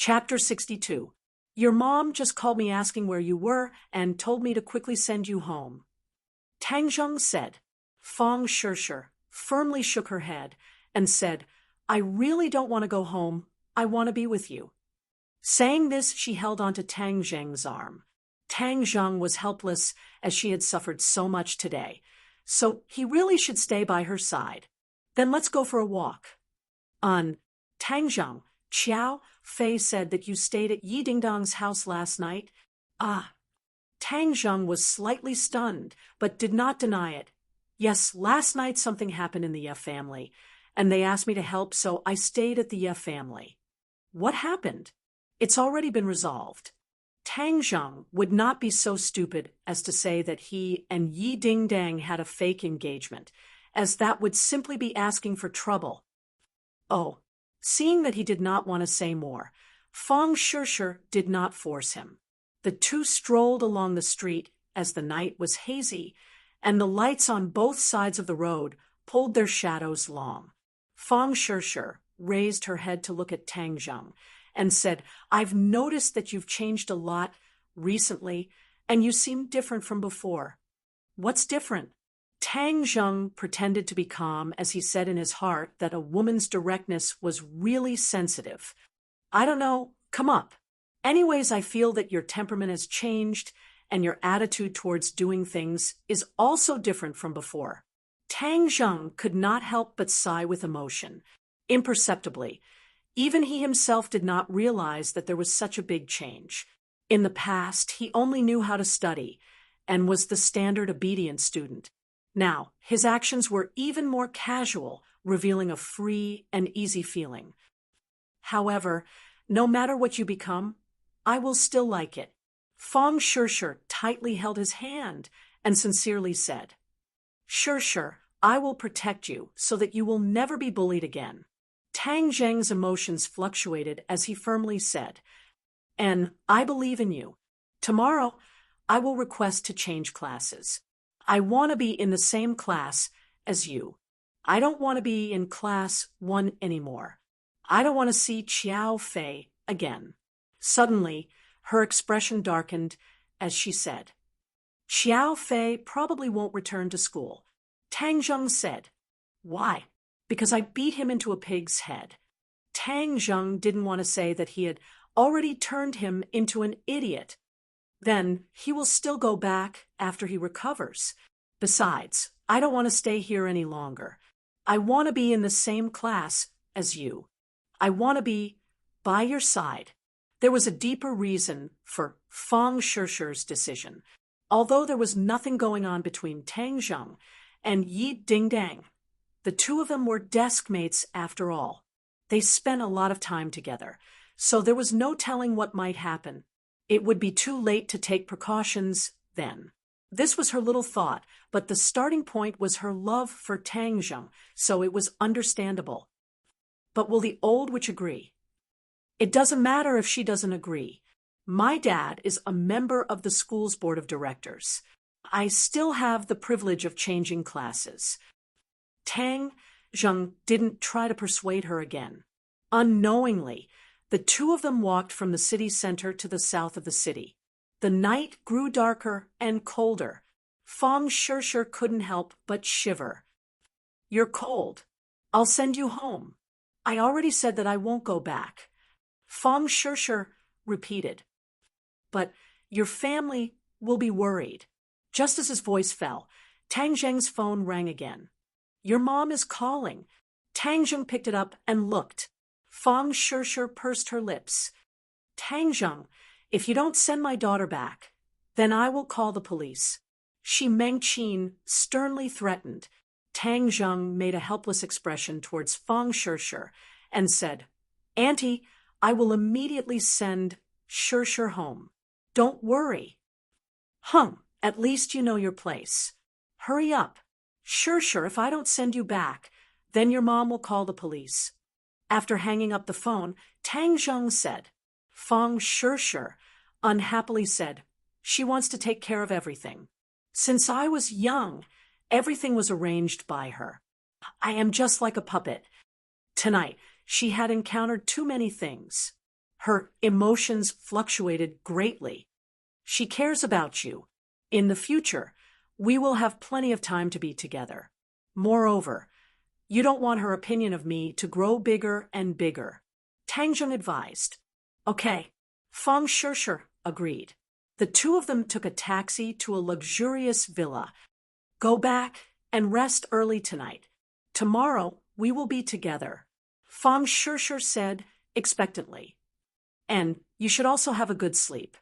Chapter 62. Your mom just called me asking where you were and told me to quickly send you home. Tang Zheng said. Fang Shishir firmly shook her head and said, I really don't want to go home. I want to be with you. Saying this, she held onto Tang Zheng's arm. Tang Zheng was helpless as she had suffered so much today, so he really should stay by her side. Then let's go for a walk. Tang Zheng, Qiao Fei said that you stayed at Yi Dingdong's house last night. Tang Zheng was slightly stunned, but did not deny it. Yes, last night something happened in the Ye family, and they asked me to help, so I stayed at the Ye family. What happened? It's already been resolved. Tang Zheng would not be so stupid as to say that he and Yi Dingdang had a fake engagement, as that would simply be asking for trouble. Seeing that he did not want to say more, Fang Shishir did not force him. The two strolled along the street as the night was hazy, and the lights on both sides of the road pulled their shadows long. Fang Shishir raised her head to look at Tang Zheng and said, I've noticed that you've changed a lot recently, and you seem different from before. What's different? Tang Zheng pretended to be calm as he said in his heart that a woman's directness was really sensitive. I don't know, come up. Anyways, I feel that your temperament has changed, and your attitude towards doing things is also different from before. Tang Zheng could not help but sigh with emotion. Imperceptibly, even he himself did not realize that there was such a big change. In the past, he only knew how to study, and was the standard obedient student. Now, his actions were even more casual, revealing a free and easy feeling. However, no matter what you become, I will still like it. Fang Shishir tightly held his hand and sincerely said, Shishir, I will protect you so that you will never be bullied again. Tang Zheng's emotions fluctuated as he firmly said, and I believe in you. Tomorrow, I will request to change classes. I want to be in the same class as you. I don't want to be in class 1 anymore. I don't want to see Qiao Fei again. Suddenly, her expression darkened as she said, Qiao Fei probably won't return to school. Tang Zheng said, Why? Because I beat him into a pig's head. Tang Zheng didn't want to say that he had already turned him into an idiot. Then he will still go back after he recovers. Besides, I don't want to stay here any longer. I want to be in the same class as you. I want to be by your side. There was a deeper reason for Fang Shishir's decision. Although there was nothing going on between Tang Zheng and Yi Dingdang, the two of them were desk mates after all. They spent a lot of time together, so there was no telling what might happen. It would be too late to take precautions then. This was her little thought, but the starting point was her love for Tang Zheng, so it was understandable. But will the old witch agree? It doesn't matter if she doesn't agree. My dad is a member of the school's board of directors. I still have the privilege of changing classes. Tang Zheng didn't try to persuade her again. Unknowingly, the two of them walked from the city center to the south of the city. The night grew darker and colder. Fang Shishir couldn't help but shiver. You're cold. I'll send you home. I already said that I won't go back. Fang Shishir repeated. But your family will be worried. Just as his voice fell, Tang Zheng's phone rang again. Your mom is calling. Tang Zheng picked it up and looked. Fang Shishir pursed her lips. Tang Zheng, if you don't send my daughter back, then I will call the police. Shi Mengqin sternly threatened. Tang Zheng made a helpless expression towards Fang Shishir and said, Auntie, I will immediately send Shishir home. Don't worry. At least you know your place. Hurry up. Shishir, if I don't send you back, then your mom will call the police. After hanging up the phone, Tang Zheng said. Fang Shishir unhappily said, She wants to take care of everything. Since I was young, everything was arranged by her. I am just like a puppet. Tonight, she had encountered too many things. Her emotions fluctuated greatly. She cares about you. In the future, we will have plenty of time to be together. Moreover, you don't want her opinion of me to grow bigger and bigger. Tang Zheng advised. Okay. Feng Shishir agreed. The two of them took a taxi to a luxurious villa. Go back and rest early tonight. Tomorrow we will be together, Feng Shishir said expectantly. And you should also have a good sleep.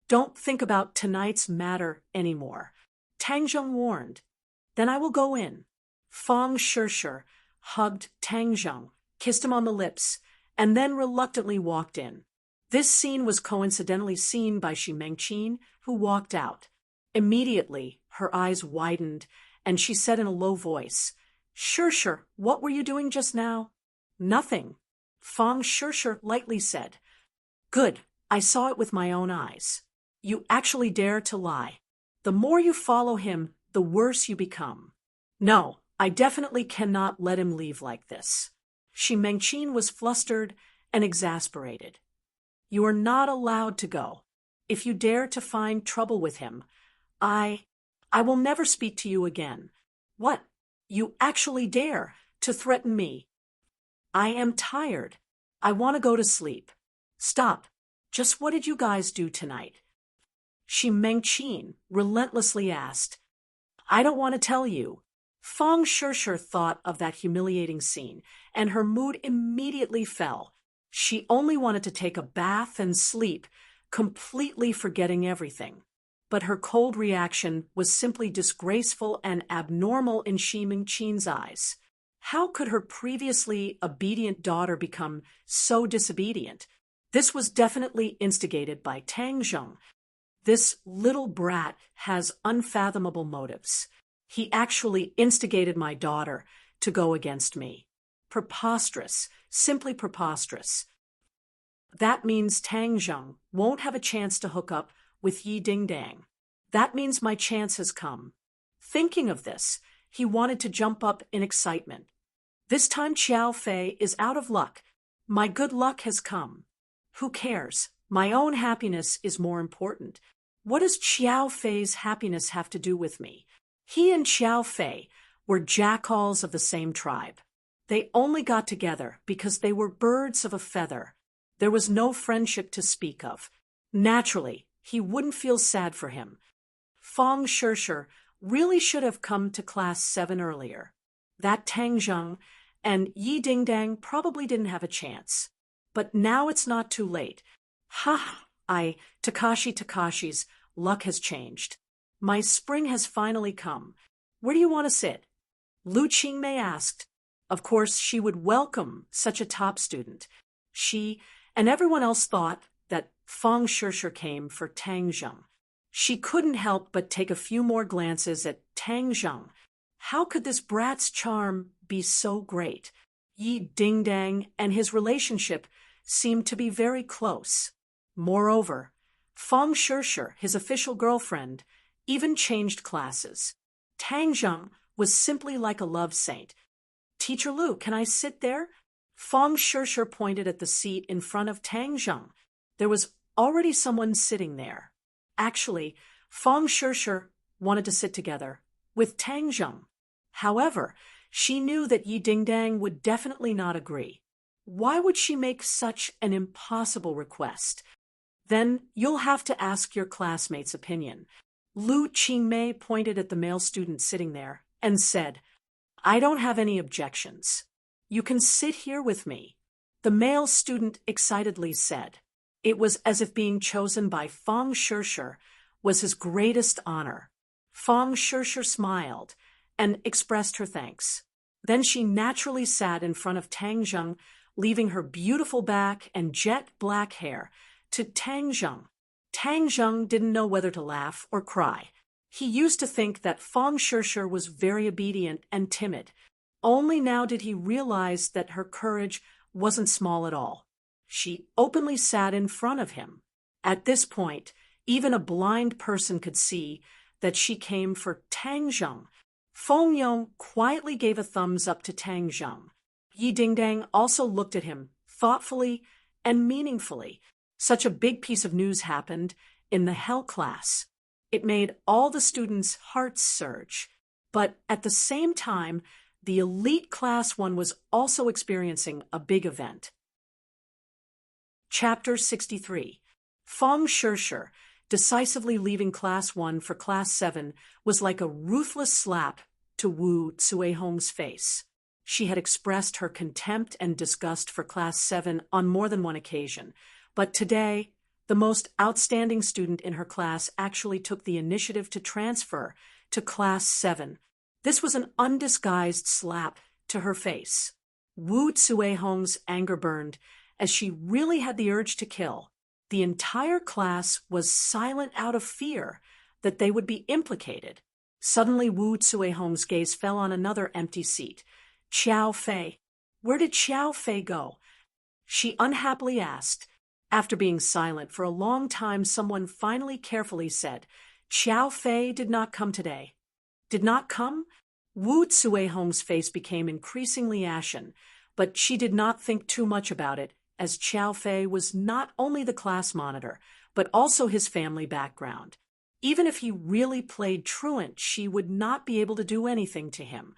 Don't think about tonight's matter anymore. Tang Zheng warned. Then I will go in. Feng Shishir hugged Tang Zheng, kissed him on the lips, and then reluctantly walked in. This scene was coincidentally seen by Xi Mengqin, who walked out. Immediately, her eyes widened, and she said in a low voice, Shishir, what were you doing just now? Nothing. Feng Shishir lightly said. Good, I saw it with my own eyes. You actually dare to lie. The more you follow him, the worse you become. No, I definitely cannot let him leave like this. Xi Mengqin was flustered and exasperated. You are not allowed to go. If you dare to find trouble with him, I will never speak to you again. What? You actually dare to threaten me? I am tired. I want to go to sleep. Stop. Just what did you guys do tonight? Xi Mengqin relentlessly asked. I don't want to tell you. Feng Shishir thought of that humiliating scene, and her mood immediately fell. She only wanted to take a bath and sleep, completely forgetting everything. But her cold reaction was simply disgraceful and abnormal in Xi Mengqin's eyes. How could her previously obedient daughter become so disobedient? This was definitely instigated by Tang Zheng. This little brat has unfathomable motives. He actually instigated my daughter to go against me. Preposterous, simply preposterous. That means Tang Zheng won't have a chance to hook up with Yi Dingdang. That means my chance has come. Thinking of this, he wanted to jump up in excitement. This time Qiao Fei is out of luck. My good luck has come. Who cares? My own happiness is more important. What does Qiao Fei's happiness have to do with me? He and Qiao Fei were jackals of the same tribe. They only got together because they were birds of a feather. There was no friendship to speak of. Naturally, he wouldn't feel sad for him. Feng Shishir really should have come to class 7 earlier. That Tang Zheng and Yi Dingdang probably didn't have a chance. But now it's not too late. Takashi's luck has changed. My spring has finally come. Where do you want to sit? Lu Qingmei asked. Of course, she would welcome such a top student. She and everyone else thought that Feng Shishir came for Tang Zheng. She couldn't help but take a few more glances at Tang Zheng. How could this brat's charm be so great? Yi Dingdang and his relationship seemed to be very close. Moreover, Feng Shishir, his official girlfriend, even changed classes. Tang Zheng was simply like a love saint. Teacher Lu, can I sit there? Feng Shishir pointed at the seat in front of Tang Zheng. There was already someone sitting there. Actually, Feng Shishir wanted to sit together with Tang Zheng. However, she knew that Yi Dingdang would definitely not agree. Why would she make such an impossible request? Then you'll have to ask your classmate's opinion. Lu Qingmei pointed at the male student sitting there and said, I don't have any objections. You can sit here with me. The male student excitedly said. It was as if being chosen by Feng Shishir was his greatest honor. Feng Shishir smiled and expressed her thanks. Then she naturally sat in front of Tang Zheng, leaving her beautiful back and jet black hair to Tang Zheng. Tang Zheng didn't know whether to laugh or cry. He used to think that Feng Shishir was very obedient and timid. Only now did he realize that her courage wasn't small at all. She openly sat in front of him. At this point, even a blind person could see that she came for Tang Zheng. Feng Yong quietly gave a thumbs up to Tang Zheng. Yi Dingdang also looked at him thoughtfully and meaningfully. Such a big piece of news happened in the Hell class. It made all the students' hearts surge. But at the same time, the elite class one was also experiencing a big event. Chapter 63. Fong Shishir, decisively leaving Class 1 for Class 7, was like a ruthless slap to Wu Tsuehong's face. She had expressed her contempt and disgust for Class 7 on more than one occasion, but today, the most outstanding student in her class actually took the initiative to transfer to Class 7. This was an undisguised slap to her face. Wu Tsuehong's anger burned, as she really had the urge to kill. The entire class was silent out of fear that they would be implicated. Suddenly, Wu Tsuehong's gaze fell on another empty seat. Xiao Fei. Where did Xiao Fei go? She unhappily asked. After being silent for a long time, someone finally carefully said, Xiao Fei did not come today. Did not come? Wu Tsuehong's face became increasingly ashen, but she did not think too much about it, as Xiao Fei was not only the class monitor, but also his family background. Even if he really played truant, she would not be able to do anything to him.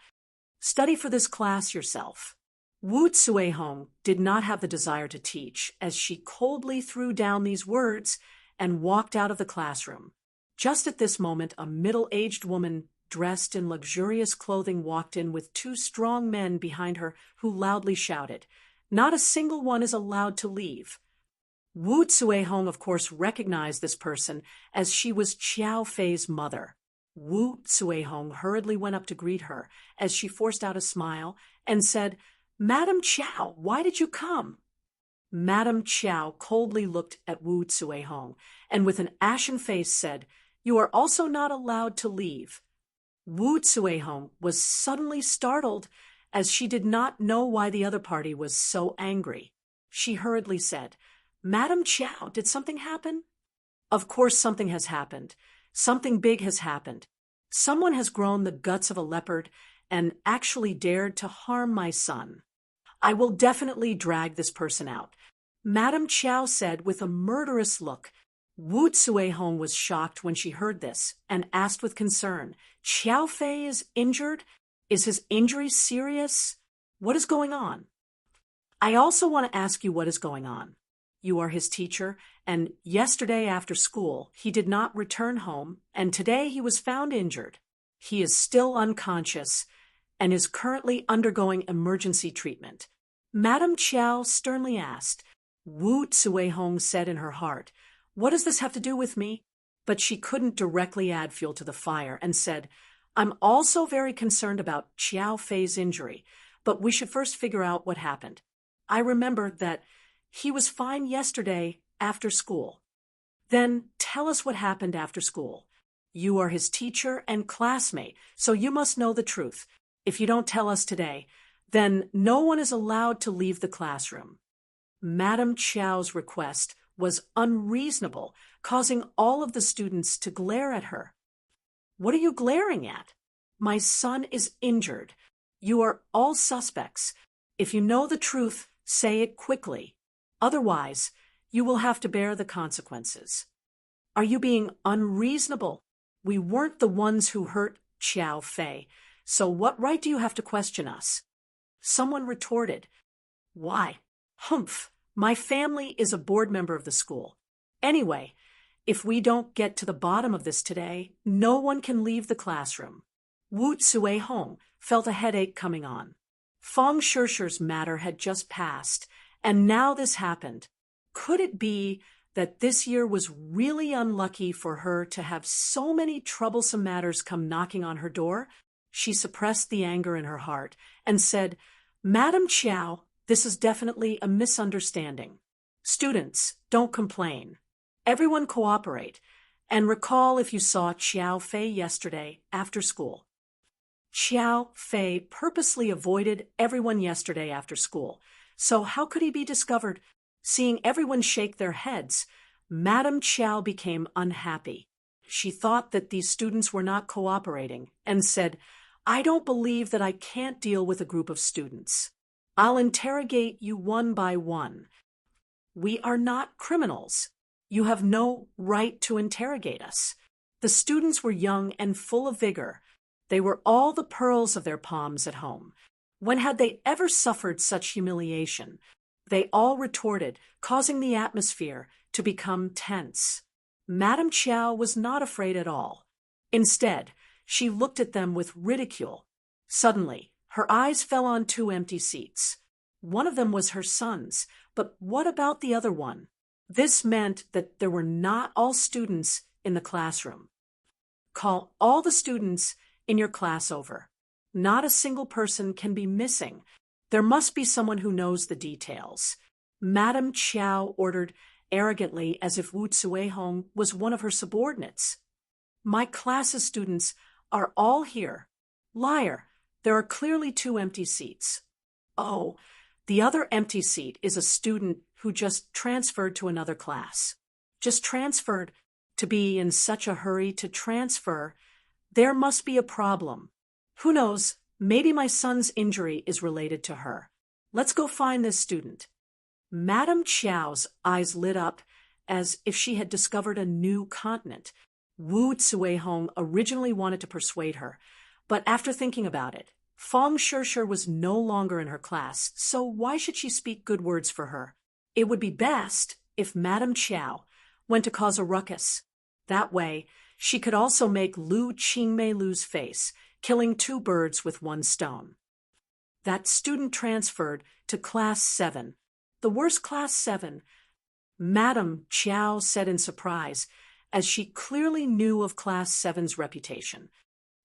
Study for this class yourself. Wu Tsuehong did not have the desire to teach, as she coldly threw down these words and walked out of the classroom. Just at this moment, a middle-aged woman dressed in luxurious clothing walked in with two strong men behind her who loudly shouted, Not a single one is allowed to leave. Wu Tsuehong, of course, recognized this person as she was Xiao Fei's mother. Wu Tsuehong hurriedly went up to greet her as she forced out a smile and said, Madam Qiao, why did you come? Madam Qiao coldly looked at Wu Tsuehong and with an ashen face said, You are also not allowed to leave. Wu Tsuehong was suddenly startled as she did not know why the other party was so angry. She hurriedly said, Madam Qiao, did something happen? Of course something has happened. Something big has happened. Someone has grown the guts of a leopard and actually dared to harm my son. I will definitely drag this person out. Madam Qiao said with a murderous look. Wu Tsuehong was shocked when she heard this and asked with concern, Xiao Fei is injured? Is his injury serious? What is going on? I also want to ask you what is going on. You are his teacher, and yesterday after school he did not return home, and today he was found injured. He is still unconscious and is currently undergoing emergency treatment. Madam Qiao sternly asked. Wu Tsuehong said in her heart, What does this have to do with me? But she couldn't directly add fuel to the fire and said, I'm also very concerned about Xiao Fei's injury, but we should first figure out what happened. I remembered that he was fine yesterday after school. Then tell us what happened after school. You are his teacher and classmate, so you must know the truth. If you don't tell us today, then no one is allowed to leave the classroom. Madam Qiao's request was unreasonable, causing all of the students to glare at her. What are you glaring at? My son is injured. You are all suspects. If you know the truth, say it quickly. Otherwise, you will have to bear the consequences. Are you being unreasonable? We weren't the ones who hurt Xiao Fei, so what right do you have to question us? Someone retorted, Why? Humph, my family is a board member of the school. Anyway, if we don't get to the bottom of this today, no one can leave the classroom. Wu Tsuehong felt a headache coming on. Fong Shishir's matter had just passed, and now this happened. Could it be that this year was really unlucky for her to have so many troublesome matters come knocking on her door? She suppressed the anger in her heart and said, Madam Qiao, this is definitely a misunderstanding. Students, don't complain. Everyone cooperate, and recall if you saw Xiao Fei yesterday after school. Xiao Fei purposely avoided everyone yesterday after school, so how could he be discovered? Seeing everyone shake their heads, Madam Qiao became unhappy. She thought that these students were not cooperating and said, I don't believe that I can't deal with a group of students. I'll interrogate you one by one. "We are not criminals. You have no right to interrogate us." The students were young and full of vigor. They were all the pearls of their palms at home. When had they ever suffered such humiliation? They all retorted, causing the atmosphere to become tense. Madame Chiao was not afraid at all. Instead, she looked at them with ridicule. Suddenly, her eyes fell on two empty seats. One of them was her son's, but what about the other one? This meant that there were not all students in the classroom. "Call all the students in your class over. Not a single person can be missing. There must be someone who knows the details," Madame Chiao ordered arrogantly, as if Wu Tsuehong was one of her subordinates. "My class's students are all here." "Liar, there are clearly two empty seats." "Oh, the other empty seat is a student who just transferred to another class." "Just transferred? To be in such a hurry to transfer? There must be a problem. Who knows, maybe my son's injury is related to her. Let's go find this student." Madame Chiao's eyes lit up as if she had discovered a new continent. Wu Tsuehong originally wanted to persuade her, but after thinking about it, Fong Shishir was no longer in her class, so why should she speak good words for her? It would be best if Madame Chiao went to cause a ruckus. That way, she could also make Lu Qingmei lose face, killing two birds with one stone. That student transferred to Class 7. "The worst Class 7, Madame Chiao said in surprise, as she clearly knew of Class 7's reputation.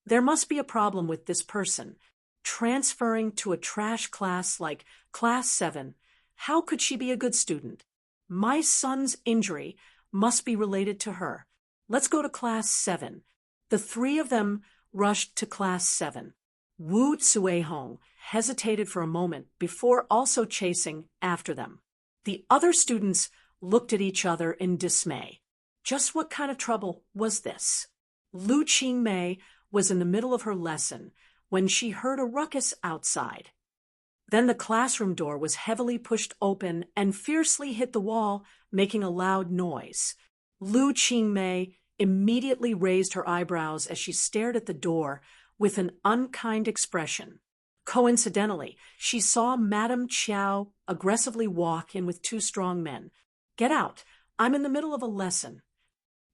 "There must be a problem with this person. Transferring to a trash class like Class 7, how could she be a good student? My son's injury must be related to her. Let's go to Class 7. The three of them rushed to Class 7. Wu Tsuehong hesitated for a moment before also chasing after them. The other students looked at each other in dismay. Just what kind of trouble was this? Lu Qingmei was in the middle of her lesson when she heard a ruckus outside. Then the classroom door was heavily pushed open and fiercely hit the wall, making a loud noise. Lu Qingmei immediately raised her eyebrows as she stared at the door with an unkind expression. Coincidentally, she saw Madame Chiao aggressively walk in with two strong men. "Get out! I'm in the middle of a lesson,"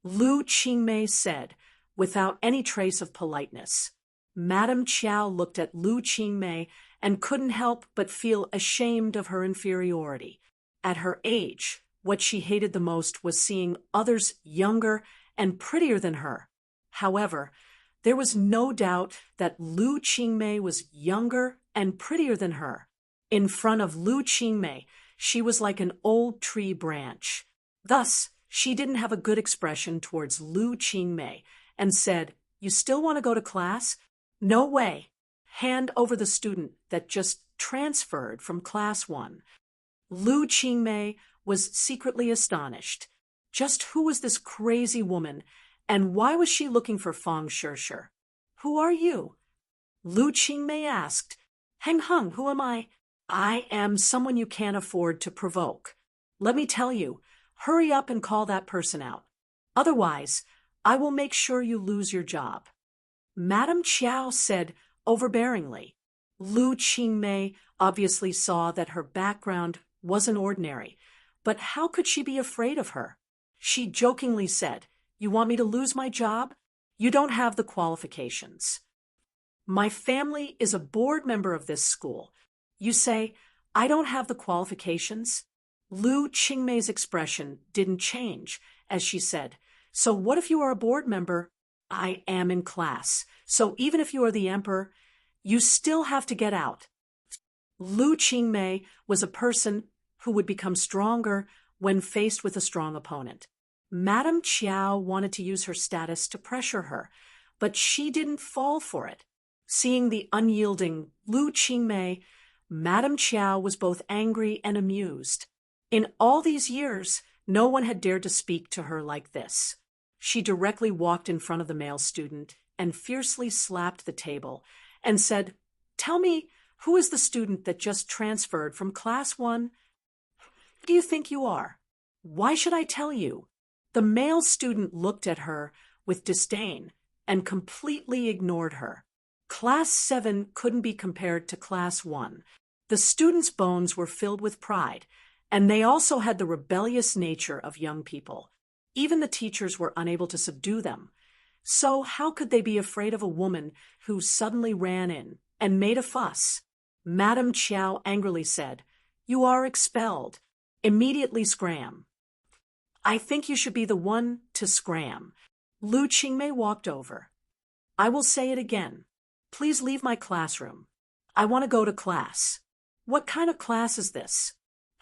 Lu Qingmei said, without any trace of politeness. Madame Chiao looked at Lu Qingmei and couldn't help but feel ashamed of her inferiority. At her age, what she hated the most was seeing others younger and prettier than her. However, there was no doubt that Lu Qingmei was younger and prettier than her. In front of Lu Qingmei, she was like an old tree branch. Thus, she didn't have a good expression towards Lu Qingmei and said, "You still want to go to class? No way. Hand over the student that just transferred from Class 1. Lu Qingmei was secretly astonished. Just who was this crazy woman, and why was she looking for Fong Shishir? "Who are you?" Lu Qingmei asked. "Heng Heng, who am I?" "I am someone you can't afford to provoke. Let me tell you, hurry up and call that person out. Otherwise, I will make sure you lose your job," Madame Chiao said overbearingly. Lu Qingmei obviously saw that her background wasn't ordinary, but how could she be afraid of her? She jokingly said, "You want me to lose my job? You don't have the qualifications. My family is a board member of this school. You say, I don't have the qualifications?" Lu Qingmei's expression didn't change as she said, "So what if you are a board member?" "I am in class, so even if you are the emperor, you still have to get out." Lu Qingmei was a person who would become stronger when faced with a strong opponent. Madame Chiao wanted to use her status to pressure her, but she didn't fall for it. Seeing the unyielding Lu Qingmei, Madame Chiao was both angry and amused. In all these years, no one had dared to speak to her like this. She directly walked in front of the male student and fiercely slapped the table and said, "Tell me, who is the student that just transferred from Class 1? do you think you are? Why should I tell you? The male student looked at her with disdain and completely ignored her. Class 7 couldn't be compared to Class 1. The students' bones were filled with pride, and they also had the rebellious nature of young people. Even the teachers were unable to subdue them. So how could they be afraid of a woman who suddenly ran in and made a fuss? Madame Chiao angrily said, "You are expelled. Immediately scram." "I think you should be the one to scram." Lu Qingmei walked over. "I will say it again. Please leave my classroom. I want to go to class." "What kind of class is this?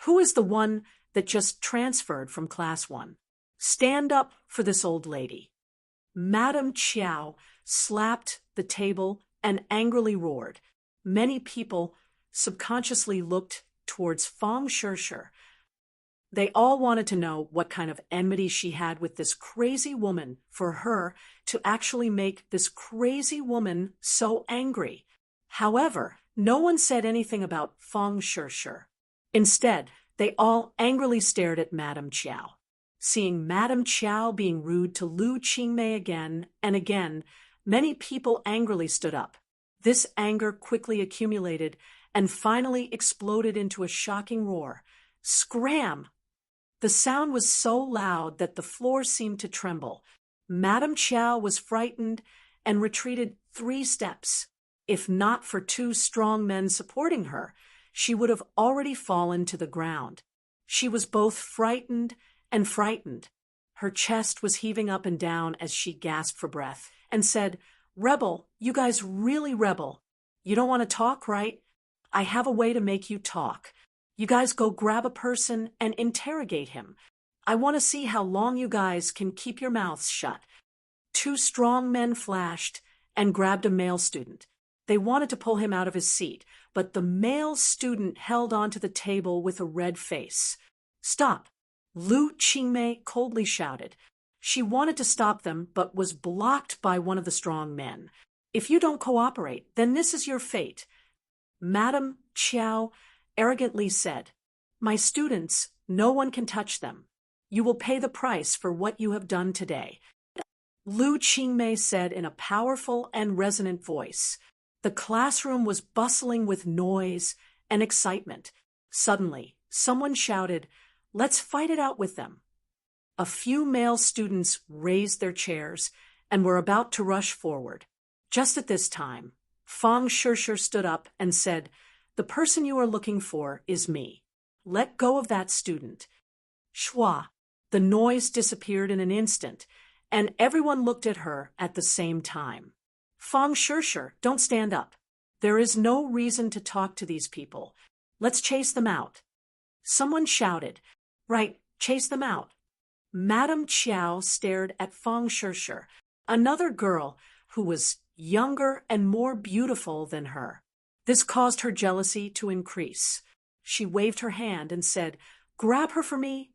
Who is the one that just transferred from Class 1? Stand up for this old lady." Madame Chiao slapped the table and angrily roared. Many people subconsciously looked towards Fang Shishir. They all wanted to know what kind of enmity she had with this crazy woman for her to actually make this crazy woman so angry. However, no one said anything about Fang Shishir. Instead, they all angrily stared at Madame Chiao. Seeing Madame Chiao being rude to Lu Qingmei again and again, many people angrily stood up. This anger quickly accumulated and finally exploded into a shocking roar. Scram! The sound was so loud that the floor seemed to tremble. Madame Chiao was frightened and retreated 3 steps. If not for 2 strong men supporting her, she would have already fallen to the ground. She was both frightened and frightened. Her chest was heaving up and down as she gasped for breath and said, "Rebel, you guys really rebel. You don't want to talk, right? I have a way to make you talk. You guys go grab a person and interrogate him. I want to see how long you guys can keep your mouths shut." 2 strong men flashed and grabbed a male student. They wanted to pull him out of his seat, but the male student held onto the table with a red face. "Stop!" Lu Qingmei coldly shouted. She wanted to stop them, but was blocked by one of the strong men. "If you don't cooperate, then this is your fate." Madame Chiao arrogantly said, "My students, no one can touch them. You will pay the price for what you have done today." Lu Qingmei said in a powerful and resonant voice. The classroom was bustling with noise and excitement. Suddenly, someone shouted, "Let's fight it out with them." A few male students raised their chairs and were about to rush forward. Just at this time, Fang Shishir stood up and said, "The person you are looking for is me. Let go of that student." Shwa! The noise disappeared in an instant, and everyone looked at her at the same time. "Fang Shishir, don't stand up. There is no reason to talk to these people. Let's chase them out." Someone shouted, "Right, chase them out." Madame Chiao stared at Fang Shishir, another girl who was younger and more beautiful than her. This caused her jealousy to increase. She waved her hand and said, "Grab her for me."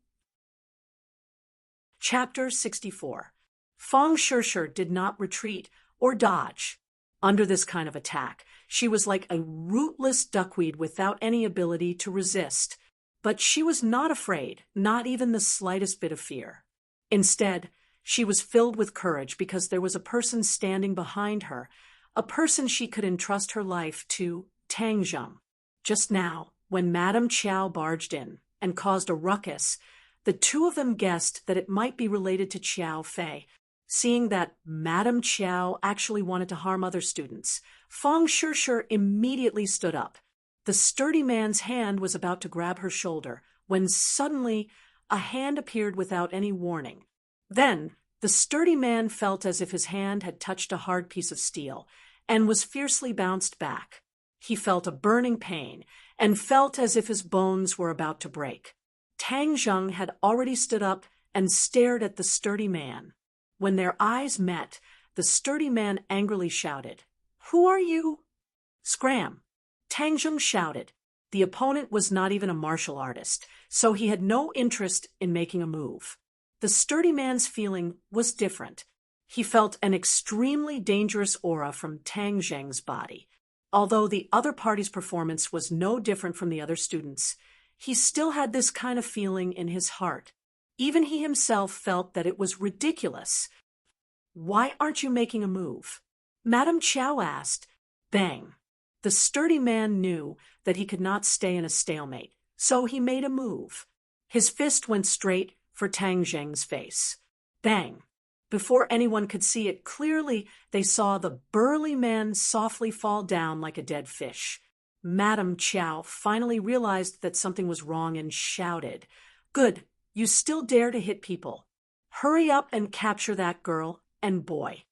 Chapter 64. Fang Shishir did not retreat or dodge. Under this kind of attack, she was like a rootless duckweed without any ability to resist. But she was not afraid, not even the slightest bit of fear. Instead, she was filled with courage because there was a person standing behind her, a person she could entrust her life to, Tang Zheng. Just now, when Madame Chiao barged in and caused a ruckus, the 2 of them guessed that it might be related to Chiao Fei. Seeing that Madame Chiao actually wanted to harm other students, Fang Shishir immediately stood up. The sturdy man's hand was about to grab her shoulder when suddenly a hand appeared without any warning. Then the sturdy man felt as if his hand had touched a hard piece of steel and was fiercely bounced back. He felt a burning pain and felt as if his bones were about to break. Tang Zheng had already stood up and stared at the sturdy man. When their eyes met, the sturdy man angrily shouted, "Who are you?" "Scram!" Tang Zheng shouted. The opponent was not even a martial artist, so he had no interest in making a move. The sturdy man's feeling was different. He felt an extremely dangerous aura from Tang Zheng's body. Although the other party's performance was no different from the other students, he still had this kind of feeling in his heart. Even he himself felt that it was ridiculous. "Why aren't you making a move?" Madame Chow asked. Bang! The sturdy man knew that he could not stay in a stalemate, so he made a move. His fist went straight for Tang Zheng's face. Bang! Before anyone could see it clearly, they saw the burly man softly fall down like a dead fish. Madame Chow finally realized that something was wrong and shouted, "Good, you still dare to hit people. Hurry up and capture that girl and boy."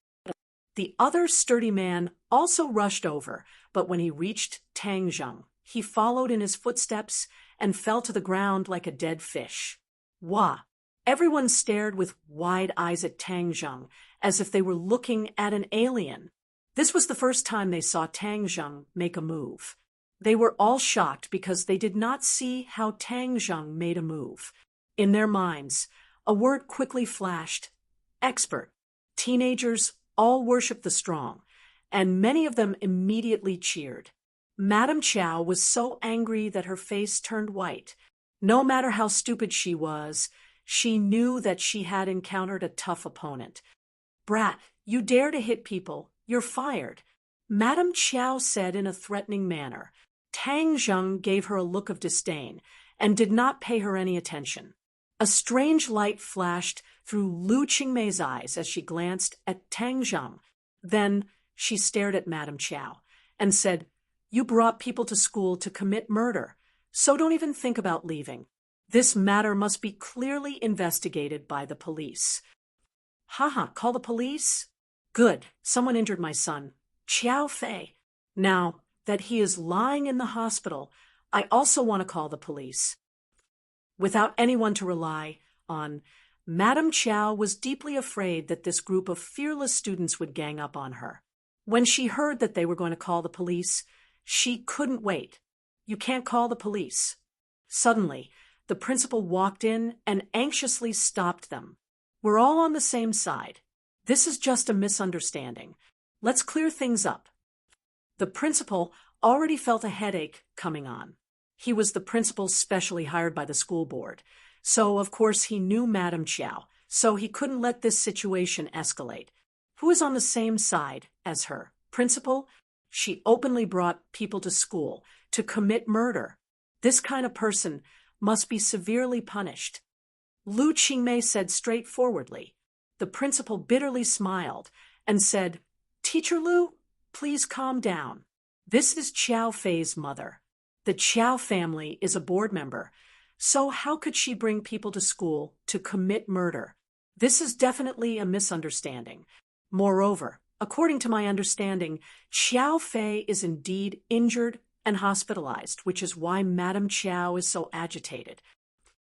The other sturdy man also rushed over, but when he reached Tang Zheng, he followed in his footsteps and fell to the ground like a dead fish. Wah! Everyone stared with wide eyes at Tang Zheng, as if they were looking at an alien. This was the first time they saw Tang Zheng make a move. They were all shocked because they did not see how Tang Zheng made a move. In their minds, a word quickly flashed: expert. Teenagers all worship the strong, and many of them immediately cheered. Madame Chow was so angry that her face turned white. No matter how stupid she was, she knew that she had encountered a tough opponent. "Brat, you dare to hit people, you're fired," Madame Chow said in a threatening manner. Tang Zheng gave her a look of disdain and did not pay her any attention. A strange light flashed through Lu Qingmei's eyes as she glanced at Tang Zheng. Then she stared at Madame Chow and said, "You brought people to school to commit murder, so don't even think about leaving. This matter must be clearly investigated by the police." "Haha, call the police? Good, someone injured my son, Qiao Fei. Now that he is lying in the hospital, I also want to call the police." Without anyone to rely on, Madame Chow was deeply afraid that this group of fearless students would gang up on her. When she heard that they were going to call the police, she couldn't wait. "You can't call the police." Suddenly, the principal walked in and anxiously stopped them. "We're all on the same side. This is just a misunderstanding. Let's clear things up." The principal already felt a headache coming on. He was the principal specially hired by the school board, so of course he knew Madame Chow, so he couldn't let this situation escalate. Who is on the same side as her? Principal? She openly brought people to school to commit murder. This kind of person must be severely punished. Lu Qingmei said straightforwardly. The principal bitterly smiled and said, "Teacher Lu, please calm down. This is Qiao Fei's mother. The Qiao family is a board member, so how could she bring people to school to commit murder? This is definitely a misunderstanding. Moreover, according to my understanding, Qiao Fei is indeed injured and hospitalized, which is why Madame Chow is so agitated."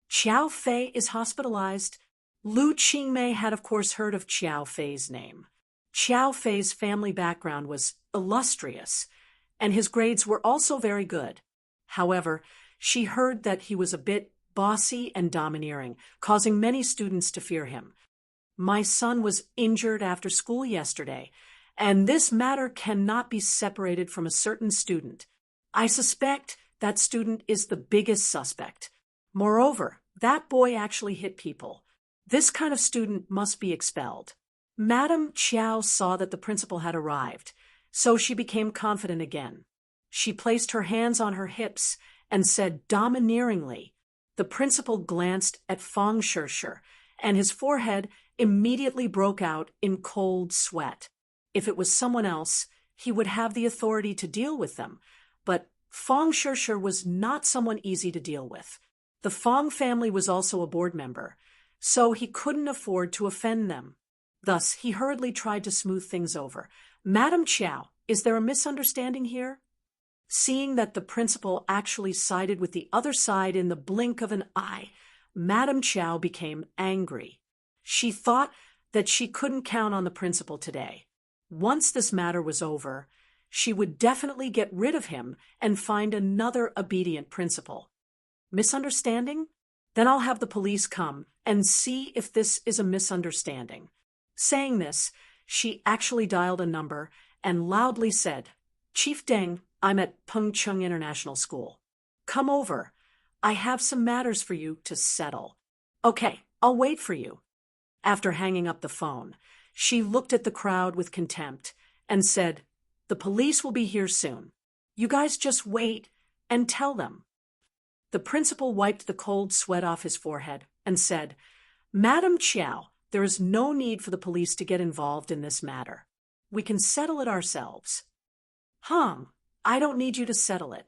"Qiao Fei is hospitalized?" Lu Qingmei had of course heard of Qiao Fei's name. Qiao Fei's family background was illustrious, and his grades were also very good. However, she heard that he was a bit bossy and domineering, causing many students to fear him. "My son was injured after school yesterday, and this matter cannot be separated from a certain student. I suspect that student is the biggest suspect. Moreover, that boy actually hit people. This kind of student must be expelled." Madame Chow saw that the principal had arrived, so she became confident again. She placed her hands on her hips and said domineeringly. The principal glanced at Fang Shishir, and his forehead immediately broke out in cold sweat. If it was someone else, he would have the authority to deal with them, but Fang Shishir was not someone easy to deal with. The Fang family was also a board member, so he couldn't afford to offend them. Thus, he hurriedly tried to smooth things over. "Madame Chow, is there a misunderstanding here?" Seeing that the principal actually sided with the other side in the blink of an eye, Madame Chow became angry. She thought that she couldn't count on the principal today. Once this matter was over, she would definitely get rid of him and find another obedient principal. Misunderstanding? Then I'll have the police come and see if this is a misunderstanding. Saying this, she actually dialed a number and loudly said, "Chief Deng, I'm at Pengcheng International School. Come over. I have some matters for you to settle. Okay, I'll wait for you. After hanging up the phone, she looked at the crowd with contempt and said, "The police will be here soon. You guys just wait and tell them." The principal wiped the cold sweat off his forehead and said, "Madam Chiao, there is no need for the police to get involved in this matter. We can settle it ourselves." "Hung, I don't need you to settle it.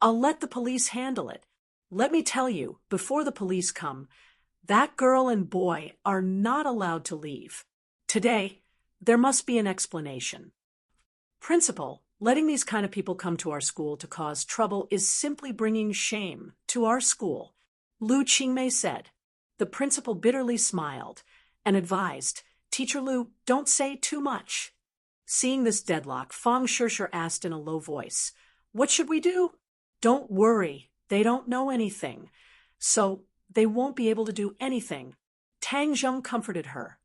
I'll let the police handle it. Let me tell you, before the police come, that girl and boy are not allowed to leave. Today, there must be an explanation. Principal, letting these kind of people come to our school to cause trouble is simply bringing shame to our school," Lu Qingmei said. The principal bitterly smiled and advised, "Teacher Lu, don't say too much." Seeing this deadlock, Fang Shishir asked in a low voice, "What should we do?" "Don't worry, they don't know anything, so they won't be able to do anything." Tang Zheng comforted her.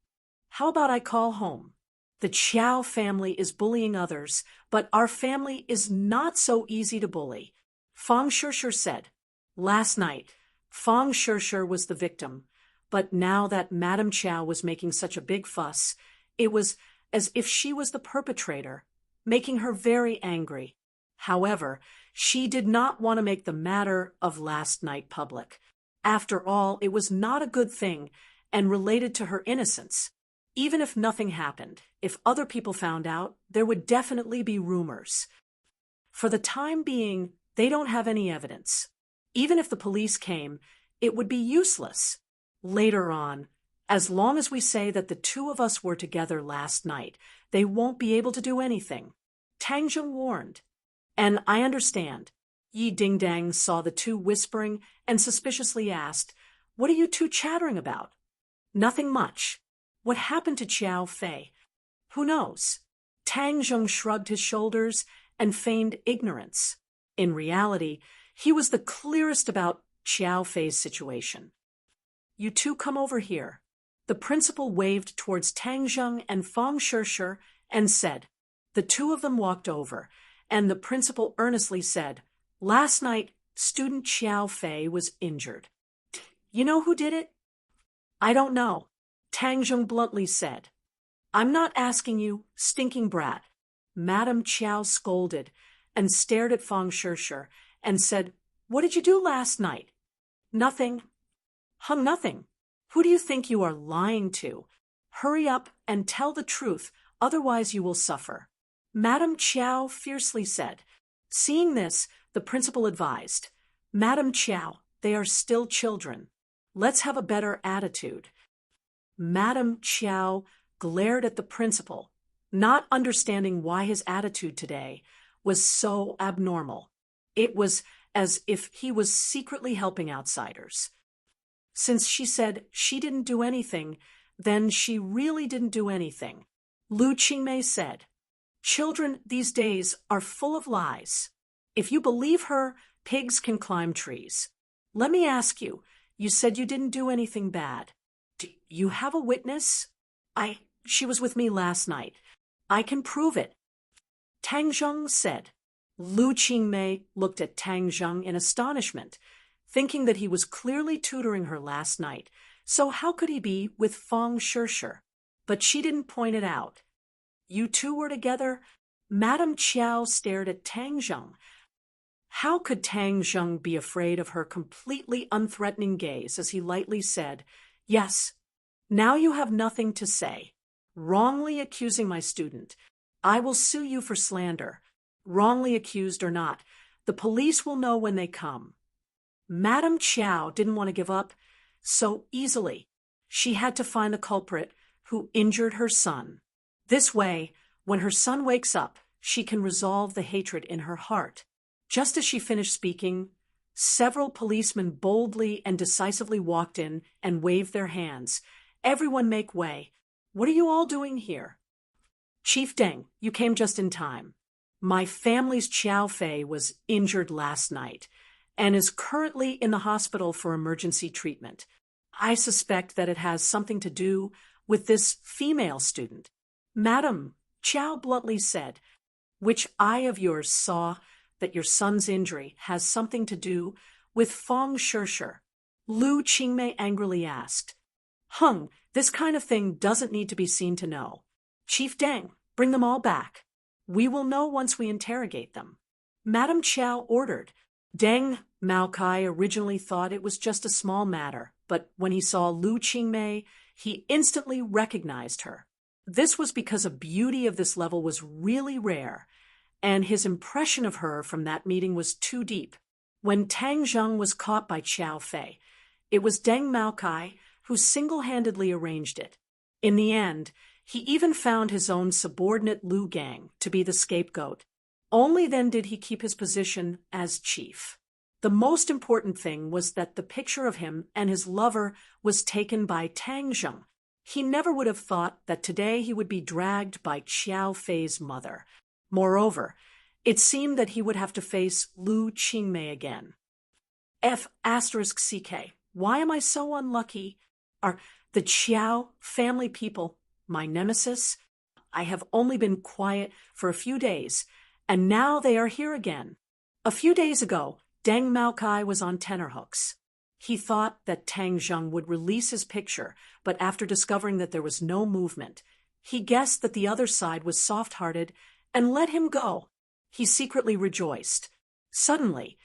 "How about I call home? The Chiao family is bullying others, but our family is not so easy to bully," Fang Shishir said. Last night, Fang Shishir was the victim, but now that Madame Chiao was making such a big fuss, it was as if she was the perpetrator, making her very angry. However, she did not want to make the matter of last night public. After all, it was not a good thing and related to her innocence. Even if nothing happened, if other people found out, there would definitely be rumors. For the time being, they don't have any evidence. Even if the police came, it would be useless. Later on, as long as we say that the two of us were together last night, they won't be able to do anything, Tang Zheng warned. "And I understand." Yi Dingdang saw the two whispering and suspiciously asked, "What are you two chattering about?" "Nothing much. What happened to Chiao Fei? Who knows?" Tang Zheng shrugged his shoulders and feigned ignorance. In reality, he was the clearest about Chiao Fei's situation. "You two come over here." The principal waved towards Tang Zheng and Fang Shishir and said. The two of them walked over, and the principal earnestly said, "Last night, student Chiao Fei was injured. You know who did it?" "I don't know," Tang Zheng bluntly said. "I'm not asking you, stinking brat." Madame Chiao scolded and stared at Fang Shishir and said, "What did you do last night?" "Nothing." "Hung, nothing. Who do you think you are lying to? Hurry up and tell the truth, otherwise you will suffer," Madame Chiao fiercely said. Seeing this, the principal advised, "Madame Chiao, they are still children. Let's have a better attitude." Madame Chiao glared at the principal, not understanding why his attitude today was so abnormal. It was as if he was secretly helping outsiders. Since she said she didn't do anything, then she really didn't do anything. Lu Qingmei said, "Children these days are full of lies. If you believe her, pigs can climb trees. Let me ask you, you said you didn't do anything bad. Do you have a witness?" She was with me last night. I can prove it," Tang Zheng said. Lu Qingmei looked at Tang Zheng in astonishment, thinking that he was clearly tutoring her last night, so how could he be with Fang Shishir? But she didn't point it out. "You two were together?" Madame Chiao stared at Tang Zheng. How could Tang Zheng be afraid of her completely unthreatening gaze as he lightly said, "Yes. Now you have nothing to say. Wrongly accusing my student. I will sue you for slander. Wrongly accused or not, the police will know when they come." Madame Chiao didn't want to give up so easily. She had to find the culprit who injured her son. This way, when her son wakes up, she can resolve the hatred in her heart. Just as she finished speaking, several policemen boldly and decisively walked in and waved their hands. "Everyone make way. What are you all doing here?" "Chief Deng, you came just in time. My family's Chiao Fei was injured last night and is currently in the hospital for emergency treatment. I suspect that it has something to do with this female student." "Madam," Chiao bluntly said, "which eye of yours saw that your son's injury has something to do with Fong Shirshir. Lu Qingmei angrily asked. This kind of thing doesn't need to be seen to know. Chief Deng, bring them all back. We will know once we interrogate them. Madame Chow ordered. Deng Maokai originally thought it was just a small matter, but when he saw Lu Qingmei, he instantly recognized her. This was because a beauty of this level was really rare, and his impression of her from that meeting was too deep. When Tang Zheng was caught by Qiao Fei, it was Deng Maokai who single-handedly arranged it. In the end, he even found his own subordinate Lu Gang to be the scapegoat. Only then did he keep his position as chief. The most important thing was that the picture of him and his lover was taken by Tang Zheng. He never would have thought that today he would be dragged by Qiao Fei's mother. Moreover, it seemed that he would have to face Lu Qingmei again. F***CK. Why am I so unlucky? Are the Qiao family people my nemesis? I have only been quiet for a few days, and now they are here again. A few days ago, Deng Maokai was on tenterhooks. He thought that Tang Zheng would release his picture, but after discovering that there was no movement, he guessed that the other side was soft-hearted and let him go. He secretly rejoiced. Suddenly,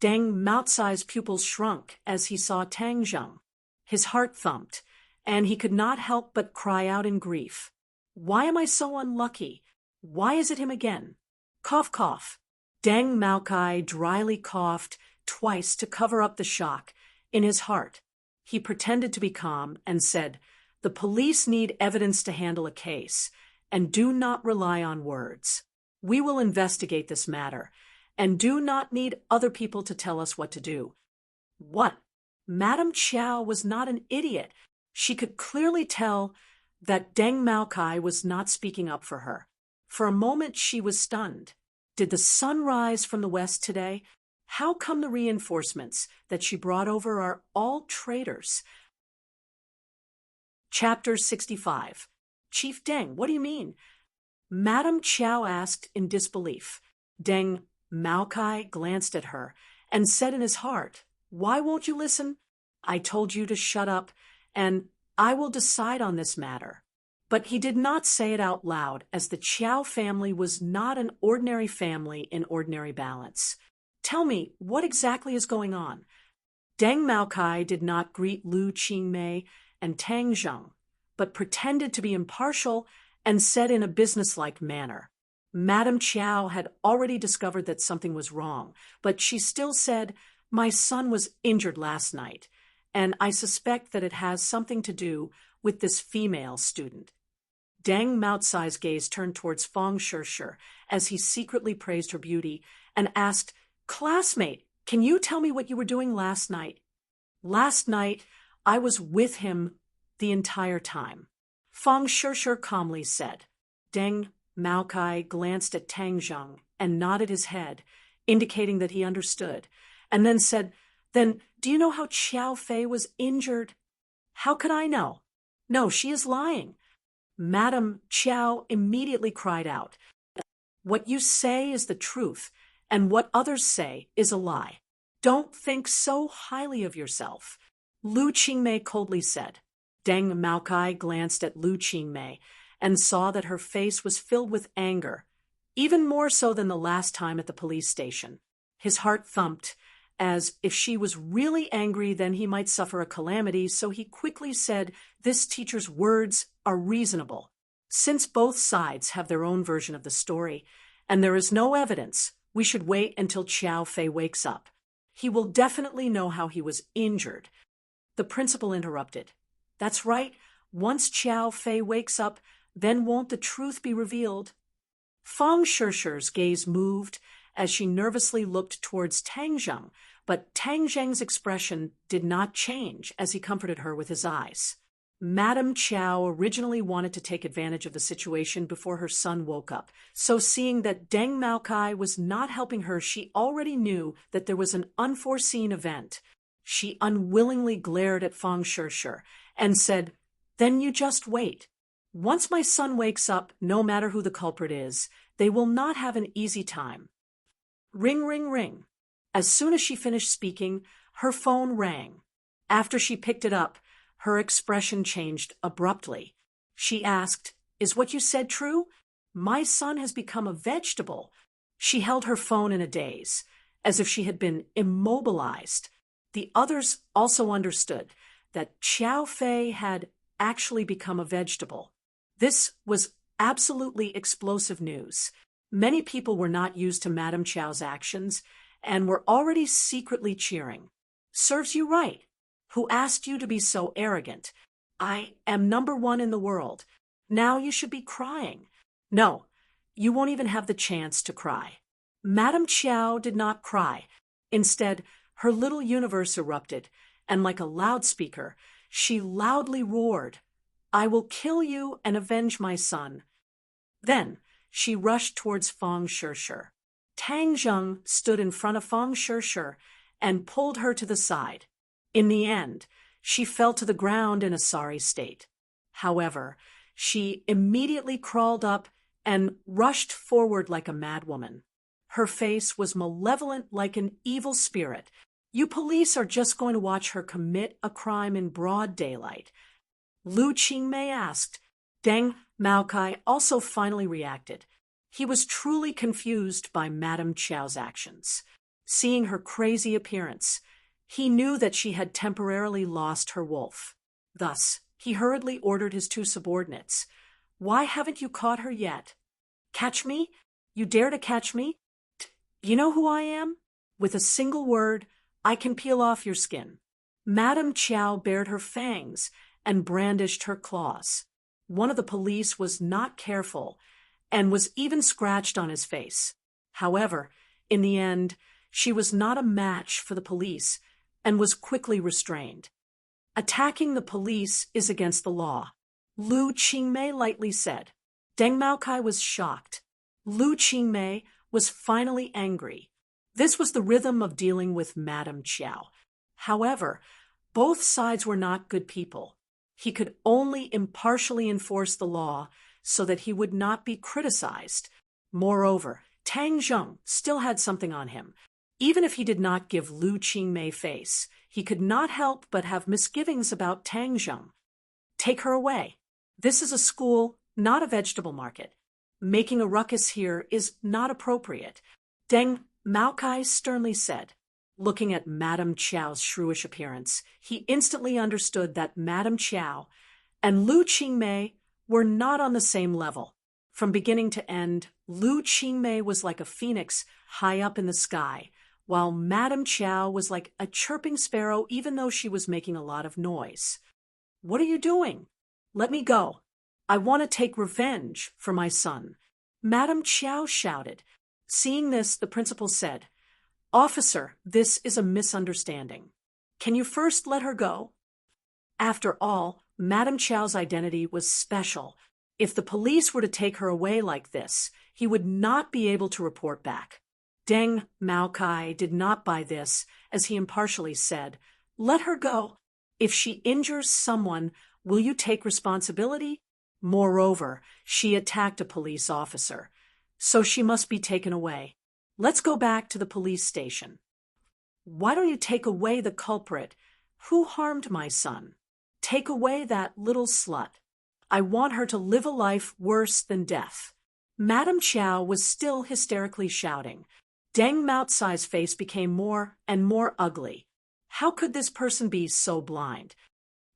Deng Maocai's pupils shrunk as he saw Tang Zheng. His heart thumped, and he could not help but cry out in grief. Why am I so unlucky? Why is it him again? Cough, cough. Deng Maokai dryly coughed twice to cover up the shock in his heart. He pretended to be calm and said, "The police need evidence to handle a case, and do not rely on words. We will investigate this matter, and do not need other people to tell us what to do." What? Madame Chow was not an idiot. She could clearly tell that Deng Maokai was not speaking up for her. For a moment she was stunned. Did the sun rise from the west today? How come the reinforcements that she brought over are all traitors? Chapter 65. Chief Deng, what do you mean? Madame Chow asked in disbelief. Deng Maokai glanced at her and said in his heart, "Why won't you listen? I told you to shut up, and I will decide on this matter." But he did not say it out loud, as the Qiao family was not an ordinary family in ordinary balance. Tell me, what exactly is going on? Deng Maokai did not greet Lu Qingmei and Tang Zheng, but pretended to be impartial and said in a businesslike manner. Madame Chow had already discovered that something was wrong, but she still said, "My son was injured last night, and I suspect that it has something to do with this female student." Deng Maocai's gaze turned towards Fong Shirshir as he secretly praised her beauty and asked, "Classmate, can you tell me what you were doing last night?" "Last night, I was with him the entire time," Fong Shirshir calmly said. Deng Maokai glanced at Tang Zheng and nodded his head, indicating that he understood, and then said, "Then, do you know how Qiao Fei was injured?" "How could I know?" "No, she is lying." Madame Chow immediately cried out, "What you say is the truth, and what others say is a lie. Don't think so highly of yourself," Lu Qingmei coldly said. Deng Maokai glanced at Lu Qingmei and saw that her face was filled with anger, even more so than the last time at the police station. His heart thumped, as if she was really angry, then he might suffer a calamity, so he quickly said, "This teacher's words are reasonable. Since both sides have their own version of the story, and there is no evidence, we should wait until Qiao Fei wakes up. He will definitely know how he was injured." The principal interrupted. "That's right. Once Qiao Fei wakes up, then won't the truth be revealed?" Fong Shirshir's gaze moved as she nervously looked towards Tang Zheng, but Tang Zheng's expression did not change as he comforted her with his eyes. Madame Chow originally wanted to take advantage of the situation before her son woke up, so seeing that Deng Maokai was not helping her, she already knew that there was an unforeseen event. She unwillingly glared at Fong Shirshir and said, "Then you just wait. Once my son wakes up, no matter who the culprit is, they will not have an easy time." Ring, ring, ring. As soon as she finished speaking, her phone rang. After she picked it up, her expression changed abruptly. She asked, "Is what you said true? My son has become a vegetable." She held her phone in a daze, as if she had been immobilized. The others also understood that Xiao Fei had actually become a vegetable. This was absolutely explosive news. Many people were not used to Madame Qiao's actions and were already secretly cheering. "Serves you right. Who asked you to be so arrogant? I am #1 in the world. Now you should be crying." No, you won't even have the chance to cry. Madame Qiao did not cry. Instead, her little universe erupted, and like a loudspeaker, she loudly roared, "I will kill you and avenge my son." Then she rushed towards Fang Shishir. Tang Zheng stood in front of Fang Shishir and pulled her to the side. In the end, she fell to the ground in a sorry state. However, she immediately crawled up and rushed forward like a madwoman. Her face was malevolent like an evil spirit. "You police are just going to watch her commit a crime in broad daylight." Lu Qingmei asked. Deng Maokai also finally reacted. He was truly confused by Madame Qiao's actions. Seeing her crazy appearance, he knew that she had temporarily lost her wolf. Thus, he hurriedly ordered his 2 subordinates. "Why haven't you caught her yet?" "Catch me? You dare to catch me? You know who I am? With a single word, I can peel off your skin." Madame Qiao bared her fangs and brandished her claws. One of the police was not careful and was even scratched on his face. However, in the end, she was not a match for the police and was quickly restrained. "Attacking the police is against the law," Lu Qingmei lightly said. Deng Maokai was shocked. Lu Qingmei was finally angry. This was the rhythm of dealing with Madame Qiao. However, both sides were not good people. He could only impartially enforce the law so that he would not be criticized. Moreover, Tang Zheng still had something on him. Even if he did not give Lu Qingmei face, he could not help but have misgivings about Tang Zheng. "Take her away. This is a school, not a vegetable market. Making a ruckus here is not appropriate," Deng Maokai sternly said. Looking at Madame Qiao's shrewish appearance, he instantly understood that Madame Qiao and Lu Qingmei were not on the same level. From beginning to end, Lu Qingmei was like a phoenix high up in the sky, while Madame Qiao was like a chirping sparrow even though she was making a lot of noise. "What are you doing? Let me go. I want to take revenge for my son," Madame Qiao shouted. Seeing this, the principal said, "Officer, this is a misunderstanding. Can you first let her go?" After all, Madame Qiao's identity was special. If the police were to take her away like this, he would not be able to report back. Deng Maokai did not buy this, as he impartially said, "Let her go. If she injures someone, will you take responsibility?" Moreover, she attacked a police officer, so she must be taken away. "Let's go back to the police station." "Why don't you take away the culprit? Who harmed my son? Take away that little slut. I want her to live a life worse than death." Madame Qiao was still hysterically shouting. Deng Maotsai's face became more and more ugly. How could this person be so blind?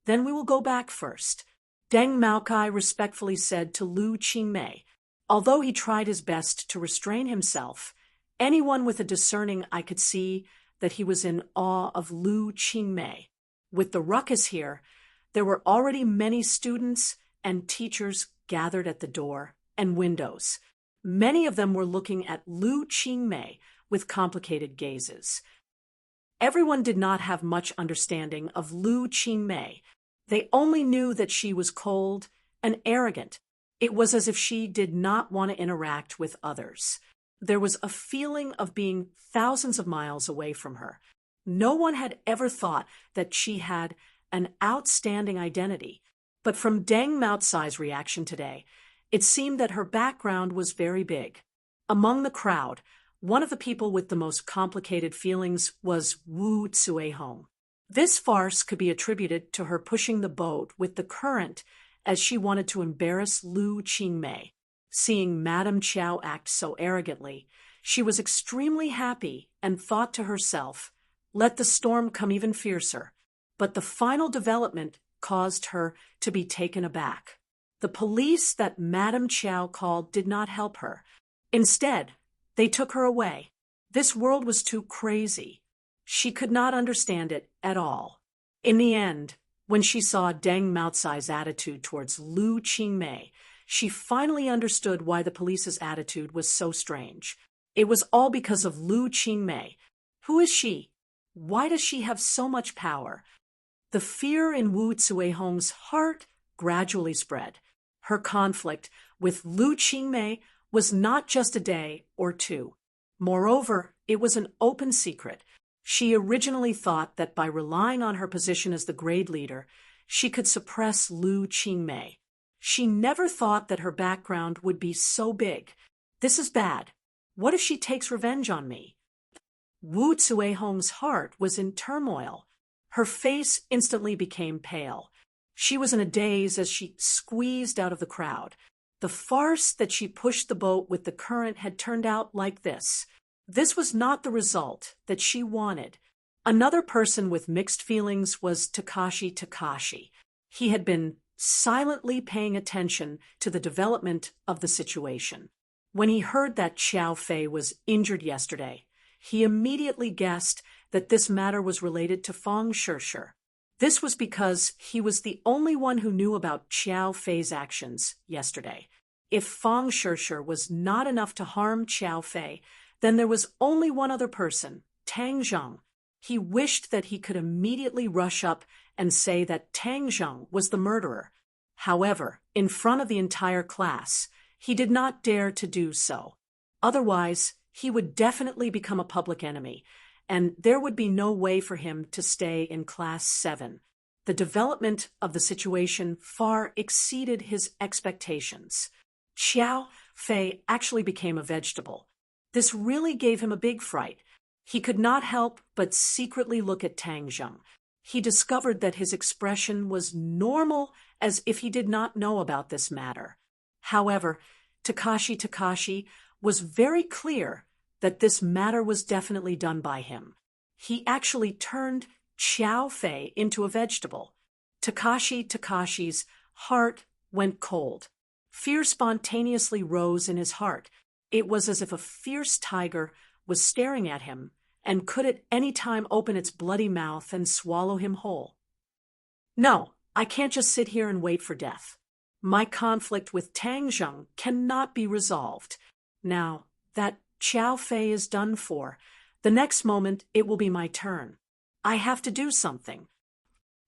"Then we will go back first," Deng Maokai respectfully said to Lu Qingmei. Although he tried his best to restrain himself, anyone with a discerning eye could see that he was in awe of Lu Qingmei. With the ruckus here, there were already many students and teachers gathered at the door and windows. Many of them were looking at Lu Qingmei with complicated gazes. Everyone did not have much understanding of Lu Qingmei. They only knew that she was cold and arrogant. It was as if she did not want to interact with others. There was a feeling of being thousands of miles away from her. No one had ever thought that she had an outstanding identity. But from Deng Maotsai's reaction today, it seemed that her background was very big. Among the crowd, One of the people with the most complicated feelings was Wu Tsuehong. This farce could be attributed to her pushing the boat with the current as she wanted to embarrass Lu Qingmei. Seeing Madame Chow act so arrogantly, she was extremely happy and thought to herself, "Let the storm come even fiercer." But the final development caused her to be taken aback. The police that Madame Chow called did not help her. Instead, they took her away. This world was too crazy. She could not understand it at all. In the end, when she saw Deng Maocai's attitude towards Lu Qingmei, she finally understood why the police's attitude was so strange. It was all because of Lu Qingmei. Who is she? Why does she have so much power? The fear in Wu Tsuehong's heart gradually spread. Her conflict with Lu Qingmei was not just a day or two. Moreover, it was an open secret. She originally thought that by relying on her position as the grade leader, she could suppress Lu Qingmei. She never thought that her background would be so big. This is bad. What if she takes revenge on me? Wu Tsuehong's heart was in turmoil. Her face instantly became pale. She was in a daze as she squeezed out of the crowd. The farce that she pushed the boat with the current had turned out like this. This was not the result that she wanted. Another person with mixed feelings was Takashi. He had been silently paying attention to the development of the situation. When he heard that Xiao Fei was injured yesterday, he immediately guessed that this matter was related to Fang Shirshir. This was because he was the only one who knew about Xiao Fei's actions yesterday. If Fang Shirshir was not enough to harm Xiao Fei, then there was only one other person, Tang Zheng. He wished that he could immediately rush up and say that Tang Zheng was the murderer. However, in front of the entire class, he did not dare to do so. Otherwise, he would definitely become a public enemy, and there would be no way for him to stay in Class 7. The development of the situation far exceeded his expectations. Xiao Fei actually became a vegetable. This really gave him a big fright. He could not help but secretly look at Tang Zheng. He discovered that his expression was normal, as if he did not know about this matter. However, Takashi was very clear that this matter was definitely done by him. He actually turned Xiao Fei into a vegetable. Takashi's heart went cold. Fear spontaneously rose in his heart. It was as if a fierce tiger was staring at him and could at any time open its bloody mouth and swallow him whole. No, I can't just sit here and wait for death. My conflict with Tang Zheng cannot be resolved. Now that Xiao Fei is done for, the next moment it will be my turn. I have to do something.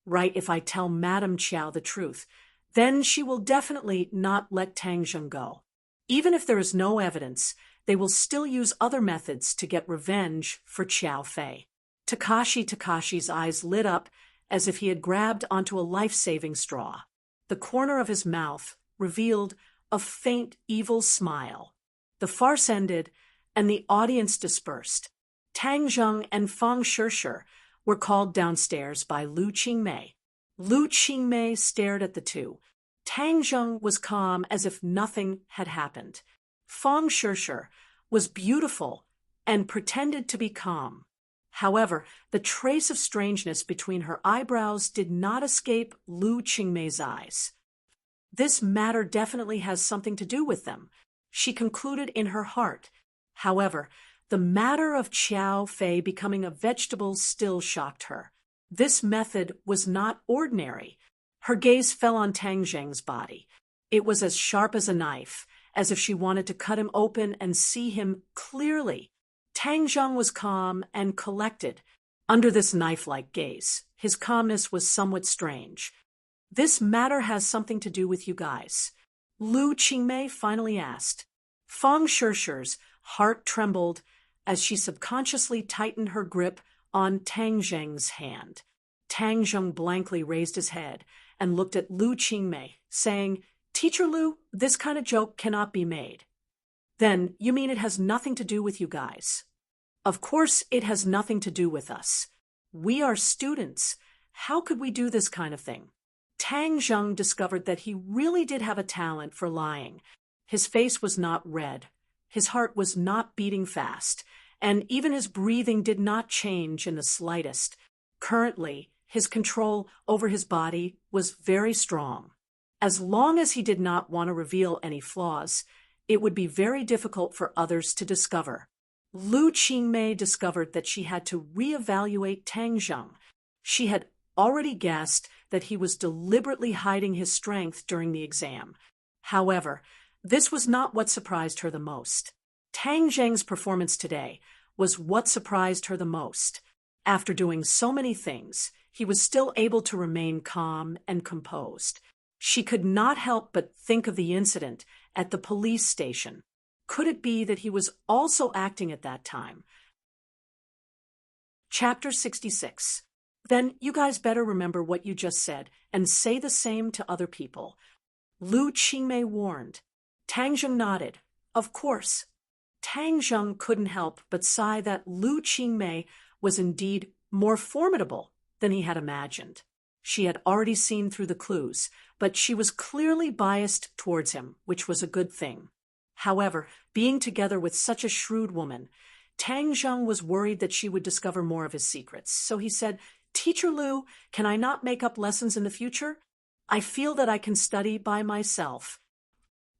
Right, if I tell Madame Chow the truth, then she will definitely not let Tang Zheng go. Even if there is no evidence, they will still use other methods to get revenge for Xiao Fei. Takashi's eyes lit up as if he had grabbed onto a life-saving straw. The corner of his mouth revealed a faint, evil smile. The farce ended, and the audience dispersed. Tang Zheng and Fang Shirshir were called downstairs by Lu Qingmei. Lu Qingmei stared at the two. Tang Zheng was calm as if nothing had happened. Fang Shirshir was beautiful and pretended to be calm. However, the trace of strangeness between her eyebrows did not escape Lu Qingmei's eyes. This matter definitely has something to do with them, she concluded in her heart. However, the matter of Xiao Fei becoming a vegetable still shocked her. This method was not ordinary. Her gaze fell on Tang Zheng's body. It was as sharp as a knife, as if she wanted to cut him open and see him clearly. Tang Zheng was calm and collected. Under this knife-like gaze, his calmness was somewhat strange. This matter has something to do with you guys, Lu Qingmei finally asked. Fang Shirshir's heart trembled as she subconsciously tightened her grip on Tang Zheng's hand. Tang Zheng blankly raised his head and looked at Lu Qingmei, saying, "Teacher Lu, this kind of joke cannot be made." Then you mean it has nothing to do with you guys? Of course it has nothing to do with us. We are students. How could we do this kind of thing? Tang Zheng discovered that he really did have a talent for lying. His face was not red. His heart was not beating fast, and even his breathing did not change in the slightest. Currently, his control over his body was very strong. As long as he did not want to reveal any flaws, it would be very difficult for others to discover. Lu Qingmei discovered that she had to reevaluate Tang Zheng. She had already guessed that he was deliberately hiding his strength during the exam. However, this was not what surprised her the most. Tang Zheng's performance today was what surprised her the most. After doing so many things, he was still able to remain calm and composed. She could not help but think of the incident at the police station. Could it be that he was also acting at that time? Chapter 66. Then you guys better remember what you just said and say the same to other people. Lu Qingmei warned. Tang Zheng nodded. Of course. Tang Zheng couldn't help but sigh that Lu Qingmei was indeed more formidable than he had imagined. She had already seen through the clues, but she was clearly biased towards him, which was a good thing. However, being together with such a shrewd woman, Tang Zheng was worried that she would discover more of his secrets. So he said, Teacher Lu, can I not make up lessons in the future? I feel that I can study by myself.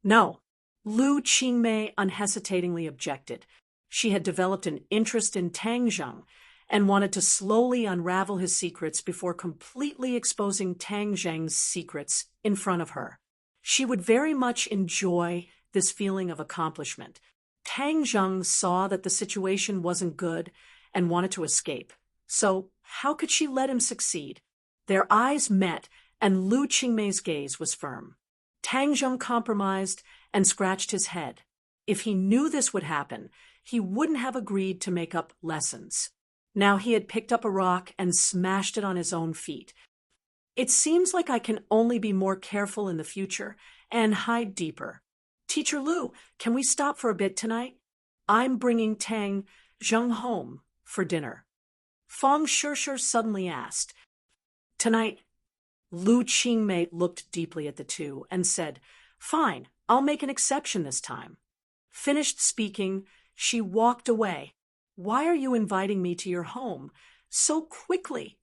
No. Lu Qingmei unhesitatingly objected. She had developed an interest in Tang Zheng and wanted to slowly unravel his secrets before completely exposing Tang Zheng's secrets in front of her. She would very much enjoy this feeling of accomplishment. Tang Zheng saw that the situation wasn't good and wanted to escape. So how could she let him succeed? Their eyes met, and Lu Qingmei's gaze was firm. Tang Zheng compromised and scratched his head. If he knew this would happen, he wouldn't have agreed to make up lessons. Now he had picked up a rock and smashed it on his own feet. It seems like I can only be more careful in the future and hide deeper. Teacher Lu, can we stop for a bit tonight? I'm bringing Tang Zheng home for dinner. Fang Shishir suddenly asked. Tonight? Lu Qingmei looked deeply at the two and said, Fine, I'll make an exception this time. Finished speaking, she walked away. Why are you inviting me to your home so quickly?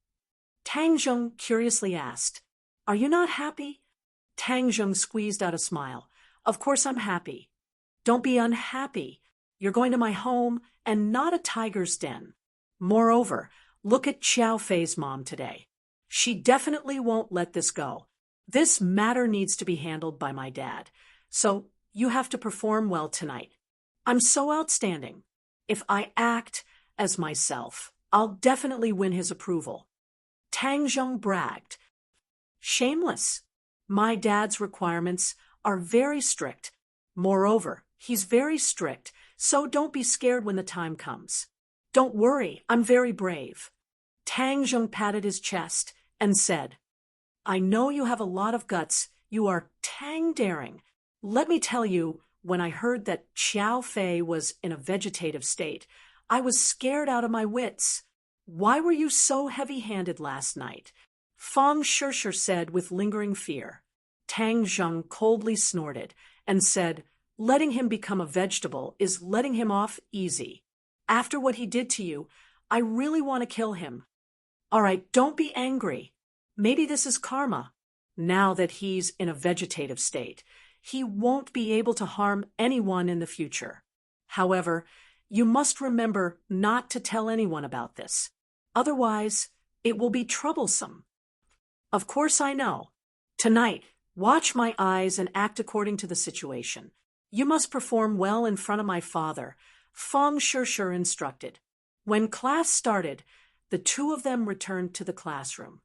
Tang Zheng curiously asked. Are you not happy? Tang Zheng squeezed out a smile. Of course I'm happy. Don't be unhappy. You're going to my home and not a tiger's den. Moreover, look at Xiao Fei's mom today. She definitely won't let this go. This matter needs to be handled by my dad. So you have to perform well tonight. I'm so outstanding. If I act as myself, I'll definitely win his approval. Tang Zheng bragged. Shameless. My dad's requirements are very strict. Moreover, he's very strict, so don't be scared when the time comes. Don't worry, I'm very brave. Tang Zheng patted his chest and said, I know you have a lot of guts. You are Tang daring. Let me tell you, when I heard that Xiao Fei was in a vegetative state, I was scared out of my wits. Why were you so heavy-handed last night? Fang Shishir said with lingering fear. Tang Zheng coldly snorted and said, letting him become a vegetable is letting him off easy. After what he did to you, I really want to kill him. All right, don't be angry. Maybe this is karma. Now that he's in a vegetative state, he won't be able to harm anyone in the future. However, you must remember not to tell anyone about this. Otherwise, it will be troublesome. Of course I know. Tonight, watch my eyes and act according to the situation. You must perform well in front of my father, Fang Shishir instructed. When class started, the two of them returned to the classroom.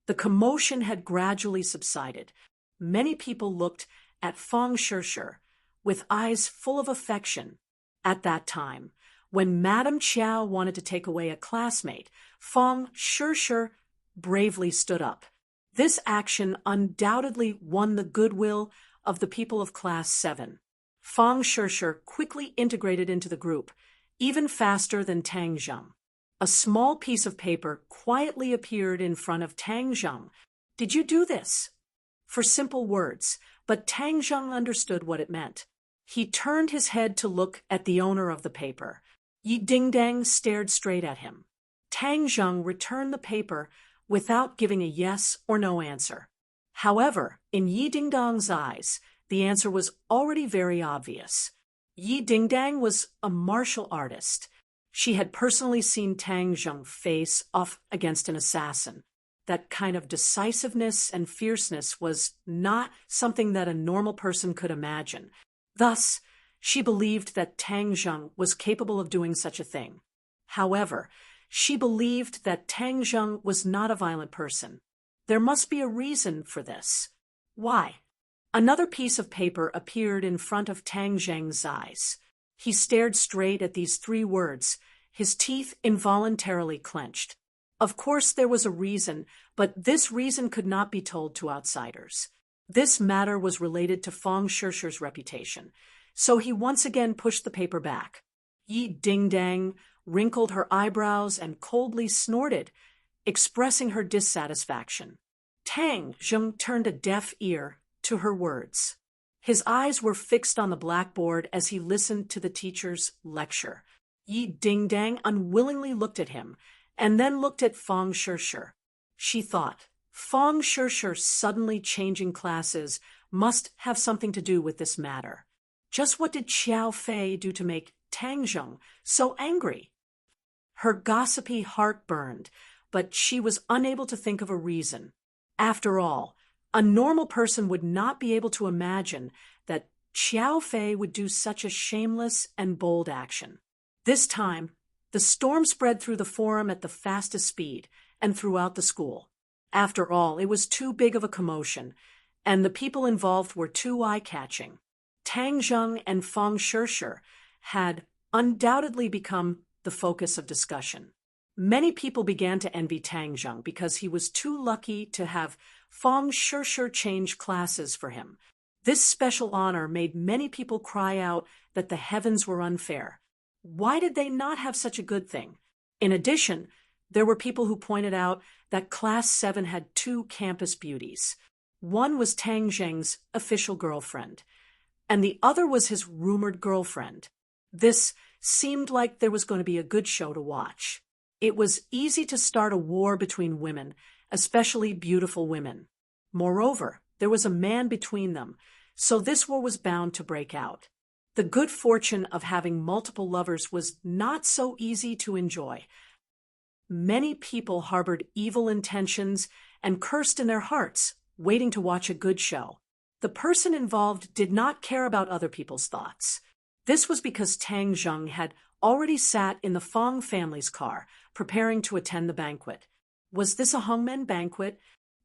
The commotion had gradually subsided. Many people looked at Fang Shishir with eyes full of affection. At that time, when Madame Qiao wanted to take away a classmate, Fang Shishir bravely stood up. This action undoubtedly won the goodwill of the people of Class 7. Fang Shishir quickly integrated into the group, even faster than Tang Zheng. A small piece of paper quietly appeared in front of Tang Zheng. "Did you do this?" For simple words, but Tang Zheng understood what it meant. He turned his head to look at the owner of the paper. Yi Dingdang stared straight at him. Tang Zheng returned the paper without giving a yes or no answer. However, in Yi Dingdang's eyes, the answer was already very obvious. Yi Dingdang was a martial artist. She had personally seen Tang Zheng face off against an assassin. That kind of decisiveness and fierceness was not something that a normal person could imagine. Thus, she believed that Tang Zheng was capable of doing such a thing. However, she believed that Tang Zheng was not a violent person. There must be a reason for this. Why? Another piece of paper appeared in front of Tang Zheng's eyes. He stared straight at these 3 words, his teeth involuntarily clenched. Of course there was a reason, but this reason could not be told to outsiders. This matter was related to Fang Shishir's reputation, so he once again pushed the paper back. Yi Dingdang wrinkled her eyebrows and coldly snorted, expressing her dissatisfaction. Tang Zheng turned a deaf ear to her words. His eyes were fixed on the blackboard as he listened to the teacher's lecture. Yi Dingdang unwillingly looked at him, and then looked at Fang Shishir. She thought, Fang Shishir suddenly changing classes must have something to do with this matter. Just what did Xiao Fei do to make Tang Zheng so angry? Her gossipy heart burned, but she was unable to think of a reason. After all, a normal person would not be able to imagine that Xiao Fei would do such a shameless and bold action. This time, the storm spread through the forum at the fastest speed and throughout the school. After all, it was too big of a commotion, and the people involved were too eye-catching. Tang Zheng and Fang Shishir had undoubtedly become the focus of discussion. Many people began to envy Tang Zheng because he was too lucky to have Fang Shishir change classes for him. This special honor made many people cry out that the heavens were unfair. Why did they not have such a good thing? In addition, there were people who pointed out that Class 7 had 2 campus beauties. One was Tang Zheng's official girlfriend, and the other was his rumored girlfriend. This seemed like there was going to be a good show to watch. It was easy to start a war between women, especially beautiful women. Moreover, there was a man between them, so this war was bound to break out. The good fortune of having multiple lovers was not so easy to enjoy. Many people harbored evil intentions and cursed in their hearts, waiting to watch a good show. The person involved did not care about other people's thoughts. This was because Tang Zheng had already sat in the Fang family's car, preparing to attend the banquet. Was this a hongmen banquet?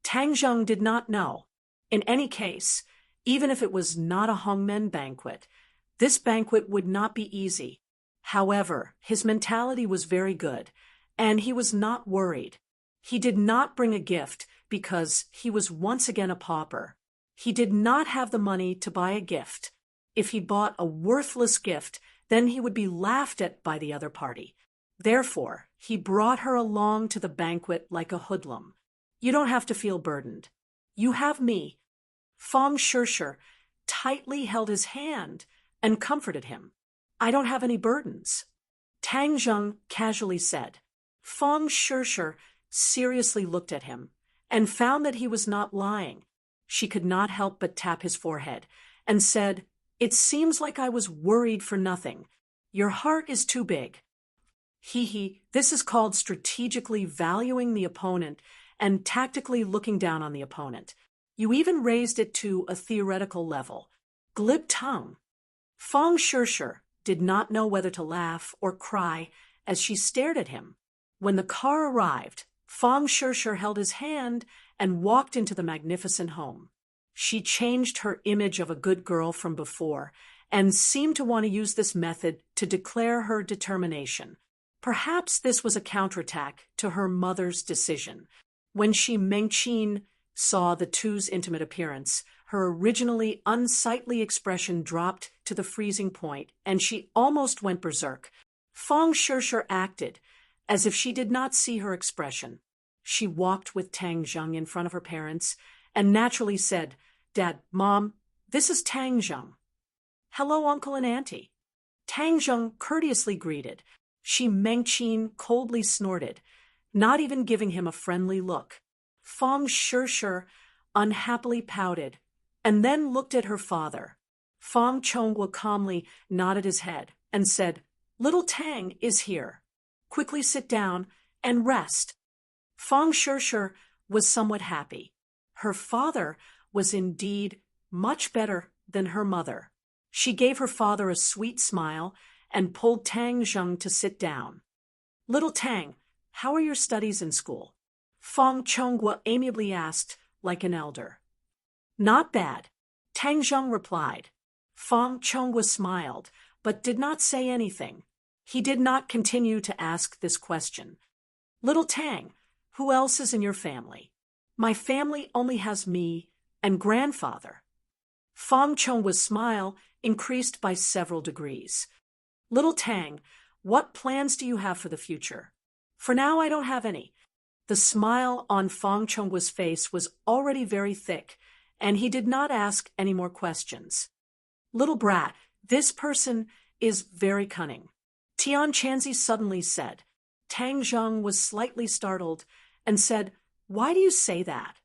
Tang Zheng did not know. In any case, even if it was not a hongmen banquet, this banquet would not be easy. However, his mentality was very good, and he was not worried. He did not bring a gift because he was once again a pauper. He did not have the money to buy a gift. If he bought a worthless gift, then he would be laughed at by the other party. Therefore, he brought her along to the banquet like a hoodlum. You don't have to feel burdened. You have me. Fang Shishir tightly held his hand and comforted him. I don't have any burdens. Tang Zheng casually said. Fang Shishir seriously looked at him and found that he was not lying. She could not help but tap his forehead and said, It seems like I was worried for nothing. Your heart is too big. This is called strategically valuing the opponent and tactically looking down on the opponent. You even raised it to a theoretical level. Glib tongue. Fang Shishir did not know whether to laugh or cry as she stared at him. When the car arrived, Fang Shishir held his hand and walked into the magnificent home. She changed her image of a good girl from before and seemed to want to use this method to declare her determination. Perhaps this was a counterattack to her mother's decision. When she Mengqin saw the two's intimate appearance, her originally unsightly expression dropped to the freezing point, and she almost went berserk. Fang Shishir acted as if she did not see her expression. She walked with Tang Zheng in front of her parents and naturally said, "Dad, Mom, this is Tang Zheng." "Hello, Uncle and Auntie." Tang Zheng courteously greeted. Shi Mengqin coldly snorted, not even giving him a friendly look. Fang Shishir unhappily pouted, and then looked at her father. Fang Chonghua calmly nodded his head and said, "Little Tang is here. Quickly sit down and rest." Fang Shishir was somewhat happy. Her father was indeed much better than her mother. She gave her father a sweet smile and pulled Tang Zheng to sit down. "Little Tang, how are your studies in school?" Fang Chonghua amiably asked, like an elder. "Not bad," Tang Zheng replied. Fang Chonghua smiled, but did not say anything. He did not continue to ask this question. "Little Tang, who else is in your family?" "My family only has me and grandfather." Fang Chonghua's smile increased by several degrees. "Little Tang, what plans do you have for the future?" "For now, I don't have any." The smile on Fang Chonghua's face was already very thick, and he did not ask any more questions. "Little brat, this person is very cunning," Tian Chanzi suddenly said. Tang Zheng was slightly startled and said, "Why do you say that?"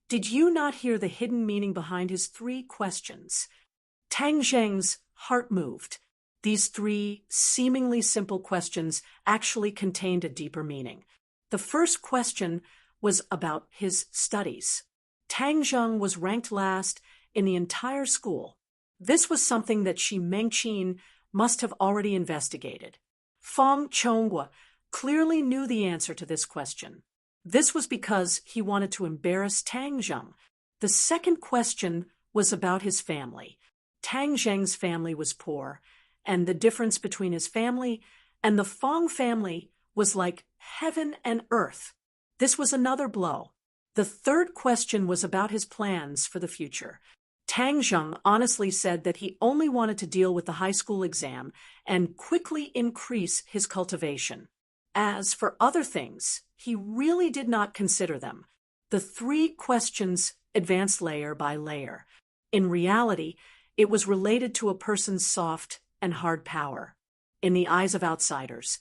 Did you not hear the hidden meaning behind his 3 questions? Tang Zheng's heart moved. These 3 seemingly simple questions actually contained a deeper meaning. The first question was about his studies. Tang Zheng was ranked last in the entire school. This was something that Shi Mengqin must have already investigated. Fang Chonghua clearly knew the answer to this question. This was because he wanted to embarrass Tang Zheng. The second question was about his family. Tang Zheng's family was poor, and the difference between his family and the Fang family was like heaven and earth. This was another blow. The third question was about his plans for the future. Tang Zheng honestly said that he only wanted to deal with the high school exam and quickly increase his cultivation. As for other things, he really did not consider them. The 3 questions advanced layer by layer. In reality, it was related to a person's soft and hard power. In the eyes of outsiders,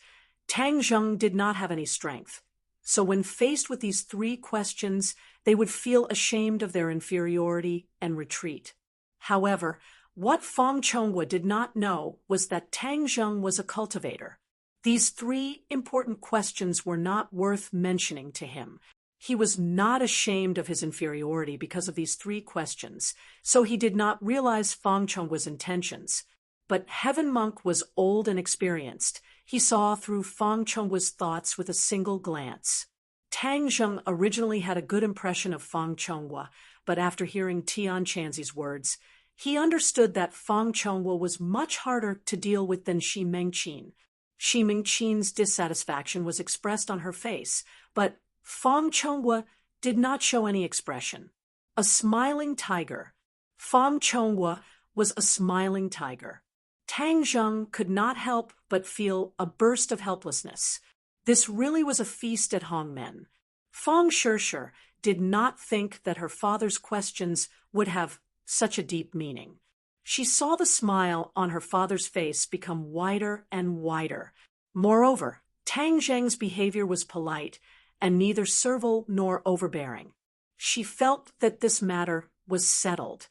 Tang Zheng did not have any strength. So when faced with these 3 questions, they would feel ashamed of their inferiority and retreat. However, what Fang Chonghua did not know was that Tang Zheng was a cultivator. These 3 important questions were not worth mentioning to him. He was not ashamed of his inferiority because of these 3 questions, so he did not realize Fang Chonghua's intentions. But Heaven Monk was old and experienced. He saw through Fang Chonghua's thoughts with a single glance. Tang Zheng originally had a good impression of Fang Chonghua, but after hearing Tian Chanzi's words, he understood that Fang Chonghua was much harder to deal with than Shi Mengqin. Shi Mengqin's dissatisfaction was expressed on her face, but Fang Chonghua did not show any expression. A smiling tiger. Fang Chonghua was a smiling tiger. Tang Zheng could not help but feel a burst of helplessness. This really was a feast at Hongmen. Fang Shishir did not think that her father's questions would have such a deep meaning. She saw the smile on her father's face become wider and wider. Moreover, Tang Zheng's behavior was polite and neither servile nor overbearing. She felt that this matter was settled.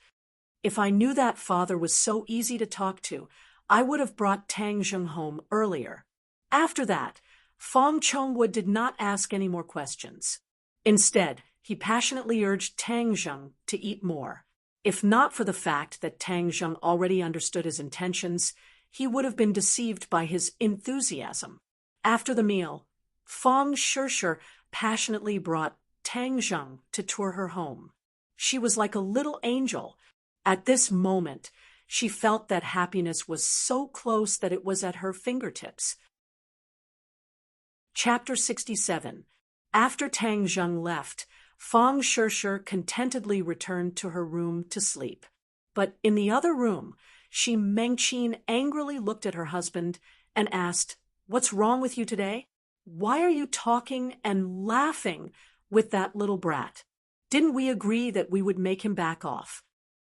If I knew that father was so easy to talk to, I would have brought Tang Zheng home earlier. After that, Fang Chonghua did not ask any more questions. Instead, he passionately urged Tang Zheng to eat more. If not for the fact that Tang Zheng already understood his intentions, he would have been deceived by his enthusiasm. After the meal, Fang Shishir passionately brought Tang Zheng to tour her home. She was like a little angel. At this moment, she felt that happiness was so close that it was at her fingertips. Chapter 67. After Tang Zheng left, Fang Shishir contentedly returned to her room to sleep. But in the other room, Shi Mengqin angrily looked at her husband and asked, "What's wrong with you today? Why are you talking and laughing with that little brat? Didn't we agree that we would make him back off?"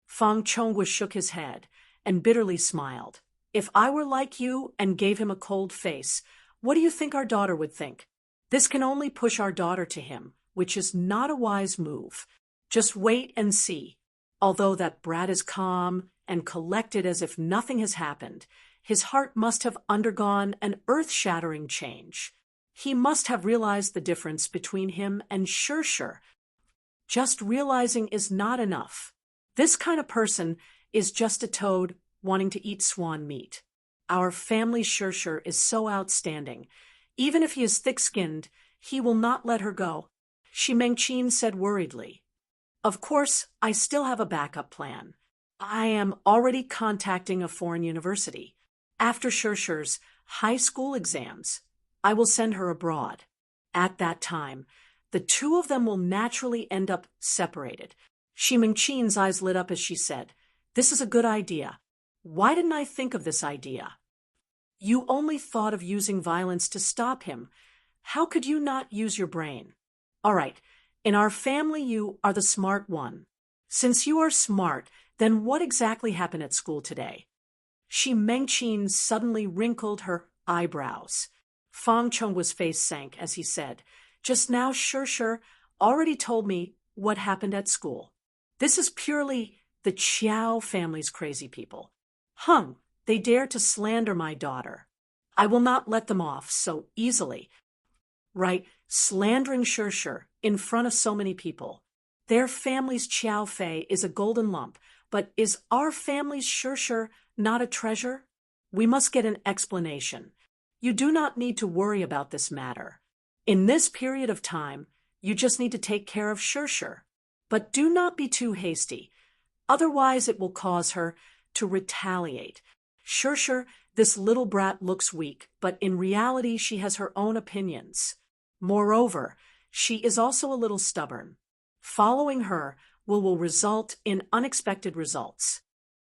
Fang Chongwa shook his head and bitterly smiled. "If I were like you and gave him a cold face, what do you think our daughter would think? This can only push our daughter to him, which is not a wise move. Just wait and see. Although that brat is calm and collected as if nothing has happened, his heart must have undergone an earth-shattering change. He must have realized the difference between him and Shishir. Just realizing is not enough. This kind of person is just a toad wanting to eat swan meat. Our family Shishir is so outstanding. Even if he is thick-skinned, he will not let her go," Shi Mengqin said worriedly. "Of course, I still have a backup plan. I am already contacting a foreign university. After Shishir's high school exams, I will send her abroad. At that time, the two of them will naturally end up separated." Shi Mengqin's eyes lit up as she said, "This is a good idea. Why didn't I think of this idea? You only thought of using violence to stop him. How could you not use your brain? All right, in our family you are the smart one. Since you are smart, then what exactly happened at school today?" Shi Mengqin suddenly wrinkled her eyebrows. Fang Chongwa's face sank as he said, "Just now Shishir already told me what happened at school. This is purely the Qiao family's crazy people. They dare to slander my daughter. I will not let them off so easily. Right, slandering Shishir in front of so many people. Their family's Qiao Fei is a golden lump, but is our family's Shishir not a treasure? We must get an explanation. You do not need to worry about this matter. In this period of time, you just need to take care of Shishir. But do not be too hasty. Otherwise it will cause her to retaliate. Shishir, this little brat looks weak, but in reality she has her own opinions. Moreover, she is also a little stubborn. Following her will result in unexpected results."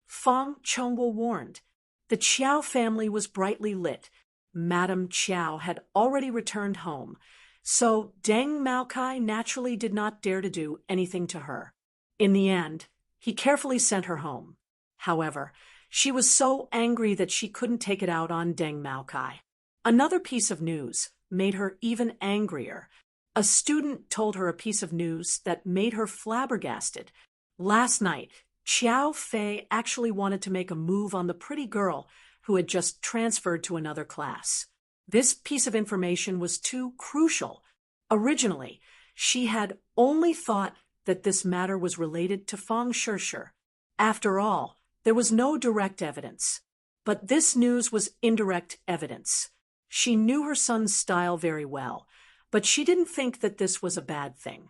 Fang Chongwa warned. The Qiao family was brightly lit. Madame Qiao had already returned home, so Deng Maokai naturally did not dare to do anything to her. In the end, he carefully sent her home. However, she was so angry that she couldn't take it out on Deng Maokai. Another piece of news made her even angrier. A student told her a piece of news that made her flabbergasted. Last night, Qiao Fei actually wanted to make a move on the pretty girl who had just transferred to another class. This piece of information was too crucial. Originally, she had only thought that this matter was related to Fang Shishir. After all, there was no direct evidence. But this news was indirect evidence. She knew her son's style very well, but she didn't think that this was a bad thing.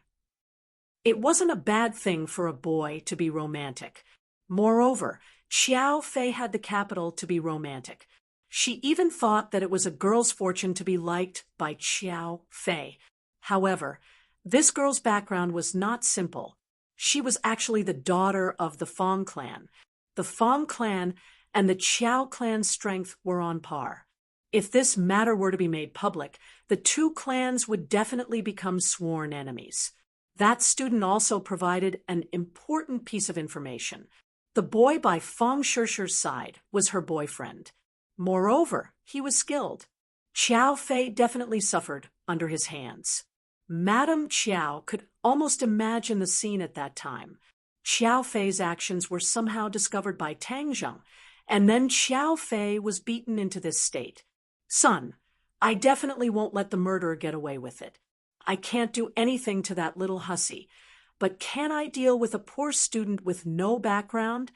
It wasn't a bad thing for a boy to be romantic. Moreover, Qiao Fei had the capital to be romantic. She even thought that it was a girl's fortune to be liked by Qiao Fei. However, this girl's background was not simple. She was actually the daughter of the Fang clan. The Fang clan and the Qiao clan's strength were on par. If this matter were to be made public, the two clans would definitely become sworn enemies. That student also provided an important piece of information. The boy by Fang Shishir's side was her boyfriend. Moreover, he was skilled. Qiao Fei definitely suffered under his hands. Madame Qiao could almost imagine the scene at that time. Qiao Fei's actions were somehow discovered by Tang Zheng, and then Qiao Fei was beaten into this state. "Son, I definitely won't let the murderer get away with it. I can't do anything to that little hussy, but can I deal with a poor student with no background?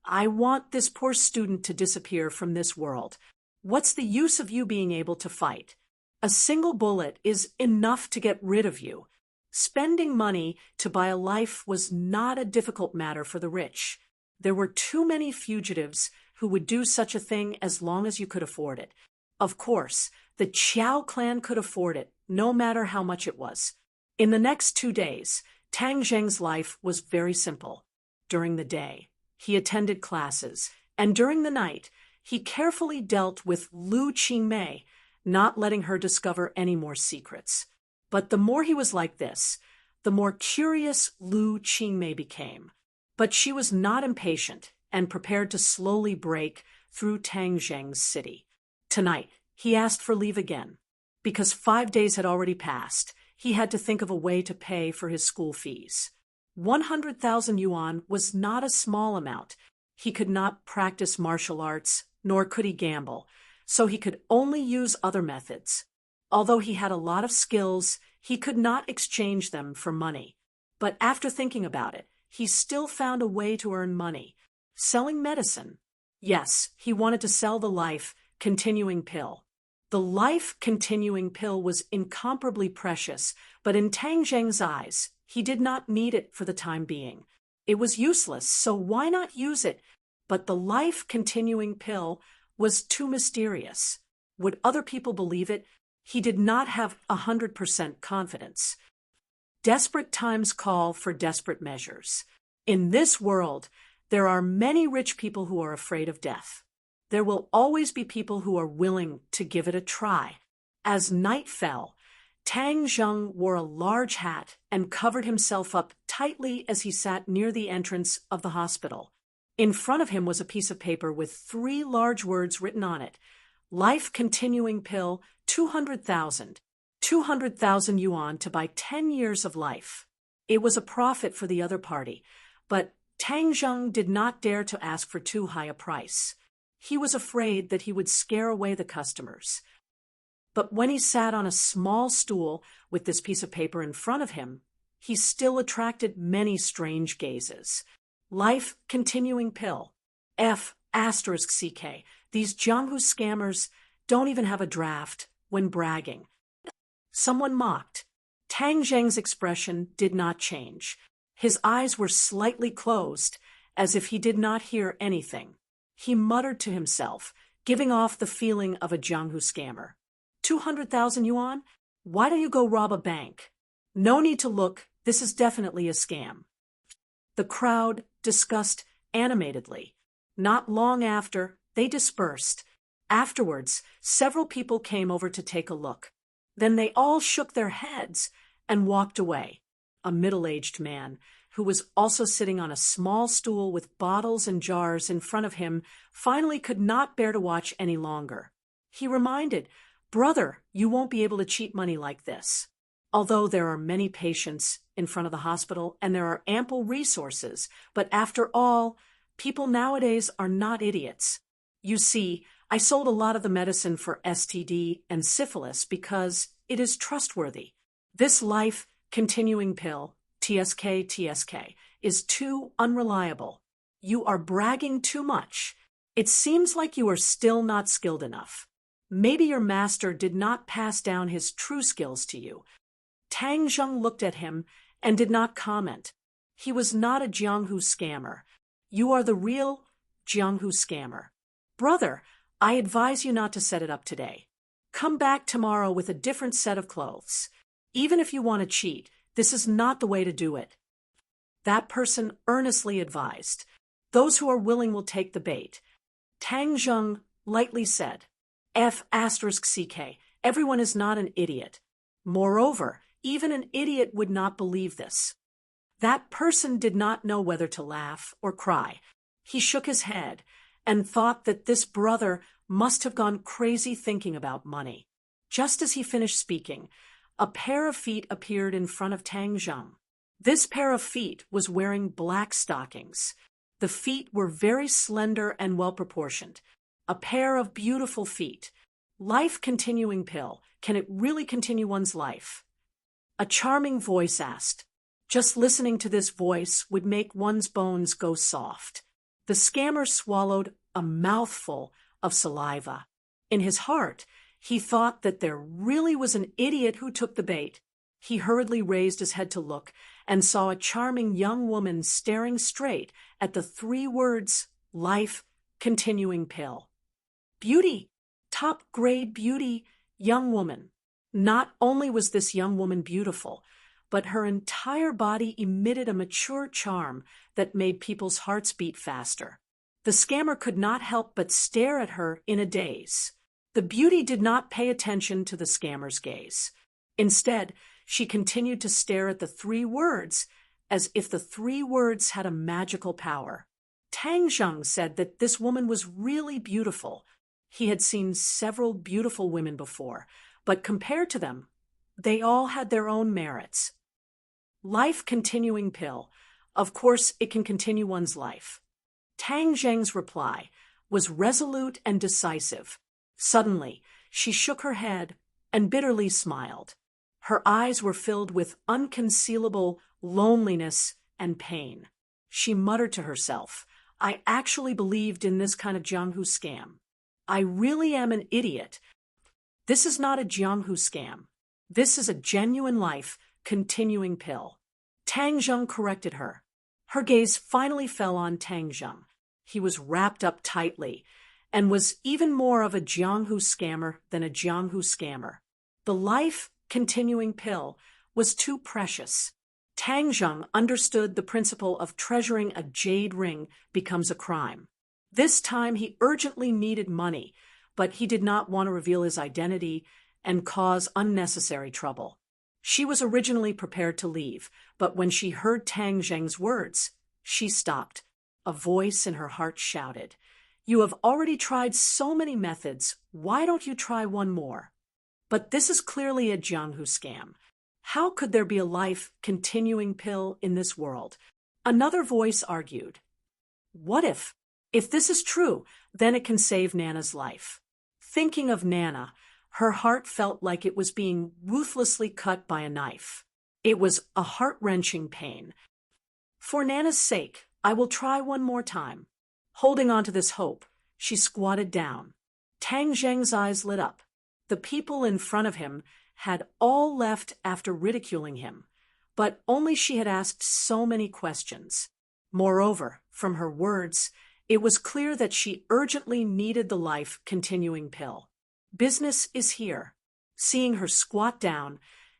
I want this poor student to disappear from this world. What's the use of you being able to fight? A single bullet is enough to get rid of you. Spending money to buy a life was not a difficult matter for the rich. There were too many fugitives who would do such a thing as long as you could afford it. Of course, the Qiao clan could afford it, no matter how much it was. In the next 2 days, Tang Zheng's life was very simple. During the day, he attended classes, and during the night, he carefully dealt with Lu Qingmei, not letting her discover any more secrets. But the more he was like this, the more curious Lu Qingmei became. But she was not impatient and prepared to slowly break through Tang Zheng's city. Tonight, he asked for leave again. Because 5 days had already passed, he had to think of a way to pay for his school fees. 100,000 yuan was not a small amount. He could not practice martial arts, nor could he gamble, so he could only use other methods. Although he had a lot of skills, he could not exchange them for money. But after thinking about it, he still found a way to earn money. Selling medicine. Yes, he wanted to sell the life-continuing pill. The life-continuing pill was incomparably precious, but in Tang Zheng's eyes, he did not need it for the time being. It was useless, so why not use it? But the life-continuing pill was too mysterious. Would other people believe it? He did not have 100% confidence. Desperate times call for desperate measures. In this world, there are many rich people who are afraid of death. There will always be people who are willing to give it a try. As night fell, Tang Zheng wore a large hat and covered himself up tightly as he sat near the entrance of the hospital. In front of him was a piece of paper with 3 large words written on it. Life-continuing pill, 200,000. 200,000 yuan to buy 10 years of life. It was a profit for the other party, but Tang Zheng did not dare to ask for too high a price. He was afraid that he would scare away the customers. But when he sat on a small stool with this piece of paper in front of him, he still attracted many strange gazes. Life-continuing pill. F***CK. These Jianghu scammers don't even have a draft when bragging. Someone mocked. Tang Zheng's expression did not change. His eyes were slightly closed, as if he did not hear anything. He muttered to himself, giving off the feeling of a Jianghu scammer. 200,000 yuan? Why don't you go rob a bank? No need to look, this is definitely a scam. The crowd discussed animatedly. Not long after, they dispersed. Afterwards, several people came over to take a look. Then they all shook their heads and walked away. A middle-aged man, who was also sitting on a small stool with bottles and jars in front of him, finally could not bear to watch any longer. He reminded, "Brother, you won't be able to cheat money like this." Although there are many patients in front of the hospital and there are ample resources, but after all, people nowadays are not idiots. You see, I sold a lot of the medicine for STD and syphilis because it is trustworthy. This life-continuing pill, TSK, is too unreliable. You are bragging too much. It seems like you are still not skilled enough. Maybe your master did not pass down his true skills to you. Tang Zheng looked at him and did not comment. He was not a Jianghu scammer. You are the real Jianghu scammer. Brother, I advise you not to set it up today. Come back tomorrow with a different set of clothes. Even if you want to cheat, this is not the way to do it. That person earnestly advised. Those who are willing will take the bait. Tang Zheng lightly said, F***CK, everyone is not an idiot. Moreover, even an idiot would not believe this. That person did not know whether to laugh or cry. He shook his head and thought that this brother must have gone crazy thinking about money. Just as he finished speaking, a pair of feet appeared in front of Tang Zheng. This pair of feet was wearing black stockings. The feet were very slender and well-proportioned. A pair of beautiful feet. Life-continuing pill. Can it really continue one's life? A charming voice asked. Just listening to this voice would make one's bones go soft. The scammer swallowed a mouthful of saliva. In his heart, he thought that there really was an idiot who took the bait. He hurriedly raised his head to look and saw a charming young woman staring straight at the 3 words, life-continuing pill. Beauty, top-grade beauty, young woman. Not only was this young woman beautiful, but her entire body emitted a mature charm that made people's hearts beat faster. The scammer could not help but stare at her in a daze. The beauty did not pay attention to the scammer's gaze. Instead, she continued to stare at the 3 words, as if the 3 words had a magical power. Tang Zheng said that this woman was really beautiful. He had seen several beautiful women before, but compared to them, they all had their own merits. Life-continuing pill. Of course, it can continue one's life. Tang Zheng's reply was resolute and decisive. Suddenly, she shook her head and bitterly smiled. Her eyes were filled with unconcealable loneliness and pain. She muttered to herself, "I actually believed in this kind of Jianghu scam. I really am an idiot. This is not a Jianghu scam. This is a genuine life, continuing pill." Tang Zheng corrected her. Her gaze finally fell on Tang Zheng. He was wrapped up tightly, and was even more of a Jianghu scammer than a Jianghu scammer. The life-continuing pill was too precious. Tang Zheng understood the principle of treasuring a jade ring becomes a crime. This time he urgently needed money, but he did not want to reveal his identity and cause unnecessary trouble. She was originally prepared to leave, but when she heard Tang Zheng's words, she stopped. A voice in her heart shouted, "You have already tried so many methods, why don't you try one more?" But this is clearly a Jianghu scam. How could there be a life-continuing pill in this world? Another voice argued, "What if? If this is true, then it can save Nana's life." Thinking of Nana, her heart felt like it was being ruthlessly cut by a knife. It was a heart-wrenching pain. "For Nana's sake, I will try one more time." Holding on to this hope, she squatted down. Tang Zheng's eyes lit up. The people in front of him had all left after ridiculing him, but only she had asked so many questions. Moreover, from her words, it was clear that she urgently needed the life-continuing pill. Business is here. Seeing her squat down,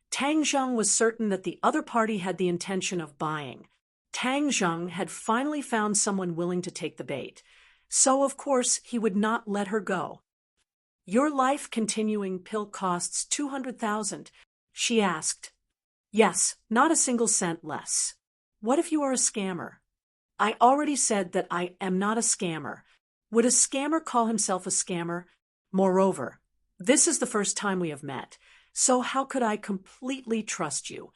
Tang Zheng was certain that the other party had the intention of buying. Tang Zheng had finally found someone willing to take the bait, so of course he would not let her go. "Your life-continuing pill costs 200,000, she asked. "Yes, not a single cent less." "What if you are a scammer?" "I already said that I am not a scammer. Would a scammer call himself a scammer? Moreover, this is the first time we have met, so how could I completely trust you?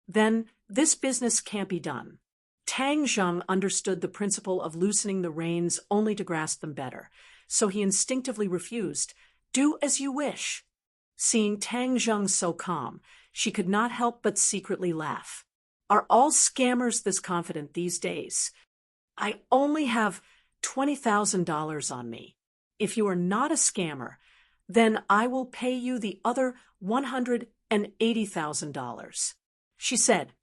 Then this business can't be done." Tang Zheng understood the principle of loosening the reins only to grasp them better, so he instinctively refused. "Do as you wish." Seeing Tang Zheng so calm, she could not help but secretly laugh. Are all scammers this confident these days? "I only have $20,000 on me. If you are not a scammer, then I will pay you the other $180,000. She said.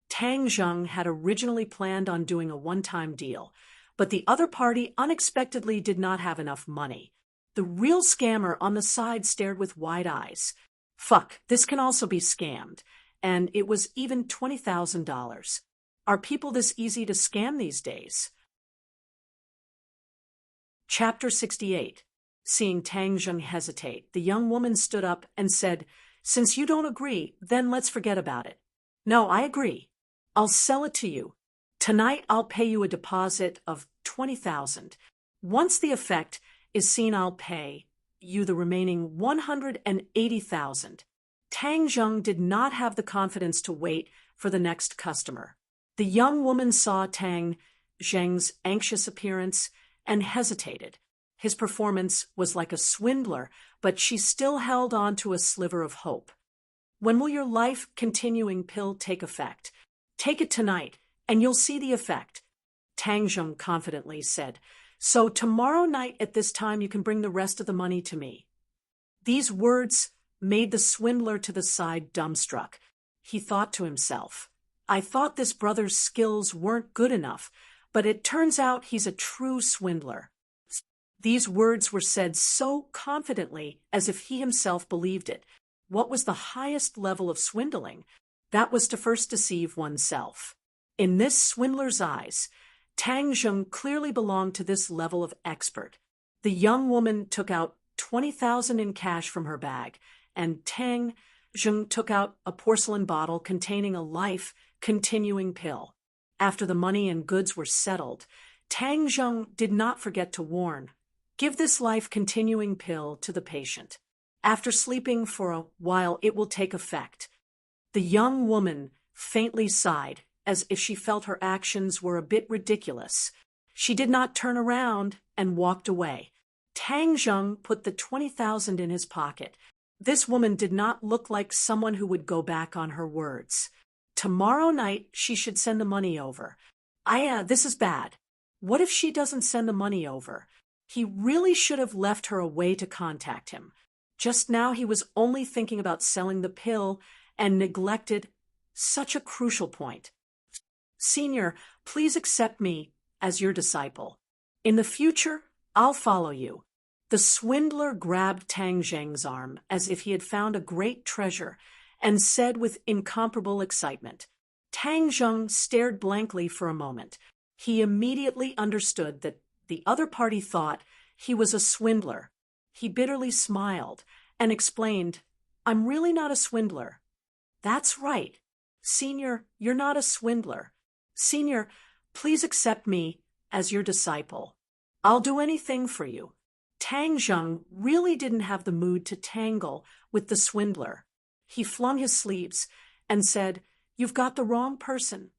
Tang Zheng had originally planned on doing a one-time deal, but the other party unexpectedly did not have enough money. The real scammer on the side stared with wide eyes. Fuck, this can also be scammed, and it was even $20,000. Are people this easy to scam these days? Chapter 68. Seeing Tang Zheng hesitate, the young woman stood up and said, "Since you don't agree, then let's forget about it." "No, I agree. I'll sell it to you. Tonight I'll pay you a deposit of 20,000. Once the effect is seen, I'll pay you the remaining 180,000. Tang Zheng did not have the confidence to wait for the next customer. The young woman saw Tang Zheng's anxious appearance and hesitated. His performance was like a swindler, but she still held on to a sliver of hope. "When will your life-continuing pill take effect?" "Take it tonight, and you'll see the effect," Tang Zheng confidently said. "So tomorrow night at this time you can bring the rest of the money to me." These words made the swindler to the side dumbstruck. He thought to himself, "I thought this brother's skills weren't good enough, but it turns out he's a true swindler." These words were said so confidently as if he himself believed it. What was the highest level of swindling? That was to first deceive oneself. In this swindler's eyes, Tang Zheng clearly belonged to this level of expert. The young woman took out 20,000 in cash from her bag, and Tang Zheng took out a porcelain bottle containing a life-continuing pill. After the money and goods were settled, Tang Zheng did not forget to warn, "Give this life-continuing pill to the patient. After sleeping for a while, it will take effect." The young woman faintly sighed, as if she felt her actions were a bit ridiculous. She did not turn around and walked away. Tang Zheng put the 20,000 in his pocket. This woman did not look like someone who would go back on her words. Tomorrow night she should send the money over. This is bad. What if she doesn't send the money over? He really should have left her a way to contact him. Just now he was only thinking about selling the pill and neglected such a crucial point. "Senior, please accept me as your disciple. In the future, I'll follow you." The swindler grabbed Tang Zheng's arm as if he had found a great treasure and said with incomparable excitement. Tang Zheng stared blankly for a moment. He immediately understood that the other party thought he was a swindler. He bitterly smiled and explained, "I'm really not a swindler." "That's right. Senior, you're not a swindler. Senior, please accept me as your disciple. I'll do anything for you." Tang Zheng really didn't have the mood to tangle with the swindler. He flung his sleeves and said, "You've got the wrong person."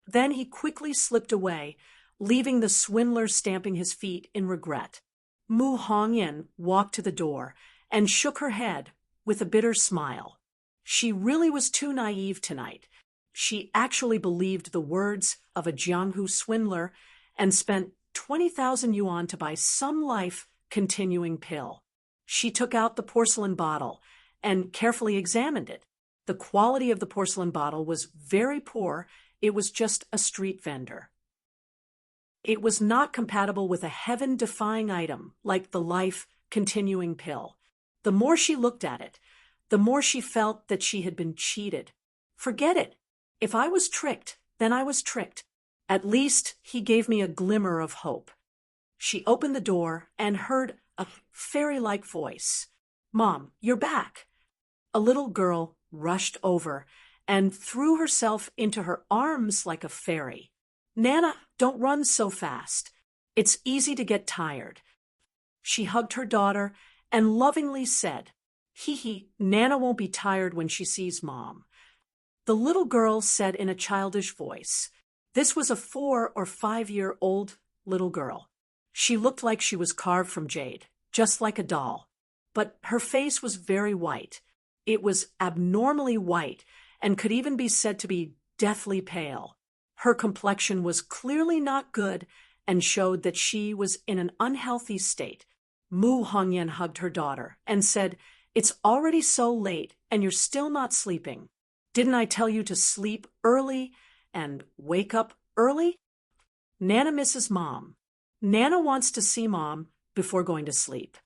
Then he quickly slipped away, leaving the swindler stamping his feet in regret. Mu Hongyan walked to the door and shook her head with a bitter smile. She really was too naive tonight. She actually believed the words of a Jianghu swindler and spent 20,000 yuan to buy some life-continuing pill. She took out the porcelain bottle and carefully examined it. The quality of the porcelain bottle was very poor. It was just a street vendor. It was not compatible with a heaven-defying item like the life-continuing pill. The more she looked at it, the more she felt that she had been cheated. Forget it. If I was tricked, then I was tricked. At least he gave me a glimmer of hope. She opened the door and heard a fairy-like voice. "Mom, you're back." A little girl rushed over and threw herself into her arms like a fairy. "Nana, don't run so fast. It's easy to get tired." She hugged her daughter and lovingly said, "Hee, Nana won't be tired when she sees Mom." The little girl said in a childish voice. This was a 4 or 5-year-old little girl. She looked like she was carved from jade, just like a doll. But her face was very white. It was abnormally white and could even be said to be deathly pale. Her complexion was clearly not good and showed that she was in an unhealthy state. Mu Hongyan hugged her daughter and said, "It's already so late and you're still not sleeping. Didn't I tell you to sleep early and wake up early?" Nana misses Mom. Nana wants to see Mom before going to sleep.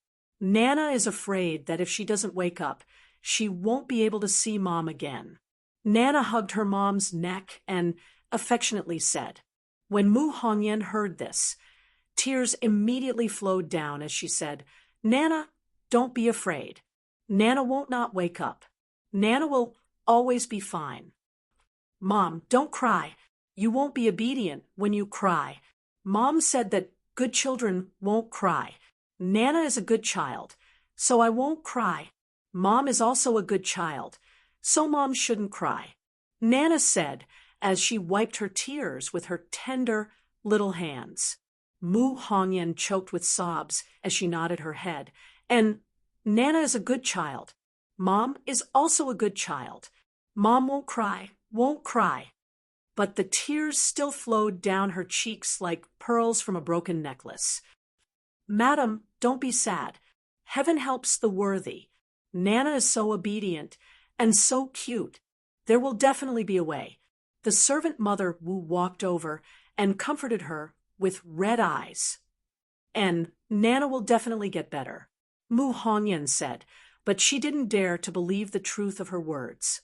Nana is afraid that if she doesn't wake up, she won't be able to see Mom again. Nana hugged her mom's neck and affectionately said. When Mu Hongyan heard this, tears immediately flowed down as she said, "Nana, don't be afraid. Nana won't not wake up. Nana will always be fine." "Mom, don't cry. You won't be obedient when you cry. Mom said that good children won't cry. Nana is a good child, so I won't cry. Mom is also a good child, so Mom shouldn't cry," Nana said as she wiped her tears with her tender little hands. Mu Hongyan choked with sobs as she nodded her head. "And Nana is a good child. Mom is also a good child. Mom won't cry, won't cry." But the tears still flowed down her cheeks like pearls from a broken necklace. "Madam, don't be sad. Heaven helps the worthy. Nana is so obedient and so cute. There will definitely be a way." The servant mother Wu walked over and comforted her with red eyes. "And Nana will definitely get better," Mu Hongyan said. but she didn't dare to believe the truth of her words.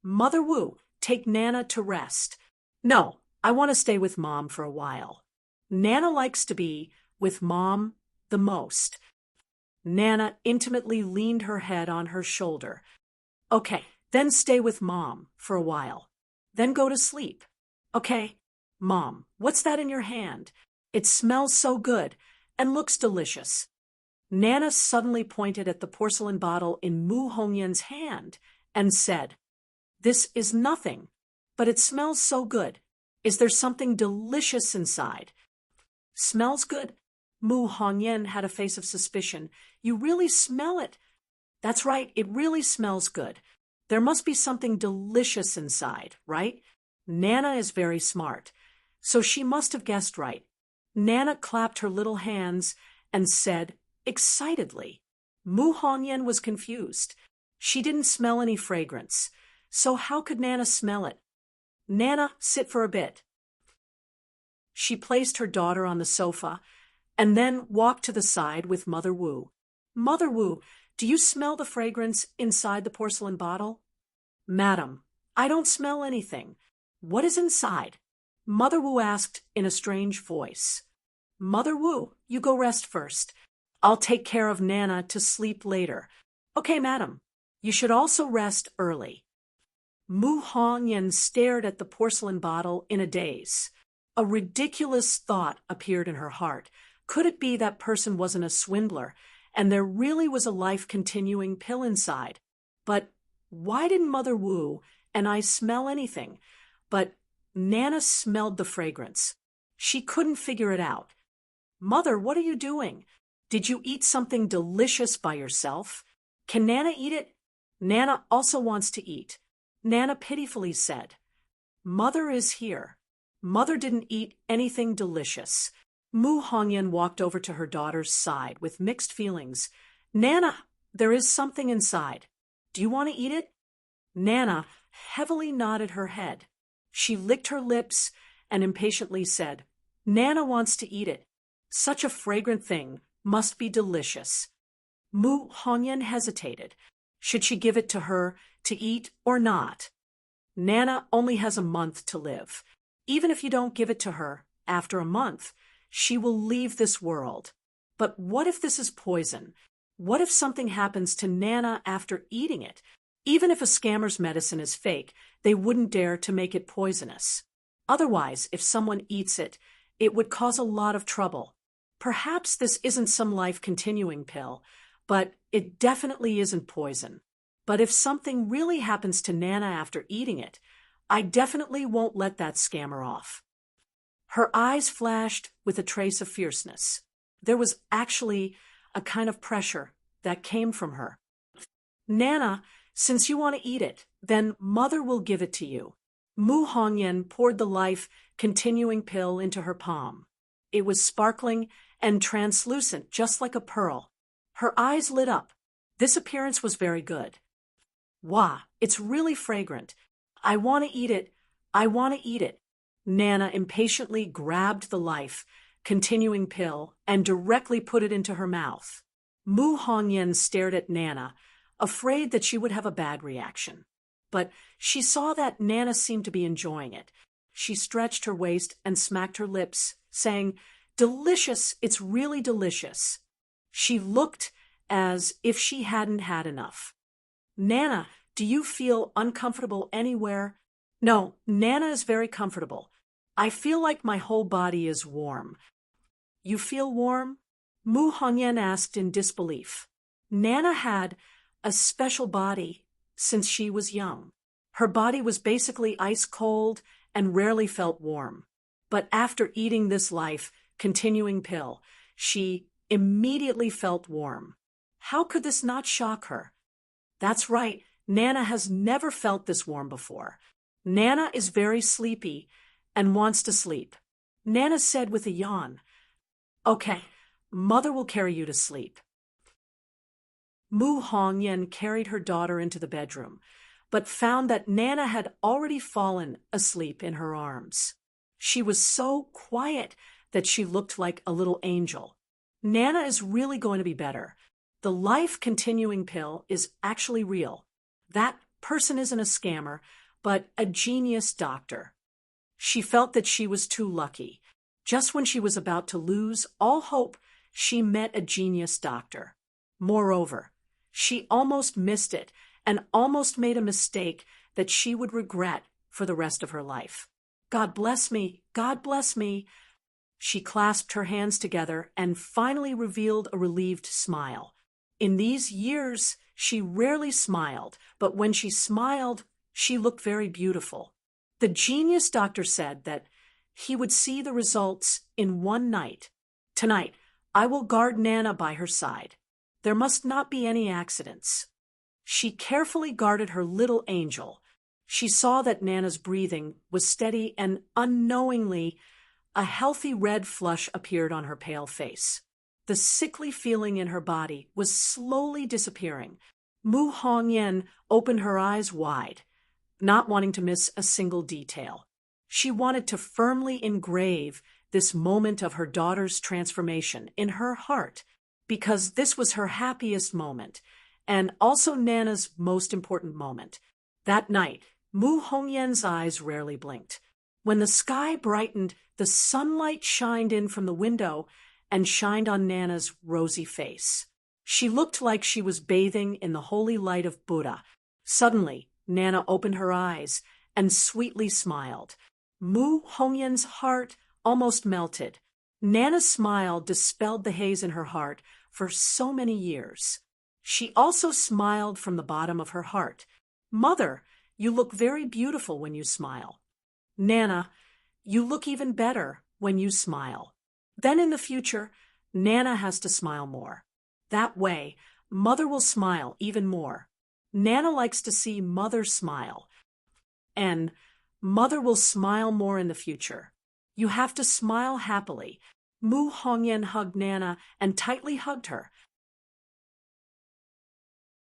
Mother Wu, take Nana to rest. No, I want to stay with Mom for a while. Nana likes to be with Mom the most. Nana intimately leaned her head on her shoulder. Okay, then stay with Mom for a while. Then go to sleep. Okay, Mom, what's that in your hand? It smells so good and looks delicious. Nana suddenly pointed at the porcelain bottle in Mu Hongyan's hand and said, This is nothing, but it smells so good. Is there something delicious inside? Smells good? Mu Hongyan had a face of suspicion. You really smell it? That's right, it really smells good. There must be something delicious inside, right? Nana is very smart, so she must have guessed right. Nana clapped her little hands and said, excitedly. Mu Hongyan was confused. She didn't smell any fragrance, so how could Nana smell it? Nana, sit for a bit. She placed her daughter on the sofa and then walked to the side with Mother Wu. Mother Wu, do you smell the fragrance inside the porcelain bottle? Madam, I don't smell anything. What is inside? Mother Wu asked in a strange voice. Mother Wu, you go rest first. I'll take care of Nana to sleep later. Okay, madam. You should also rest early. Mu Hongyan stared at the porcelain bottle in a daze. A ridiculous thought appeared in her heart. Could it be that person wasn't a swindler, and there really was a life-continuing pill inside? But why didn't Mother Wu and I smell anything? But Nana smelled the fragrance. She couldn't figure it out. Mother, what are you doing? Did you eat something delicious by yourself? Can Nana eat it? Nana also wants to eat. Nana pitifully said. Mother is here. Mother didn't eat anything delicious. Mu Hongyan walked over to her daughter's side with mixed feelings. Nana, there is something inside. Do you want to eat it? Nana heavily nodded her head. She licked her lips and impatiently said, Nana wants to eat it. Such a fragrant thing must be delicious. Mu Hongyan hesitated. Should she give it to her to eat or not? Nana only has a month to live. Even if you don't give it to her, after a month, she will leave this world. But what if this is poison? What if something happens to Nana after eating it? Even if a scammer's medicine is fake, they wouldn't dare to make it poisonous. Otherwise, if someone eats it, it would cause a lot of trouble. Perhaps this isn't some life-continuing pill, but it definitely isn't poison. But if something really happens to Nana after eating it, I definitely won't let that scammer off. Her eyes flashed with a trace of fierceness. There was actually a kind of pressure that came from her. Nana, since you want to eat it, then Mother will give it to you. Mu Hongyan poured the life-continuing pill into her palm. It was sparkling and translucent, just like a pearl. Her eyes lit up. This appearance was very good. Wow, it's really fragrant. I want to eat it. I want to eat it. Nana impatiently grabbed the life-continuing pill and directly put it into her mouth. Mu Hongyan stared at Nana, afraid that she would have a bad reaction. But she saw that Nana seemed to be enjoying it. She stretched her waist and smacked her lips, saying, Delicious, it's really delicious. She looked as if she hadn't had enough. Nana, do you feel uncomfortable anywhere? No, Nana is very comfortable. I feel like my whole body is warm. You feel warm? Mu Hongyan asked in disbelief. Nana had a special body since she was young. Her body was basically ice cold and rarely felt warm. But after eating this life-continuing pill, she immediately felt warm. How could this not shock her? That's right, Nana has never felt this warm before. Nana is very sleepy and wants to sleep. Nana said with a yawn, Okay, Mother will carry you to sleep. Mu Hongyan carried her daughter into the bedroom, but found that Nana had already fallen asleep in her arms. She was so quiet that she looked like a little angel. Nana is really going to be better. The life-continuing pill is actually real. That person isn't a scammer, but a genius doctor. She felt that she was too lucky. Just when she was about to lose all hope, she met a genius doctor. Moreover, she almost missed it and almost made a mistake that she would regret for the rest of her life. God bless me, God bless me. She clasped her hands together and finally revealed a relieved smile. In these years, she rarely smiled, but when she smiled, she looked very beautiful. The genius doctor said that he would see the results in one night. Tonight, I will guard Nana by her side. There must not be any accidents. She carefully guarded her little angel. She saw that Nana's breathing was steady and unknowingly, a healthy red flush appeared on her pale face. The sickly feeling in her body was slowly disappearing. Mu Hongyan opened her eyes wide, not wanting to miss a single detail. She wanted to firmly engrave this moment of her daughter's transformation in her heart, because this was her happiest moment, and also Nana's most important moment. That night, Mu Hongyan's eyes rarely blinked. When the sky brightened, the sunlight shined in from the window and shined on Nana's rosy face. She looked like she was bathing in the holy light of Buddha. Suddenly, Nana opened her eyes and sweetly smiled. Mu Hongyan's heart almost melted. Nana's smile dispelled the haze in her heart for so many years. She also smiled from the bottom of her heart. Mother, you look very beautiful when you smile. Nana, you look even better when you smile. Then in the future, Nana has to smile more. That way, Mother will smile even more. Nana likes to see Mother smile. And Mother will smile more in the future. You have to smile happily. Mu Hongyan hugged Nana and tightly hugged her.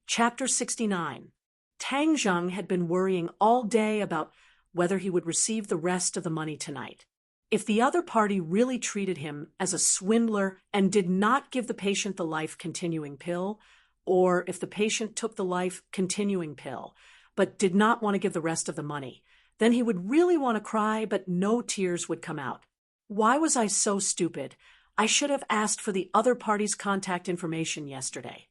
Chapter 69. Tang Zheng had been worrying all day about whether he would receive the rest of the money tonight. If the other party really treated him as a swindler and did not give the patient the life-continuing pill, or if the patient took the life-continuing pill but did not want to give the rest of the money, then he would really want to cry, but no tears would come out. Why was I so stupid? I should have asked for the other party's contact information yesterday.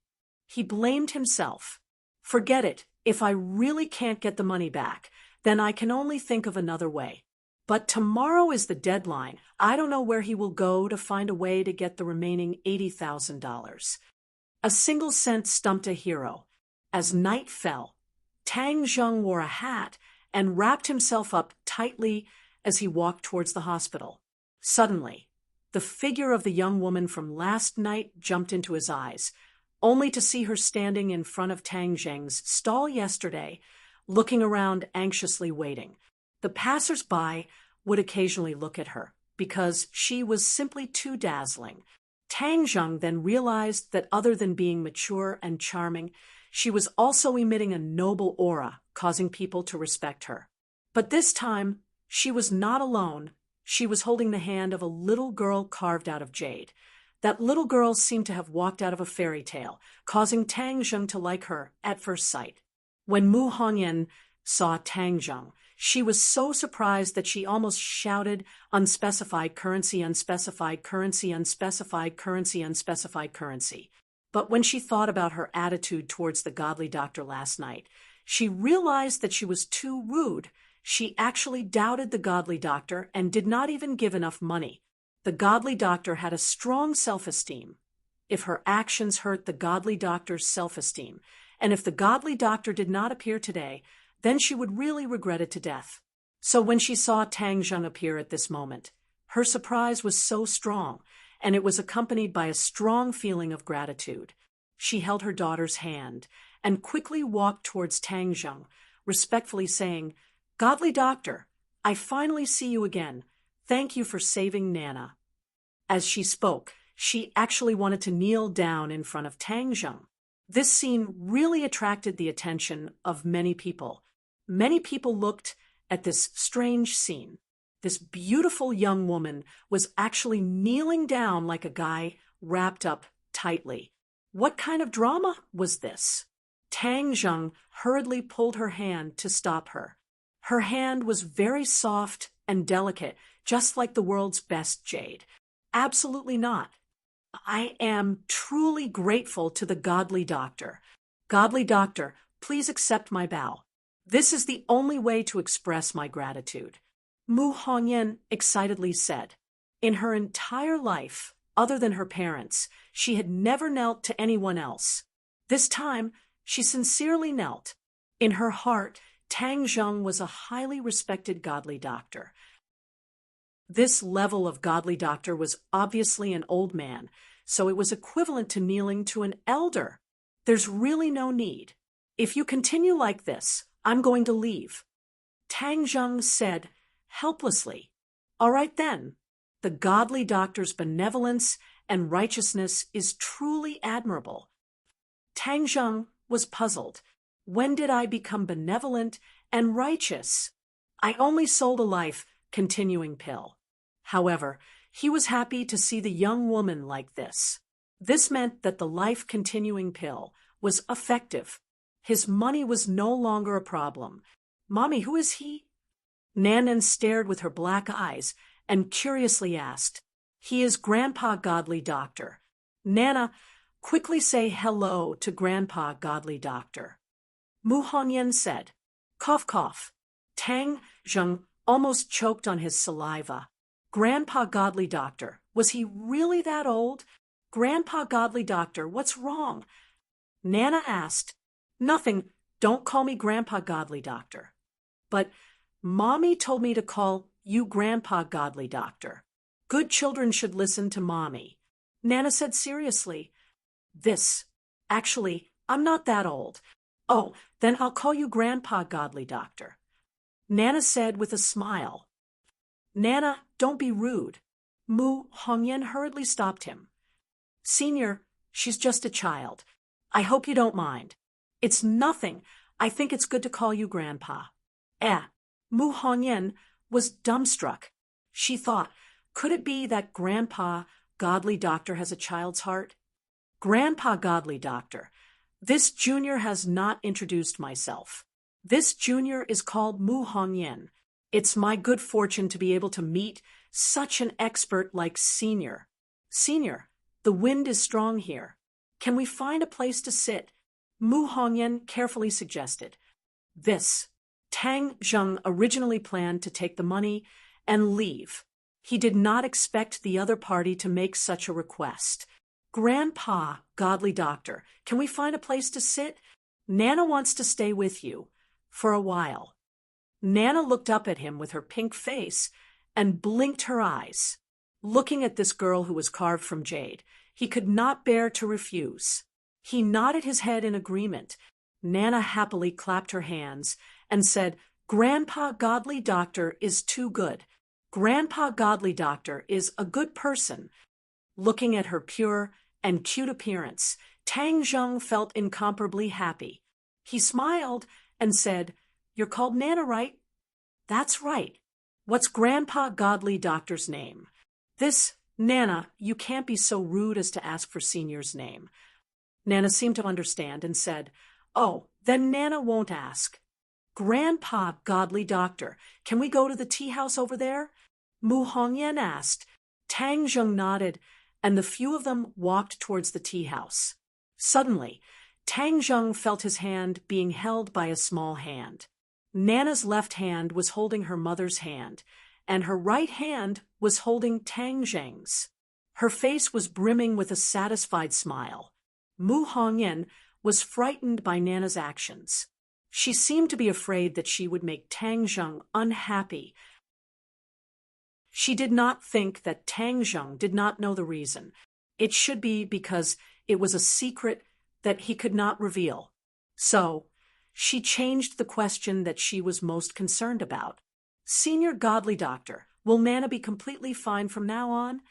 He blamed himself. Forget it. If I really can't get the money back, then I can only think of another way. But tomorrow is the deadline. I don't know where he will go to find a way to get the remaining $80,000. A single cent stumped a hero. As night fell, Tang Zheng wore a hat and wrapped himself up tightly as he walked towards the hospital. Suddenly, the figure of the young woman from last night jumped into his eyes, only to see her standing in front of Tang Zheng's stall yesterday, looking around anxiously waiting. The passers-by would occasionally look at her, because she was simply too dazzling. Tang Zheng then realized that other than being mature and charming, she was also emitting a noble aura, causing people to respect her. But this time, she was not alone. She was holding the hand of a little girl carved out of jade. That little girl seemed to have walked out of a fairy tale, causing Tang Zheng to like her at first sight. When Mu Hongyan saw Tang Zheng, she was so surprised that she almost shouted, "Unspecified currency, unspecified currency, unspecified currency, unspecified currency." But when she thought about her attitude towards the godly doctor last night, she realized that she was too rude. She actually doubted the godly doctor and did not even give enough money. The godly doctor had a strong self-esteem. If her actions hurt the godly doctor's self-esteem, and if the godly doctor did not appear today, then she would really regret it to death. So when she saw Tang Zheng appear at this moment, her surprise was so strong, and it was accompanied by a strong feeling of gratitude. She held her daughter's hand and quickly walked towards Tang Zheng, respectfully saying, "Godly doctor, I finally see you again. Thank you for saving Nana." As she spoke, she actually wanted to kneel down in front of Tang Zheng. This scene really attracted the attention of many people. Many people looked at this strange scene. This beautiful young woman was actually kneeling down like a guy wrapped up tightly. What kind of drama was this? Tang Zheng hurriedly pulled her hand to stop her. Her hand was very soft and delicate, just like the world's best jade. Absolutely not. I am truly grateful to the godly doctor. Godly doctor, please accept my bow. This is the only way to express my gratitude. Mu Hongyan excitedly said. In her entire life, other than her parents, she had never knelt to anyone else. This time, she sincerely knelt. In her heart, Tang Zheng was a highly respected godly doctor. This level of godly doctor was obviously an old man, so it was equivalent to kneeling to an elder. There's really no need. If you continue like this, I'm going to leave. Tang Zheng said helplessly. All right then. The godly doctor's benevolence and righteousness is truly admirable. Tang Zheng was puzzled. When did I become benevolent and righteous? I only sold a life-continuing pill. However, he was happy to see the young woman like this. This meant that the life-continuing pill was effective. His money was no longer a problem. Mommy, who is he? Nanan stared with her black eyes and curiously asked. He is Grandpa Godly Doctor. Nana, quickly say hello to Grandpa Godly Doctor. Mu Hongyan said. Cough, cough. Tang Zheng almost choked on his saliva. Grandpa Godly Doctor, was he really that old? Grandpa Godly Doctor, what's wrong? Nana asked. Nothing, don't call me Grandpa Godly Doctor. But Mommy told me to call you Grandpa Godly Doctor. Good children should listen to Mommy. Nana said seriously. Actually, I'm not that old. Oh, then I'll call you Grandpa Godly Doctor. Nana said with a smile. Nana, don't be rude. Mu Hongyan hurriedly stopped him. Senior, she's just a child. I hope you don't mind. It's nothing. I think it's good to call you Grandpa. Mu Hongyan was dumbstruck. She thought, could it be that Grandpa Godly Doctor has a child's heart? Grandpa Godly Doctor, this junior has not introduced myself. This junior is called Mu Hongyan. It's my good fortune to be able to meet such an expert like Senior. Senior, the wind is strong here. Can we find a place to sit? Mu Hongyan carefully suggested. Tang Zheng originally planned to take the money and leave. He did not expect the other party to make such a request. Grandpa, Godly Doctor, can we find a place to sit? Nana wants to stay with you for a while. Nana looked up at him with her pink face and blinked her eyes. Looking at this girl who was carved from jade, he could not bear to refuse. He nodded his head in agreement. Nana happily clapped her hands and said, Grandpa Godly Doctor is too good. Grandpa Godly Doctor is a good person. Looking at her pure and cute appearance, Tang Zheng felt incomparably happy. He smiled and said, You're called Nana, right? That's right. What's Grandpa Godly Doctor's name? Nana, you can't be so rude as to ask for Senior's name. Nana seemed to understand and said, Oh, then Nana won't ask. Grandpa Godly Doctor, can we go to the tea house over there? Mu Hongyan asked. Tang Zheng nodded, and the few of them walked towards the tea house. Suddenly, Tang Zheng felt his hand being held by a small hand. Nana's left hand was holding her mother's hand, and her right hand was holding Tang Zheng's. Her face was brimming with a satisfied smile. Mu Hongyan was frightened by Nana's actions. She seemed to be afraid that she would make Tang Zheng unhappy. She did not think that Tang Zheng did not know the reason. It should be because it was a secret that he could not reveal. So, she changed the question that she was most concerned about. Senior Godly Doctor, will Nana be completely fine from now on?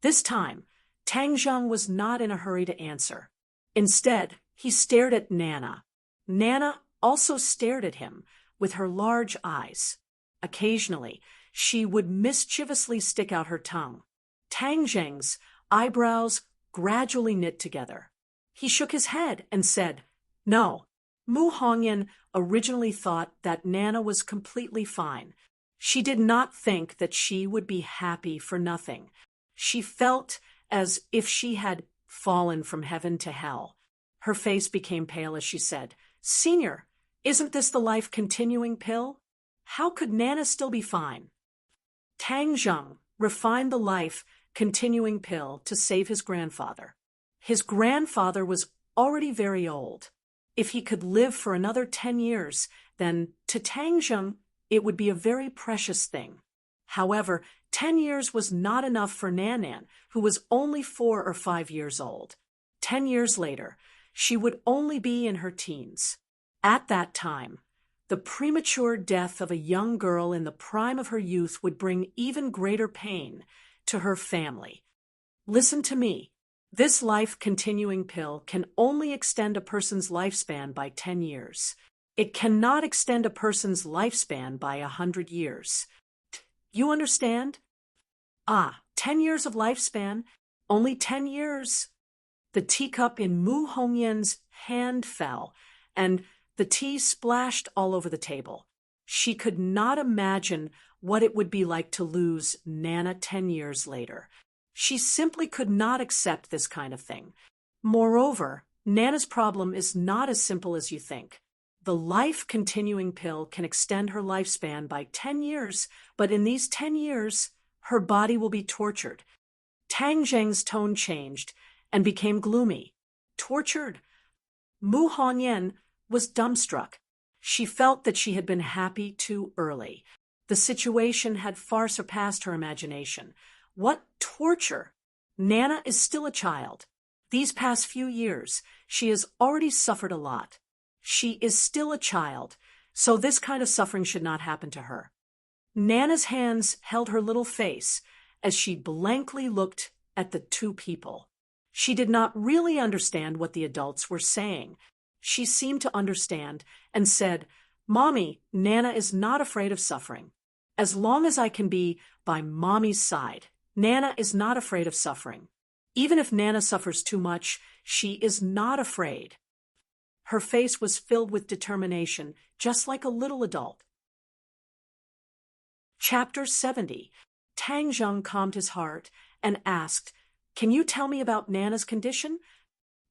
This time, Tang Zheng was not in a hurry to answer. Instead, he stared at Nana. Nana also stared at him with her large eyes. Occasionally, she would mischievously stick out her tongue. Tang Zheng's eyebrows gradually knit together. He shook his head and said, "No." Mu Hongyan originally thought that Nana was completely fine. She did not think that she would be happy for nothing. She felt as if she had fallen from heaven to hell. Her face became pale as she said, "Senior, isn't this the life-continuing pill? How could Nana still be fine?" Tang Zheng refined the life-continuing pill to save his grandfather. His grandfather was already very old. If he could live for another 10 years, then to Tang Zheng it would be a very precious thing. However, 10 years was not enough for Nanan, who was only 4 or 5 years old. 10 years later, she would only be in her teens. At that time, the premature death of a young girl in the prime of her youth would bring even greater pain to her family. Listen to me. This life-continuing pill can only extend a person's lifespan by 10 years. It cannot extend a person's lifespan by 100 years. You understand? 10 years of lifespan, only 10 years. The teacup in Mu Hongyan's hand fell, and the tea splashed all over the table. She could not imagine what it would be like to lose Nana 10 years later. She simply could not accept this kind of thing. Moreover, Nana's problem is not as simple as you think. The life-continuing pill can extend her lifespan by 10 years, but in these 10 years, her body will be tortured. Tang Zheng's tone changed and became gloomy. Tortured? Mu Hongyan was dumbstruck. She felt that she had been happy too early. The situation had far surpassed her imagination. What torture? Nana is still a child. These past few years, she has already suffered a lot. She is still a child, so this kind of suffering should not happen to her. Nana's hands held her little face as she blankly looked at the two people. She did not really understand what the adults were saying. She seemed to understand and said, "Mommy, Nana is not afraid of suffering. As long as I can be by Mommy's side, Nana is not afraid of suffering. Even if Nana suffers too much, she is not afraid." Her face was filled with determination, just like a little adult. Chapter 70. Tang Zheng calmed his heart and asked, "Can you tell me about Nana's condition?"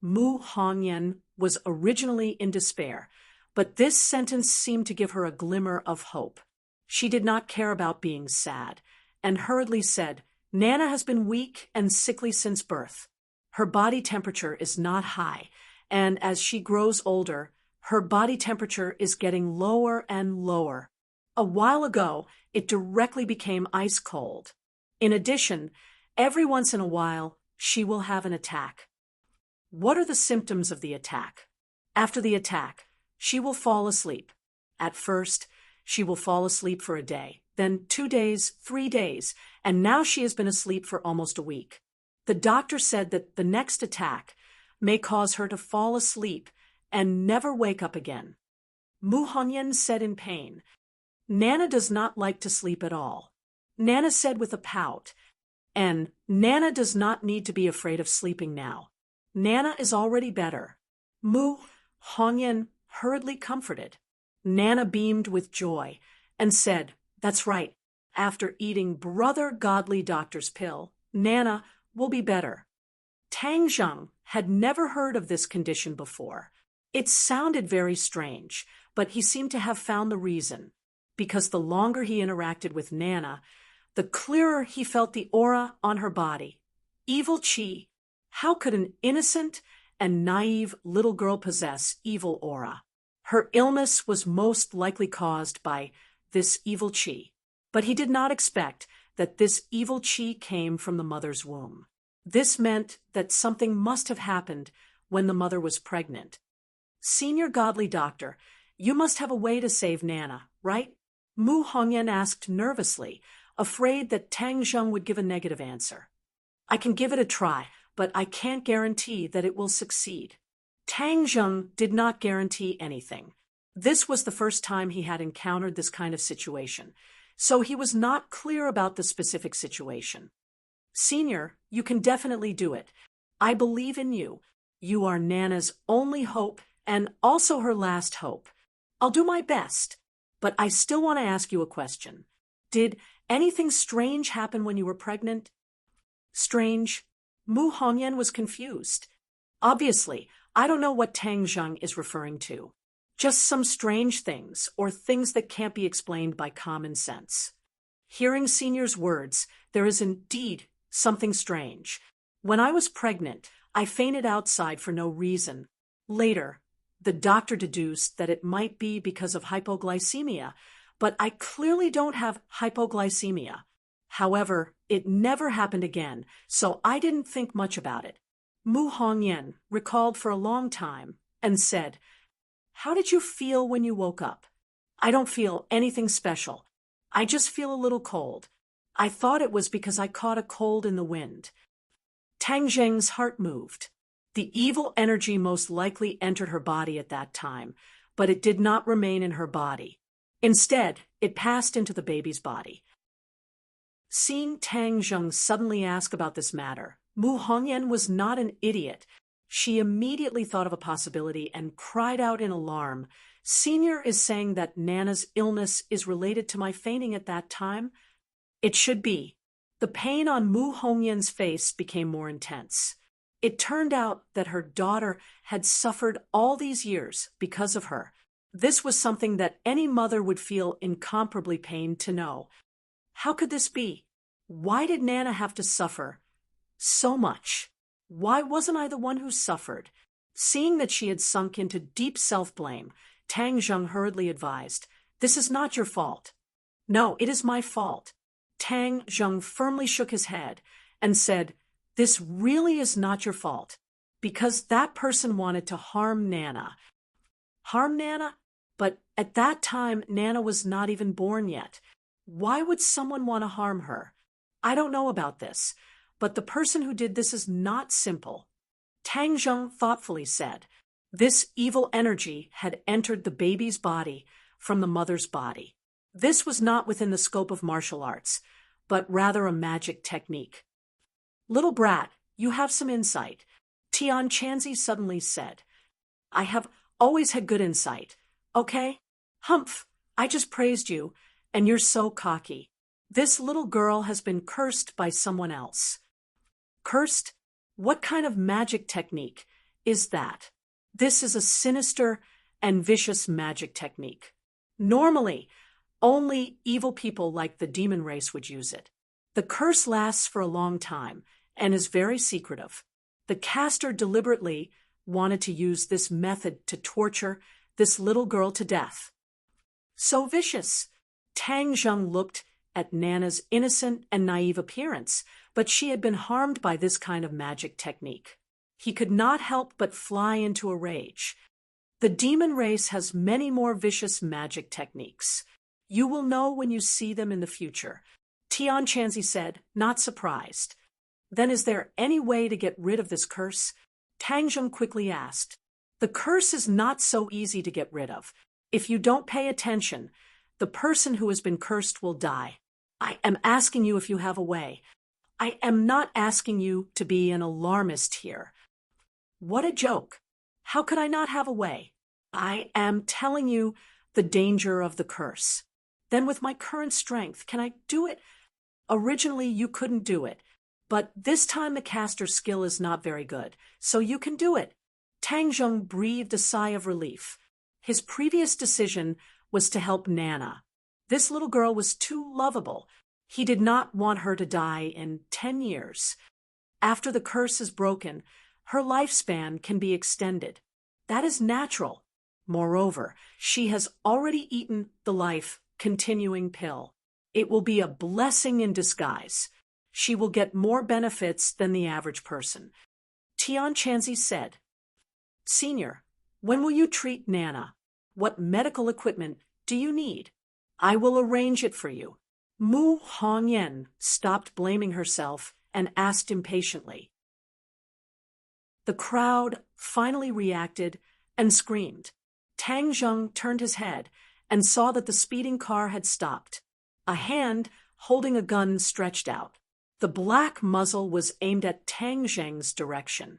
Mu Hongyan was originally in despair, but this sentence seemed to give her a glimmer of hope. She did not care about being sad, and hurriedly said, "Nana has been weak and sickly since birth. Her body temperature is not high, and as she grows older, her body temperature is getting lower and lower. A while ago, it directly became ice cold. In addition, every once in a while, she will have an attack." What are the symptoms of the attack? After the attack, she will fall asleep. At first, she will fall asleep for a day, then 2 days, 3 days, and now she has been asleep for almost a week. The doctor said that the next attack may cause her to fall asleep and never wake up again. Mu Hongyan said in pain, "Nana does not like to sleep at all." Nana said with a pout, "And Nana does not need to be afraid of sleeping now. Nana is already better." Mu Hongyan hurriedly comforted. Nana beamed with joy and said, "That's right. After eating Brother Godly Doctor's pill, Nana will be better." Tang Zheng had never heard of this condition before. It sounded very strange, but he seemed to have found the reason, because the longer he interacted with Nana, the clearer he felt the aura on her body. Evil chi. How could an innocent and naive little girl possess evil aura? Her illness was most likely caused by this evil chi, but he did not expect that this evil chi came from the mother's womb. This meant that something must have happened when the mother was pregnant. "Senior Godly Doctor, you must have a way to save Nana, right?" Mu Hongyan asked nervously, afraid that Tang Zheng would give a negative answer. "I can give it a try, but I can't guarantee that it will succeed." Tang Zheng did not guarantee anything. This was the first time he had encountered this kind of situation, so he was not clear about the specific situation. "Senior, you can definitely do it. I believe in you. You are Nana's only hope and also her last hope. I'll do my best, but I still want to ask you a question. Did anything strange happen when you were pregnant? Strange? Mu Hongyan was confused. Obviously, I don't know what Tang Zheng is referring to. Just some strange things, or things that can't be explained by common sense. Hearing Senior's words, there is indeed something strange. When I was pregnant, I fainted outside for no reason. Later, the doctor deduced that it might be because of hypoglycemia, but I clearly don't have hypoglycemia. However, it never happened again, so I didn't think much about it. Mu Hongyan recalled for a long time and said, "How did you feel when you woke up?" "I don't feel anything special. I just feel a little cold. I thought it was because I caught a cold in the wind." Tang Zheng's heart moved. The evil energy most likely entered her body at that time, but it did not remain in her body. Instead, it passed into the baby's body. Seeing Tang Zheng suddenly ask about this matter, Mu Hongyan was not an idiot. She immediately thought of a possibility and cried out in alarm. "Senior is saying that Nana's illness is related to my fainting at that time?" It should be. The pain on Mu Hongyan's face became more intense. It turned out that her daughter had suffered all these years because of her. This was something that any mother would feel incomparably pained to know. How could this be? Why did Nana have to suffer so much? Why wasn't I the one who suffered? Seeing that she had sunk into deep self-blame, Tang Zheng hurriedly advised, "This is not your fault." "No, it is my fault." Tang Zheng firmly shook his head and said, "This really is not your fault, because that person wanted to harm Nana." Harm Nana? But at that time, Nana was not even born yet. Why would someone want to harm her? I don't know about this, but the person who did this is not simple. Tang Zheng thoughtfully said, "This evil energy had entered the baby's body from the mother's body. This was not within the scope of martial arts, but rather a magic technique." "Little brat, you have some insight," Tian Chanzi suddenly said. "I have always had good insight. Okay? Humph, I just praised you, and you're so cocky. This little girl has been cursed by someone else." "Cursed? What kind of magic technique is that?" "This is a sinister and vicious magic technique. Normally, only evil people like the demon race would use it. The curse lasts for a long time and is very secretive. The caster deliberately wanted to use this method to torture this little girl to death." "So vicious." Tang Zheng looked at Nana's innocent and naive appearance, but she had been harmed by this kind of magic technique. He could not help but fly into a rage. "The demon race has many more vicious magic techniques. You will know when you see them in the future," Tian Chanzi said, not surprised. "Then is there any way to get rid of this curse?" Tang Zheng quickly asked. "The curse is not so easy to get rid of. If you don't pay attention, the person who has been cursed will die. I am asking you if you have a way. I am not asking you to be an alarmist here." "What a joke. How could I not have a way? I am telling you the danger of the curse. Then with my current strength, can I do it? Originally, you couldn't do it, but this time the caster's skill is not very good, so you can do it." Tang Zheng breathed a sigh of relief. His previous decision was to help Nana. This little girl was too lovable. He did not want her to die in 10 years. After the curse is broken, her lifespan can be extended. That is natural. Moreover, she has already eaten the life-continuing pill. It will be a blessing in disguise. She will get more benefits than the average person. Tian Chanzi said, "Senior, when will you treat Nana? What medical equipment do you need? I will arrange it for you." Mu Hongyan stopped blaming herself and asked impatiently. The crowd finally reacted and screamed. Tang Zheng turned his head and saw that the speeding car had stopped. A hand holding a gun stretched out. The black muzzle was aimed at Tang Zheng's direction.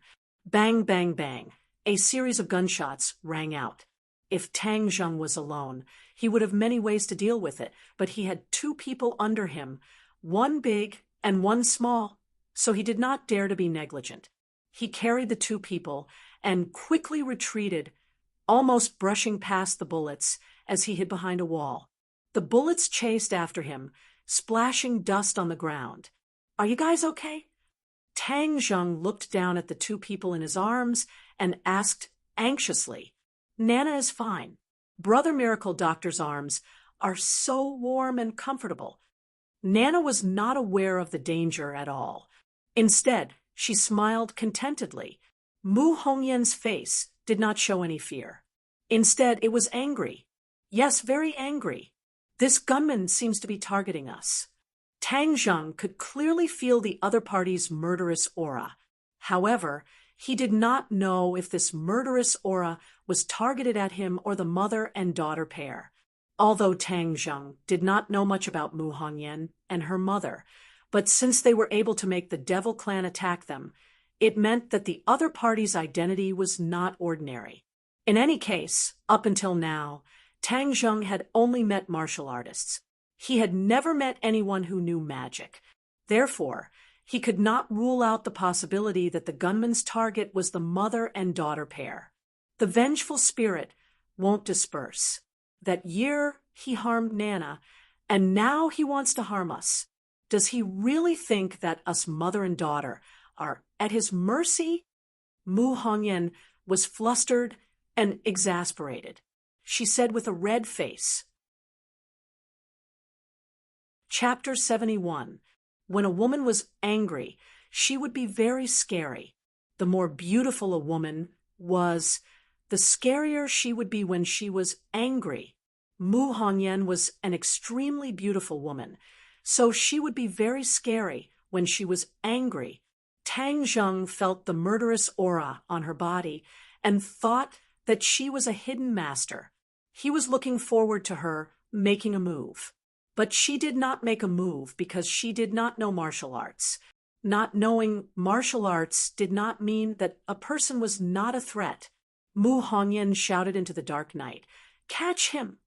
Bang, bang, bang. A series of gunshots rang out. If Tang Zheng was alone, he would have many ways to deal with it, but he had two people under him, one big and one small, so he did not dare to be negligent. He carried the two people and quickly retreated, almost brushing past the bullets as he hid behind a wall. The bullets chased after him, splashing dust on the ground. Are you guys okay? Tang Zheng looked down at the two people in his arms and asked anxiously. Nana is fine. Brother Miracle Doctor's arms are so warm and comfortable. Nana was not aware of the danger at all. Instead, she smiled contentedly. Mu Hongyan's face did not show any fear. Instead, it was angry. Yes, very angry. This gunman seems to be targeting us. Tang Zheng could clearly feel the other party's murderous aura. However, he did not know if this murderous aura was targeted at him or the mother and daughter pair. Although Tang Zheng did not know much about Mu Hongyan and her mother, but since they were able to make the Devil Clan attack them, it meant that the other party's identity was not ordinary. In any case, up until now, Tang Zheng had only met martial artists. He had never met anyone who knew magic. Therefore, he could not rule out the possibility that the gunman's target was the mother and daughter pair. The vengeful spirit won't disperse. That year he harmed Nana, and now he wants to harm us. Does he really think that us mother and daughter are at his mercy? Mu Hongyan was flustered and exasperated. She said with a red face. Chapter 71. When a woman was angry, she would be very scary. The more beautiful a woman was, the scarier she would be when she was angry. Mu Hongyan was an extremely beautiful woman, so she would be very scary when she was angry. Tang Zheng felt the murderous aura on her body and thought that she was a hidden master. He was looking forward to her making a move. But she did not make a move because she did not know martial arts. Not knowing martial arts did not mean that a person was not a threat. Mu Hongyan shouted into the dark night, "Catch him!"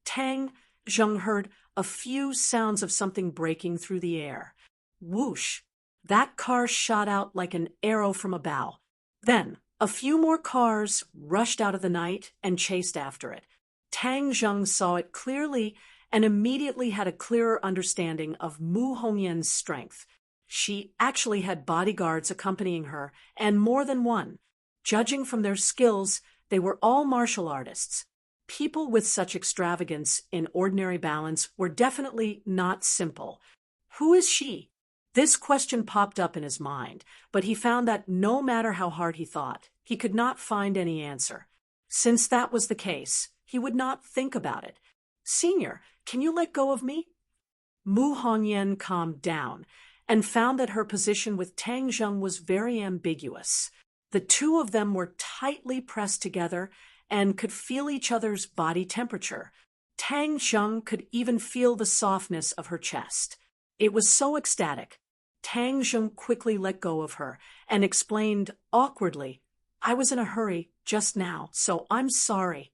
Tang Zheng heard a few sounds of something breaking through the air. Whoosh! That car shot out like an arrow from a bow. Then a few more cars rushed out of the night and chased after it. Tang Zheng saw it clearly and immediately had a clearer understanding of Mu Hongyan's strength. She actually had bodyguards accompanying her, and more than one. Judging from their skills, they were all martial artists. People with such extravagance in ordinary balance were definitely not simple. Who is she? This question popped up in his mind, but he found that no matter how hard he thought, he could not find any answer. Since that was the case, he would not think about it. "Senior, can you let go of me?" Mu Hongyan calmed down and found that her position with Tang Zheng was very ambiguous. The two of them were tightly pressed together and could feel each other's body temperature. Tang Zheng could even feel the softness of her chest. It was so ecstatic. Tang Zheng quickly let go of her and explained awkwardly, "I was in a hurry just now, so I'm sorry."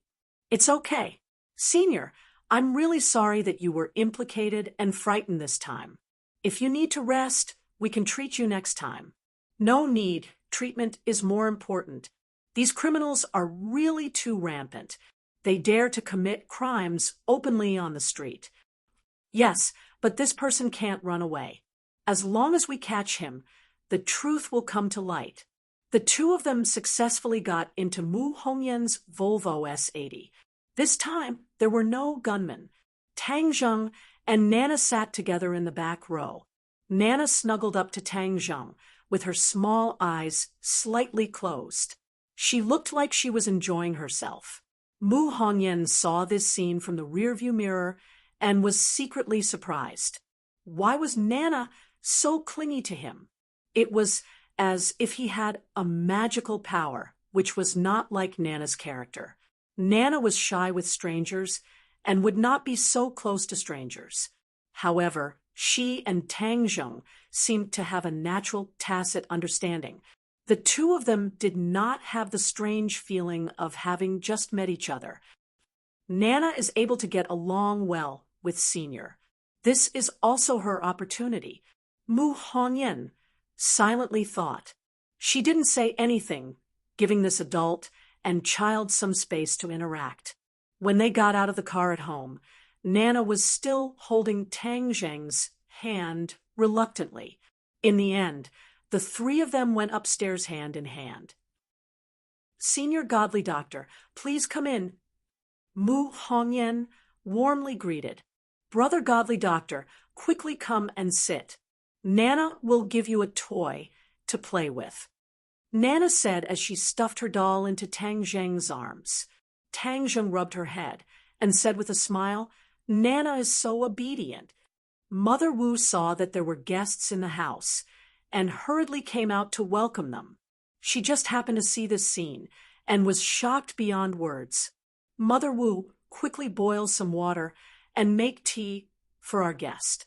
"It's okay. Senior, I'm really sorry that you were implicated and frightened this time. If you need to rest, we can treat you next time." "No need. Treatment is more important. These criminals are really too rampant. They dare to commit crimes openly on the street." "Yes, but this person can't run away. As long as we catch him, the truth will come to light." The two of them successfully got into Mu Hongyan's Volvo S80. This time, there were no gunmen. Tang Zheng and Nana sat together in the back row. Nana snuggled up to Tang Zheng, with her small eyes slightly closed. She looked like she was enjoying herself. Mu Hongyan saw this scene from the rearview mirror and was secretly surprised. Why was Nana so clingy to him? It was as if he had a magical power, which was not like Nana's character. Nana was shy with strangers and would not be so close to strangers. However, she and Tang Zheng seemed to have a natural tacit understanding. The two of them did not have the strange feeling of having just met each other. Nana is able to get along well with Senior. This is also her opportunity. Mu Hongyan silently thought. She didn't say anything, giving this adult and child some space to interact. When they got out of the car at home, Nana was still holding Tang Zheng's hand reluctantly. In the end, the three of them went upstairs hand in hand. "Senior Godly Doctor, please come in," Mu Hongyan warmly greeted. "Brother Godly Doctor, quickly come and sit. Nana will give you a toy to play with," Nana said as she stuffed her doll into Tang Zheng's arms. Tang Zheng rubbed her head and said with a smile, "Nana is so obedient." Mother Wu saw that there were guests in the house and hurriedly came out to welcome them. She just happened to see this scene and was shocked beyond words. Mother Wu, quickly boil some water and make tea for our guest,"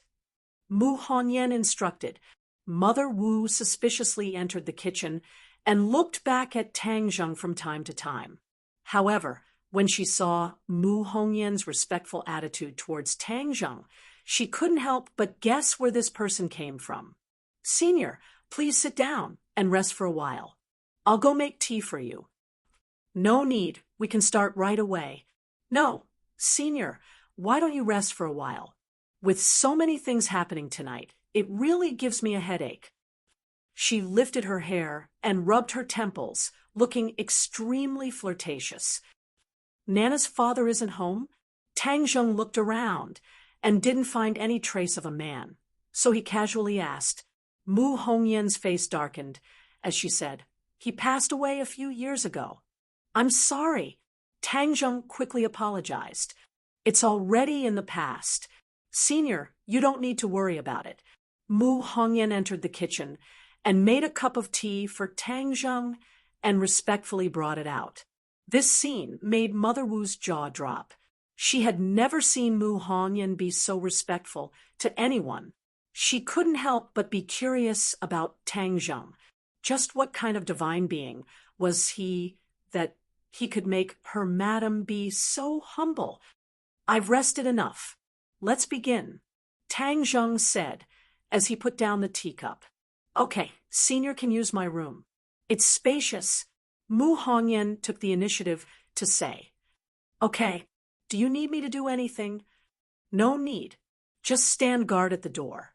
Mu Hongyan instructed. Mother Wu suspiciously entered the kitchen and looked back at Tang Zheng from time to time. However, when she saw Mu Hongyan's respectful attitude towards Tang Zheng, she couldn't help but guess where this person came from. "Senior, please sit down and rest for a while. I'll go make tea for you." "No need, we can start right away." "No, Senior, why don't you rest for a while? With so many things happening tonight, it really gives me a headache." She lifted her hair and rubbed her temples, looking extremely flirtatious. "Nana's father isn't home?" Tang Zheng looked around and didn't find any trace of a man, so he casually asked. Mu Hongyan's face darkened as she said, "He passed away a few years ago." "I'm sorry." Tang Zheng quickly apologized. "It's already in the past. Senior, you don't need to worry about it." Mu Hongyan entered the kitchen and made a cup of tea for Tang Zheng and respectfully brought it out. This scene made Mother Wu's jaw drop. She had never seen Mu Hongyan be so respectful to anyone. She couldn't help but be curious about Tang Zheng. Just what kind of divine being was he that he could make her madam be so humble? "I've rested enough. Let's begin," Tang Zheng said as he put down the teacup. "Okay, Senior can use my room. It's spacious," Mu Hongyan took the initiative to say. "Okay, do you need me to do anything?" "No need. Just stand guard at the door.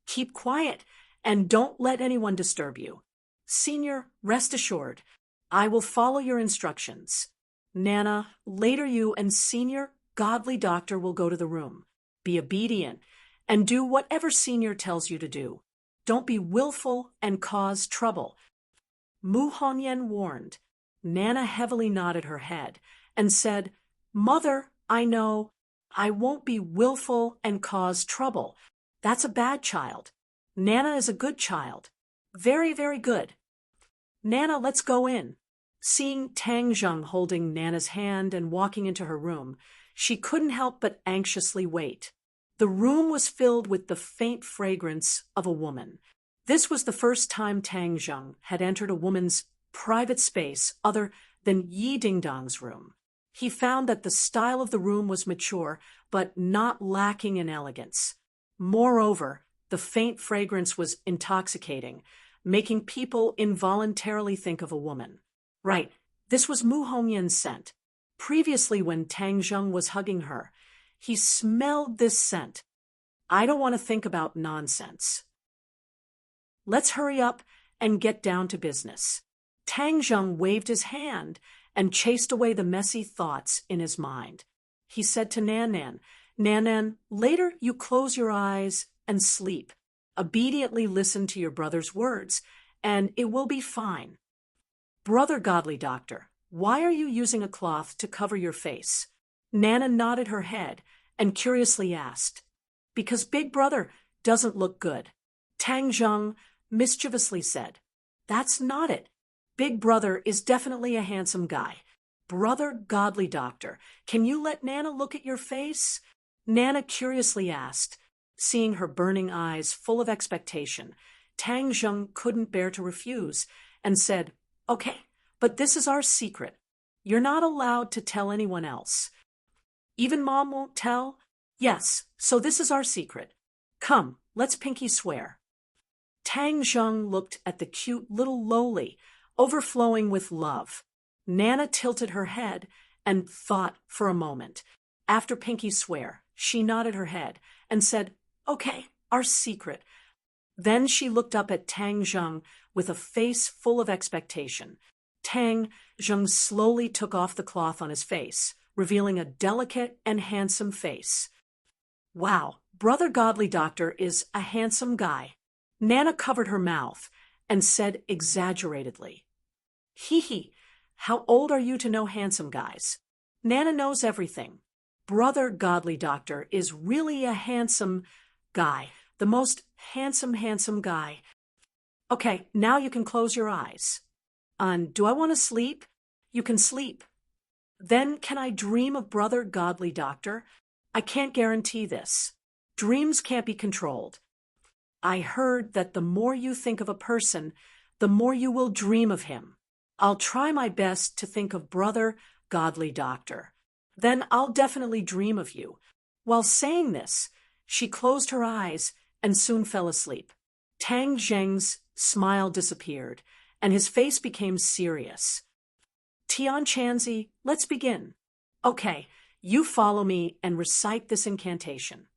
Keep quiet and don't let anyone disturb you. Senior, rest assured, I will follow your instructions. Nana, later you and Senior Godly Doctor will go to the room. Be obedient and do whatever Senior tells you to do. Don't be willful and cause trouble," Mu Hongyan warned. Nana heavily nodded her head and said, "Mother, I know. I won't be willful and cause trouble. That's a bad child. Nana is a good child. Very, very good. Nana, let's go in." Seeing Tang Zheng holding Nana's hand and walking into her room, she couldn't help but anxiously wait. The room was filled with the faint fragrance of a woman. This was the first time Tang Zheng had entered a woman's private space other than Yi Dingdong's room. He found that the style of the room was mature, but not lacking in elegance. Moreover, the faint fragrance was intoxicating, making people involuntarily think of a woman. Right, this was Mu Hongyan's scent. Previously, when Tang Zheng was hugging her, he smelled this scent. "I don't want to think about nonsense. Let's hurry up and get down to business." Tang Zheng waved his hand and chased away the messy thoughts in his mind. He said to Nan, "Nan, later you close your eyes and sleep. Obediently listen to your brother's words, and it will be fine." "Brother Godly Doctor, why are you using a cloth to cover your face?" Nana nodded her head and curiously asked. "Because Big Brother doesn't look good," Tang Zheng mischievously said. "That's not it. Big Brother is definitely a handsome guy. Brother Godly Doctor, can you let Nana look at your face?" Nana curiously asked. Seeing her burning eyes full of expectation, Tang Zheng couldn't bear to refuse and said, "Okay, but this is our secret. You're not allowed to tell anyone else." "Even Mom won't tell?" "Yes, so this is our secret. Come, let's pinky swear." Tang Zheng looked at the cute little lowly, overflowing with love. Nana tilted her head and thought for a moment. After pinky swear, she nodded her head and said, "Okay, our secret." Then she looked up at Tang Zheng with a face full of expectation. Tang Zheng slowly took off the cloth on his face, revealing a delicate and handsome face. "Wow, Brother Godly Doctor is a handsome guy." Nana covered her mouth and said exaggeratedly, "Hee hee, how old are you to know handsome guys?" Nana knows everything. Brother Godly Doctor is really a handsome guy, the most handsome guy. "Okay, now you can close your eyes." "Do I want to sleep?" "You can sleep." "Then can I dream of Brother Godly Doctor?" "I can't guarantee this. Dreams can't be controlled. I heard that the more you think of a person, the more you will dream of him. I'll try my best to think of Brother Godly Doctor. Then I'll definitely dream of you." While saying this, she closed her eyes and soon fell asleep. Tang Zheng's smile disappeared, and his face became serious. "Tian Chanzi, let's begin." "Okay, you follow me and recite this incantation."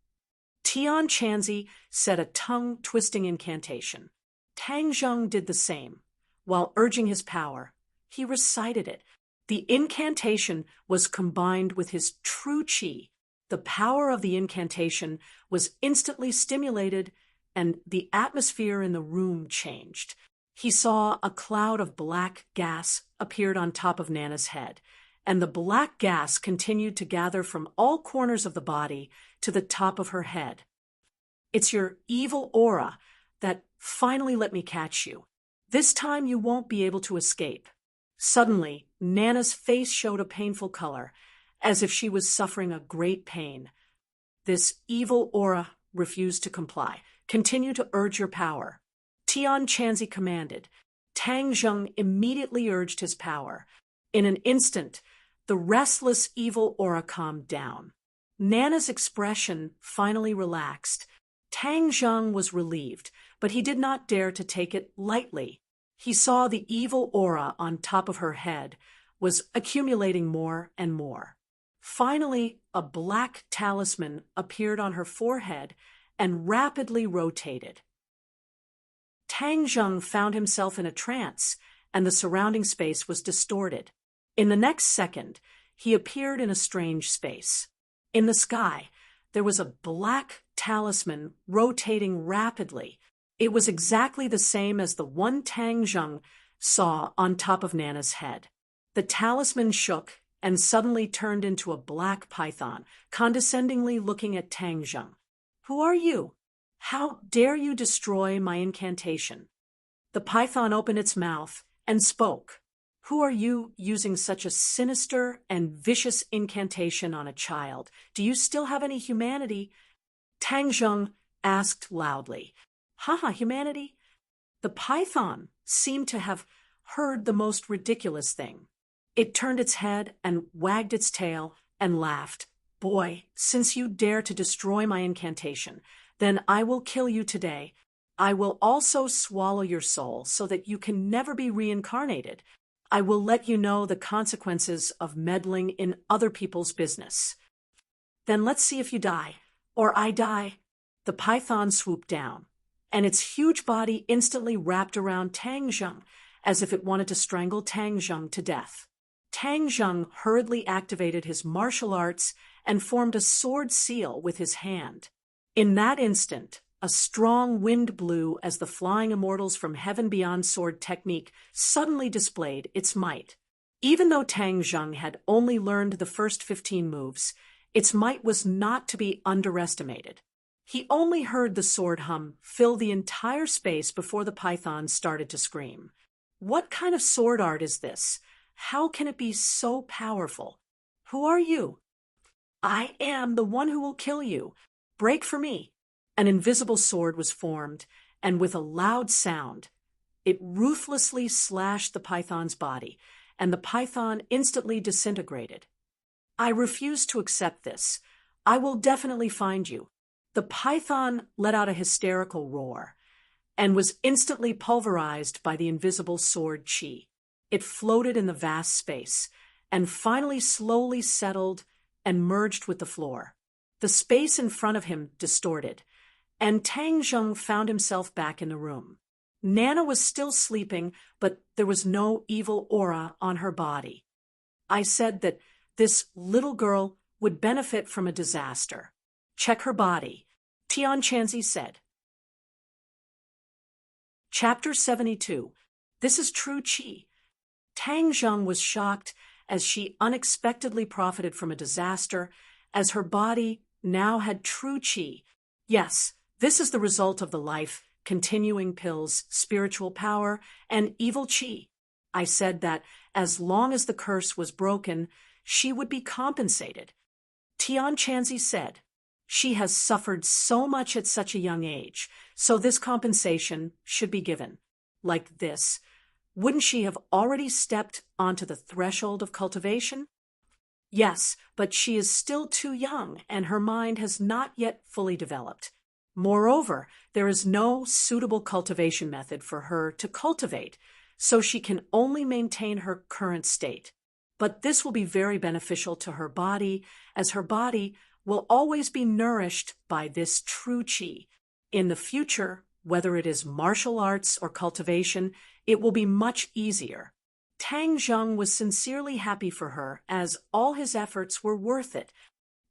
Tian Chanzi said a tongue-twisting incantation. Tang Zheng did the same. While urging his power, he recited it. The incantation was combined with his true qi. The power of the incantation was instantly stimulated, and the atmosphere in the room changed. He saw a cloud of black gas appeared on top of Nana's head, and the black gas continued to gather from all corners of the body to the top of her head. "It's your evil aura that finally let me catch you. This time you won't be able to escape." Suddenly, Nana's face showed a painful color, as if she was suffering a great pain. This evil aura refused to comply. "Continue to urge your power." Tian Chanzi commanded. Tang Zheng immediately urged his power. In an instant, the restless evil aura calmed down. Nana's expression finally relaxed. Tang Zheng was relieved, but he did not dare to take it lightly. He saw the evil aura on top of her head was accumulating more and more. Finally, a black talisman appeared on her forehead and rapidly rotated. Tang Zheng found himself in a trance, and the surrounding space was distorted. In the next second, he appeared in a strange space. In the sky, there was a black talisman rotating rapidly. It was exactly the same as the one Tang Zheng saw on top of Nana's head. The talisman shook and suddenly turned into a black python, condescendingly looking at Tang Zheng. "Who are you? How dare you destroy my incantation?" The python opened its mouth and spoke. "Who are you using such a sinister and vicious incantation on a child? Do you still have any humanity?" Tang Zheng asked loudly. "Haha, humanity?" The python seemed to have heard the most ridiculous thing. It turned its head and wagged its tail and laughed. "Boy, since you dare to destroy my incantation, then I will kill you today. I will also swallow your soul so that you can never be reincarnated. I will let you know the consequences of meddling in other people's business. Then let's see if you die, or I die." The python swooped down, and its huge body instantly wrapped around Tang Zheng as if it wanted to strangle Tang Zheng to death. Tang Zheng hurriedly activated his martial arts and formed a sword seal with his hand. In that instant, a strong wind blew as the flying immortals from Heaven Beyond sword technique suddenly displayed its might. Even though Tang Zheng had only learned the first 15 moves, its might was not to be underestimated. He only heard the sword hum fill the entire space before the python started to scream. "What kind of sword art is this? How can it be so powerful? Who are you?" "I am the one who will kill you. Break for me." An invisible sword was formed, and with a loud sound, it ruthlessly slashed the python's body, and the python instantly disintegrated. I refuse to accept this. I will definitely find you. The python let out a hysterical roar and was instantly pulverized by the invisible sword chi. It floated in the vast space and finally slowly settled and merged with the floor. The space in front of him distorted, and Tang Zheng found himself back in the room. Nana was still sleeping, but there was no evil aura on her body. I said that this little girl would benefit from a disaster. Check her body, Tian Chanzi said. Chapter 72. This is true qi. Tang Zheng was shocked as she unexpectedly profited from a disaster, as her body now had true qi. Yes, this is the result of the life, continuing pills, spiritual power, and evil qi. I said that as long as the curse was broken, she would be compensated. Tian Chanzi said, she has suffered so much at such a young age, so this compensation should be given. Like this, wouldn't she have already stepped onto the threshold of cultivation? Yes, but she is still too young, and her mind has not yet fully developed. Moreover, there is no suitable cultivation method for her to cultivate, so she can only maintain her current state. But this will be very beneficial to her body, as her body will always be nourished by this true qi. In the future, whether it is martial arts or cultivation, it will be much easier. Tang Zheng was sincerely happy for her, as all his efforts were worth it.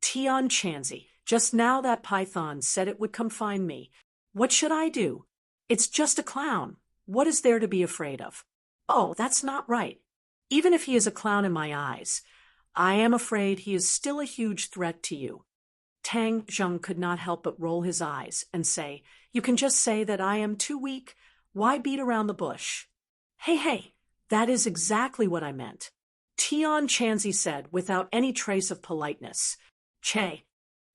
Tian Chanzi, just now that python said it would come find me. What should I do? It's just a clown. What is there to be afraid of? Oh, that's not right. Even if he is a clown in my eyes, I am afraid he is still a huge threat to you. Tang Zheng could not help but roll his eyes and say, you can just say that I am too weak. Why beat around the bush? Hey, that is exactly what I meant. Tian Chanzi said without any trace of politeness. Che,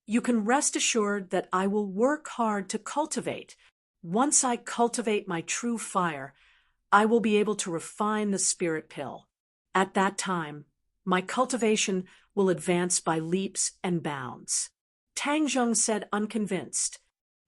you can rest assured that I will work hard to cultivate. Once I cultivate my true fire, I will be able to refine the spirit pill. At that time, my cultivation will advance by leaps and bounds. Tang Zheng said, unconvinced.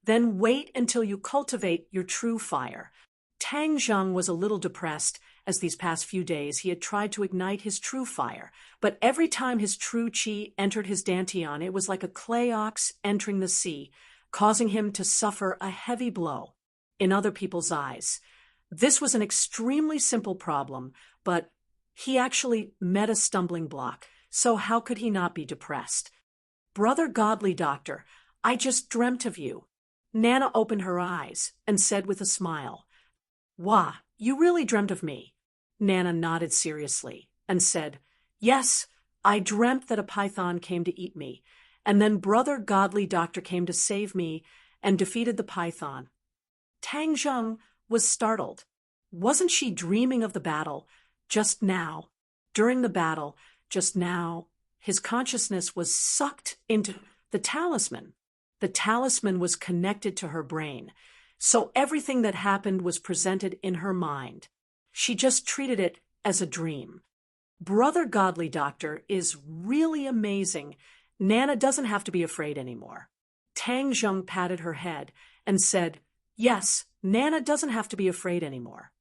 Then wait until you cultivate your true fire. Tang Zheng was a little depressed, as these past few days he had tried to ignite his true fire, but every time his true qi entered his dantian, it was like a clay ox entering the sea, causing him to suffer a heavy blow. In other people's eyes, this was an extremely simple problem, but he actually met a stumbling block, so how could he not be depressed? Brother Godly Doctor, I just dreamt of you. Nana opened her eyes and said with a smile, Wah, you really dreamt of me? Nana nodded seriously and said, Yes, I dreamt that a python came to eat me, and then Brother Godly Doctor came to save me and defeated the python. Tang Zheng was startled. Wasn't she dreaming of the battle just now? During the battle, just now, his consciousness was sucked into the talisman. The talisman was connected to her brain, so everything that happened was presented in her mind. She just treated it as a dream. Brother Godly Doctor is really amazing. Nana doesn't have to be afraid anymore. Tang Zheng patted her head and said, Yes, Nana doesn't have to be afraid anymore.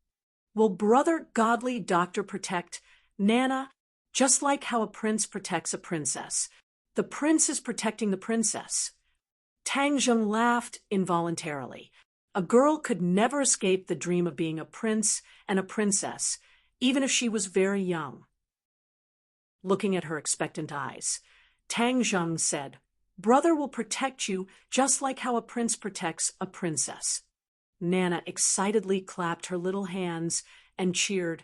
Will Brother Godly Doctor protect Nana, just like how a prince protects a princess? The prince is protecting the princess. Tang Zheng laughed involuntarily. A girl could never escape the dream of being a prince and a princess, even if she was very young. Looking at her expectant eyes, Tang Zheng said, Brother will protect you just like how a prince protects a princess. Nana excitedly clapped her little hands and cheered,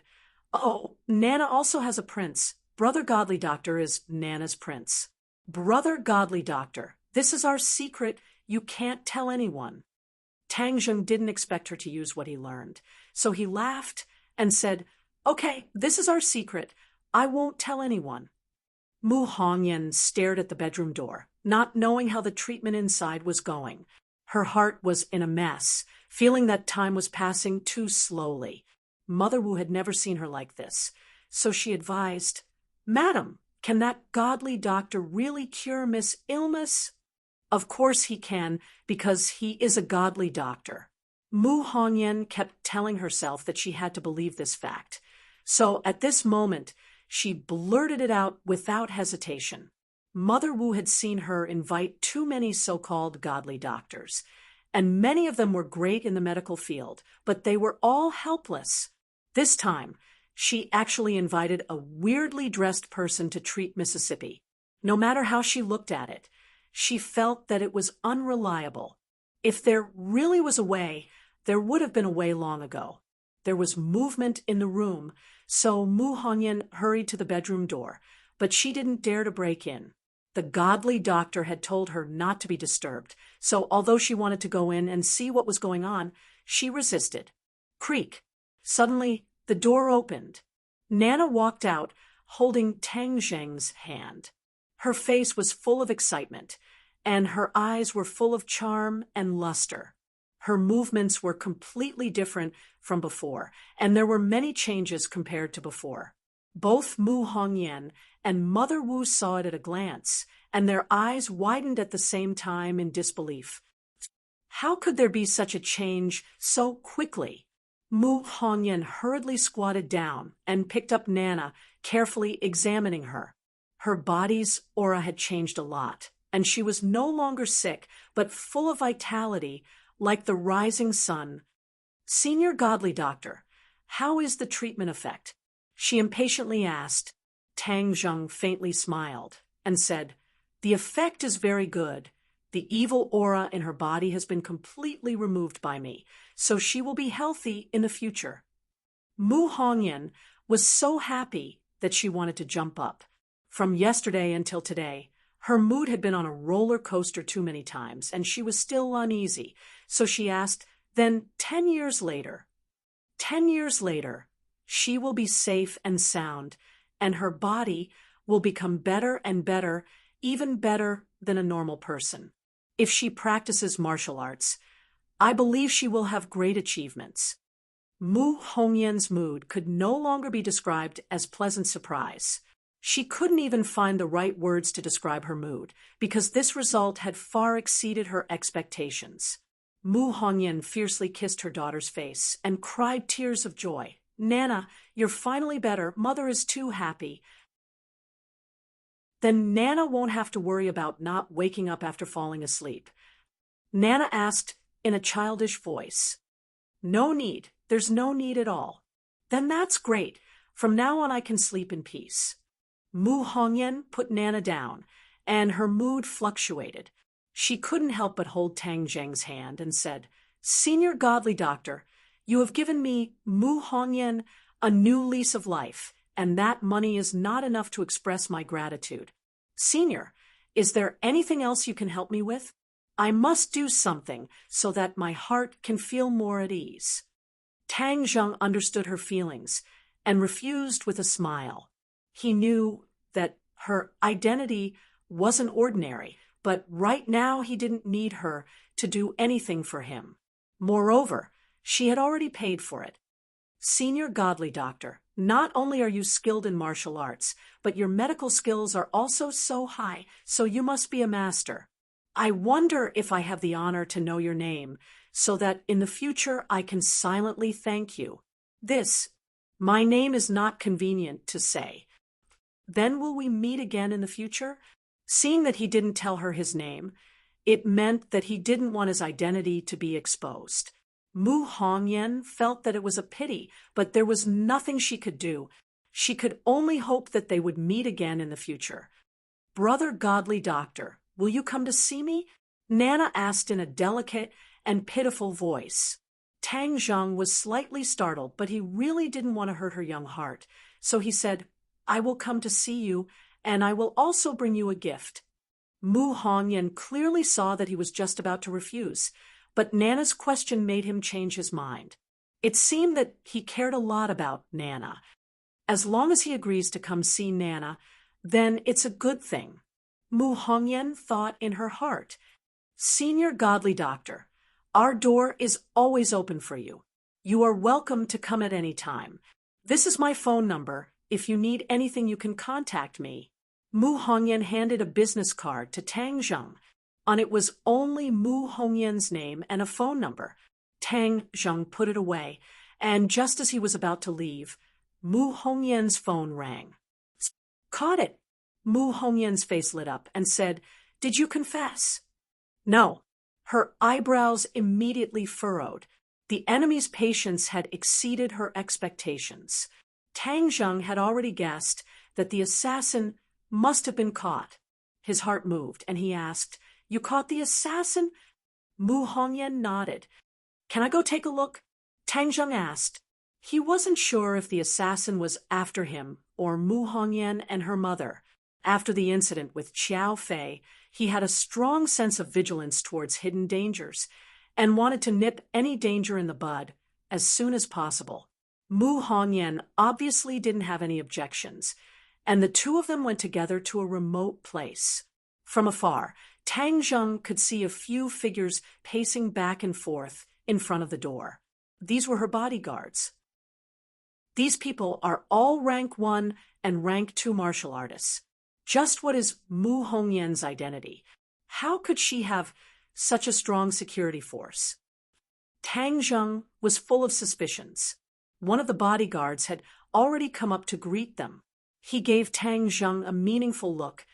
Oh, Nana also has a prince. Brother Godly Doctor is Nana's prince. Brother Godly Doctor, this is our secret. You can't tell anyone. Tang Zheng didn't expect her to use what he learned, so he laughed and said, Okay, this is our secret. I won't tell anyone. Mu Hongyan stared at the bedroom door, not knowing how the treatment inside was going. Her heart was in a mess, feeling that time was passing too slowly. Mother Wu had never seen her like this, so she advised, "Madam, can that godly doctor really cure Miss Illness?" Of course he can, because he is a godly doctor. Mu Hongyan kept telling herself that she had to believe this fact. So at this moment, she blurted it out without hesitation. Mother Wu had seen her invite too many so-called godly doctors, and many of them were great in the medical field, but they were all helpless. This time, she actually invited a weirdly dressed person to treat Mississippi. No matter how she looked at it, she felt that it was unreliable. If there really was a way, there would have been a way long ago. There was movement in the room, so Mu Hongyan hurried to the bedroom door, but she didn't dare to break in. The godly doctor had told her not to be disturbed, so although she wanted to go in and see what was going on, she resisted. Creak. Suddenly, the door opened. Nana walked out, holding Tang Zheng's hand. Her face was full of excitement, and her eyes were full of charm and luster. Her movements were completely different from before, and there were many changes compared to before. Both Mu Hongyan and Mother Wu saw it at a glance, and their eyes widened at the same time in disbelief. How could there be such a change so quickly? Mu Hongyan hurriedly squatted down and picked up Nana, carefully examining her. Her body's aura had changed a lot, and she was no longer sick, but full of vitality, like the rising sun. "Senior godly doctor, how is the treatment effect?" she impatiently asked. Tang Zheng faintly smiled and said, "The effect is very good. The evil aura in her body has been completely removed by me, so she will be healthy in the future." Mu Hongyan was so happy that she wanted to jump up. From yesterday until today, her mood had been on a roller coaster too many times, and she was still uneasy, so she asked, "Then 10 years later?" 10 years later, she will be safe and sound, and her body will become better and better, even better than a normal person. If she practices martial arts, I believe she will have great achievements. Mu Hongyan's mood could no longer be described as pleasant surprise. She couldn't even find the right words to describe her mood, because this result had far exceeded her expectations. Mu Hongyan fiercely kissed her daughter's face and cried tears of joy. "Nana, you're finally better. Mother is too happy." "Then Nana won't have to worry about not waking up after falling asleep?" Nana asked in a childish voice. "No need. There's no need at all." "Then that's great. From now on I can sleep in peace." Mu Hongyan put Nana down, and her mood fluctuated. She couldn't help but hold Tang Zheng's hand and said, "Senior godly doctor, you have given me, Mu Hongyan, a new lease of life, and that money is not enough to express my gratitude. Senior, is there anything else you can help me with? I must do something so that my heart can feel more at ease." Tang Zheng understood her feelings and refused with a smile. He knew that her identity wasn't ordinary, but right now he didn't need her to do anything for him. Moreover, she had already paid for it. "Senior godly doctor, not only are you skilled in martial arts, but your medical skills are also so high, so you must be a master. I wonder if I have the honor to know your name, so that in the future I can silently thank you. My name is not convenient to say. Then will we meet again in the future?" Seeing that he didn't tell her his name, it meant that he didn't want his identity to be exposed. Mu Hongyan felt that it was a pity, but there was nothing she could do. She could only hope that they would meet again in the future. "Brother godly doctor, will you come to see me?" Nana asked in a delicate and pitiful voice. Tang Zheng was slightly startled, but he really didn't want to hurt her young heart, so he said, "I will come to see you, and I will also bring you a gift." Mu Hongyan clearly saw that he was just about to refuse, but Nana's question made him change his mind. It seemed that he cared a lot about Nana. As long as he agrees to come see Nana, then it's a good thing. Mu Hongyan thought in her heart. Senior Godly Doctor, our door is always open for you. You are welcome to come at any time. This is my phone number. If you need anything, you can contact me. Mu Hongyan handed a business card to Tang Zheng. On it was only Mu Hongyan's name and a phone number. Tang Zheng put it away, and just as he was about to leave, Mu Hongyan's phone rang. Caught it. Mu Hongyan's face lit up and said, "Did you confess?" No. Her eyebrows immediately furrowed. The enemy's patience had exceeded her expectations. Tang Zheng had already guessed that the assassin must have been caught. His heart moved, and he asked, "You caught the assassin?" Mu Hongyan nodded. "Can I go take a look?" Tang Zheng asked. He wasn't sure if the assassin was after him or Mu Hongyan and her mother. After the incident with Qiao Fei, he had a strong sense of vigilance towards hidden dangers and wanted to nip any danger in the bud as soon as possible. Mu Hongyan obviously didn't have any objections, and the two of them went together to a remote place. From afar, Tang Zheng could see a few figures pacing back and forth in front of the door. These were her bodyguards. These people are all rank 1 and rank 2 martial artists. Just what is Mu Hongyan's identity? How could she have such a strong security force? Tang Zheng was full of suspicions. One of the bodyguards had already come up to greet them. He gave Tang Zheng a meaningful look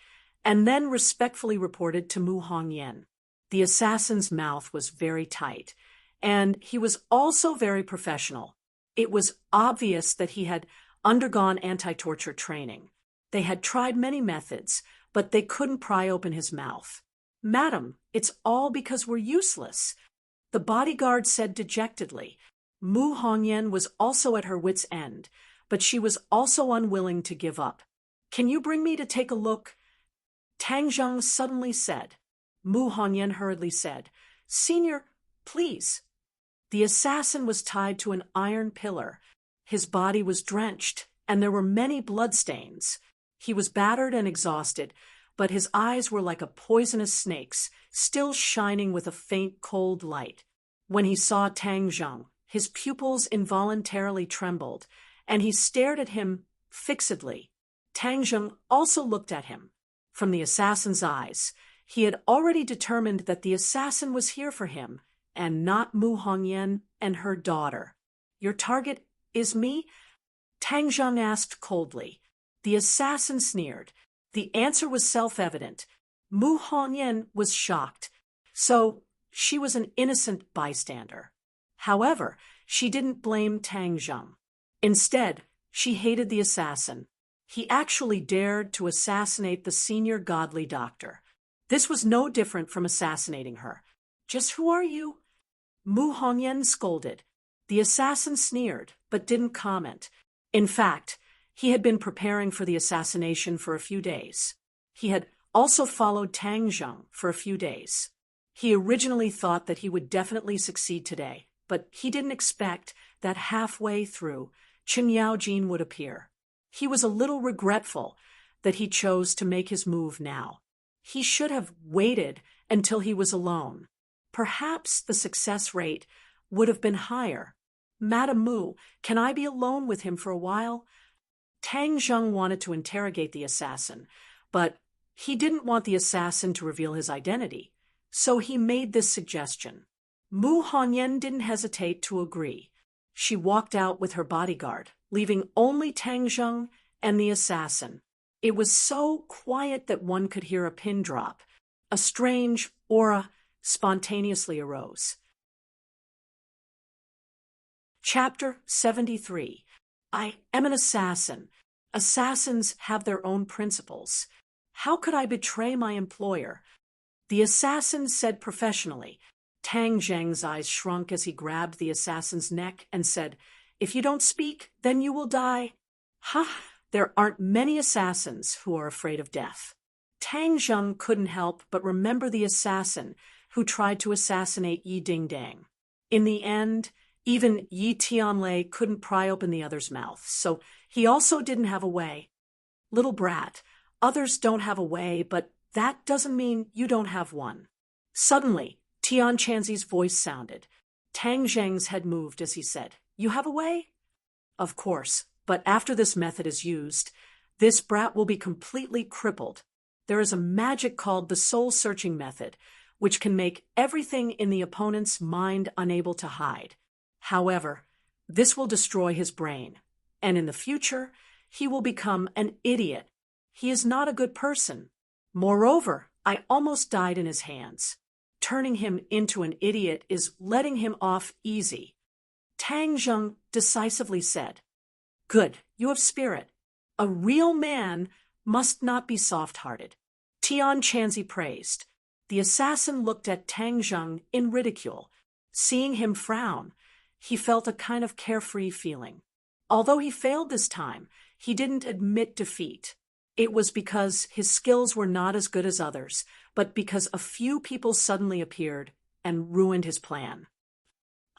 and then respectfully reported to Mu Hongyan. The assassin's mouth was very tight, and he was also very professional. It was obvious that he had undergone anti-torture training. They had tried many methods, but they couldn't pry open his mouth. "Madam, it's all because we're useless," the bodyguard said dejectedly. Mu Hongyan was also at her wit's end, but she was also unwilling to give up. "Can you bring me to take a look?" Tang Zheng suddenly said. Mu Hongyan hurriedly said, "Senior, please." The assassin was tied to an iron pillar. His body was drenched, and there were many bloodstains. He was battered and exhausted, but his eyes were like a poisonous snake's, still shining with a faint cold light. When he saw Tang Zheng, his pupils involuntarily trembled, and he stared at him fixedly. Tang Zheng also looked at him. From the assassin's eyes, he had already determined that the assassin was here for him, and not Mu Hongyan and her daughter. "Your target is me?" Tang Zheng asked coldly. The assassin sneered. The answer was self-evident. Mu Hongyan was shocked. So she was an innocent bystander. However, she didn't blame Tang Zheng. Instead, she hated the assassin. He actually dared to assassinate the senior godly doctor. This was no different from assassinating her. "Just who are you?" Mu Hongyan scolded. The assassin sneered, but didn't comment. In fact, he had been preparing for the assassination for a few days. He had also followed Tang Zheng for a few days. He originally thought that he would definitely succeed today, but he didn't expect that halfway through, Chen Yaojin would appear. He was a little regretful that he chose to make his move now. He should have waited until he was alone. Perhaps the success rate would have been higher. "Madam Mu, can I be alone with him for a while?" Tang Zheng wanted to interrogate the assassin, but he didn't want the assassin to reveal his identity, so he made this suggestion. Mu Hongyan didn't hesitate to agree. She walked out with her bodyguard, leaving only Tang Zheng and the assassin. It was so quiet that one could hear a pin drop. A strange aura spontaneously arose. Chapter 73. I am an assassin. Assassins have their own principles. How could I betray my employer? The assassin said professionally. Tang Zheng's eyes shrunk as he grabbed the assassin's neck and said, "If you don't speak, then you will die." "Ha! There aren't many assassins who are afraid of death." Tang Zheng couldn't help but remember the assassin who tried to assassinate Yi Dingdang. In the end, even Yi Tianlei couldn't pry open the other's mouth, so he also didn't have a way. "Little brat, others don't have a way, but that doesn't mean you don't have one." Suddenly, Tian Chanzi's voice sounded. Tang Zheng's head moved as he said, "You have a way?" "Of course, but after this method is used, this brat will be completely crippled. There is a magic called the soul-searching method, which can make everything in the opponent's mind unable to hide. However, this will destroy his brain, and in the future, he will become an idiot. He is not a good person. Moreover, I almost died in his hands. Turning him into an idiot is letting him off easy." Tang Zheng decisively said, "Good, you have spirit. A real man must not be soft-hearted." Tian Chanzi praised. The assassin looked at Tang Zheng in ridicule. Seeing him frown, he felt a kind of carefree feeling. Although he failed this time, he didn't admit defeat. It was because his skills were not as good as others, but because a few people suddenly appeared and ruined his plan.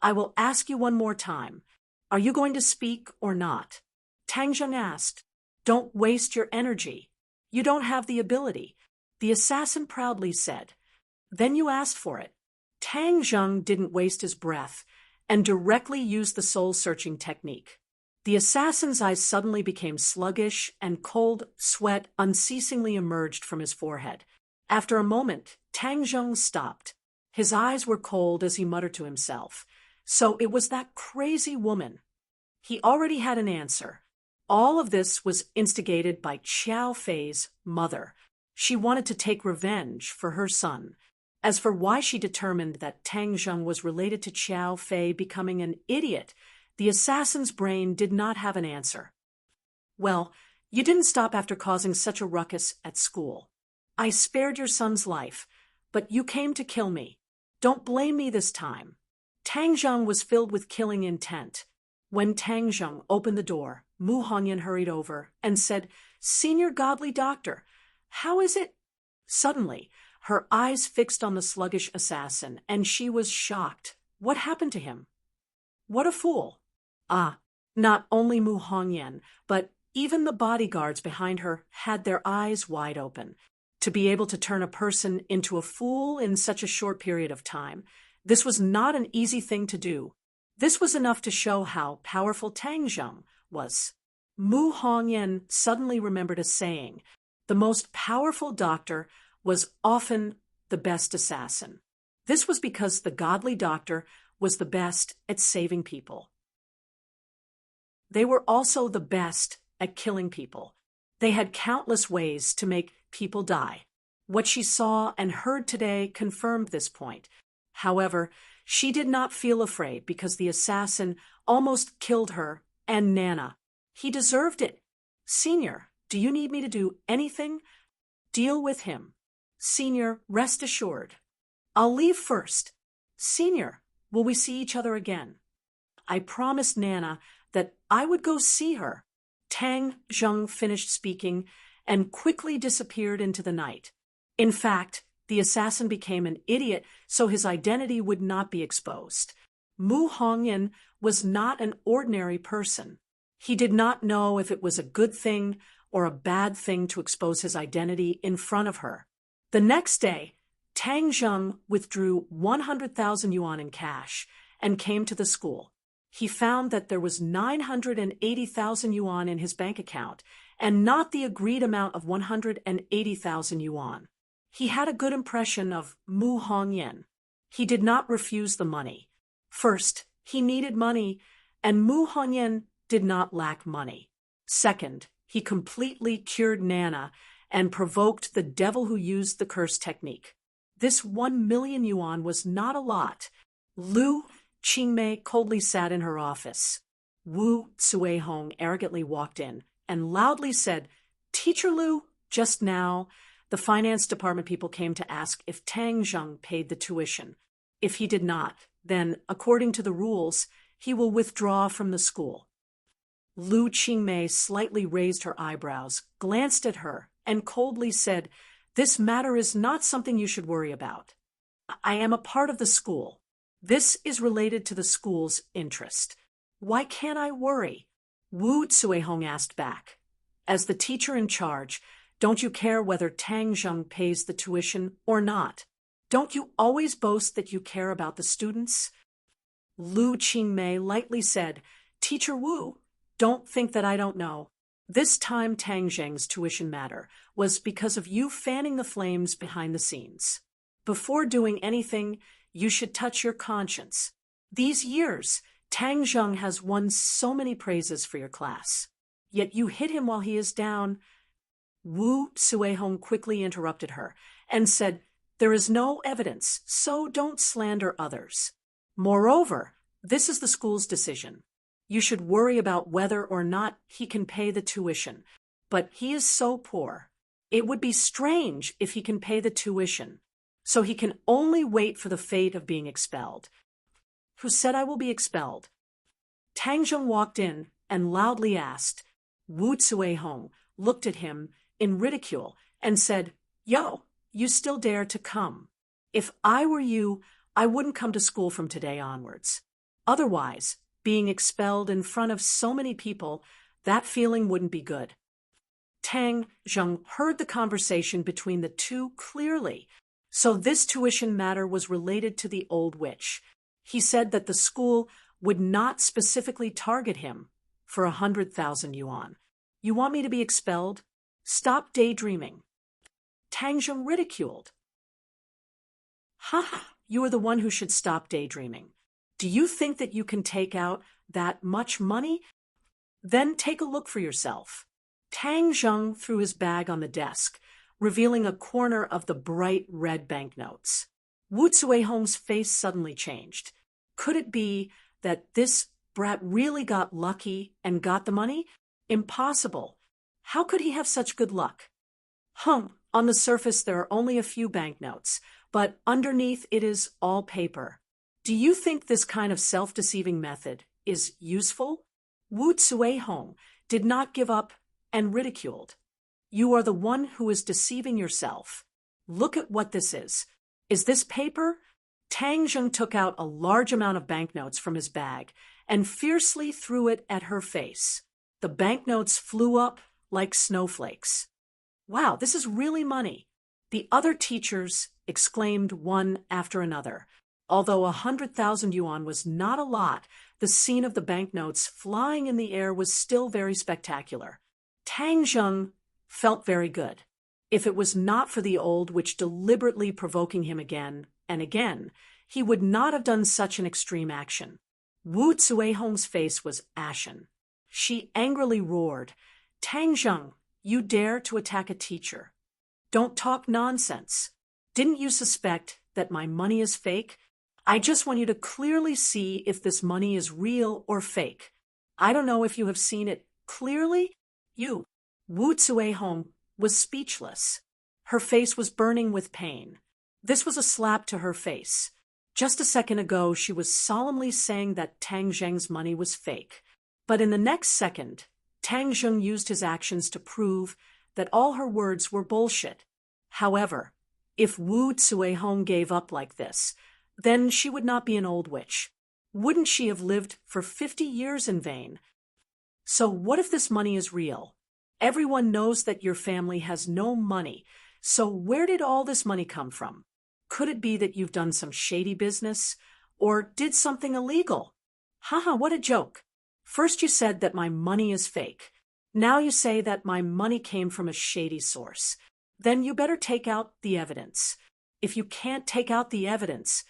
"I will ask you one more time. Are you going to speak or not?" Tang Zheng asked. "Don't waste your energy. You don't have the ability," the assassin proudly said. "Then you asked for it." Tang Zheng didn't waste his breath and directly used the soul-searching technique. The assassin's eyes suddenly became sluggish, and cold sweat unceasingly emerged from his forehead. After a moment, Tang Zheng stopped. His eyes were cold as he muttered to himself. So it was that crazy woman. He already had an answer. All of this was instigated by Qiao Fei's mother. She wanted to take revenge for her son. As for why she determined that Tang Zheng was related to Qiao Fei becoming an idiot, the assassin's brain did not have an answer. "Well, you didn't stop after causing such a ruckus at school. I spared your son's life, but you came to kill me. Don't blame me this time." Tang Zheng was filled with killing intent. When Tang Zheng opened the door, Mu Hongyan hurried over and said, "Senior godly doctor, how is it?" Suddenly, her eyes fixed on the sluggish assassin, and she was shocked. What happened to him? What a fool! Not only Mu Hongyan, but even the bodyguards behind her had their eyes wide open. To be able to turn a person into a fool in such a short period of time, this was not an easy thing to do. This was enough to show how powerful Tang Zheng was. Mu Hongyan suddenly remembered a saying: the most powerful doctor was often the best assassin. This was because the godly doctor was the best at saving people. They were also the best at killing people. They had countless ways to make people die. What she saw and heard today confirmed this point. However, she did not feel afraid because the assassin almost killed her and Nana. He deserved it. "Senior, do you need me to do anything?" "Deal with him." "Senior, rest assured." "I'll leave first." "Senior, will we see each other again?" "I promised Nana that I would go see her." Tang Zheng finished speaking and quickly disappeared into the night. In fact, the assassin became an idiot so his identity would not be exposed. Mu Hongyan was not an ordinary person. He did not know if it was a good thing or a bad thing to expose his identity in front of her. The next day, Tang Zheng withdrew 100,000 yuan in cash and came to the school. He found that there was 980,000 yuan in his bank account, and not the agreed amount of 180,000 yuan. He had a good impression of Mu Hongyan. He did not refuse the money. First, he needed money, and Mu Hongyan did not lack money. Second, he completely cured Nana and provoked the devil who used the curse technique. This 1 million yuan was not a lot. Lu Qingmei coldly sat in her office. Wu Cuihong arrogantly walked in and loudly said, "Teacher Lu, just now, the finance department people came to ask if Tang Zheng paid the tuition. If he did not, then, according to the rules, he will withdraw from the school." Lu Qingmei slightly raised her eyebrows, glanced at her, and coldly said, "This matter is not something you should worry about. I am a part of the school. This is related to the school's interest. Why can't I worry?" Wu Cuihong asked back. "As the teacher in charge, don't you care whether Tang Zheng pays the tuition or not?" Don't you always boast that you care about the students? Lu Qingmei lightly said, Teacher Wu, don't think that I don't know. This time Tang Zheng's tuition matter was because of you fanning the flames behind the scenes. Before doing anything, you should touch your conscience. These years, Tang Zheng has won so many praises for your class. Yet you hit him while he is down. Wu Suihong quickly interrupted her and said, There is no evidence, so don't slander others. Moreover, this is the school's decision. You should worry about whether or not he can pay the tuition, but he is so poor. It would be strange if he can pay the tuition, so he can only wait for the fate of being expelled. Who said I will be expelled? Tang Zheng walked in and loudly asked. Wu Zuihong looked at him in ridicule and said, Yo, you still dare to come. If I were you, I wouldn't come to school from today onwards. Otherwise, being expelled in front of so many people, that feeling wouldn't be good. Tang Zheng heard the conversation between the two clearly, so this tuition matter was related to the old witch. He said that the school would not specifically target him for 100,000 yuan. You want me to be expelled? Stop daydreaming. Tang Zheng ridiculed. Ha! You are the one who should stop daydreaming. Do you think that you can take out that much money? Then take a look for yourself. Tang Zheng threw his bag on the desk, revealing a corner of the bright red banknotes. Wu Zuihong's face suddenly changed. Could it be that this brat really got lucky and got the money? Impossible. How could he have such good luck? On the surface there are only a few banknotes, but underneath it is all paper. Do you think this kind of self-deceiving method is useful? Wu Zuihong did not give up and ridiculed. You are the one who is deceiving yourself. Look at what this is. Is this paper? Tang Zheng took out a large amount of banknotes from his bag and fiercely threw it at her face. The banknotes flew up like snowflakes. Wow, this is really money. The other teachers exclaimed one after another. Although 100,000 yuan was not a lot, the scene of the banknotes flying in the air was still very spectacular. Tang Zheng felt very good. If it was not for the old witch deliberately provoking him again and again, he would not have done such an extreme action. Wu Zuihong's face was ashen. She angrily roared, Tang Zheng, you dare to attack a teacher. Don't talk nonsense. Didn't you suspect that my money is fake? I just want you to clearly see if this money is real or fake. I don't know if you have seen it clearly. Wu Zuihong was speechless. Her face was burning with pain. This was a slap to her face. Just a second ago, she was solemnly saying that Tang Zheng's money was fake. But in the next second, Tang Zheng used his actions to prove that all her words were bullshit. However, if Wu Zuihong gave up like this, then she would not be an old witch. Wouldn't she have lived for 50 years in vain? So what if this money is real? Everyone knows that your family has no money, so where did all this money come from? Could it be that you've done some shady business, or did something illegal? Haha, what a joke. First you said that my money is fake. Now you say that my money came from a shady source. Then you better take out the evidence. If you can't take out the evidence,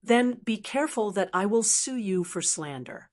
then be careful that I will sue you for slander.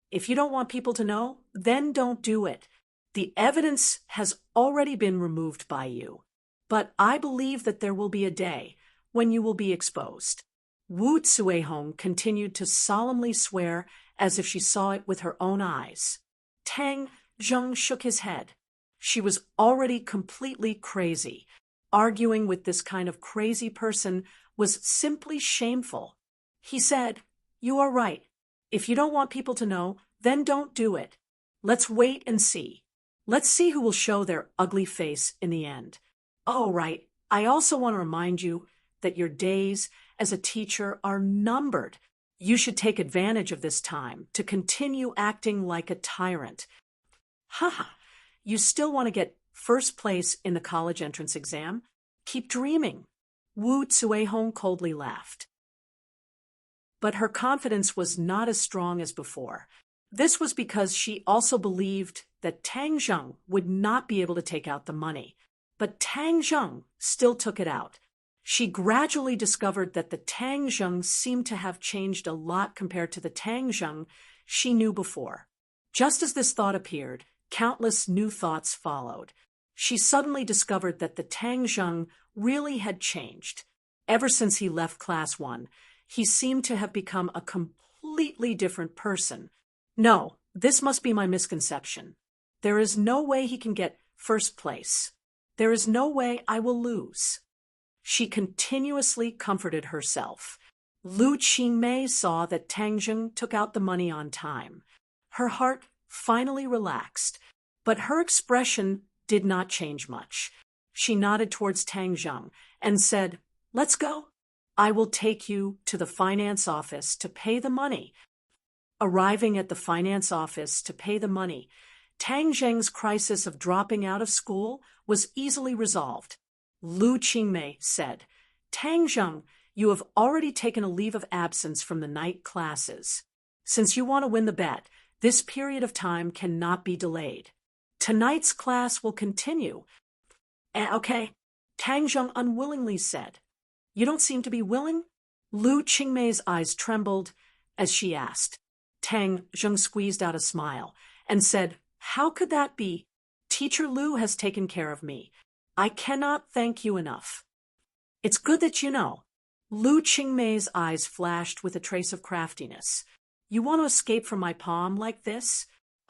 If you don't want people to know, then don't do it. The evidence has already been removed by you. But I believe that there will be a day when you will be exposed. Wu Zuihong continued to solemnly swear as if she saw it with her own eyes. Tang Zheng shook his head. She was already completely crazy. Arguing with this kind of crazy person was simply shameful. He said, You are right. If you don't want people to know, then don't do it. Let's wait and see. Let's see who will show their ugly face in the end. Oh, right. I also want to remind you that your days as a teacher are numbered. You should take advantage of this time to continue acting like a tyrant. Haha, you still want to get first place in the college entrance exam? Keep dreaming. Wu Zuehong coldly laughed. But her confidence was not as strong as before. This was because she also believed that Tang Zheng would not be able to take out the money. But Tang Zheng still took it out. She gradually discovered that the Tang Zheng seemed to have changed a lot compared to the Tang Zheng she knew before. Just as this thought appeared, countless new thoughts followed. She suddenly discovered that the Tang Zheng really had changed. Ever since he left Class 1, he seemed to have become a completely different person. No, this must be my misconception. There is no way he can get first place. There is no way I will lose. She continuously comforted herself. Lu Qingmei saw that Tang Zheng took out the money on time. Her heart finally relaxed, but her expression did not change much. She nodded towards Tang Zheng and said, "Let's go. I will take you to the finance office to pay the money." Arriving at the finance office to pay the money, Tang Zheng's crisis of dropping out of school was easily resolved. Lu Qingmei said, "Tang Zheng, you have already taken a leave of absence from the night classes. Since you want to win the bet, this period of time cannot be delayed. Tonight's class will continue." Okay, Tang Zheng unwillingly said. "You don't seem to be willing?" Lu Qingmei's eyes trembled as she asked. Tang Zheng squeezed out a smile and said, "How could that be? Teacher Lu has taken care of me. I cannot thank you enough." "It's good that you know." Lu Qingmei's eyes flashed with a trace of craftiness. "You want to escape from my palm like this?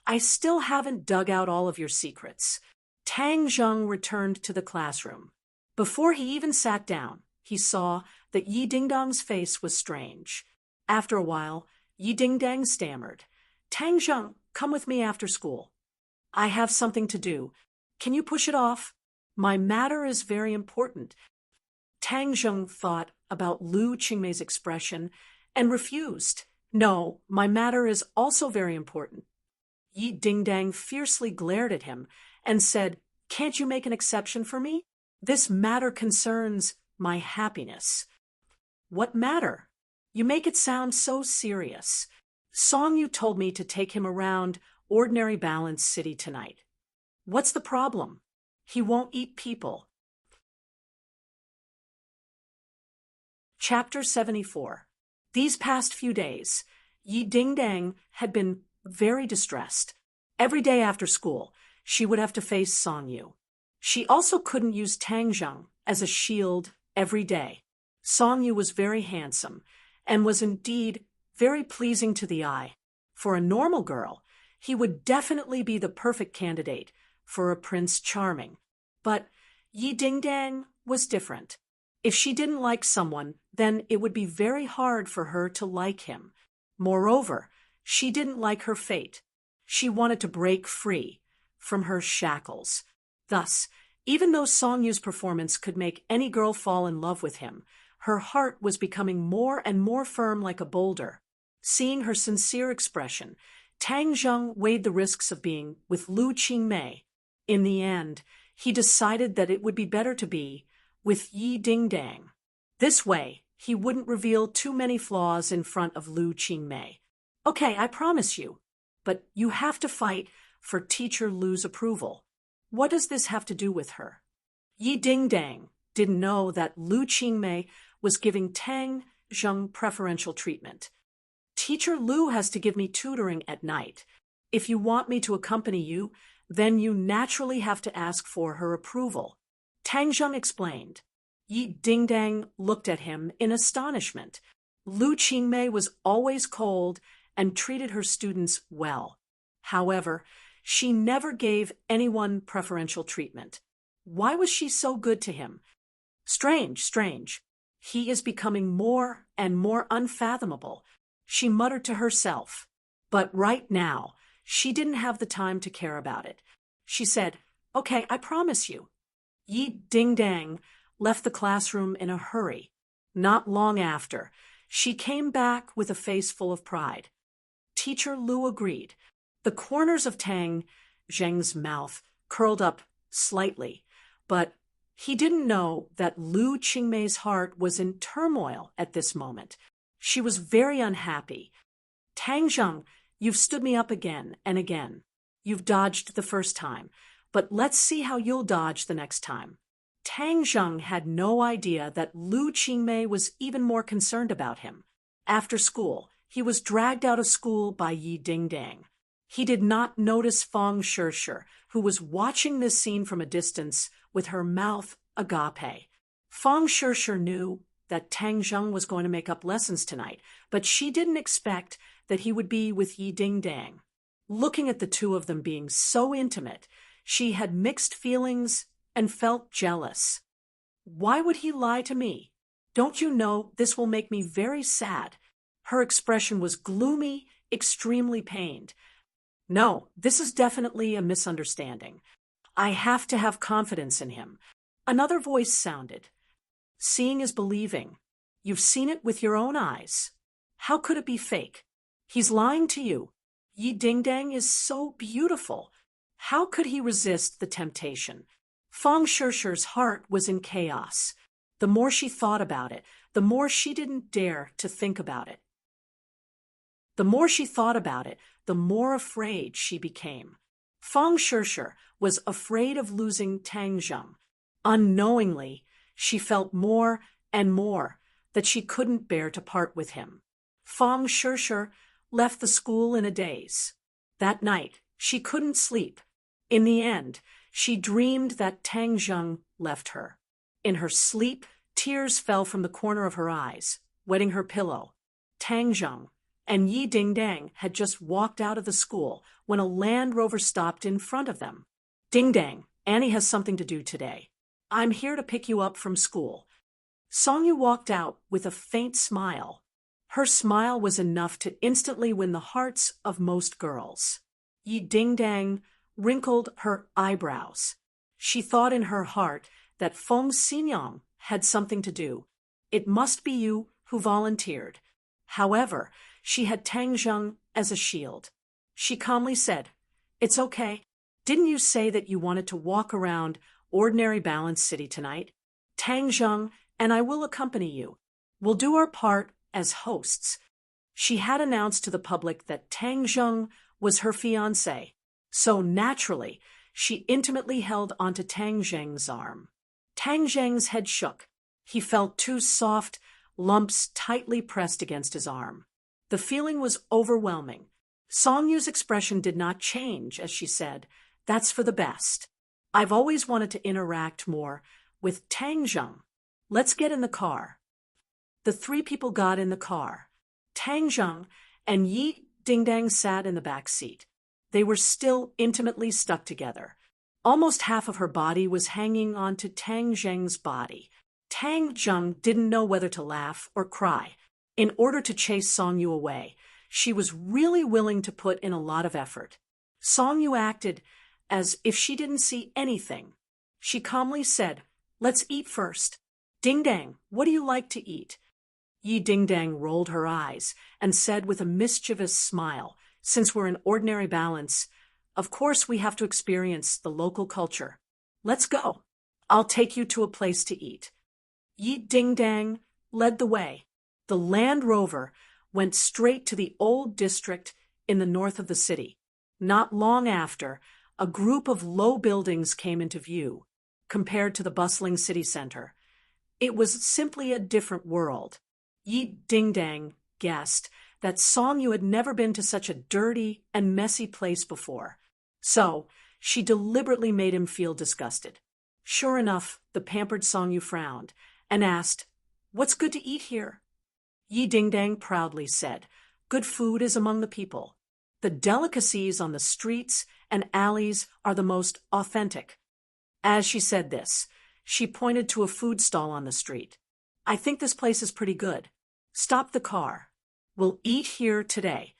I still haven't dug out all of your secrets." Tang Zheng returned to the classroom. Before he even sat down, he saw that Yi Dingdang's face was strange. After a while, Yi Dingdang stammered, "Tang Zheng, come with me after school. I have something to do. Can you push it off? My matter is very important." Tang Zheng thought about Lu Qingmei's expression and refused. "No, my matter is also very important." Yi Dingdang fiercely glared at him and said, "Can't you make an exception for me? This matter concerns my happiness." "What matter? You make it sound so serious. Song Yu told me to take him around Ordinary Balance City tonight. What's the problem? He won't eat people." Chapter 74. These past few days, Yi Dingdang had been very distressed. Every day after school, she would have to face Song Yu. She also couldn't use Tang Zheng as a shield every day. Song Yu was very handsome and was indeed very pleasing to the eye. For a normal girl, he would definitely be the perfect candidate for a Prince Charming. But Yi Dingdang was different. If she didn't like someone, then it would be very hard for her to like him. Moreover, she didn't like her fate. She wanted to break free from her shackles. Thus, even though Song Yu's performance could make any girl fall in love with him, her heart was becoming more and more firm like a boulder. Seeing her sincere expression, Tang Zheng weighed the risks of being with Lu Qingmei. In the end, he decided that it would be better to be with Yi Dingdang. This way, he wouldn't reveal too many flaws in front of Lu Qingmei. "Okay, I promise you. But you have to fight for Teacher Lu's approval." "What does this have to do with her?" Yi Dingdang didn't know that Lu Qingmei was giving Tang Zheng preferential treatment. "Teacher Lu has to give me tutoring at night. If you want me to accompany you, then you naturally have to ask for her approval," Tang Zheng explained. Yi Dingdang looked at him in astonishment. Lu Qingmei was always cold and treated her students well. However, she never gave anyone preferential treatment. Why was she so good to him? Strange, strange. He is becoming more and more unfathomable, she muttered to herself. But right now, she didn't have the time to care about it. She said, "Okay, I promise you." Yi Dingdang left the classroom in a hurry. Not long after, she came back with a face full of pride. Teacher Lu agreed. The corners of Tang Zheng's mouth curled up slightly, but He didn't know that Lu Qingmei's heart was in turmoil at this moment. She was very unhappy. Tang Zheng, you've stood me up again and again. You've dodged the first time, but let's see how you'll dodge the next time. Tang Zheng had no idea that Lu Qingmei was even more concerned about him. After school, he was dragged out of school by Yi Dingdang. He did not notice Feng Shishir, who was watching this scene from a distance with her mouth agape. Feng Shishir knew that Tang Zheng was going to make up lessons tonight, but she didn't expect that he would be with Yi Dingdang. Looking at the two of them being so intimate, she had mixed feelings and felt jealous. Why would he lie to me? Don't you know this will make me very sad? Her expression was gloomy, extremely pained. No, this is definitely a misunderstanding. I have to have confidence in him. Another voice sounded. Seeing is believing. You've seen it with your own eyes. How could it be fake? He's lying to you. Yi Dingdang is so beautiful. How could he resist the temptation? Feng Shishir's heart was in chaos. The more she thought about it, the more she didn't dare to think about it. The more she thought about it, the more afraid she became. Feng Shishir was afraid of losing Tang Zheng. Unknowingly, she felt more and more that she couldn't bear to part with him. Feng Shishir left the school in a daze. That night, she couldn't sleep. In the end, she dreamed that Tang Zheng left her. In her sleep, tears fell from the corner of her eyes, wetting her pillow. Tang Zheng and Yi Dingdang had just walked out of the school when a Land Rover stopped in front of them. Dingdang, Annie has something to do today. I'm here to pick you up from school. Songyu walked out with a faint smile. Her smile was enough to instantly win the hearts of most girls. Yi Dingdang wrinkled her eyebrows. She thought in her heart that Feng Xinyang had something to do. It must be you who volunteered. However, she had Tang Zheng as a shield. She calmly said, It's okay. Didn't you say that you wanted to walk around Ordinary Balance City tonight? Tang Zheng and I will accompany you. We'll do our part as hosts. She had announced to the public that Tang Zheng was her fiancé, so naturally, she intimately held onto Tang Zheng's arm. Tang Zheng's head shook. He felt two soft lumps tightly pressed against his arm. The feeling was overwhelming. Songyu's expression did not change as she said, That's for the best. I've always wanted to interact more with Tang Zheng. Let's get in the car. The three people got in the car. Tang Zheng and Yi Dingdang sat in the back seat. They were still intimately stuck together. Almost half of her body was hanging onto Tang Zheng's body. Tang Zheng didn't know whether to laugh or cry. In order to chase Songyu away, she was really willing to put in a lot of effort. Songyu acted as if she didn't see anything. She calmly said, Let's eat first. Dingdang, what do you like to eat? Yi Dingdang rolled her eyes and said with a mischievous smile, Since we're in Ordinary Balance, of course we have to experience the local culture. Let's go. I'll take you to a place to eat. Yi Dingdang led the way. The Land Rover went straight to the old district in the north of the city. Not long after, a group of low buildings came into view. Compared to the bustling city center, it was simply a different world. Yi Dingdang guessed that Songyu had never been to such a dirty and messy place before. So, she deliberately made him feel disgusted. Sure enough, the pampered Songyu frowned and asked, What's good to eat here? Yi Dingdang proudly said, Good food is among the people. The delicacies on the streets and alleys are the most authentic. As she said this, she pointed to a food stall on the street. I think this place is pretty good. Stop the car. We'll eat here today.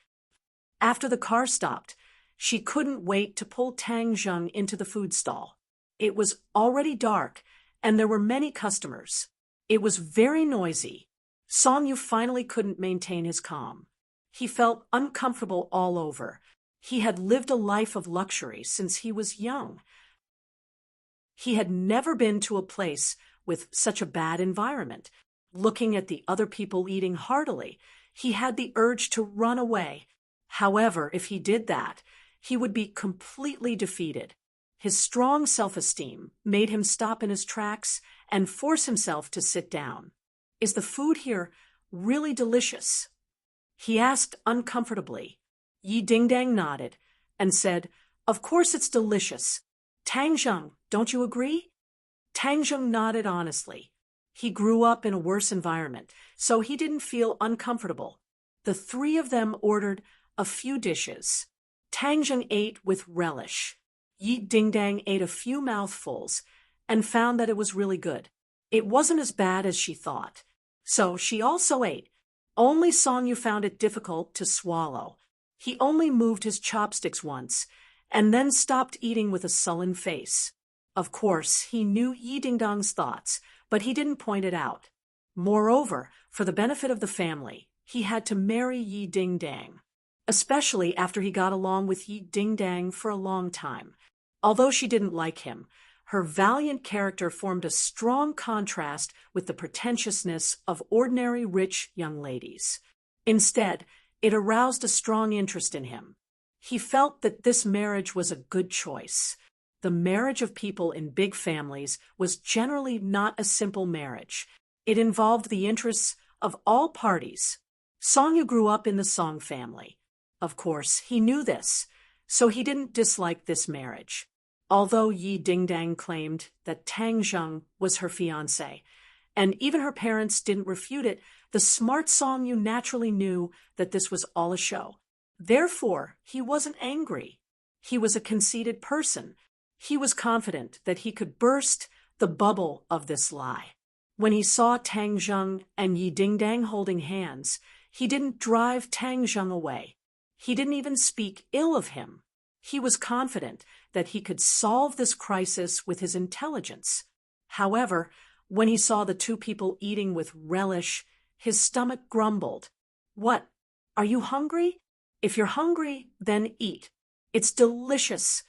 After the car stopped, she couldn't wait to pull Tang Zheng into the food stall. It was already dark, and there were many customers. It was very noisy. Songyu finally couldn't maintain his calm. He felt uncomfortable all over. He had lived a life of luxury since he was young. He had never been to a place with such a bad environment. Looking at the other people eating heartily, he had the urge to run away. However, if he did that, he would be completely defeated. His strong self-esteem made him stop in his tracks and force himself to sit down. "Is the food here really delicious?" he asked uncomfortably. Yi Dingdang nodded and said, "Of course it's delicious. Tang Zheng, don't you agree?" Tang Zheng nodded honestly. He grew up in a worse environment, so he didn't feel uncomfortable. The three of them ordered a few dishes. Tang Zheng ate with relish. Yi Dingdang ate a few mouthfuls and found that it was really good. It wasn't as bad as she thought. So she also ate. Only Song Yu found it difficult to swallow. He only moved his chopsticks once and then stopped eating with a sullen face. Of course, he knew Yi Dingdang's thoughts, but he didn't point it out. Moreover, for the benefit of the family, he had to marry Yi Dingdang, especially after he got along with Yi Dingdang for a long time. Although she didn't like him, her valiant character formed a strong contrast with the pretentiousness of ordinary rich young ladies. Instead, it aroused a strong interest in him. He felt that this marriage was a good choice. The marriage of people in big families was generally not a simple marriage. It involved the interests of all parties. Song Yu grew up in the Song family. Of course, he knew this, so he didn't dislike this marriage. Although Yi Dingdang claimed that Tang Zheng was her fiancé, and even her parents didn't refute it, the smart Song Yu naturally knew that this was all a show. Therefore, he wasn't angry. He was a conceited person. He was confident that he could burst the bubble of this lie. When he saw Tang Zheng and Yi Dingdang holding hands, he didn't drive Tang Zheng away. He didn't even speak ill of him. He was confident that he could solve this crisis with his intelligence. However, when he saw the two people eating with relish, his stomach grumbled. "What? Are you hungry? If you're hungry, then eat. It's delicious."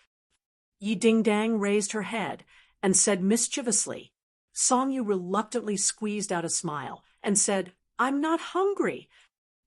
Yi Dingdang raised her head and said mischievously. Song Yu reluctantly squeezed out a smile and said, "I'm not hungry."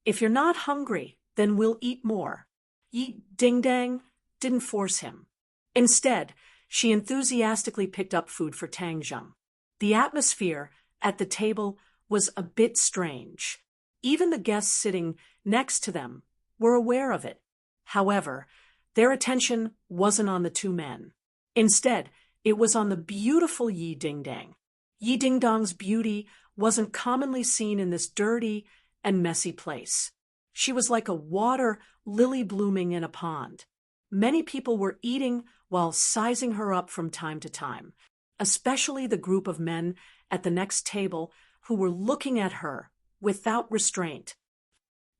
"If you're not hungry, then we'll eat more." Yi Dingdang didn't force him. Instead, she enthusiastically picked up food for Tang Zheng. The atmosphere at the table was a bit strange. Even the guests sitting next to them were aware of it. However, their attention wasn't on the two men. Instead, it was on the beautiful Yi Dingdang. Yi Dingdang's beauty wasn't commonly seen in this dirty and messy place. She was like a water lily blooming in a pond. Many people were eating while sizing her up from time to time, especially the group of men at the next table who were looking at her without restraint.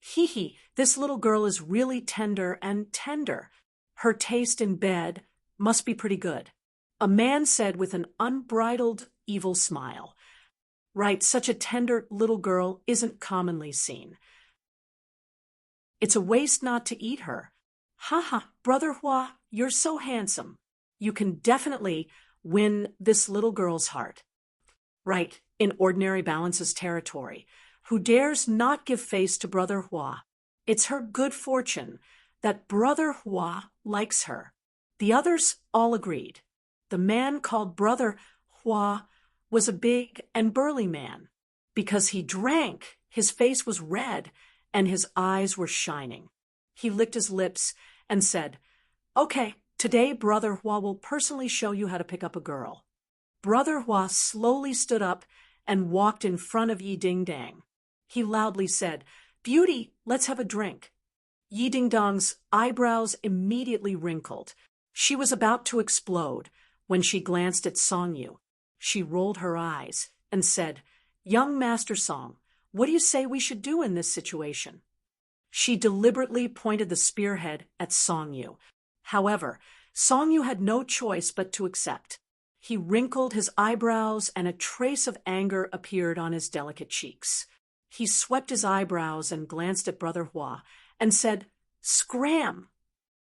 "Hee, this little girl is really tender and tender. Her taste in bed must be pretty good," a man said with an unbridled, evil smile. "Right, such a tender little girl isn't commonly seen. It's a waste not to eat her. Ha, Brother Hua, you're so handsome. You can definitely win this little girl's heart." Right, in ordinary balances territory, who dares not give face to Brother Hua? It's her good fortune that Brother Hua likes her. The others all agreed. The man called Brother Hua was a big and burly man. Because he drank, his face was red and his eyes were shining. He licked his lips and said, "Okay, today Brother Hua will personally show you how to pick up a girl." Brother Hua slowly stood up and walked in front of Yi Dingdang. He loudly said, "Beauty, let's have a drink." Yi Dingdang's eyebrows immediately wrinkled. She was about to explode when she glanced at Song Yu. She rolled her eyes and said, "Young Master Song, what do you say we should do in this situation?" She deliberately pointed the spearhead at Song Yu. However, Song Yu had no choice but to accept. He wrinkled his eyebrows and a trace of anger appeared on his delicate cheeks. He swept his eyebrows and glanced at Brother Hua and said, "Scram!"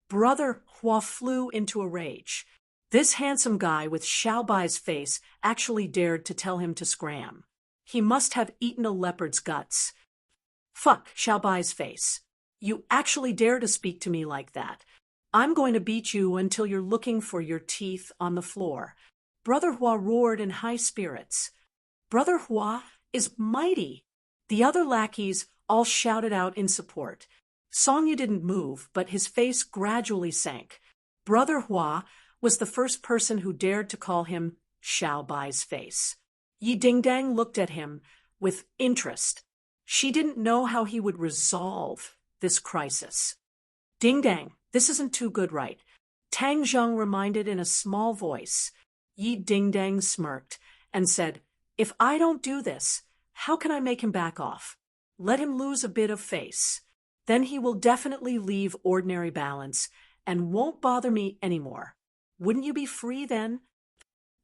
Brother Hua flew into a rage. This handsome guy with Xiaobai's face actually dared to tell him to scram. He must have eaten a leopard's guts. Fuck Xiaobai's face. You actually dare to speak to me like that. I'm going to beat you until you're looking for your teeth on the floor. Brother Hua roared in high spirits. Brother Hua is mighty. The other lackeys all shouted out in support. Songyu didn't move, but his face gradually sank. Brother Hua was the first person who dared to call him Xiaobai's face. Yi Dingdang looked at him with interest. She didn't know how he would resolve this crisis. Dingdang, this isn't too good, right? Tang Zheng reminded in a small voice. Yi Dingdang smirked and said, if I don't do this, how can I make him back off? Let him lose a bit of face. Then he will definitely leave ordinary balance and won't bother me anymore. Wouldn't you be free then?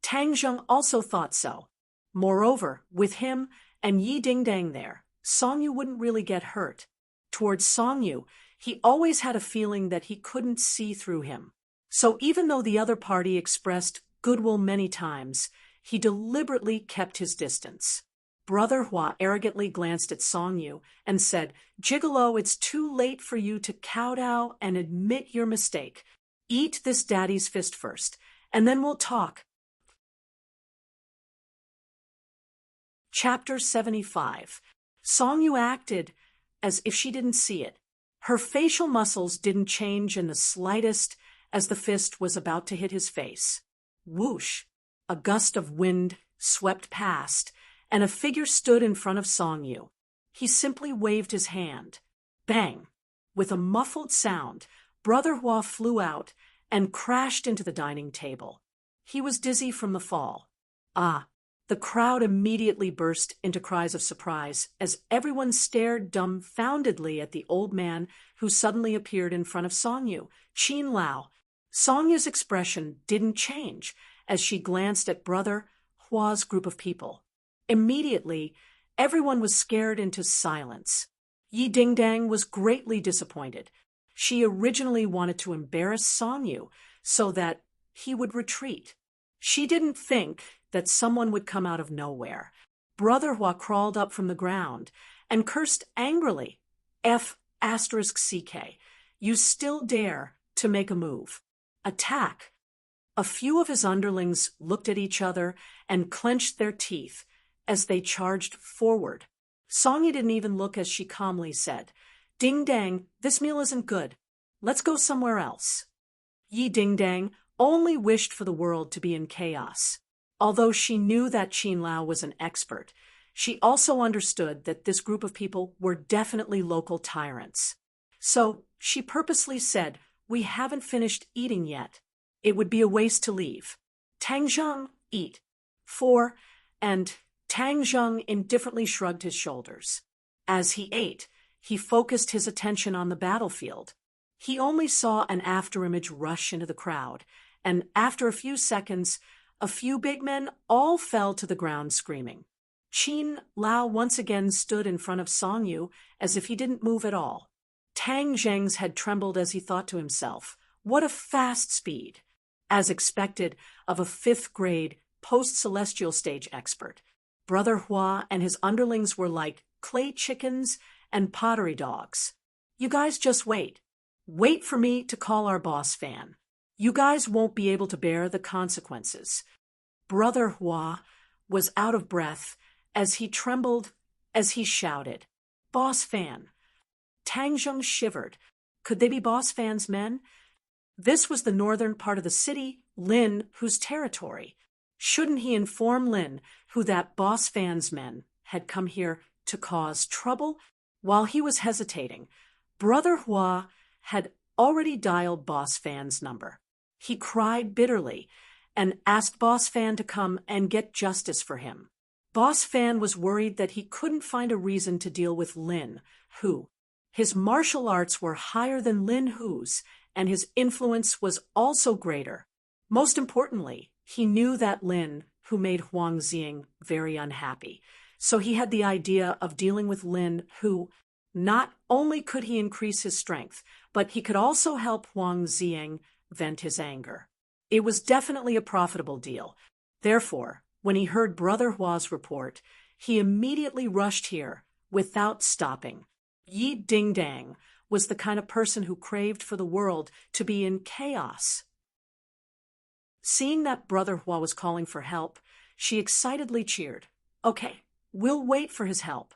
Tang Zheng also thought so. Moreover, with him and Yi Dingdang there, Songyu wouldn't really get hurt. Towards Songyu, he always had a feeling that he couldn't see through him. So even though the other party expressed goodwill many times, he deliberately kept his distance. Brother Hua arrogantly glanced at Songyu and said, Gigolo, it's too late for you to kowtow and admit your mistake. Eat this daddy's fist first, and then we'll talk. Chapter 75. Songyu acted as if she didn't see it. Her facial muscles didn't change in the slightest as the fist was about to hit his face. Whoosh! A gust of wind swept past, and a figure stood in front of Songyu. He simply waved his hand. Bang! With a muffled sound, Brother Hua flew out and crashed into the dining table. He was dizzy from the fall. Ah! The crowd immediately burst into cries of surprise as everyone stared dumbfoundedly at the old man who suddenly appeared in front of Songyu, Qin Lao. Songyu's expression didn't change as she glanced at Brother Hua's group of people. Immediately, everyone was scared into silence. Yi Dingdang was greatly disappointed. She originally wanted to embarrass Songyu so that he would retreat. She didn't think that someone would come out of nowhere. Brother Hua crawled up from the ground and cursed angrily. F***CK. You still dare to make a move. Attack. A few of his underlings looked at each other and clenched their teeth as they charged forward. Songyu didn't even look as she calmly said, Ding Dang, this meal isn't good. Let's go somewhere else. Yi Dingdang only wished for the world to be in chaos. Although she knew that Qin Lao was an expert, she also understood that this group of people were definitely local tyrants. So she purposely said, we haven't finished eating yet. It would be a waste to leave. Tang Zheng, eat. 4. And Tang Zheng indifferently shrugged his shoulders. As he ate, he focused his attention on the battlefield. He only saw an afterimage rush into the crowd, and after a few seconds, a few big men all fell to the ground screaming. Qin Lao once again stood in front of Songyu as if he didn't move at all. Tang Zheng's head trembled as he thought to himself, what a fast speed! As expected of a 5th grade post-celestial stage expert, Brother Hua and his underlings were like clay chickens and pottery dogs. You guys just wait. Wait for me to call our boss fan. You guys won't be able to bear the consequences. Brother Hua was out of breath as he trembled as he shouted, Boss fan. Tang Zheng shivered. Could they be Boss fan's men? This was the northern part of the city, Lin, whose territory. Shouldn't he inform Lin who that Boss fan's men had come here to cause trouble? While he was hesitating, Brother Hua had already dialed Boss fan's number. He cried bitterly and asked Boss Fan to come and get justice for him. Boss Fan was worried that he couldn't find a reason to deal with Lin Hu. His martial arts were higher than Lin Hu's, and his influence was also greater. Most importantly, he knew that Lin Hu made Huang Xing very unhappy, so he had the idea of dealing with Lin Hu. Not only could he increase his strength, but he could also help Huang Xing vent his anger. It was definitely a profitable deal. Therefore, when he heard Brother Hua's report, he immediately rushed here without stopping. Yi Ding-dang was the kind of person who craved for the world to be in chaos. Seeing that Brother Hua was calling for help, she excitedly cheered. Okay, we'll wait for his help.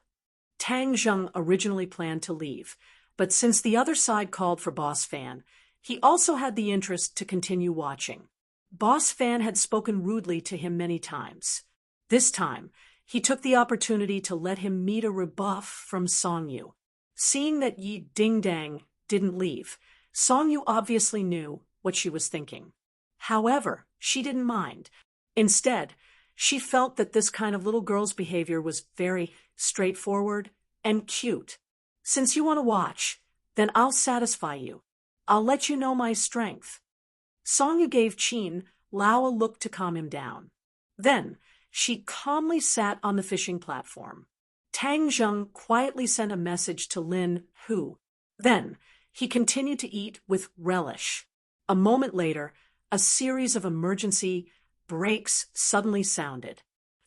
Tang Zheng originally planned to leave, but since the other side called for Boss Fan, he also had the interest to continue watching. Boss Fan had spoken rudely to him many times. This time, he took the opportunity to let him meet a rebuff from Song Yu. Seeing that Yi Ding-dang didn't leave, Song Yu obviously knew what she was thinking. However, she didn't mind. Instead, she felt that this kind of little girl's behavior was very straightforward and cute. Since you want to watch, then I'll satisfy you. I'll let you know my strength. Song Yu gave Qin Lao a look to calm him down. Then, she calmly sat on the fishing platform. Tang Zheng quietly sent a message to Lin Hu. Then, he continued to eat with relish. A moment later, a series of emergency brakes suddenly sounded.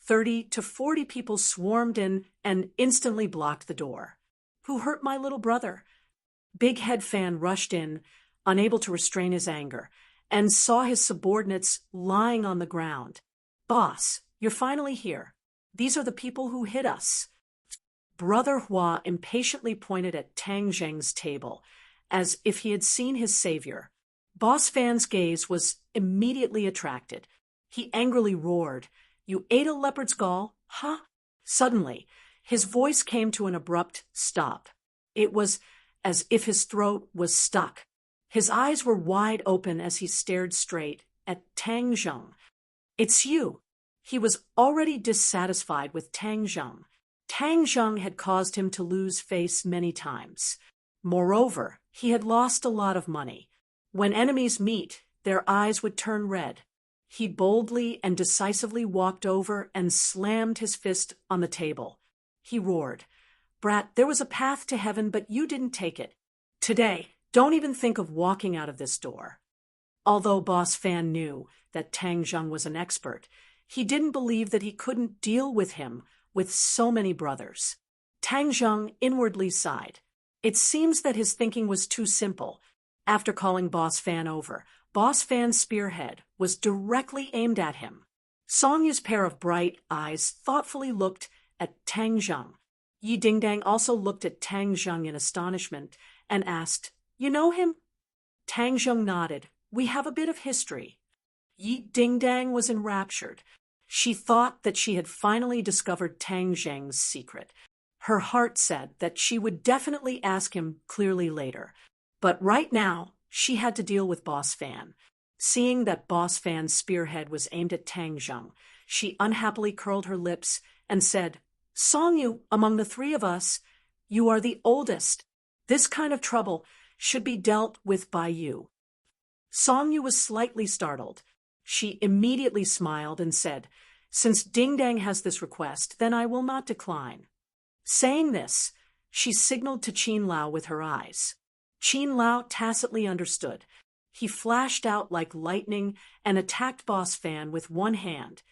30 to 40 people swarmed in and instantly blocked the door. Who hurt my little brother? Big Head Fan rushed in, unable to restrain his anger, and saw his subordinates lying on the ground. Boss, you're finally here. These are the people who hit us. Brother Hua impatiently pointed at Tang Zheng's table, as if he had seen his savior. Boss Fan's gaze was immediately attracted. He angrily roared, "You ate a leopard's gall, huh?" Suddenly, his voice came to an abrupt stop. It was as if his throat was stuck. His eyes were wide open as he stared straight at Tang Zheng. "It's you." He was already dissatisfied with Tang Zheng. Tang Zheng had caused him to lose face many times. Moreover, he had lost a lot of money. When enemies meet, their eyes would turn red. He boldly and decisively walked over and slammed his fist on the table. He roared, "Brat, there was a path to heaven, but you didn't take it. Today, don't even think of walking out of this door." Although Boss Fan knew that Tang Zheng was an expert, he didn't believe that he couldn't deal with him with so many brothers. Tang Zheng inwardly sighed. It seems that his thinking was too simple. After calling Boss Fan over, Boss Fan's spearhead was directly aimed at him. Song Yu's pair of bright eyes thoughtfully looked at Tang Zheng. Yi Ding-dang also looked at Tang Zheng in astonishment and asked, "You know him?" Tang Zheng nodded. "We have a bit of history." Yi Ding-dang was enraptured. She thought that she had finally discovered Tang Zheng's secret. Her heart said that she would definitely ask him clearly later. But right now, she had to deal with Boss Fan. Seeing that Boss Fan's spearhead was aimed at Tang Zheng, she unhappily curled her lips and said, "Song Yu, among the three of us, you are the oldest. This kind of trouble should be dealt with by you." Song Yu was slightly startled. She immediately smiled and said, "Since Ding Dang has this request, then I will not decline." Saying this, she signaled to Qin Lao with her eyes. Qin Lao tacitly understood. He flashed out like lightning and attacked Boss Fan with one hand.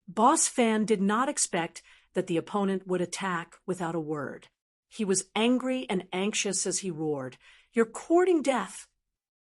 Boss Fan did not expect that the opponent would attack without a word. He was angry and anxious as he roared, "You're courting death."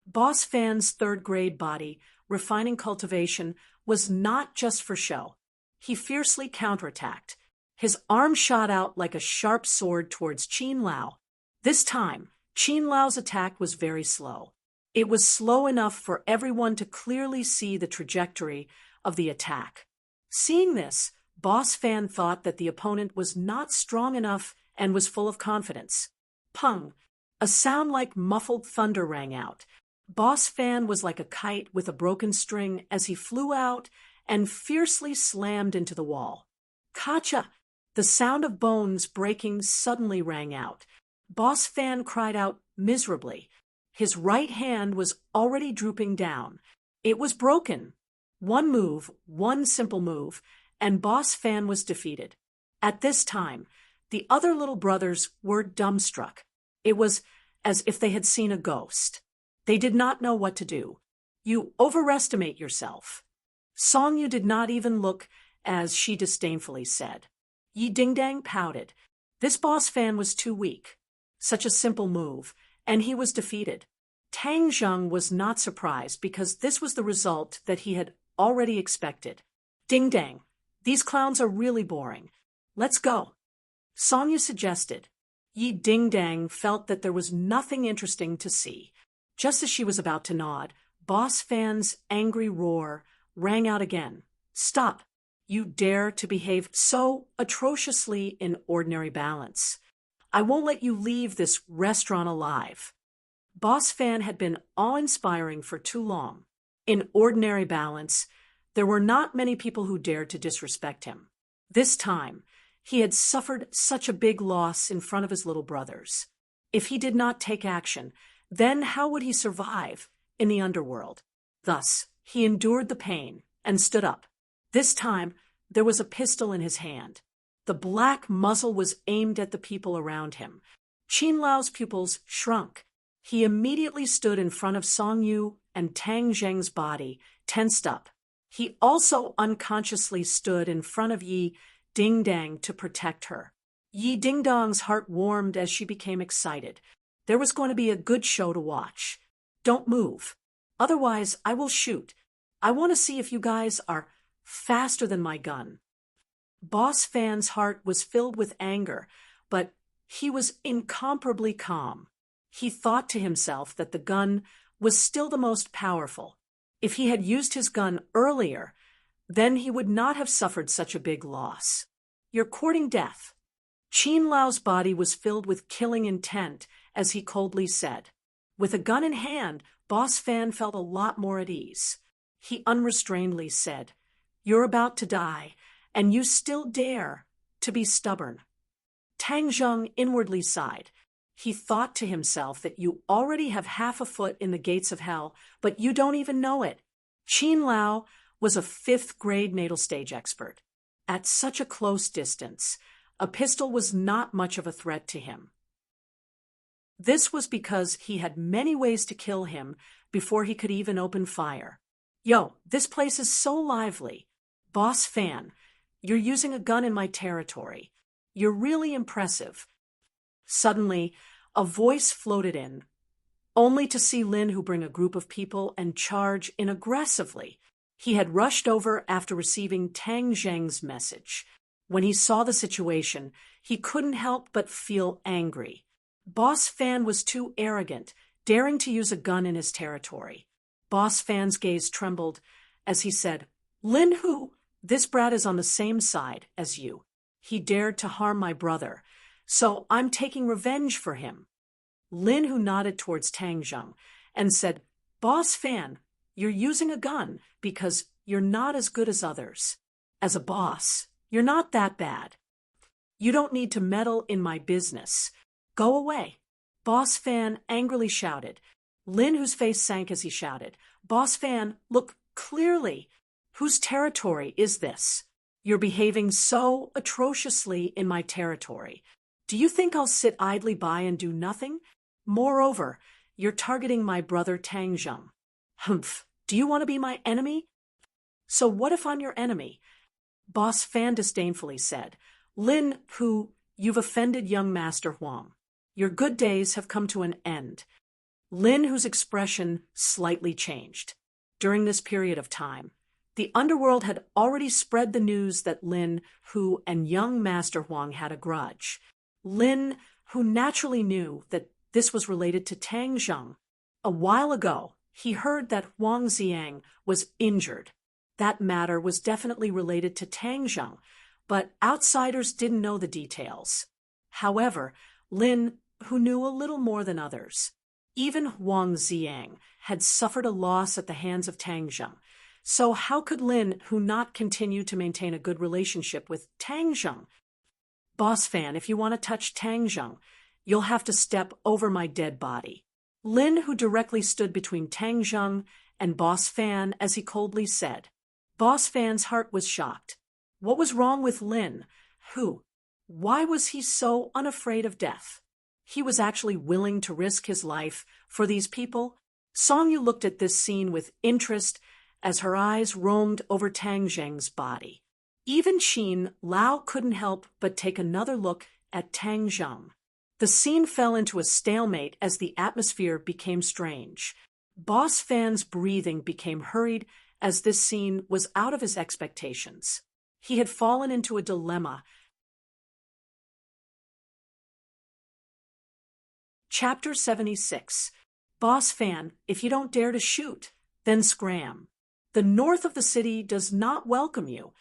Boss Fan's third-grade body, refining cultivation, was not just for show. He fiercely counterattacked. His arm shot out like a sharp sword towards Qin Lao. This time, Qin Lao's attack was very slow. It was slow enough for everyone to clearly see the trajectory of the attack. Seeing this, Boss Fan thought that the opponent was not strong enough and was full of confidence. Pung! A sound like muffled thunder rang out. Boss Fan was like a kite with a broken string as he flew out and fiercely slammed into the wall. Kacha! The sound of bones breaking suddenly rang out. Boss Fan cried out miserably. His right hand was already drooping down. It was broken. One move, one simple move, and Boss Fan was defeated. At this time, the other little brothers were dumbstruck. It was as if they had seen a ghost. They did not know what to do. You overestimate yourself. Song Yu did not even look, as she disdainfully said. Yi Dingdang pouted. This boss fan was too weak. Such a simple move, and he was defeated. Tang Zheng was not surprised because this was the result that he had already expected. Ding dang, these clowns are really boring. Let's go. Song Yu suggested. Yi Dingdang felt that there was nothing interesting to see. Just as she was about to nod, Boss Fan's angry roar rang out again. Stop! You dare to behave so atrociously in Ordinary Balance. I won't let you leave this restaurant alive. Boss Fan had been awe-inspiring for too long. In Ordinary Balance, there were not many people who dared to disrespect him. This time, he had suffered such a big loss in front of his little brothers. If he did not take action, then how would he survive in the underworld? Thus, he endured the pain and stood up. This time, there was a pistol in his hand. The black muzzle was aimed at the people around him. Qin Lao's pupils shrunk. He immediately stood in front of Song Yu and Tang Zheng's body, tensed up. He also unconsciously stood in front of Yi Dingdang to protect her. Yi Dingdang's heart warmed as she became excited. There was going to be a good show to watch. Don't move. Otherwise, I will shoot. I want to see if you guys are faster than my gun. Boss Fan's heart was filled with anger, but he was incomparably calm. He thought to himself that the gun was still the most powerful. If he had used his gun earlier, then he would not have suffered such a big loss. You're courting death. Qin Lao's body was filled with killing intent, as he coldly said. With a gun in hand, Boss Fan felt a lot more at ease. He unrestrainedly said, You're about to die, and you still dare to be stubborn. Tang Zheng inwardly sighed. He thought to himself that you already have half a foot in the gates of hell, but you don't even know it. Qin Lao was a 5th grade natal stage expert. At such a close distance, a pistol was not much of a threat to him. This was because he had many ways to kill him before he could even open fire. Yo, this place is so lively. Boss Fan, you're using a gun in my territory. You're really impressive. Suddenly, a voice floated in, only to see Lin Hu bring a group of people and charge in aggressively. He had rushed over after receiving Tang Zheng's message. When he saw the situation, he couldn't help but feel angry. Boss Fan was too arrogant, daring to use a gun in his territory. Boss Fan's gaze trembled as he said, Lin Hu, this brat is on the same side as you. He dared to harm my brother, so I'm taking revenge for him. Lin Hu nodded towards Tang Zheng and said, Boss Fan, you're using a gun because you're not as good as others. As a boss, you're not that bad. You don't need to meddle in my business. Go away. Boss Fan angrily shouted. Lin Hu's face sank as he shouted, Boss Fan, look clearly. Whose territory is this? You're behaving so atrociously in my territory. Do you think I'll sit idly by and do nothing? Moreover, you're targeting my brother Tang Zheng. Humph, do you want to be my enemy? So what if I'm your enemy? Boss Fan disdainfully said, Lin Hu, you've offended young Master Huang. Your good days have come to an end. Lin Hu's expression slightly changed. During this period of time, the underworld had already spread the news that Lin Hu and young Master Huang had a grudge. Lin Hu naturally knew that this was related to Tang Zheng. A while ago, he heard that Huang Xiang was injured. That matter was definitely related to Tang Zheng, but outsiders didn't know the details. However, Lin Hu knew a little more than others. Even Huang Xiang had suffered a loss at the hands of Tang Zheng. So how could Lin Hu not continue to maintain a good relationship with Tang Zheng? Boss Fan, if you want to touch Tang Zheng, you'll have to step over my dead body. Lin Hu directly stood between Tang Zheng and Boss Fan as he coldly said. Boss Fan's heart was shocked. What was wrong with Lin Hu? Why was he so unafraid of death? He was actually willing to risk his life for these people. Song Yu looked at this scene with interest as her eyes roamed over Tang Zheng's body. Even Qin Lao couldn't help but take another look at Tang Zheng. The scene fell into a stalemate as the atmosphere became strange. Boss Fan's breathing became hurried as this scene was out of his expectations. He had fallen into a dilemma. Chapter 76. Boss Fan, if you don't dare to shoot, then scram. The north of the city does not welcome you.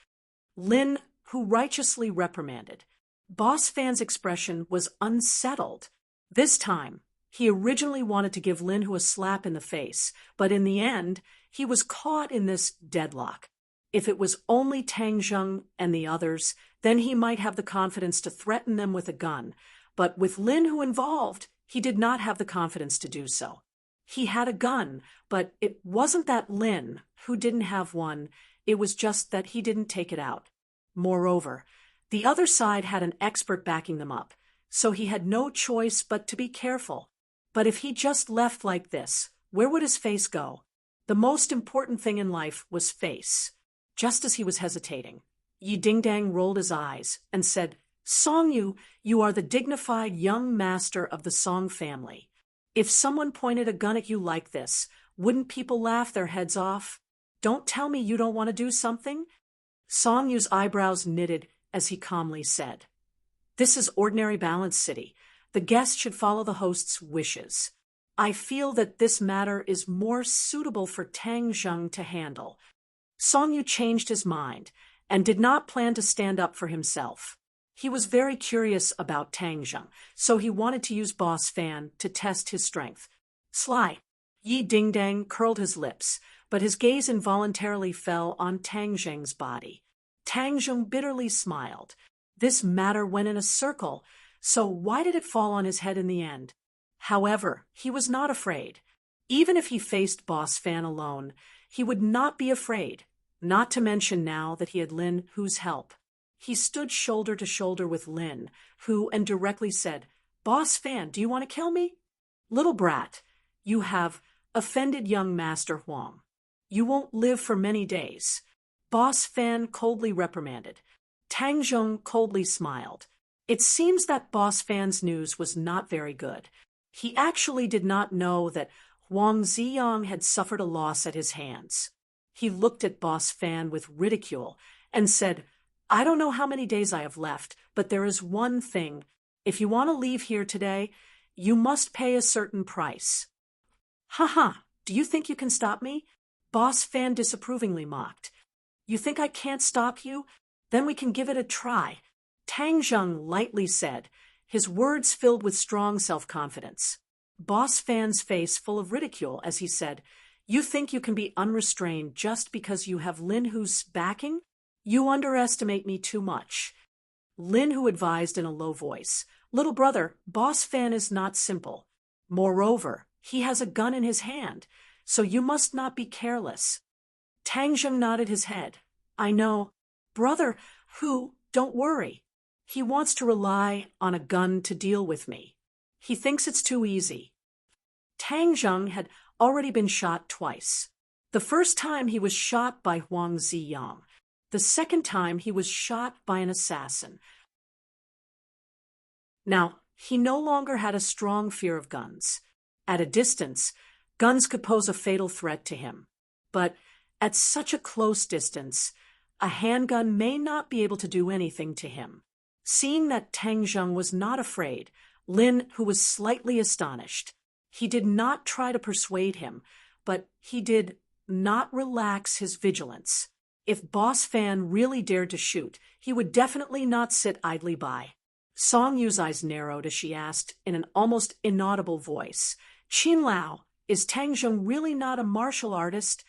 Lin, who righteously reprimanded. Boss Fan's expression was unsettled. This time, he originally wanted to give Lin Hu a slap in the face, but in the end, he was caught in this deadlock. If it was only Tang Zheng and the others, then he might have the confidence to threaten them with a gun. But with Lin Hu involved, he did not have the confidence to do so. He had a gun, but it wasn't that Lin, who didn't have one, it was just that he didn't take it out. Moreover, the other side had an expert backing them up, so he had no choice but to be careful. But if he just left like this, where would his face go? The most important thing in life was face. Just as he was hesitating, Yi Dingdang rolled his eyes and said, Song Yu, you are the dignified young master of the Song family. If someone pointed a gun at you like this, wouldn't people laugh their heads off? Don't tell me you don't want to do something? Song Yu's eyebrows knitted as he calmly said, This is ordinary Balance City. The guest should follow the host's wishes. I feel that this matter is more suitable for Tang Zheng to handle. Song Yu changed his mind and did not plan to stand up for himself. He was very curious about Tang Zheng, so he wanted to use Boss Fan to test his strength. Sly. Yi Dingdang curled his lips, but his gaze involuntarily fell on Tang Zheng's body. Tang Zheng bitterly smiled. This matter went in a circle, so why did it fall on his head in the end? However, he was not afraid. Even if he faced Boss Fan alone, he would not be afraid, not to mention now that he had Lin Hu's help. He stood shoulder to shoulder with Lin Hu and directly said, Boss Fan, do you want to kill me? Little brat, you have offended young Master Huang. You won't live for many days. Boss Fan coldly reprimanded. Tang Zheng coldly smiled. It seems that Boss Fan's news was not very good. He actually did not know that Huang Ziyang had suffered a loss at his hands. He looked at Boss Fan with ridicule and said, I don't know how many days I have left, but there is one thing. If you want to leave here today, you must pay a certain price. Ha, do you think you can stop me? Boss Fan disapprovingly mocked. You think I can't stop you? Then we can give it a try. Tang Zheng lightly said, his words filled with strong self-confidence. Boss Fan's face full of ridicule as he said, You think you can be unrestrained just because you have Lin Hu's backing? You underestimate me too much. Lin Hu advised in a low voice, Little brother, Boss Fan is not simple. Moreover, he has a gun in his hand, so you must not be careless. Tang Zheng nodded his head. I know. Brother Hu, don't worry. He wants to rely on a gun to deal with me. He thinks it's too easy. Tang Zheng had already been shot twice. The first time he was shot by Huang Ziyang. The second time he was shot by an assassin. Now, he no longer had a strong fear of guns. At a distance, guns could pose a fatal threat to him. But at such a close distance, a handgun may not be able to do anything to him. Seeing that Tang Zheng was not afraid, Lin Hu was slightly astonished. He did not try to persuade him, but he did not relax his vigilance. If Boss Fan really dared to shoot, he would definitely not sit idly by. Song Yu's eyes narrowed as she asked in an almost inaudible voice, Qin Lao, is Tang Zheng really not a martial artist?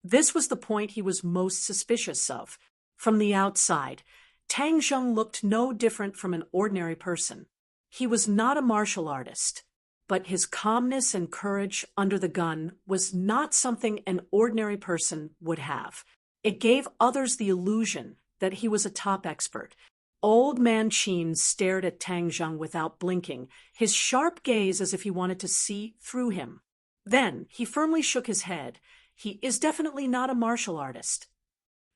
This was the point he was most suspicious of. From the outside, Tang Zheng looked no different from an ordinary person. He was not a martial artist, but his calmness and courage under the gun was not something an ordinary person would have. It gave others the illusion that he was a top expert. Old man Qin stared at Tang Zheng without blinking, his sharp gaze as if he wanted to see through him. Then he firmly shook his head. He is definitely not a martial artist.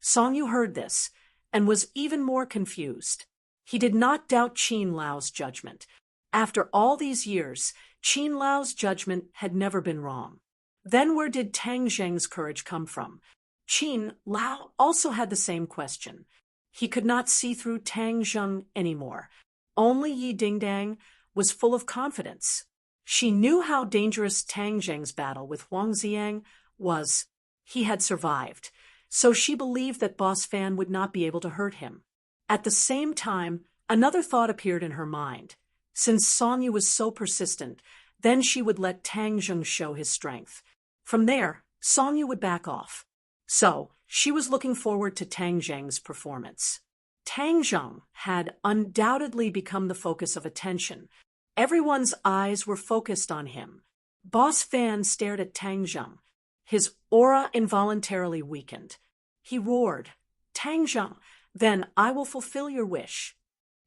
Song Yu heard this and was even more confused. He did not doubt Qin Lao's judgment. After all these years, Qin Lao's judgment had never been wrong. Then where did Tang Zheng's courage come from? Qin Lao also had the same question. He could not see through Tang Zheng anymore. Only Yi Dingdang was full of confidence. She knew how dangerous Tang Zheng's battle with Huang Ziang was. He had survived, so she believed that Boss Fan would not be able to hurt him. At the same time, another thought appeared in her mind. Since Song Yu was so persistent, then she would let Tang Zheng show his strength. From there, Song Yu would back off. So, she was looking forward to Tang Zheng's performance. Tang Zheng had undoubtedly become the focus of attention. Everyone's eyes were focused on him. Boss Fan stared at Tang Zheng. His aura involuntarily weakened. He roared, "Tang Zheng, then I will fulfill your wish."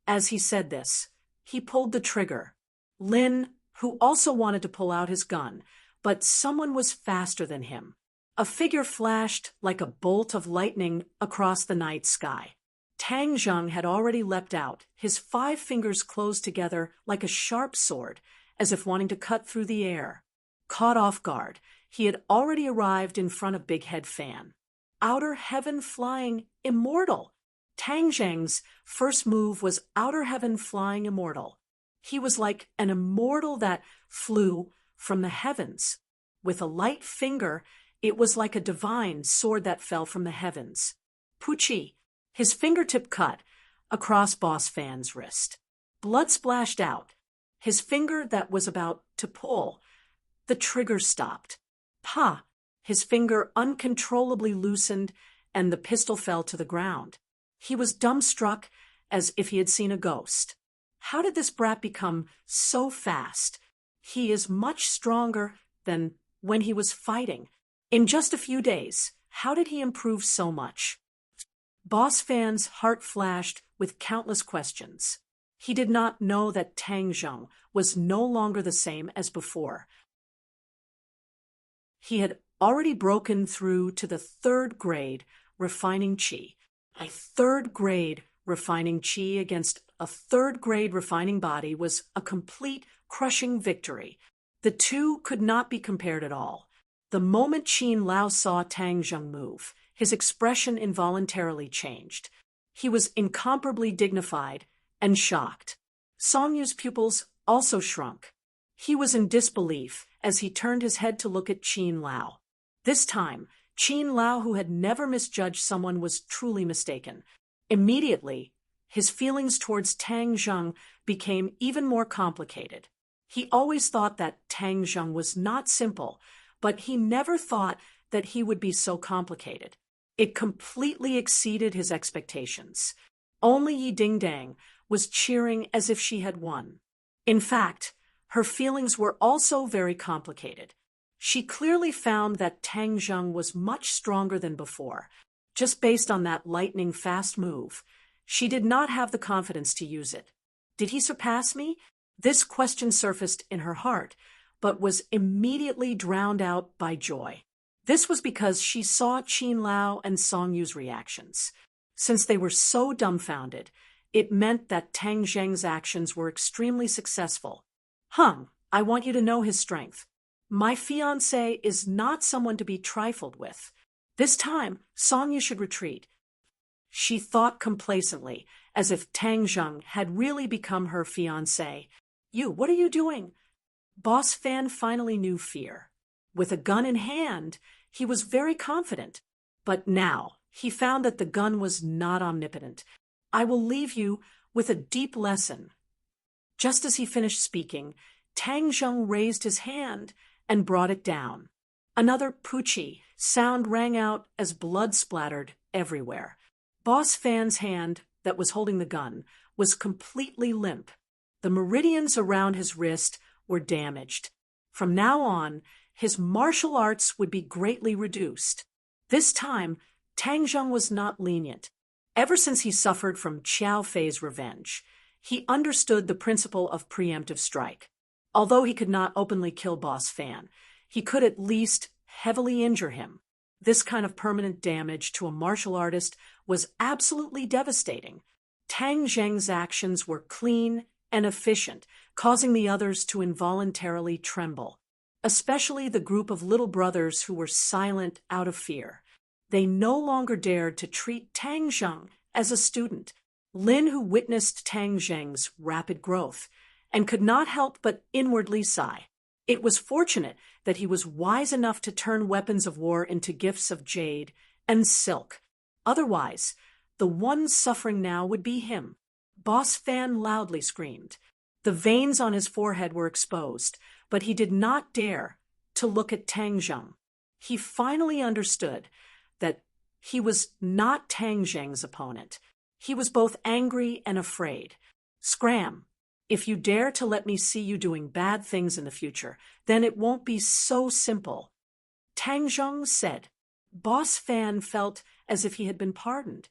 As he said this, he pulled the trigger. Lin, who also wanted to pull out his gun, but someone was faster than him. A figure flashed like a bolt of lightning across the night sky. Tang Zheng had already leapt out, his 5 fingers closed together like a sharp sword, as if wanting to cut through the air. Caught off guard, he had already arrived in front of Big Head Fan. Outer Heaven Flying Immortal! Tang Zheng's first move was Outer Heaven Flying Immortal. He was like an immortal that flew from the heavens. With a light finger, it was like a divine sword that fell from the heavens. Puchi, his fingertip cut across Boss Fan's wrist. Blood splashed out. His finger that was about to pull. The trigger stopped. Pa! His finger uncontrollably loosened, and the pistol fell to the ground. He was dumbstruck, as if he had seen a ghost. How did this brat become so fast? He is much stronger than when he was fighting. In just a few days, how did he improve so much? Boss Fan's heart flashed with countless questions. He did not know that Tang Zheng was no longer the same as before. He had already broken through to the 3rd grade refining qi. A 3rd grade refining qi against a 3rd grade refining body was a complete, crushing victory. The two could not be compared at all. The moment Qin Lao saw Tang Zheng move, his expression involuntarily changed. He was incomparably dignified and shocked. Song Yu's pupils also shrunk. He was in disbelief as he turned his head to look at Qin Lao. This time, Qin Lao, who had never misjudged someone, was truly mistaken. Immediately, his feelings towards Tang Zheng became even more complicated. He always thought that Tang Zheng was not simple, but he never thought that he would be so complicated. It completely exceeded his expectations. Only Yi Dingdang was cheering as if she had won. In fact, her feelings were also very complicated. She clearly found that Tang Zheng was much stronger than before. Just based on that lightning-fast move, she did not have the confidence to use it. Did he surpass me? This question surfaced in her heart, but was immediately drowned out by joy. This was because she saw Qin Lao and Song Yu's reactions. Since they were so dumbfounded, it meant that Tang Zheng's actions were extremely successful. Hung, I want you to know his strength. My fiancé is not someone to be trifled with. This time, Song Yu should retreat. She thought complacently, as if Tang Zheng had really become her fiancé. You, what are you doing? Boss Fan finally knew fear. With a gun in hand, he was very confident. But now, he found that the gun was not omnipotent. I will leave you with a deep lesson. Just as he finished speaking, Tang Zheng raised his hand and brought it down. Another Puchi sound rang out as blood splattered everywhere. Boss Fan's hand that was holding the gun was completely limp. The meridians around his wrist were damaged. From now on, his martial arts would be greatly reduced. This time, Tang Zheng was not lenient. Ever since he suffered from Qiao Fei's revenge, he understood the principle of preemptive strike. Although he could not openly kill Boss Fan, he could at least heavily injure him. This kind of permanent damage to a martial artist was absolutely devastating. Tang Zheng's actions were clean and efficient, causing the others to involuntarily tremble, especially the group of little brothers who were silent out of fear. They no longer dared to treat Tang Zheng as a student. Lin, who witnessed Tang Zheng's rapid growth, and could not help but inwardly sigh. It was fortunate that he was wise enough to turn weapons of war into gifts of jade and silk. Otherwise, the one suffering now would be him. Boss Fan loudly screamed. The veins on his forehead were exposed, but he did not dare to look at Tang Zheng. He finally understood that he was not Tang Zheng's opponent. He was both angry and afraid. Scram! If you dare to let me see you doing bad things in the future, then it won't be so simple. Tang Zheng said. Boss Fan felt as if he had been pardoned.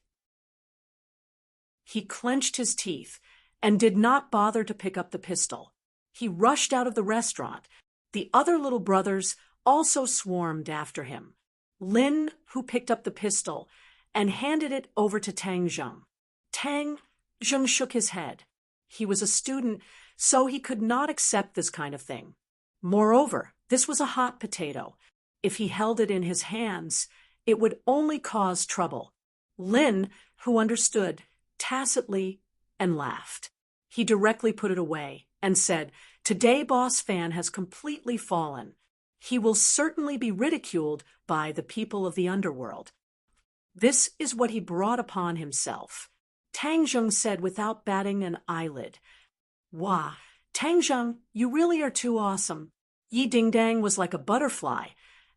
He clenched his teeth and did not bother to pick up the pistol. He rushed out of the restaurant. The other little brothers also swarmed after him. Lin, who picked up the pistol and handed it over to Tang Zheng. Tang Zheng shook his head. He was a student, so he could not accept this kind of thing. Moreover, this was a hot potato. If he held it in his hands, it would only cause trouble. Lin, who understood, tacitly and laughed. He directly put it away and said, "Today Boss Fan has completely fallen. He will certainly be ridiculed by the people of the underworld. This is what he brought upon himself." Tang Zheng said without batting an eyelid. "Wah, Tang Zheng, you really are too awesome." Yi Dingdang was like a butterfly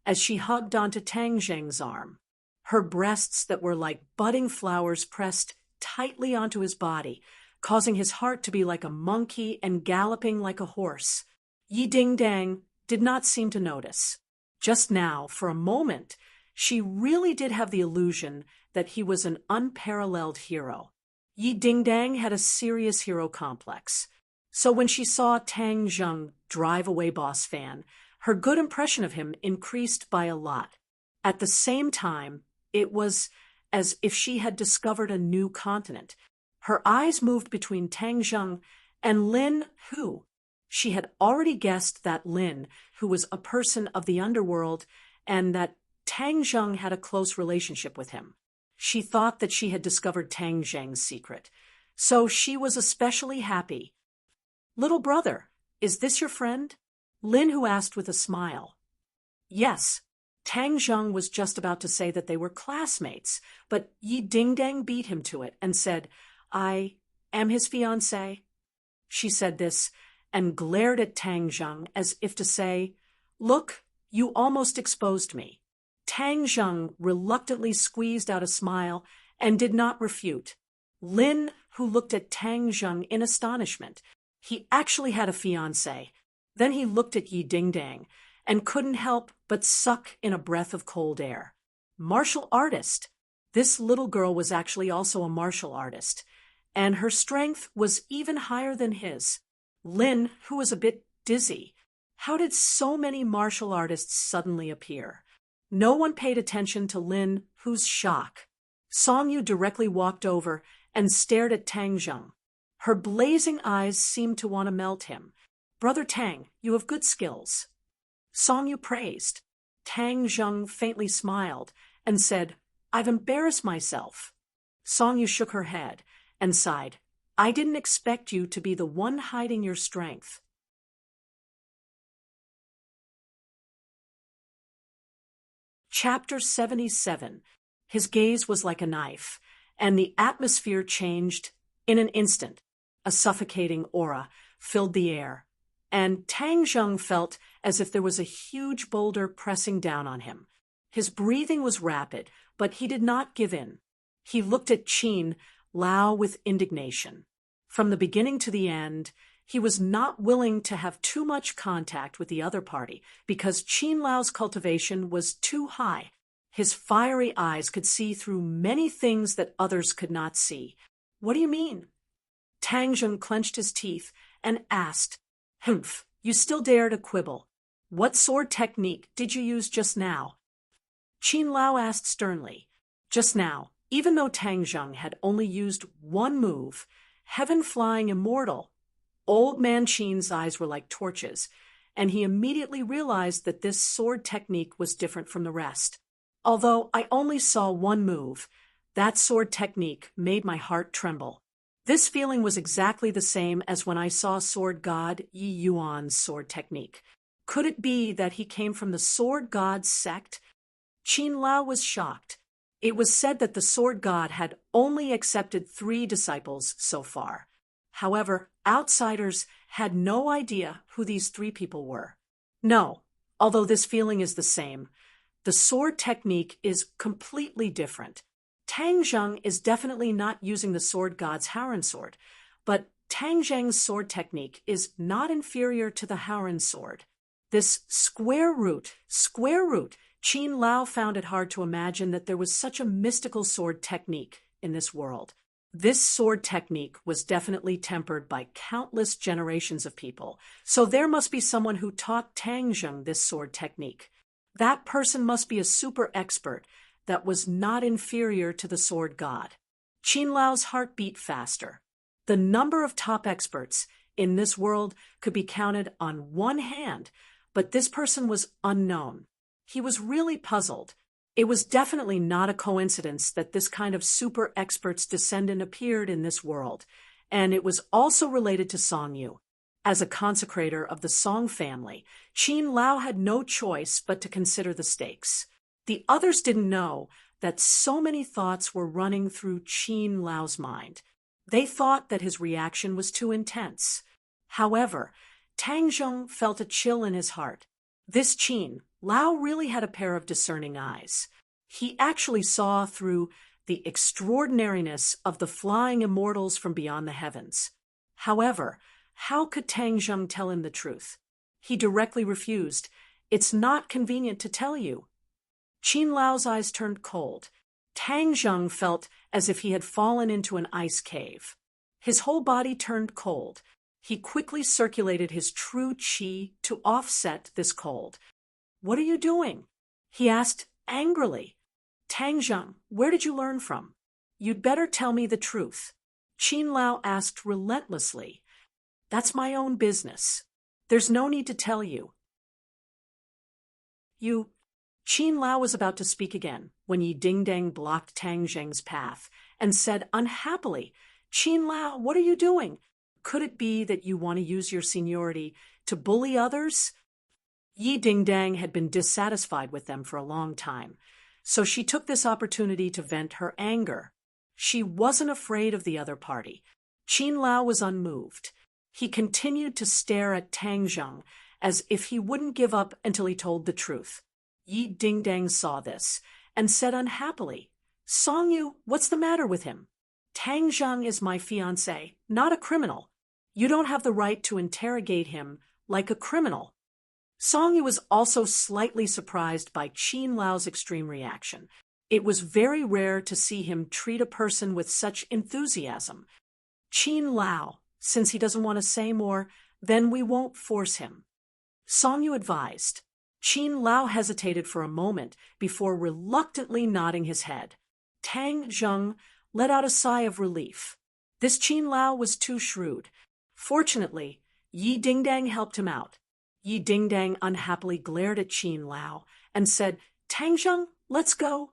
as she hugged onto Tang Zheng's arm. Her breasts that were like budding flowers pressed tightly onto his body, causing his heart to be like a monkey and galloping like a horse. Yi Dingdang did not seem to notice. Just now, for a moment, she really did have the illusion that he was an unparalleled hero. Yi Dingdang had a serious hero complex. So when she saw Tang Zheng drive away Boss Fan, her good impression of him increased by a lot. At the same time, it was as if she had discovered a new continent. Her eyes moved between Tang Zheng and Lin Hu. She had already guessed that Lin, who was a person of the underworld, and that Tang Zheng had a close relationship with him. She thought that she had discovered Tang Zheng's secret, so she was especially happy. "Little brother, is this your friend?" Lin Hu asked with a smile. Yes. Tang Zheng was just about to say that they were classmates, but Yi Dingdang beat him to it and said, "I am his fiancé." She said this and glared at Tang Zheng as if to say, "Look, you almost exposed me." Tang Zheng reluctantly squeezed out a smile and did not refute. Lin, who looked at Tang Zheng in astonishment. He actually had a fiancé. Then he looked at Yi Dingdang and couldn't help but suck in a breath of cold air. Martial artist. This little girl was actually also a martial artist, and her strength was even higher than his. Lin, who was a bit dizzy. How did so many martial artists suddenly appear? No one paid attention to Lin Hu's shock. Song Yu directly walked over and stared at Tang Zheng. Her blazing eyes seemed to want to melt him. "Brother Tang, you have good skills." Song Yu praised. Tang Zheng faintly smiled and said, "I've embarrassed myself." Song Yu shook her head and sighed. "I didn't expect you to be the one hiding your strength." Chapter 77. His gaze was like a knife, and the atmosphere changed in an instant. A suffocating aura filled the air, and Tang Zheng felt as if there was a huge boulder pressing down on him. His breathing was rapid, but he did not give in. He looked at Qin Lao with indignation. From the beginning to the end, he was not willing to have too much contact with the other party because Qin Lao's cultivation was too high. His fiery eyes could see through many things that others could not see. "What do you mean?" Tang Zheng clenched his teeth and asked, "Humph, you still dare to quibble?" What sword technique did you use just now? Qin Lao asked sternly. Just now, even though Tang Zheng had only used one move, heaven-flying immortal, old man Qin's eyes were like torches, and he immediately realized that this sword technique was different from the rest. Although I only saw one move, that sword technique made my heart tremble. This feeling was exactly the same as when I saw sword god Yi Yuan's sword technique. Could it be that he came from the sword god's sect? Qin Lao was shocked. It was said that the sword god had only accepted 3 disciples so far. However, outsiders had no idea who these 3 people were. No, although this feeling is the same, the sword technique is completely different. Tang Zheng is definitely not using the sword god's Howren sword, but Tang Zheng's sword technique is not inferior to the Howren sword. This square root, Qin Lao found it hard to imagine that there was such a mystical sword technique in this world. This sword technique was definitely tempered by countless generations of people, so there must be someone who taught Tang Zheng this sword technique. That person must be a super expert that was not inferior to the sword god. Qin Lao's heart beat faster. The number of top experts in this world could be counted on one hand, but this person was unknown. He was really puzzled. It was definitely not a coincidence that this kind of super expert's descendant appeared in this world, and it was also related to Songyu. As a consecrator of the Song family, Qin Lao had no choice but to consider the stakes. The others didn't know that so many thoughts were running through Qin Lao's mind. They thought that his reaction was too intense. However, Tang Zheng felt a chill in his heart. This Qin Lao really had a pair of discerning eyes. He actually saw through the extraordinariness of the flying immortals from beyond the heavens. However, how could Tang Zheng tell him the truth? He directly refused. It's not convenient to tell you. Qin Lao's eyes turned cold. Tang Zheng felt as if he had fallen into an ice cave. His whole body turned cold. He quickly circulated his true qi to offset this cold. What are you doing? He asked angrily. Tang Zheng, where did you learn from? You'd better tell me the truth. Qin Lao asked relentlessly. That's my own business. There's no need to tell you. Qin Lao was about to speak again when Yi Dingdang blocked Tang Zheng's path and said unhappily, Qin Lao, what are you doing? Could it be that you want to use your seniority to bully others? Yi Dingdang had been dissatisfied with them for a long time, so she took this opportunity to vent her anger. She wasn't afraid of the other party. Qin Lao was unmoved. He continued to stare at Tang Zheng as if he wouldn't give up until he told the truth. Yi Dingdang saw this and said unhappily, Songyu, what's the matter with him? Tang Zheng is my fiancé, not a criminal. You don't have the right to interrogate him like a criminal. Songyu was also slightly surprised by Qin Lao's extreme reaction. It was very rare to see him treat a person with such enthusiasm. Qin Lao, since he doesn't want to say more, then we won't force him. Songyu advised. Qin Lao hesitated for a moment before reluctantly nodding his head. Tang Zheng let out a sigh of relief. This Qin Lao was too shrewd. Fortunately, Yi Dingdang helped him out. Yi Dingdang unhappily glared at Qin Lao and said, Tang Zheng, let's go.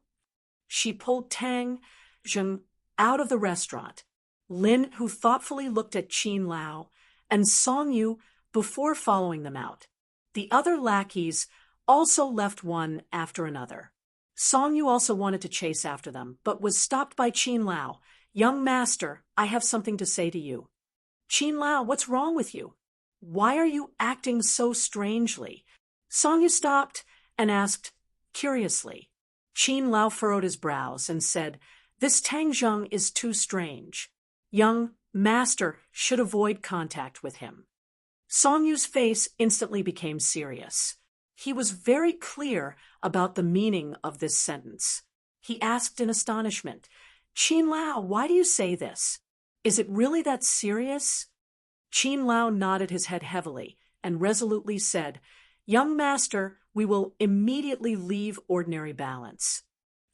She pulled Tang Zheng out of the restaurant. Lin, who thoughtfully looked at Qin Lao, and Songyu before following them out. The other lackeys also left one after another. Songyu also wanted to chase after them, but was stopped by Qin Lao. Young master, I have something to say to you. Qin Lao, what's wrong with you? Why are you acting so strangely? Songyu stopped and asked curiously. Qin Lao furrowed his brows and said, This Tang Zheng is too strange. Young master should avoid contact with him. Songyu's face instantly became serious. He was very clear about the meaning of this sentence. He asked in astonishment, Qin Lao, why do you say this? Is it really that serious? Qin Lao nodded his head heavily and resolutely said, Young master, we will immediately leave ordinary balance.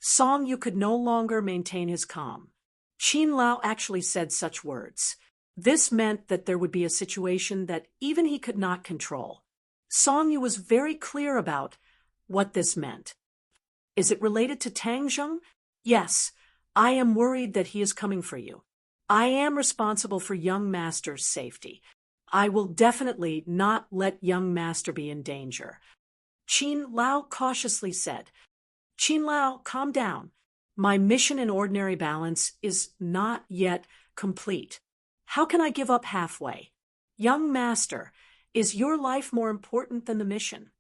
Song Yu could no longer maintain his calm. Qin Lao actually said such words. This meant that there would be a situation that even he could not control. Song Yu was very clear about what this meant. Is it related to Tang Zheng? Yes, I am worried that he is coming for you. I am responsible for young master's safety. I will definitely not let young master be in danger. Qin Lao cautiously said. Qin Lao, calm down. My mission in ordinary balance is not yet complete. How can I give up halfway? Young master, is your life more important than the mission?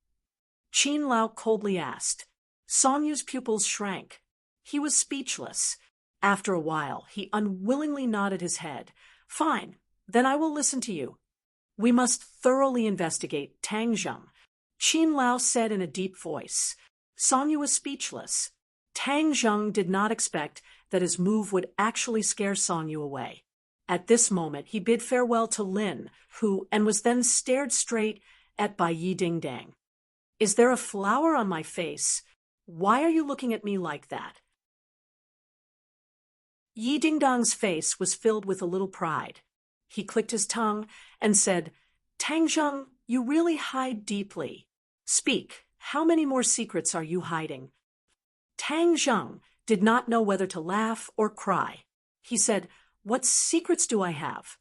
Qin Lao coldly asked. Song Yu's pupils shrank. He was speechless. After a while, he unwillingly nodded his head. Fine, then I will listen to you. We must thoroughly investigate Tang Zheng, Qin Lao said in a deep voice. Song Yu was speechless. Tang Zheng did not expect that his move would actually scare Song Yu away. At this moment, he bid farewell to Lin, who was then stared straight at by Yi Dingdang. Is there a flower on my face? Why are you looking at me like that? Yi Dingdang's face was filled with a little pride. He clicked his tongue and said, Tang Zheng, you really hide deeply. Speak, how many more secrets are you hiding? Tang Zheng did not know whether to laugh or cry. He said, What secrets do I have?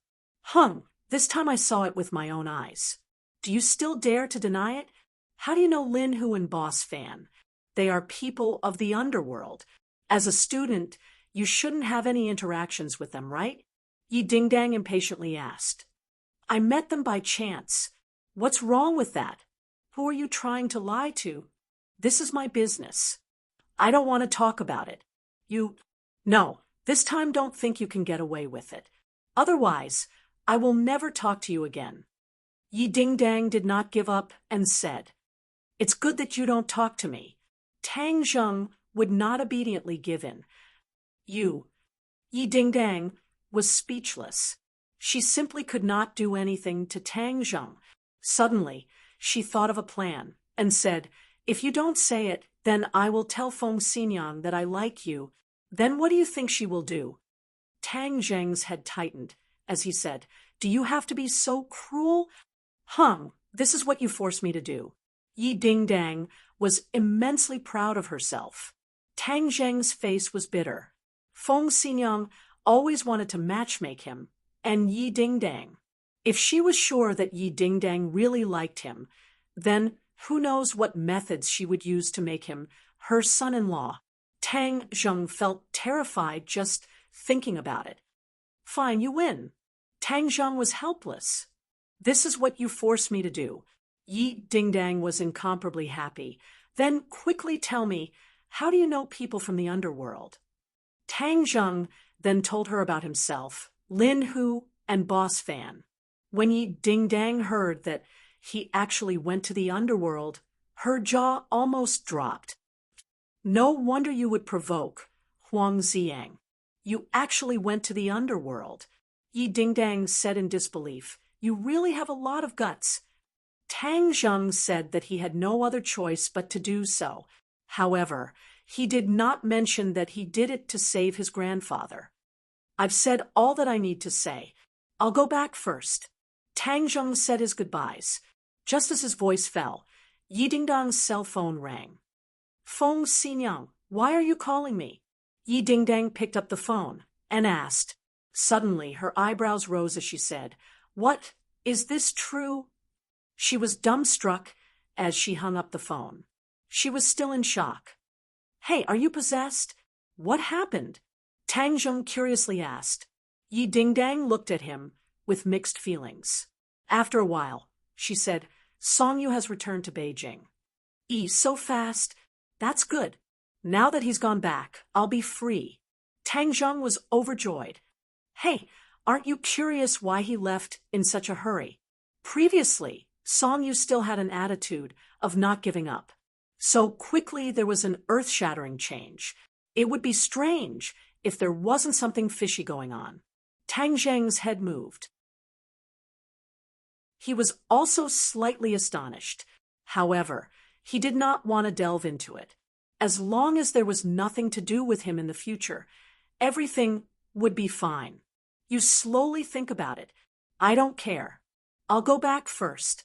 This time I saw it with my own eyes. Do you still dare to deny it? How do you know Lin Hu and Boss Fan? They are people of the underworld. As a student, you shouldn't have any interactions with them, right? Yi Dingdang impatiently asked. I met them by chance. What's wrong with that? Who are you trying to lie to? This is my business. I don't want to talk about it. No, this time don't think you can get away with it. Otherwise, I will never talk to you again. Yi Dingdang did not give up and said, It's good that you don't talk to me. Tang Zheng would not obediently give in. Yi Dingdang was speechless. She simply could not do anything to Tang Zheng. Suddenly, she thought of a plan and said, If you don't say it, then I will tell Feng Xinyang that I like you. Then what do you think she will do? Tang Zheng's head tightened as he said, Do you have to be so cruel? This is what you forced me to do. Yi Dingdang was immensely proud of herself. Tang Zheng's face was bitter. Feng Xinyang always wanted to matchmake him, and Yi Dingdang. If she was sure that Yi Dingdang really liked him, then who knows what methods she would use to make him her son-in-law. Tang Zheng felt terrified just thinking about it. Fine, you win. Tang Zheng was helpless. This is what you forced me to do. Yi Dingdang was incomparably happy. Then quickly tell me, how do you know people from the underworld? Tang Zheng then told her about himself, Lin Hu, and Boss Fan. When Yi Dingdang heard that he actually went to the underworld, her jaw almost dropped. No wonder you would provoke Huang Ziang. You actually went to the underworld. Yi Dingdang said in disbelief, You really have a lot of guts. Tang Zheng said that he had no other choice but to do so. However, he did not mention that he did it to save his grandfather. I've said all that I need to say. I'll go back first. Tang Zheng said his goodbyes. Just as his voice fell, Yi Dingdang's cell phone rang. Feng Xinyang, why are you calling me? Yi Dingdang picked up the phone and asked. Suddenly, her eyebrows rose as she said, What? Is this true? She was dumbstruck as she hung up the phone. She was still in shock. Hey, are you possessed? What happened? Tang Zheng curiously asked. Yi Dingdang looked at him with mixed feelings. After a while, she said, Song Yu has returned to Beijing. So fast. That's good. Now that he's gone back, I'll be free. Tang Zheng was overjoyed. Hey, aren't you curious why he left in such a hurry? Previously, Song Yu still had an attitude of not giving up. So quickly there was an earth-shattering change. It would be strange if there wasn't something fishy going on. Tang Zheng's head moved. He was also slightly astonished. However, he did not want to delve into it. As long as there was nothing to do with him in the future, everything would be fine. You slowly think about it. I don't care. I'll go back first.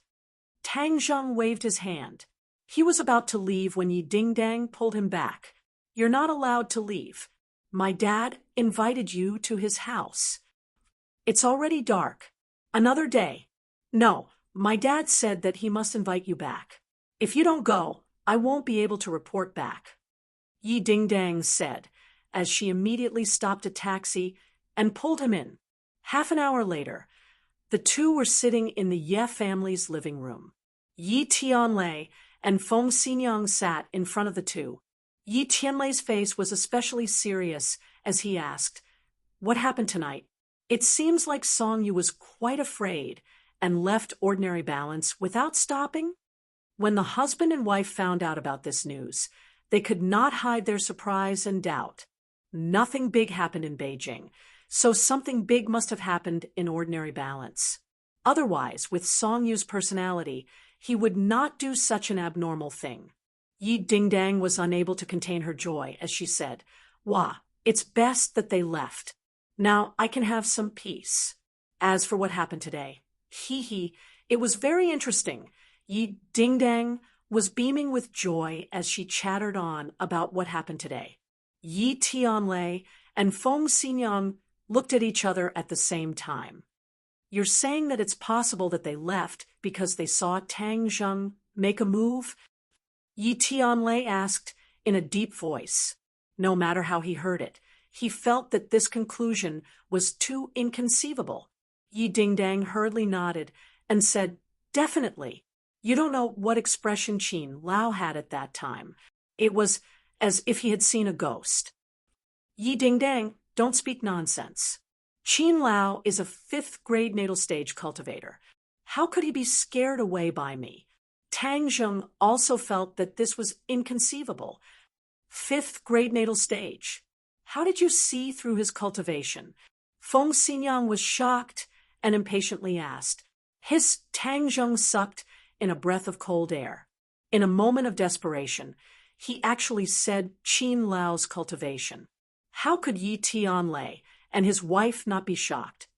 Tang Zheng waved his hand. He was about to leave when Yi Dingdang pulled him back. You're not allowed to leave. My dad invited you to his house. It's already dark. Another day. No, my dad said that he must invite you back. If you don't go, I won't be able to report back. Yi Dingdang said, as she immediately stopped a taxi and pulled him in. Half an hour later, the two were sitting in the Ye family's living room. Yi Tianlei and Feng Xinyang sat in front of the two. Yi Tianlei's face was especially serious as he asked, "What happened tonight?" It seems like Song Yu was quite afraid and left Ordinary Balance without stopping. When the husband and wife found out about this news, they could not hide their surprise and doubt. Nothing big happened in Beijing, so something big must have happened in Ordinary Balance. Otherwise, with Song Yu's personality, he would not do such an abnormal thing. Yi Dingdang was unable to contain her joy as she said, "Wah, it's best that they left. Now I can have some peace. As for what happened today, it was very interesting." Yi Dingdang was beaming with joy as she chattered on about what happened today. Yi Tianlei and Feng Xinyang looked at each other at the same time. "You're saying that it's possible that they left because they saw Tang Zheng make a move?" Yi Tianlei asked in a deep voice. No matter how he heard it, he felt that this conclusion was too inconceivable. Yi Dingdang hurriedly nodded and said, "Definitely." You don't know what expression Qin Lao had at that time. It was as if he had seen a ghost. "Yi Dingdang, don't speak nonsense. Qin Lao is a 5th grade natal stage cultivator. How could he be scared away by me?" Tang Zheng also felt that this was inconceivable. 5th grade natal stage. How did you see through his cultivation? Feng Xinyang was shocked and impatiently asked. Tang Zheng sucked in a breath of cold air. In a moment of desperation, he actually said Qin Lao's cultivation. How could Yi Tianlei and his wife not be shocked?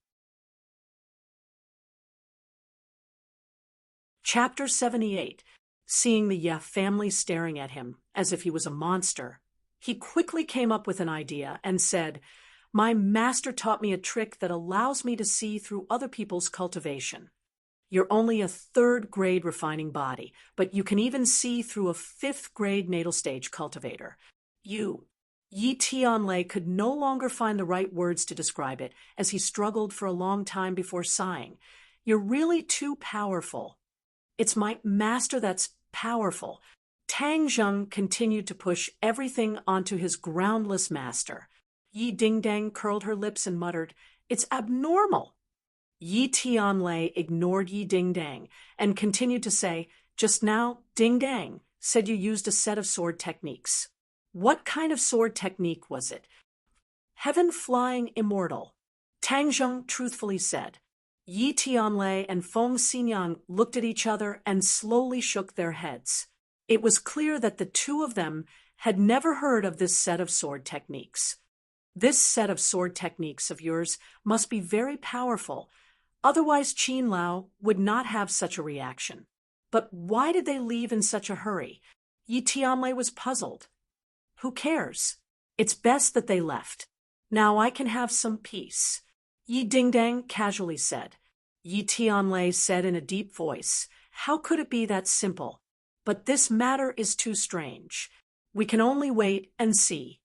Chapter 78. Seeing the Ye family staring at him as if he was a monster, he quickly came up with an idea and said, "My master taught me a trick that allows me to see through other people's cultivation. You're only a 3rd grade refining body, but you can even see through a 5th grade natal stage cultivator. Yi Tianlei could no longer find the right words to describe it as he struggled for a long time before sighing. "You're really too powerful." "It's my master that's powerful." Tang Zheng continued to push everything onto his groundless master. Yi Dingdang curled her lips and muttered, "It's abnormal." Yi Tianlei ignored Yi Dingdang and continued to say, "Just now, Dingdang said you used a set of sword techniques. What kind of sword technique was it?" "Heaven flying immortal," Tang Zheng truthfully said. Yi Tianlei and Feng Xinyang looked at each other and slowly shook their heads. It was clear that the two of them had never heard of this set of sword techniques. "This set of sword techniques of yours must be very powerful. Otherwise Qin Lao would not have such a reaction. But why did they leave in such a hurry?" Yi Tianlei was puzzled. "Who cares? It's best that they left. Now I can have some peace," Yi Dingdang casually said. Yi Tianlei said in a deep voice, "How could it be that simple? But this matter is too strange. We can only wait and see."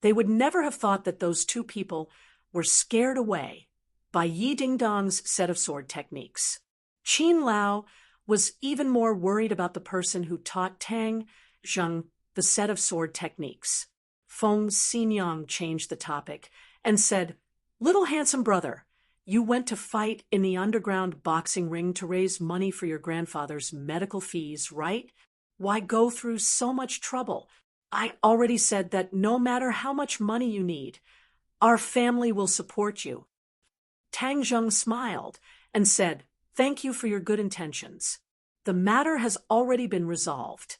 They would never have thought that those two people were scared away by Yi Dingdang's set of sword techniques. Qin Lao was even more worried about the person who taught Tang Zheng the set of sword techniques. Feng Xinyang changed the topic and said, "Little handsome brother, you went to fight in the underground boxing ring to raise money for your grandfather's medical fees, right? Why go through so much trouble? I already said that no matter how much money you need, our family will support you." Tang Zheng smiled and said, "Thank you for your good intentions. The matter has already been resolved.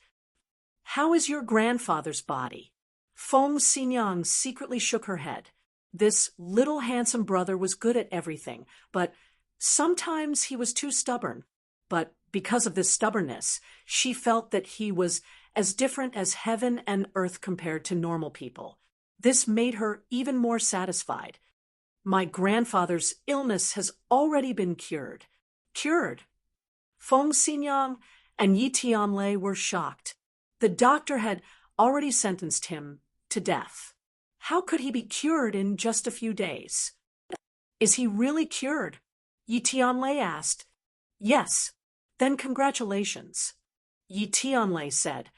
How is your grandfather's body? Feng Xinyang secretly shook her head. This little handsome brother was good at everything, but sometimes he was too stubborn. But because of this stubbornness, she felt that he was as different as heaven and earth compared to normal people. This made her even more satisfied. My grandfather's illness has already been cured. Cured? Feng Xinyang and Yi Tianlei were shocked. The doctor had already sentenced him to death. How could he be cured in just a few days? Is he really cured? Yi Tianlei asked. Yes. Then congratulations. Yi Tianlei said,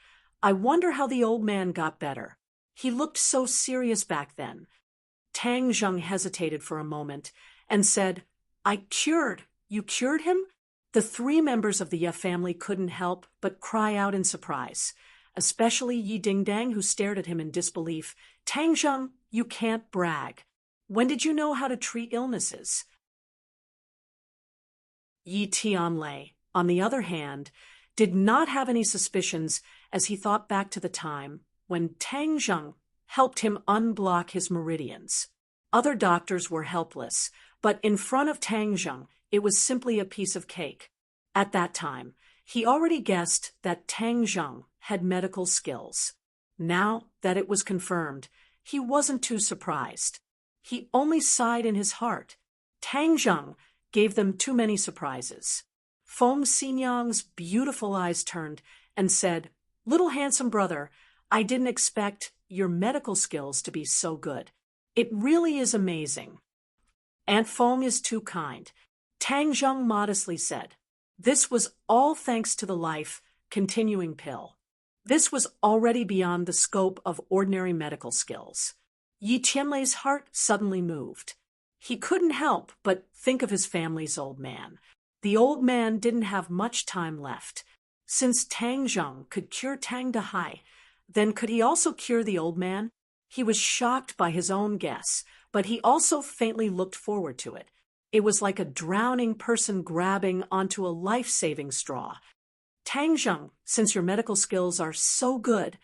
I wonder how the old man got better. He looked so serious back then. Tang Zheng hesitated for a moment and said, You cured him? The three members of the Ye family couldn't help but cry out in surprise, especially Yi Dingdang, who stared at him in disbelief. Tang Zheng, you can't brag. When did you know how to treat illnesses? Yi Tianlei, on the other hand, did not have any suspicions as he thought back to the time when Tang Zheng helped him unblock his meridians. Other doctors were helpless, but in front of Tang Zheng, it was simply a piece of cake. At that time, he already guessed that Tang Zheng had medical skills. Now that it was confirmed, he wasn't too surprised. He only sighed in his heart. Tang Zheng gave them too many surprises. Feng Xinyang's beautiful eyes turned and said, Little handsome brother, I didn't expect your medical skills to be so good. It really is amazing. Aunt Feng is too kind. Tang Zheng modestly said. This was all thanks to the life-continuing pill. This was already beyond the scope of ordinary medical skills. Yi Tianlei's heart suddenly moved. He couldn't help but think of his family's old man. The old man didn't have much time left. Since Tang Zheng could cure Tang Dahai, then could he also cure the old man? He was shocked by his own guess, but he also faintly looked forward to it. It was like a drowning person grabbing onto a life-saving straw. Tang Zheng, since your medical skills are so good,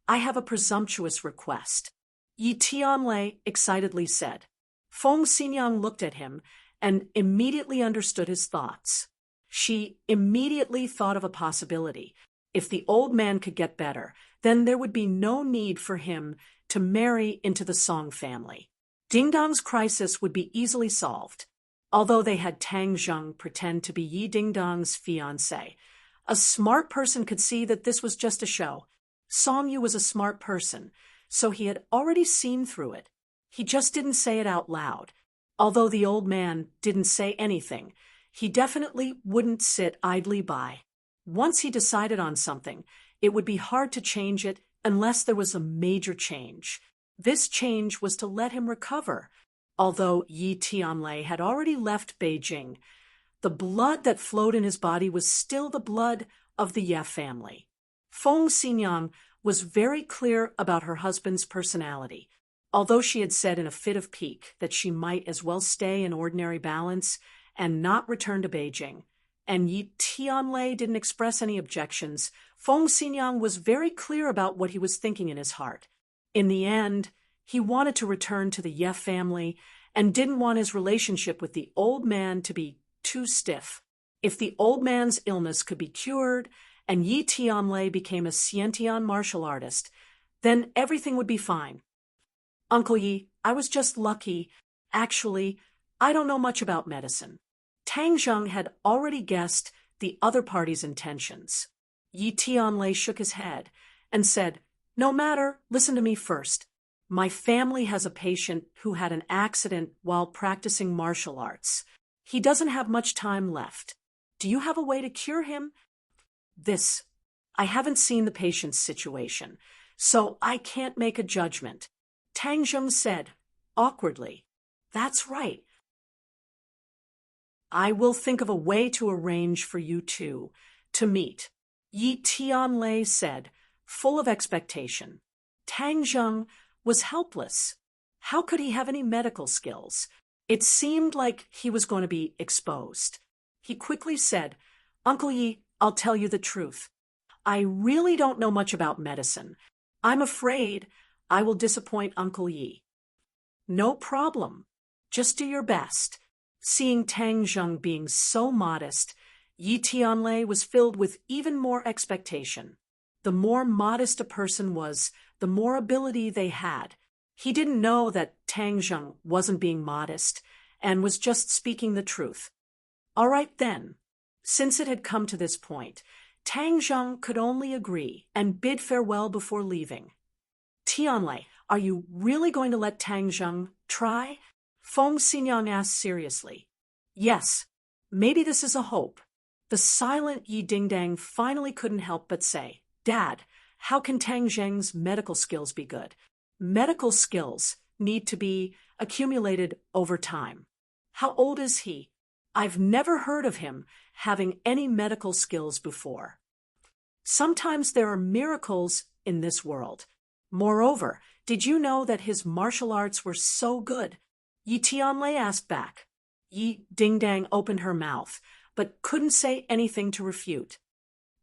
I have a presumptuous request. Yi Tianlei excitedly said. Feng Xinyang looked at him and immediately understood his thoughts. She immediately thought of a possibility. If the old man could get better, then there would be no need for him to marry into the Song family. Dingdong's crisis would be easily solved. Although they had Tang Zheng pretend to be Yi Dingdong's fiancé, a smart person could see that this was just a show. Song Yu was a smart person, so he had already seen through it. He just didn't say it out loud. Although the old man didn't say anything, he definitely wouldn't sit idly by. Once he decided on something, it would be hard to change it unless there was a major change. This change was to let him recover. Although Yi Tianlei had already left Beijing, the blood that flowed in his body was still the blood of the Ye family. Feng Xinyang was very clear about her husband's personality. Although she had said in a fit of pique that she might as well stay in ordinary balance and not return to Beijing, and Yi Tianlei didn't express any objections, Feng Xinyang was very clear about what he was thinking in his heart. In the end, he wanted to return to the Ye family and didn't want his relationship with the old man to be too stiff. If the old man's illness could be cured and Yi Tianlei became a Xiantian martial artist, then everything would be fine. Uncle Yi, I was just lucky. Actually, I don't know much about medicine. Tang Zheng had already guessed the other party's intentions. Yi Tianlei shook his head and said, No matter, listen to me first. My family has a patient who had an accident while practicing martial arts. He doesn't have much time left. Do you have a way to cure him? I haven't seen the patient's situation, so I can't make a judgment. Tang Zheng said, awkwardly. That's right. I will think of a way to arrange for you two to meet, Yi Tianlei said, full of expectation. Tang Zheng was helpless. How could he have any medical skills? It seemed like he was going to be exposed. He quickly said, Uncle Yi, I'll tell you the truth. I really don't know much about medicine. I'm afraid I will disappoint Uncle Yi. No problem. Just do your best. Seeing Tang Zheng being so modest, Yi Tianlei was filled with even more expectation. The more modest a person was, the more ability they had. He didn't know that Tang Zheng wasn't being modest and was just speaking the truth. All right then. Since it had come to this point, Tang Zheng could only agree and bid farewell before leaving. Tianlei, are you really going to let Tang Zheng try? Feng Xinyang asked seriously. Yes, maybe this is a hope. The silent Yi Dingdang finally couldn't help but say, Dad, how can Tang Zheng's medical skills be good? Medical skills need to be accumulated over time. How old is he? I've never heard of him having any medical skills before. Sometimes there are miracles in this world. Moreover, did you know that his martial arts were so good? Yi Tianlei asked back. Yi Dingdang opened her mouth, but couldn't say anything to refute.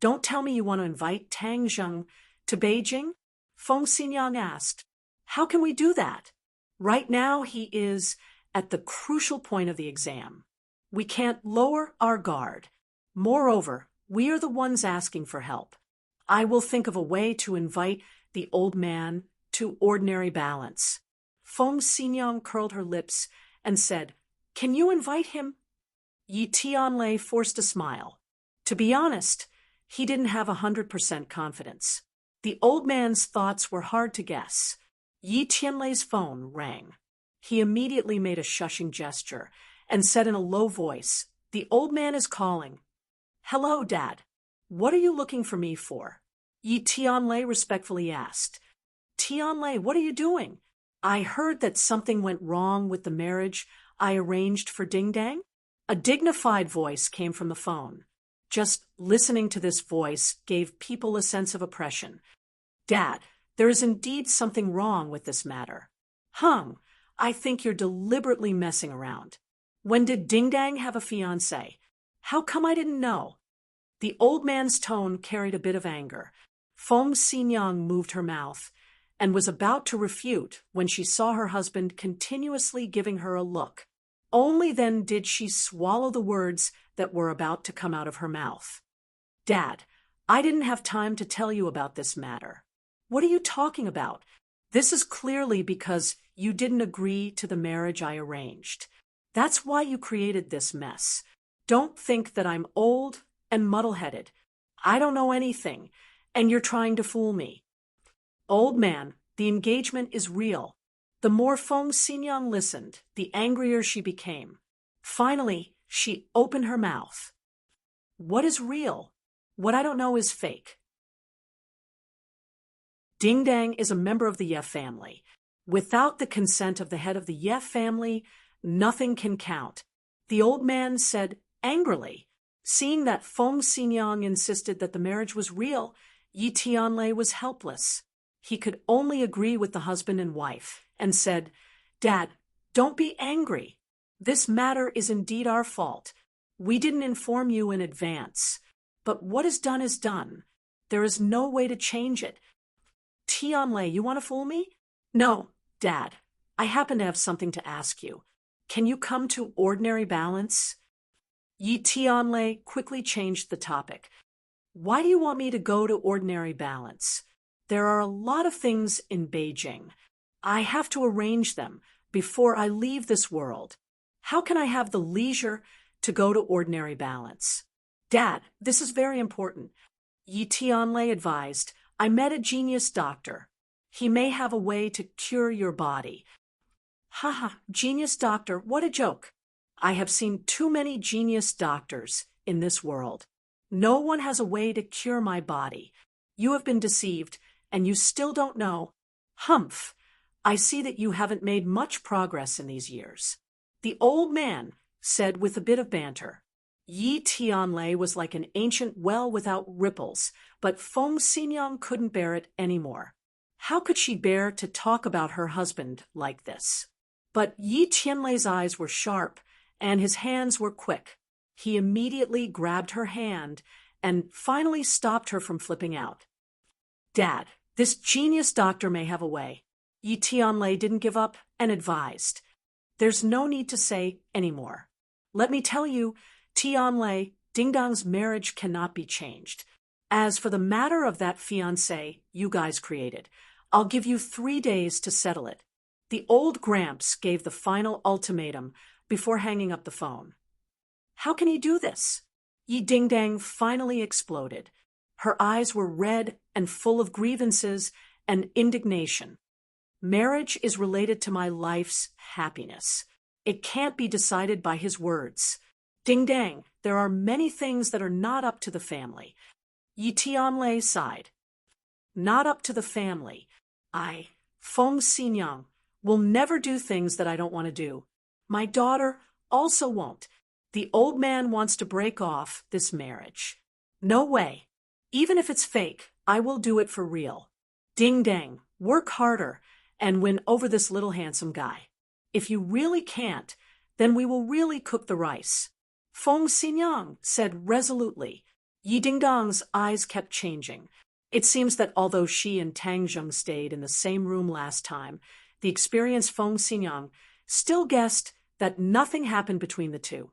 Don't tell me you want to invite Tang Zheng to Beijing? Feng Xinyang asked. How can we do that? Right now he is at the crucial point of the exam. We can't lower our guard. Moreover, we are the ones asking for help. I will think of a way to invite the old man to ordinary balance. Feng Xinyang curled her lips and said, Can you invite him? Yi Tianlei forced a smile. To be honest, he didn't have 100% confidence. The old man's thoughts were hard to guess. Yi Tianlei's phone rang. He immediately made a shushing gesture and said in a low voice, The old man is calling. Hello, Dad. What are you looking for me for? Yi Tianlei respectfully asked. Tianlei, what are you doing? I heard that something went wrong with the marriage I arranged for Dingdang. A dignified voice came from the phone. Just listening to this voice gave people a sense of oppression. Dad, there is indeed something wrong with this matter. Hung, I think you're deliberately messing around. When did Dingdang have a fiancé? How come I didn't know? The old man's tone carried a bit of anger. Feng Xinyang moved her mouth and was about to refute when she saw her husband continuously giving her a look. Only then did she swallow the words that were about to come out of her mouth. Dad, I didn't have time to tell you about this matter. What are you talking about? This is clearly because you didn't agree to the marriage I arranged. That's why you created this mess. Don't think that I'm old and muddle-headed. I don't know anything, and you're trying to fool me. Old man, the engagement is real. The more Feng Xinyang listened, the angrier she became. Finally, she opened her mouth. What is real? What I don't know is fake. Dingdang is a member of the Ye family. Without the consent of the head of the Ye family, nothing can count. The old man said angrily. Seeing that Feng Xinyang insisted that the marriage was real, Yi Tianlei was helpless. He could only agree with the husband and wife, and said, Dad, don't be angry. This matter is indeed our fault. We didn't inform you in advance. But what is done. There is no way to change it. Tianlei, you want to fool me? No, Dad. I happen to have something to ask you. Can you come to ordinary balance? Yi Tianlei quickly changed the topic. Why do you want me to go to ordinary balance? There are a lot of things in Beijing. I have to arrange them before I leave this world. How can I have the leisure to go to ordinary balance? Dad, this is very important. Yi Tianlei advised, I met a genius doctor. He may have a way to cure your body. Haha, genius doctor, what a joke. I have seen too many genius doctors in this world. No one has a way to cure my body. You have been deceived, and you still don't know. Humph, I see that you haven't made much progress in these years. The old man said with a bit of banter. Yi Tianlei was like an ancient well without ripples, but Feng Xinyang couldn't bear it anymore. How could she bear to talk about her husband like this? But Yi Tianlei's eyes were sharp, and his hands were quick. He immediately grabbed her hand and finally stopped her from flipping out. Dad, this genius doctor may have a way. Yi Tianlei didn't give up and advised. There's no need to say any more. Let me tell you, Tianlei, Ding Dong's marriage cannot be changed. As for the matter of that fiancé you guys created, I'll give you 3 days to settle it. The old Gramps gave the final ultimatum before hanging up the phone. How can he do this? Yi Ding Dang finally exploded. Her eyes were red and full of grievances and indignation. Marriage is related to my life's happiness. It can't be decided by his words. Ding Dang, there are many things that are not up to the family. Yi Tianlei sighed. Not up to the family. Feng Xinyang, will never do things that I don't want to do. My daughter also won't. The old man wants to break off this marriage. No way. Even if it's fake, I will do it for real. Ding Dang, work harder and win over this little handsome guy. If you really can't, then we will really cook the rice. Feng Xinyang said resolutely. Yi Dingdong's eyes kept changing. It seems that although she and Tang Zheng stayed in the same room last time, the experienced Feng Xinyang still guessed that nothing happened between the two.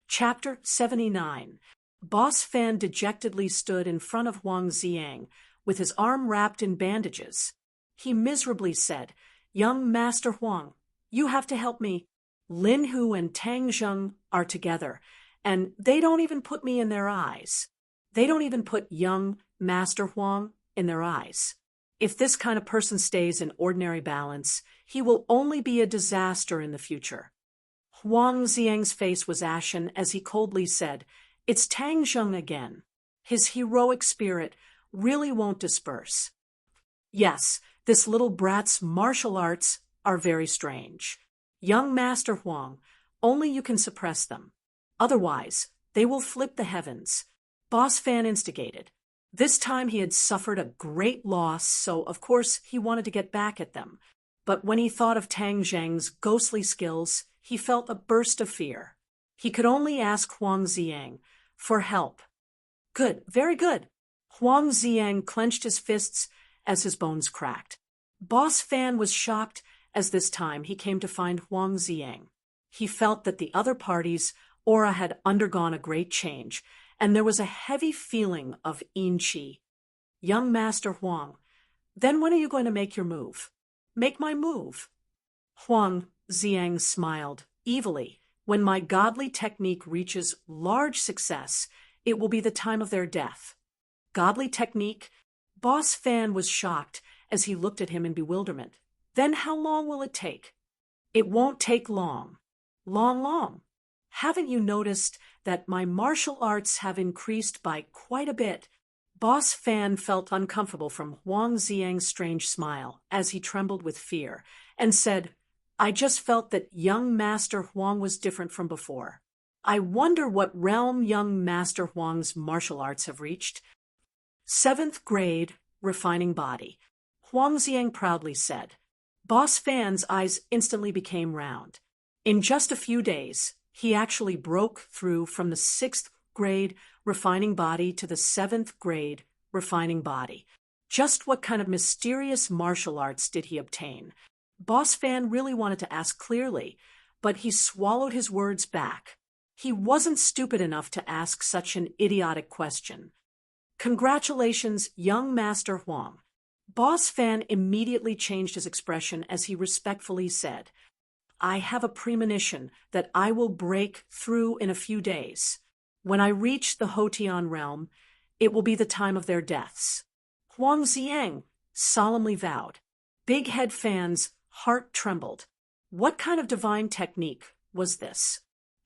Chapter 79. Boss Fan dejectedly stood in front of Huang Ziang with his arm wrapped in bandages. He miserably said, "Young Master Huang, you have to help me. Lin Hu and Tang Zheng are together, and they don't even put me in their eyes. They don't even put young Master Huang in their eyes. If this kind of person stays in ordinary balance, he will only be a disaster in the future." Huang Ziang's face was ashen as he coldly said, "It's Tang Zheng again. His heroic spirit really won't disperse. Yes, this little brat's martial arts are very strange. Young Master Huang, only you can suppress them. Otherwise, they will flip the heavens." Boss Fan instigated. This time he had suffered a great loss, so of course he wanted to get back at them. But when he thought of Tang Zheng's ghostly skills, he felt a burst of fear. He could only ask Huang Ziang for help. Good, very good. Huang Ziang clenched his fists as his bones cracked. Boss Fan was shocked as this time he came to find Huang Ziang. He felt that the other party's aura had undergone a great change, and there was a heavy feeling of yin qi. "Young Master Huang, then when are you going to make your move?" "Make my move?" Huang Ziang smiled evilly. "When my godly technique reaches large success, it will be the time of their death." Godly technique? Boss Fan was shocked as he looked at him in bewilderment. "Then how long will it take?" "It won't take long." Long. Haven't you noticed that my martial arts have increased by quite a bit?" Boss Fan felt uncomfortable from Huang Ziang's strange smile as he trembled with fear and said, "I just felt that young Master Huang was different from before. I wonder what realm young Master Huang's martial arts have reached." "7th grade, refining body," Huang Ziang proudly said. Boss Fan's eyes instantly became round. In just a few days, he actually broke through from the 6th grade refining body to the 7th grade refining body. Just what kind of mysterious martial arts did he obtain? Boss Fan really wanted to ask clearly, but he swallowed his words back. He wasn't stupid enough to ask such an idiotic question. "Congratulations, young Master Huang." Boss Fan immediately changed his expression as he respectfully said, "I have a premonition that I will break through in a few days. When I reach the Hotian realm, it will be the time of their deaths." Huang Ziang solemnly vowed. Big Head Fan's heart trembled. What kind of divine technique was this?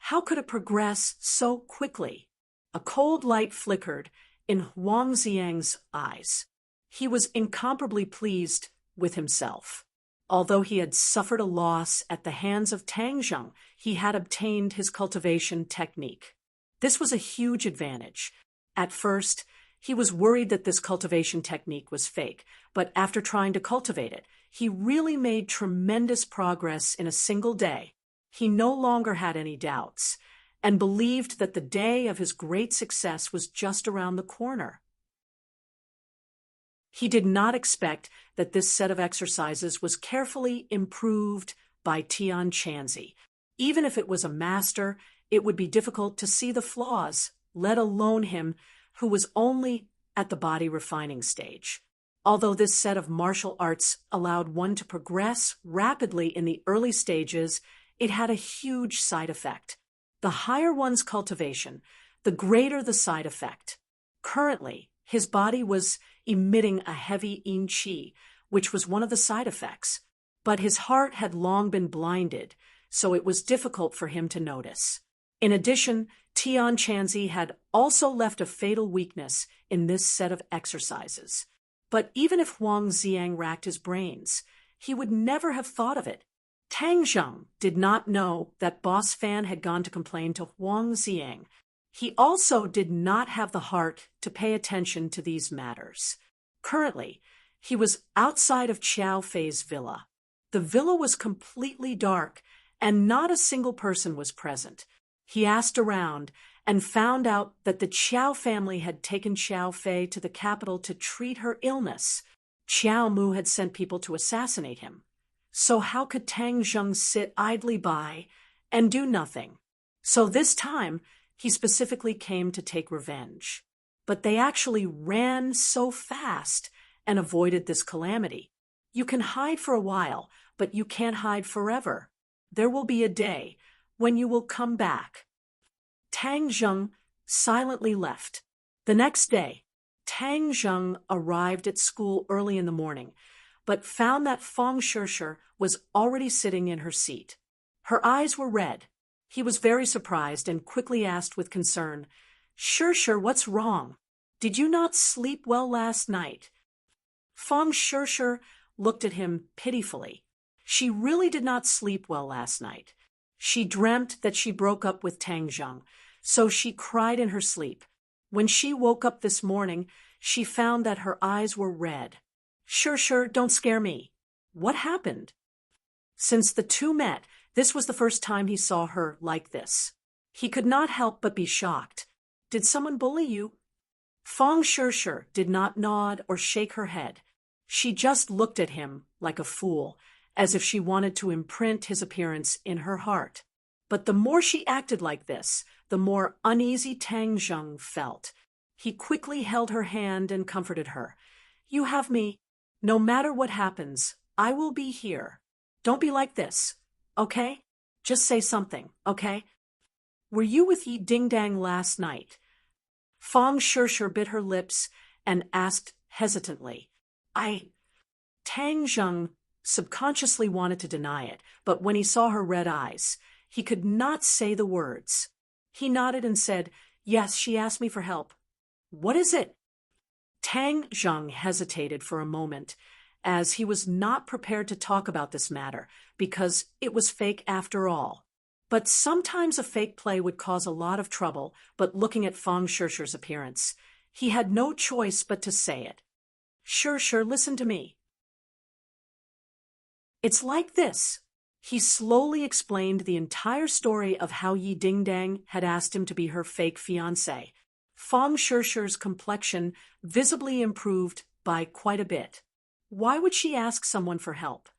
How could it progress so quickly? A cold light flickered in Huang Ziang's eyes. He was incomparably pleased with himself. Although he had suffered a loss at the hands of Tang Zheng, he had obtained his cultivation technique. This was a huge advantage. At first, he was worried that this cultivation technique was fake, but after trying to cultivate it, he really made tremendous progress in a single day. He no longer had any doubts, and believed that the day of his great success was just around the corner. He did not expect that this set of exercises was carefully improved by Tian Chanzi. Even if it was a master, it would be difficult to see the flaws, let alone him, who was only at the body refining stage. Although this set of martial arts allowed one to progress rapidly in the early stages, it had a huge side effect. The higher one's cultivation, the greater the side effect. Currently, his body was emitting a heavy yin qi, which was one of the side effects. But his heart had long been blinded, so it was difficult for him to notice. In addition, Tian Chanzi had also left a fatal weakness in this set of exercises. But even if Huang Xiang racked his brains, he would never have thought of it. Tang Zheng did not know that Boss Fan had gone to complain to Huang Xiang. He also did not have the heart to pay attention to these matters. Currently, he was outside of Qiao Fei's villa. The villa was completely dark, and not a single person was present. He asked around and found out that the Qiao family had taken Qiao Fei to the capital to treat her illness. Qiao Mu had sent people to assassinate him. So how could Tang Zheng sit idly by and do nothing? So this time, he specifically came to take revenge. But they actually ran so fast and avoided this calamity. You can hide for a while, but you can't hide forever. There will be a day when you will come back. Tang Zheng silently left. The next day, Tang Zheng arrived at school early in the morning, but found that Fang Shishir was already sitting in her seat. Her eyes were red. He was very surprised and quickly asked with concern, "Shishir, what's wrong? Did you not sleep well last night?" Fang Shishir looked at him pitifully. She really did not sleep well last night. She dreamt that she broke up with Tang Zheng, so she cried in her sleep. When she woke up this morning, she found that her eyes were red. "Shishir, don't scare me. What happened?" Since the two met, this was the first time he saw her like this. He could not help but be shocked. "Did someone bully you?" Fang Shishir did not nod or shake her head. She just looked at him like a fool, as if she wanted to imprint his appearance in her heart. But the more she acted like this, the more uneasy Tang Zheng felt. He quickly held her hand and comforted her. "You have me. No matter what happens, I will be here. Don't be like this, okay? Just say something, okay? Were you with Yi Dingdang last night?" Fang Shishir bit her lips and asked hesitantly, Tang Zheng subconsciously wanted to deny it, but when he saw her red eyes, he could not say the words. He nodded and said, "Yes, she asked me for help." "What is it?" Tang Zheng hesitated for a moment, as he was not prepared to talk about this matter, because it was fake after all. But sometimes a fake play would cause a lot of trouble, but looking at Fang Shishir's appearance, he had no choice but to say it. "Shishir, listen to me. It's like this." He slowly explained the entire story of how Yi Dingdang had asked him to be her fake fiancé. Fang Shishir's complexion visibly improved by quite a bit. Why would she ask someone for help?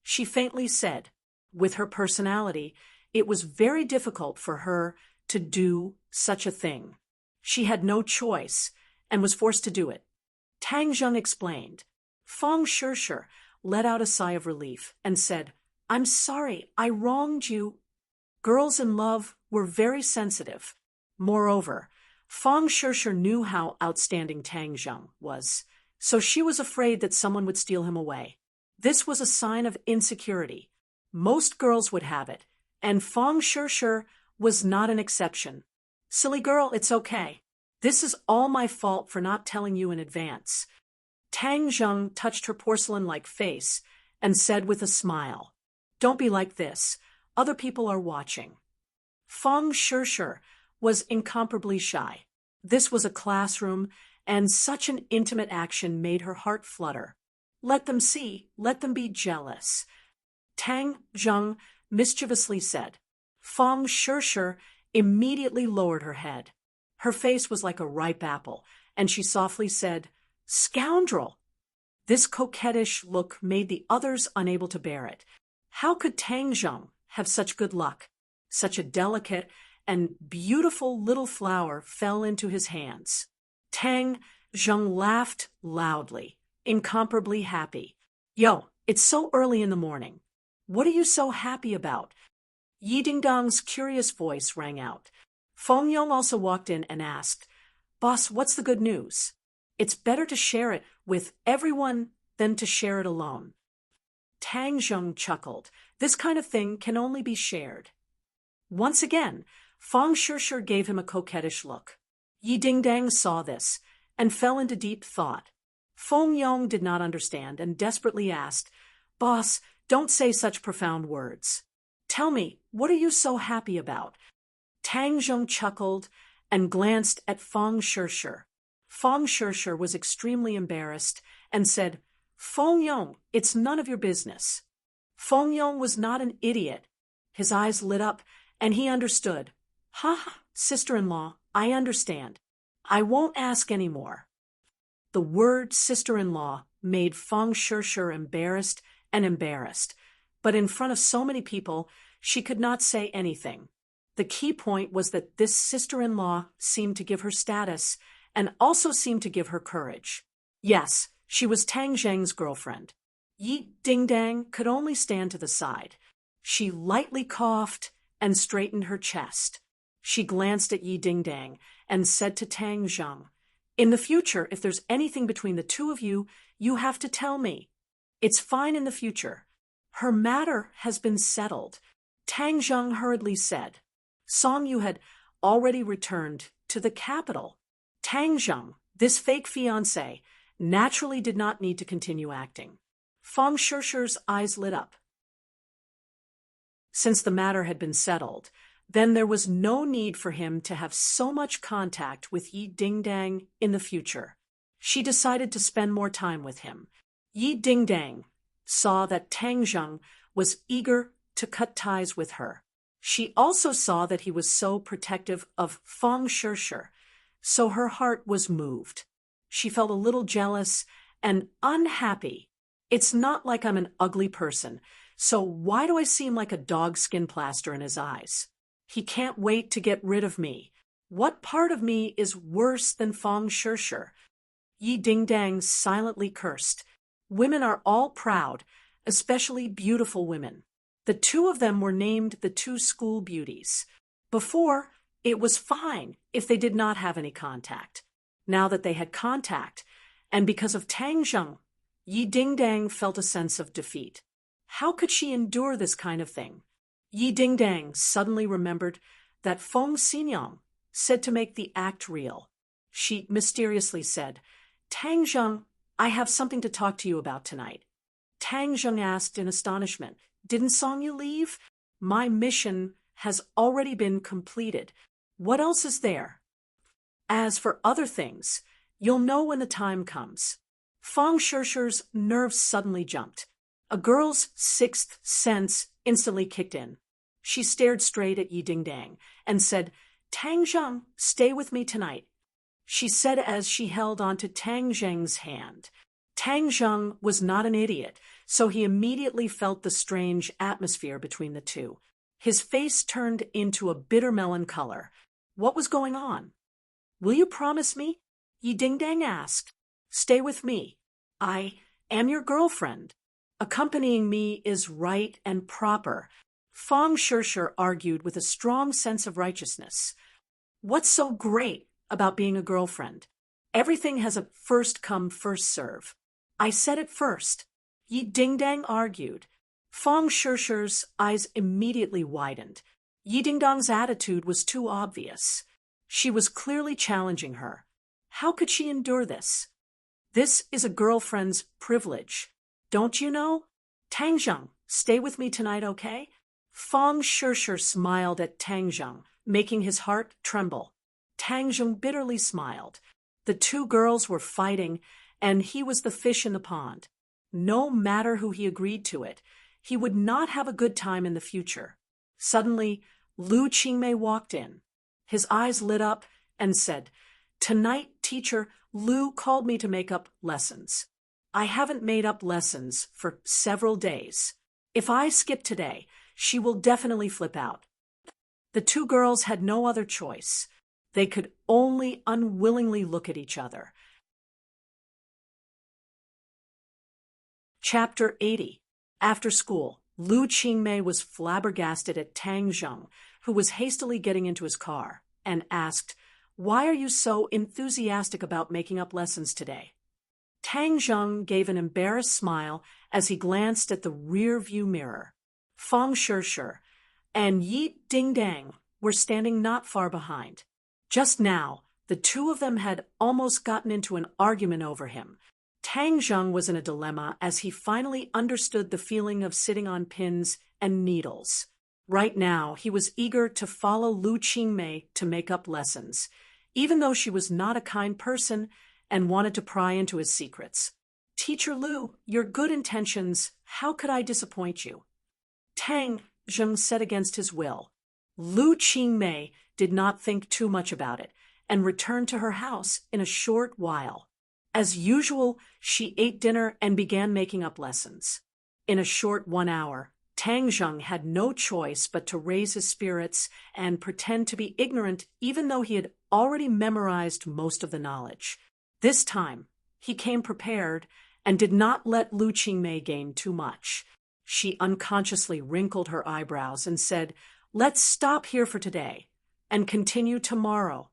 She faintly said, with her personality, it was very difficult for her to do such a thing. She had no choice and was forced to do it. Tang Zheng explained. Fang Shishir let out a sigh of relief and said, "I'm sorry, I wronged you." Girls in love were very sensitive. Moreover, Fang Shishir knew how outstanding Tang Zheng was, so she was afraid that someone would steal him away. This was a sign of insecurity. Most girls would have it, and Fang Shishir was not an exception. "Silly girl, it's okay. This is all my fault for not telling you in advance." Tang Zheng touched her porcelain-like face and said with a smile, "Don't be like this. Other people are watching." Fang Shishir was incomparably shy. This was a classroom, and such an intimate action made her heart flutter. Let them see, let them be jealous. Tang Zheng mischievously said. Fong Shirshir immediately lowered her head. Her face was like a ripe apple, and she softly said, "Scoundrel!" This coquettish look made the others unable to bear it. How could Tang Zheng have such good luck? Such a delicate and beautiful little flower fell into his hands. Tang Zheng laughed loudly, incomparably happy. "Yo, it's so early in the morning. What are you so happy about?" Yi Dingdong's curious voice rang out. Feng Yong also walked in and asked, "Boss, what's the good news?" "It's better to share it with everyone than to share it alone." Tang Zheng chuckled. "This kind of thing can only be shared." Once again, Fong Shirshir gave him a coquettish look. Yi Dingdang saw this and fell into deep thought. Feng Yong did not understand and desperately asked, "Boss, don't say such profound words. Tell me, what are you so happy about?" Tang Zheng chuckled and glanced at Fong Shirshir. Fong Shirshir was extremely embarrassed and said, "Feng Yong, it's none of your business." Feng Yong was not an idiot. His eyes lit up and he understood. "Ha ha, sister-in-law, I understand. I won't ask any more." The word sister-in-law made Fong Shirshir embarrassed, but in front of so many people, she could not say anything. The key point was that this sister-in-law seemed to give her status and also seemed to give her courage. Yes, she was Tang Zheng's girlfriend. Yi Dingdang could only stand to the side. She lightly coughed and straightened her chest. She glanced at Yi Dingdang and said to Tang Zheng, "In the future, if there's anything between the two of you, you have to tell me. It's fine in the future. Her matter has been settled." Tang Zheng hurriedly said. Song Yu had already returned to the capital. Tang Zheng, this fake fiancé, naturally did not need to continue acting. Fong Shirshir's eyes lit up. Since the matter had been settled, then there was no need for him to have so much contact with Yi Dingdang in the future. She decided to spend more time with him. Yi Dingdang saw that Tang Zheng was eager to cut ties with her. She also saw that he was so protective of Fong Shirshir, so her heart was moved. She felt a little jealous and unhappy. It's not like I'm an ugly person, so why do I seem like a dog skin plaster in his eyes? He can't wait to get rid of me. What part of me is worse than Fong Shirshir? Yi Dingdang silently cursed. Women are all proud, especially beautiful women. The two of them were named the two school beauties. Before, it was fine if they did not have any contact. Now that they had contact, and because of Tang Zheng, Yi Dingdang felt a sense of defeat. How could she endure this kind of thing? Yi Dingdang suddenly remembered that Feng Xinyang said to make the act real. She mysteriously said, "Tang Zheng, I have something to talk to you about tonight." Tang Zheng asked in astonishment, "Didn't Song Yu leave? My mission has already been completed. What else is there?" "As for other things, you'll know when the time comes." Fong Shirshir's nerves suddenly jumped. A girl's sixth sense instantly kicked in. She stared straight at Yi Dingdang and said, "Tang Zheng, stay with me tonight," she said as she held onto Tang Zheng's hand. Tang Zheng was not an idiot, so he immediately felt the strange atmosphere between the two. His face turned into a bitter melon color. What was going on? "Will you promise me?" Yi Dingdang asked. "Stay with me. I am your girlfriend. Accompanying me is right and proper," Fong Shirshir argued with a strong sense of righteousness. "What's so great about being a girlfriend? Everything has a first come, first serve. I said it first," Yi Dingdang argued. Fong Shirshir's eyes immediately widened. Yi Dingdang's attitude was too obvious. She was clearly challenging her. How could she endure this? This is a girlfriend's privilege. Don't you know? "Tang Zheng, stay with me tonight, okay?" Fong Shirshir smiled at Tang Zheng, making his heart tremble. Tang Zheng bitterly smiled. The two girls were fighting, and he was the fish in the pond. No matter who he agreed to it, he would not have a good time in the future. Suddenly, Lu Qingmei walked in. His eyes lit up and said, "Tonight, teacher, Lu called me to make up lessons. I haven't made up lessons for several days. If I skip today, she will definitely flip out." The two girls had no other choice. They could only unwillingly look at each other. Chapter 80. After school, Lu Qingmei was flabbergasted at Tang Zheng, who was hastily getting into his car, and asked, "Why are you so enthusiastic about making up lessons today?" Tang Zheng gave an embarrassed smile as he glanced at the rear-view mirror. Fang Shishir and Yi Dingdang were standing not far behind. Just now, the two of them had almost gotten into an argument over him. Tang Zheng was in a dilemma as he finally understood the feeling of sitting on pins and needles. Right now, he was eager to follow Lu Qingmei to make up lessons, even though she was not a kind person and wanted to pry into his secrets. "Teacher Lu, your good intentions, how could I disappoint you?" Tang Zheng said against his will. Lu Qingmei did not think too much about it and returned to her house in a short while. As usual, she ate dinner and began making up lessons. In a short 1 hour, Tang Zheng had no choice but to raise his spirits and pretend to be ignorant even though he had already memorized most of the knowledge. This time, he came prepared and did not let Lu Qingmei gain too much. She unconsciously wrinkled her eyebrows and said, "Let's stop here for today and continue tomorrow."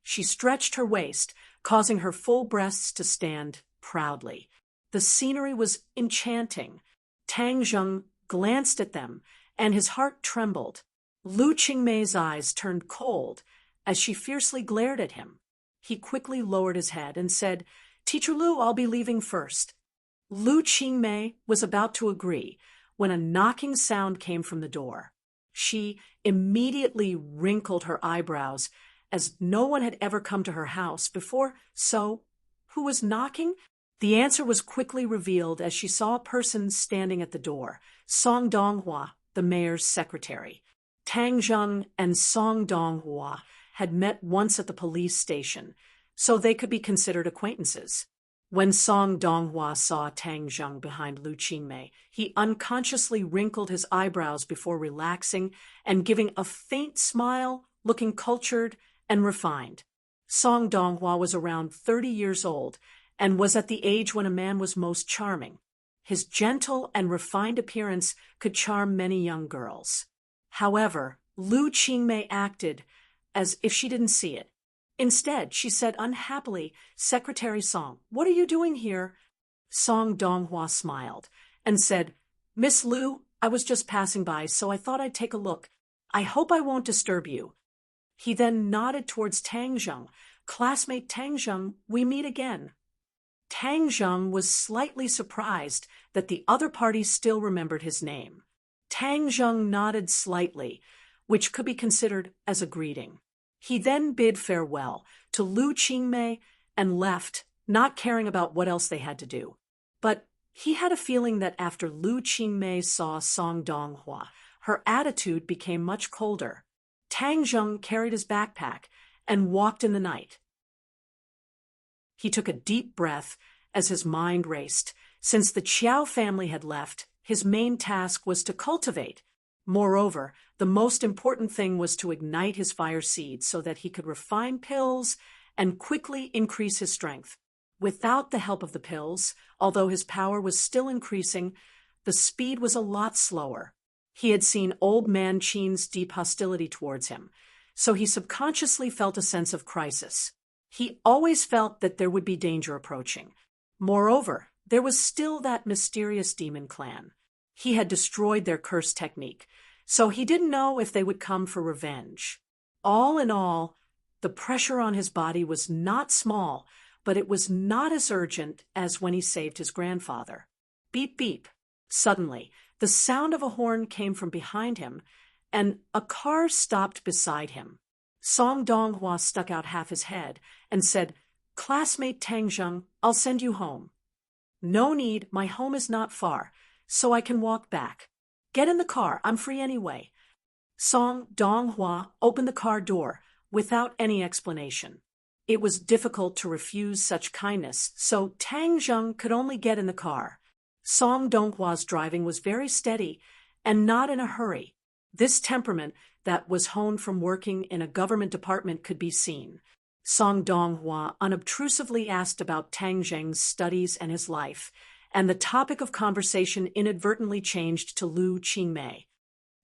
She stretched her waist, causing her full breasts to stand proudly. The scenery was enchanting. Tang Zheng glanced at them, and his heart trembled. Lu Qingmei's eyes turned cold as she fiercely glared at him. He quickly lowered his head and said, "Teacher Lu, I'll be leaving first." Lu Qingmei was about to agree when a knocking sound came from the door. She immediately wrinkled her eyebrows, as no one had ever come to her house before. So, who was knocking? The answer was quickly revealed as she saw a person standing at the door, Song Donghua, the mayor's secretary. Tang Zheng and Song Donghua had met once at the police station, so they could be considered acquaintances. When Song Donghua saw Tang Zheng behind Lu Qingmei, he unconsciously wrinkled his eyebrows before relaxing and giving a faint smile, looking cultured and refined. Song Donghua was around 30 years old and was at the age when a man was most charming. His gentle and refined appearance could charm many young girls. However, Lu Qingmei acted as if she didn't see it. Instead, she said unhappily, "Secretary Song, what are you doing here?" Song Donghua smiled and said, "Miss Lu, I was just passing by, so I thought I'd take a look. I hope I won't disturb you." He then nodded towards Tang Zheng. "Classmate Tang Zheng, we meet again." Tang Zheng was slightly surprised that the other party still remembered his name. Tang Zheng nodded slightly, which could be considered as a greeting. He then bid farewell to Lu Qingmei and left, not caring about what else they had to do. But he had a feeling that after Lu Qingmei saw Song Donghua, her attitude became much colder. Tang Zheng carried his backpack and walked in the night. He took a deep breath as his mind raced. Since the Qiao family had left, his main task was to cultivate. Moreover, the most important thing was to ignite his fire seeds so that he could refine pills and quickly increase his strength. Without the help of the pills, although his power was still increasing, the speed was a lot slower. He had seen old man Qin's deep hostility towards him, so he subconsciously felt a sense of crisis. He always felt that there would be danger approaching. Moreover, there was still that mysterious demon clan. He had destroyed their curse technique, so he didn't know if they would come for revenge. All in all, the pressure on his body was not small, but it was not as urgent as when he saved his grandfather. Beep, beep. Suddenly, the sound of a horn came from behind him, and a car stopped beside him. Song Donghua stuck out half his head and said, "Classmate Tang Zheng, I'll send you home." "No need, my home is not far. so I can walk back. Get in the car, I'm free anyway. Song Donghua opened the car door without any explanation. It was difficult to refuse such kindness, so Tang Zheng could only get in the car. Song Donghua's driving was very steady and not in a hurry. This temperament that was honed from working in a government department could be seen. Song Donghua unobtrusively asked about Tang Zheng's studies and his life, and the topic of conversation inadvertently changed to Lu Qingmei.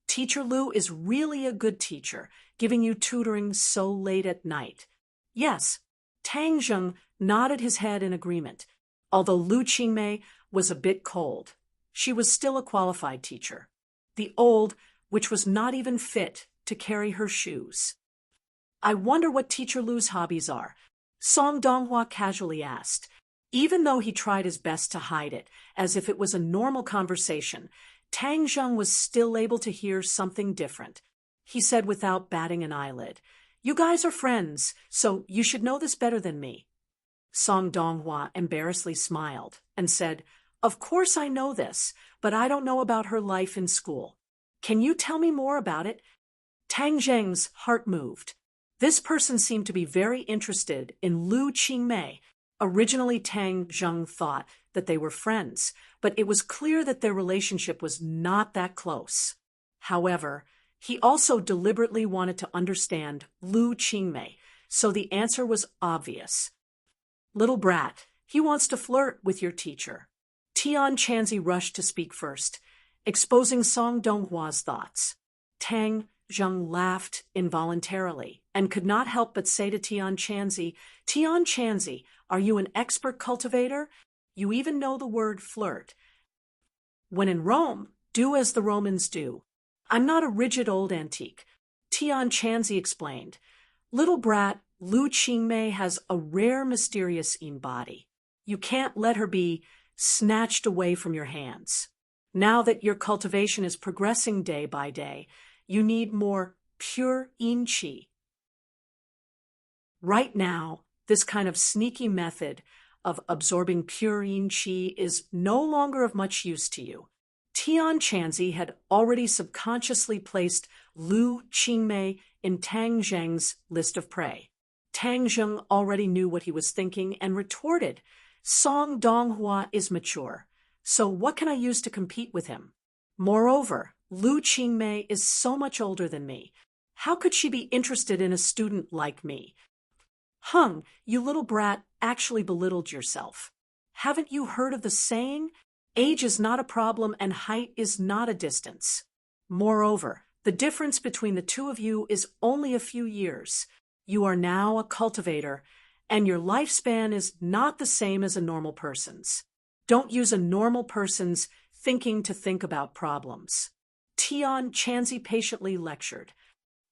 Teacher Lu is really a good teacher, giving you tutoring so late at night. Yes, Tang Zheng nodded his head in agreement, although Lu Qingmei was a bit cold. She was still a qualified teacher. The old, which was not even fit to carry her shoes. I wonder what Teacher Lu's hobbies are, Song Donghua casually asked. Even though he tried his best to hide it, as if it was a normal conversation, Tang Zheng was still able to hear something different. He said without batting an eyelid, "You guys are friends, so you should know this better than me." Song Donghua embarrassedly smiled and said, "Of course I know this, but I don't know about her life in school. Can you tell me more about it?" Tang Zheng's heart moved. This person seemed to be very interested in Lu Qingmei. Originally, Tang Zheng thought that they were friends, but it was clear that their relationship was not that close. However, he also deliberately wanted to understand Lu Qingmei, so the answer was obvious. "Little brat, he wants to flirt with your teacher." Tian Chanzi rushed to speak first, exposing Song Donghua's thoughts. Tang Zheng laughed involuntarily and could not help but say to Tian Chanzi, "Are you an expert cultivator? You even know the word flirt. When in Rome, do as the Romans do. I'm not a rigid old antique." Tian Chanzi explained. "Little brat, Lu Qingmei has a rare mysterious body. You can't let her be snatched away from your hands. Now that your cultivation is progressing day by day, you need more pure yin qi. Right now, this kind of sneaky method of absorbing pure yin qi is no longer of much use to you." Tian Chanzi had already subconsciously placed Lu Qingmei in Tang Zheng's list of prey. Tang Zheng already knew what he was thinking and retorted, "Song Donghua is mature, so what can I use to compete with him? Moreover, Lu Qingmei is so much older than me. How could she be interested in a student like me?" "Hung, you little brat actually belittled yourself. Haven't you heard of the saying, age is not a problem and height is not a distance? Moreover, the difference between the two of you is only a few years. You are now a cultivator, and your lifespan is not the same as a normal person's. Don't use a normal person's thinking to think about problems." Tian Chanzi patiently lectured.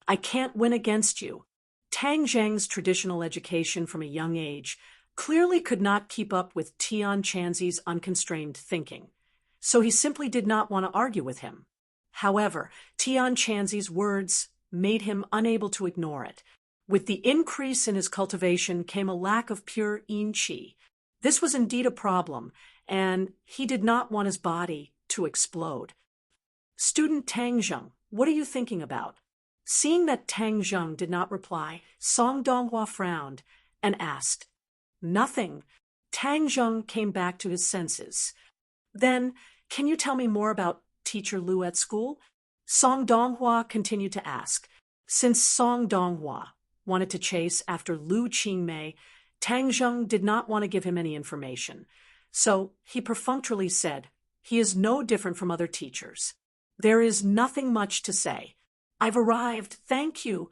"I can't win against you." Tang Zheng's traditional education from a young age clearly could not keep up with Tian Chanzi's unconstrained thinking, so he simply did not want to argue with him. However, Tian Chanzi's words made him unable to ignore it. With the increase in his cultivation came a lack of pure yin qi. This was indeed a problem, and he did not want his body to explode. "Student Tang Zheng, what are you thinking about?" Seeing that Tang Zheng did not reply, Song Donghua frowned and asked. "Nothing." Tang Zheng came back to his senses. "Then, can you tell me more about Teacher Lu at school?" Song Donghua continued to ask. Since Song Donghua wanted to chase after Lu Qingmei, Tang Zheng did not want to give him any information, so he perfunctorily said, "He is no different from other teachers. There is nothing much to say. I've arrived, thank you."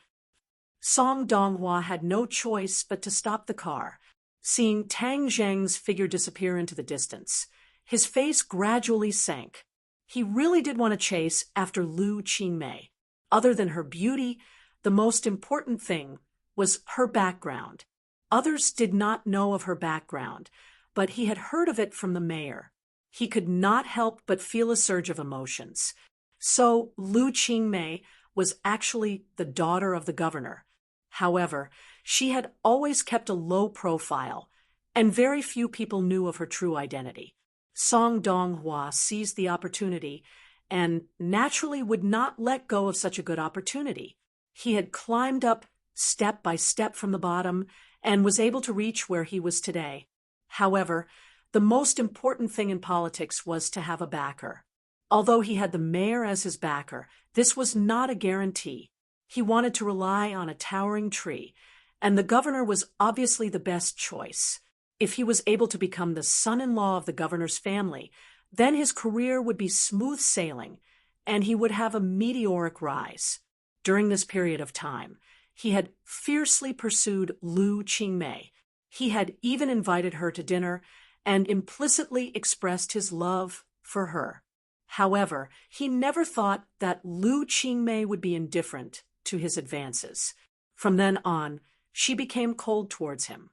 Song Donghua had no choice but to stop the car. Seeing Tang Zheng's figure disappear into the distance, his face gradually sank. He really did want to chase after Lu Qingmei. Other than her beauty, the most important thing was her background. Others did not know of her background, but he had heard of it from the mayor. He could not help but feel a surge of emotions. So Lu Qingmei was actually the daughter of the governor. However, she had always kept a low profile, and very few people knew of her true identity. Song Donghua seized the opportunity and naturally would not let go of such a good opportunity. He had climbed up step by step from the bottom and was able to reach where he was today. However, the most important thing in politics was to have a backer. Although he had the mayor as his backer, this was not a guarantee. He wanted to rely on a towering tree, and the governor was obviously the best choice. If he was able to become the son-in-law of the governor's family, then his career would be smooth sailing, and he would have a meteoric rise. During this period of time, he had fiercely pursued Lu Qingmei. He had even invited her to dinner and implicitly expressed his love for her. However, he never thought that Lu Qingmei would be indifferent to his advances. From then on, she became cold towards him.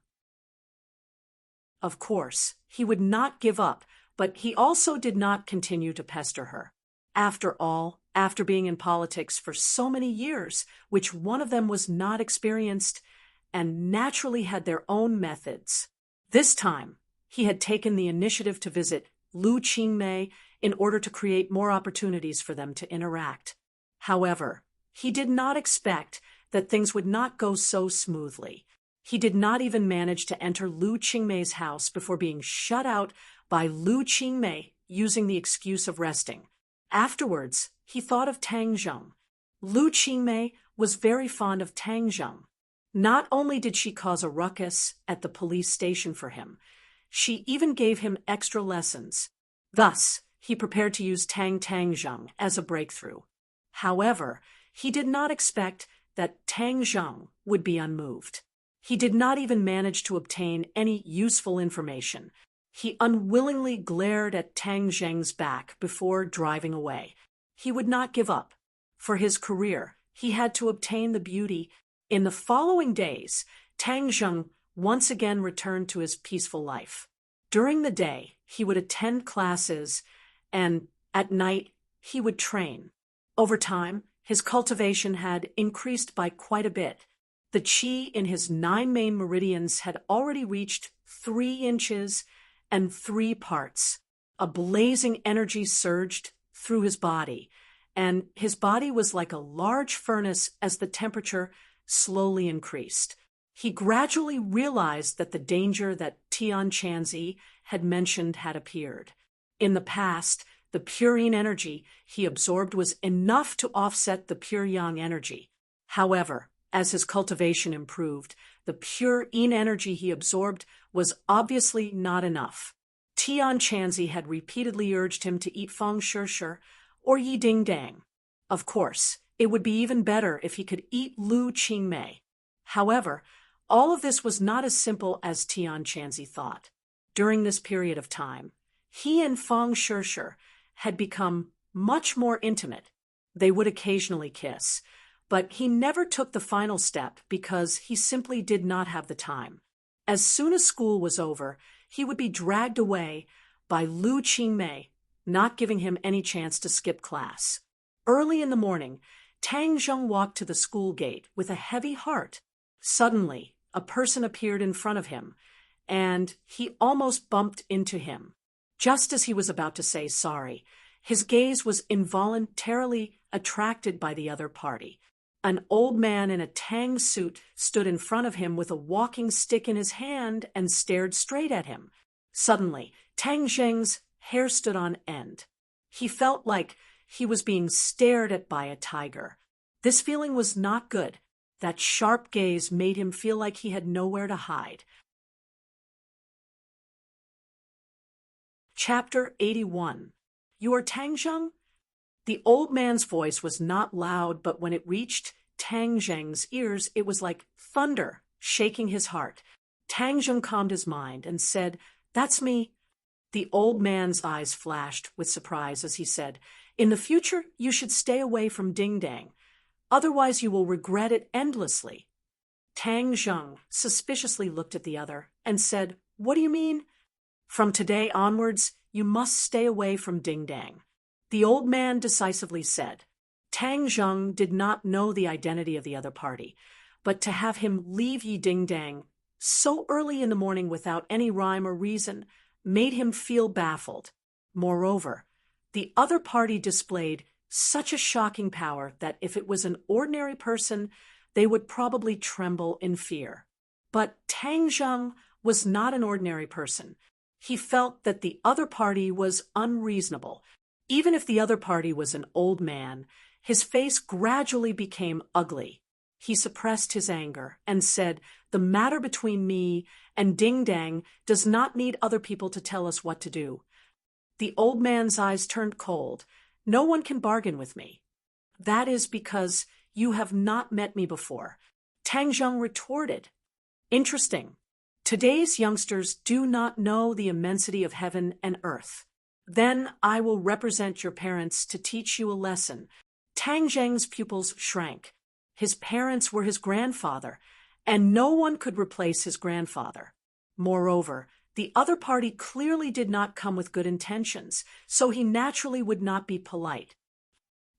Of course, he would not give up, but he also did not continue to pester her. After all, after being in politics for so many years, which one of them was not experienced and naturally had their own methods, this time he had taken the initiative to visit Lu Qingmei in order to create more opportunities for them to interact. However, he did not expect that things would not go so smoothly. He did not even manage to enter Lu Qingmei's house before being shut out by Lu Qingmei using the excuse of resting. Afterwards, he thought of Tang Zheng. Lu Qingmei was very fond of Tang Zheng. Not only did she cause a ruckus at the police station for him, she even gave him extra lessons. Thus, he prepared to use Tang Zheng as a breakthrough. However, he did not expect that Tang Zheng would be unmoved. He did not even manage to obtain any useful information. He unwillingly glared at Tang Zheng's back before driving away. He would not give up. For his career, he had to obtain the beauty. In the following days, Tang Zheng once again returned to his peaceful life. During the day, he would attend classes, and at night, he would train. Over time, his cultivation had increased by quite a bit. The qi in his 9 main meridians had already reached 3 inches and 3 parts. A blazing energy surged through his body, and his body was like a large furnace as the temperature slowly increased. He gradually realized that the danger that Tian Chanzi had mentioned had appeared. In the past, the pure yin energy he absorbed was enough to offset the pure yang energy. However, as his cultivation improved, the pure yin energy he absorbed was obviously not enough. Tian Chanzi had repeatedly urged him to eat fang shishir or yi ding dang. Of course, it would be even better if he could eat Lu Qingmei. However, all of this was not as simple as Tian Chanzi thought. During this period of time, he and Fang Shishir had become much more intimate. They would occasionally kiss, but he never took the final step because he simply did not have the time. As soon as school was over, he would be dragged away by Lu Qingmei, not giving him any chance to skip class. Early in the morning, Tang Zheng walked to the school gate with a heavy heart. Suddenly, a person appeared in front of him, and he almost bumped into him. Just as he was about to say sorry, his gaze was involuntarily attracted by the other party. An old man in a Tang suit stood in front of him with a walking stick in his hand and stared straight at him. Suddenly, Tang Zheng's hair stood on end. He felt like he was being stared at by a tiger. This feeling was not good. That sharp gaze made him feel like he had nowhere to hide. Chapter 81. You are Tang Zheng? The old man's voice was not loud, but when it reached Tang Zheng's ears, it was like thunder, shaking his heart. Tang Zheng calmed his mind and said, "That's me." The old man's eyes flashed with surprise as he said, "In the future, you should stay away from Ding Dang. Otherwise, you will regret it endlessly." Tang Zheng suspiciously looked at the other and said, "What do you mean?" "From today onwards, you must stay away from Ding Dang," the old man decisively said. Tang Zheng did not know the identity of the other party, but to have him leave Yi Ding Dang so early in the morning without any rhyme or reason made him feel baffled. Moreover, the other party displayed such a shocking power that if it was an ordinary person, they would probably tremble in fear. But Tang Zheng was not an ordinary person. He felt that the other party was unreasonable. Even if the other party was an old man, his face gradually became ugly. He suppressed his anger and said, "The matter between me and Ding Dang does not need other people to tell us what to do." The old man's eyes turned cold. "No one can bargain with me." "That is because you have not met me before," Tang Zheng retorted. "Interesting. Today's youngsters do not know the immensity of heaven and earth. Then I will represent your parents to teach you a lesson." Tang Zheng's pupils shrank. His parents were his grandfather, and no one could replace his grandfather. Moreover, the other party clearly did not come with good intentions, so he naturally would not be polite.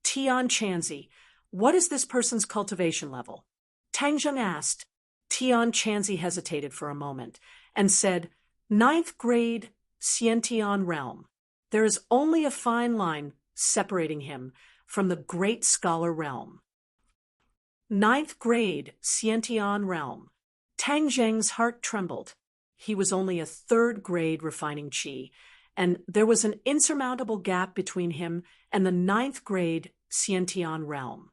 "Tian Chanzi, what is this person's cultivation level?" Tang Zheng asked. Tian Chanzi hesitated for a moment and said, "Ninth grade Xiantian realm." There is only a fine line separating him from the great scholar realm. Ninth grade Xiantian realm. Tang Zheng's heart trembled. He was only a third grade refining qi, and there was an insurmountable gap between him and the ninth grade Xiantian realm.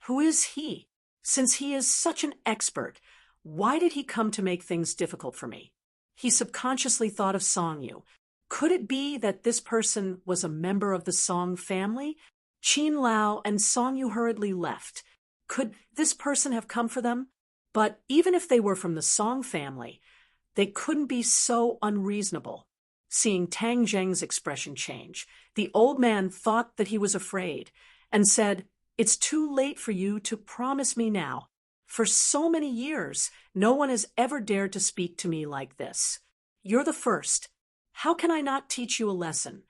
Who is he? Since he is such an expert, why did he come to make things difficult for me? He subconsciously thought of Song Yu. Could it be that this person was a member of the Song family? Qin Lao and Song Yu hurriedly left. Could this person have come for them? But even if they were from the Song family, they couldn't be so unreasonable. Seeing Tang Zheng's expression change, the old man thought that he was afraid and said, "It's too late for you to promise me now. For so many years, no one has ever dared to speak to me like this. You're the first. How can I not teach you a lesson?"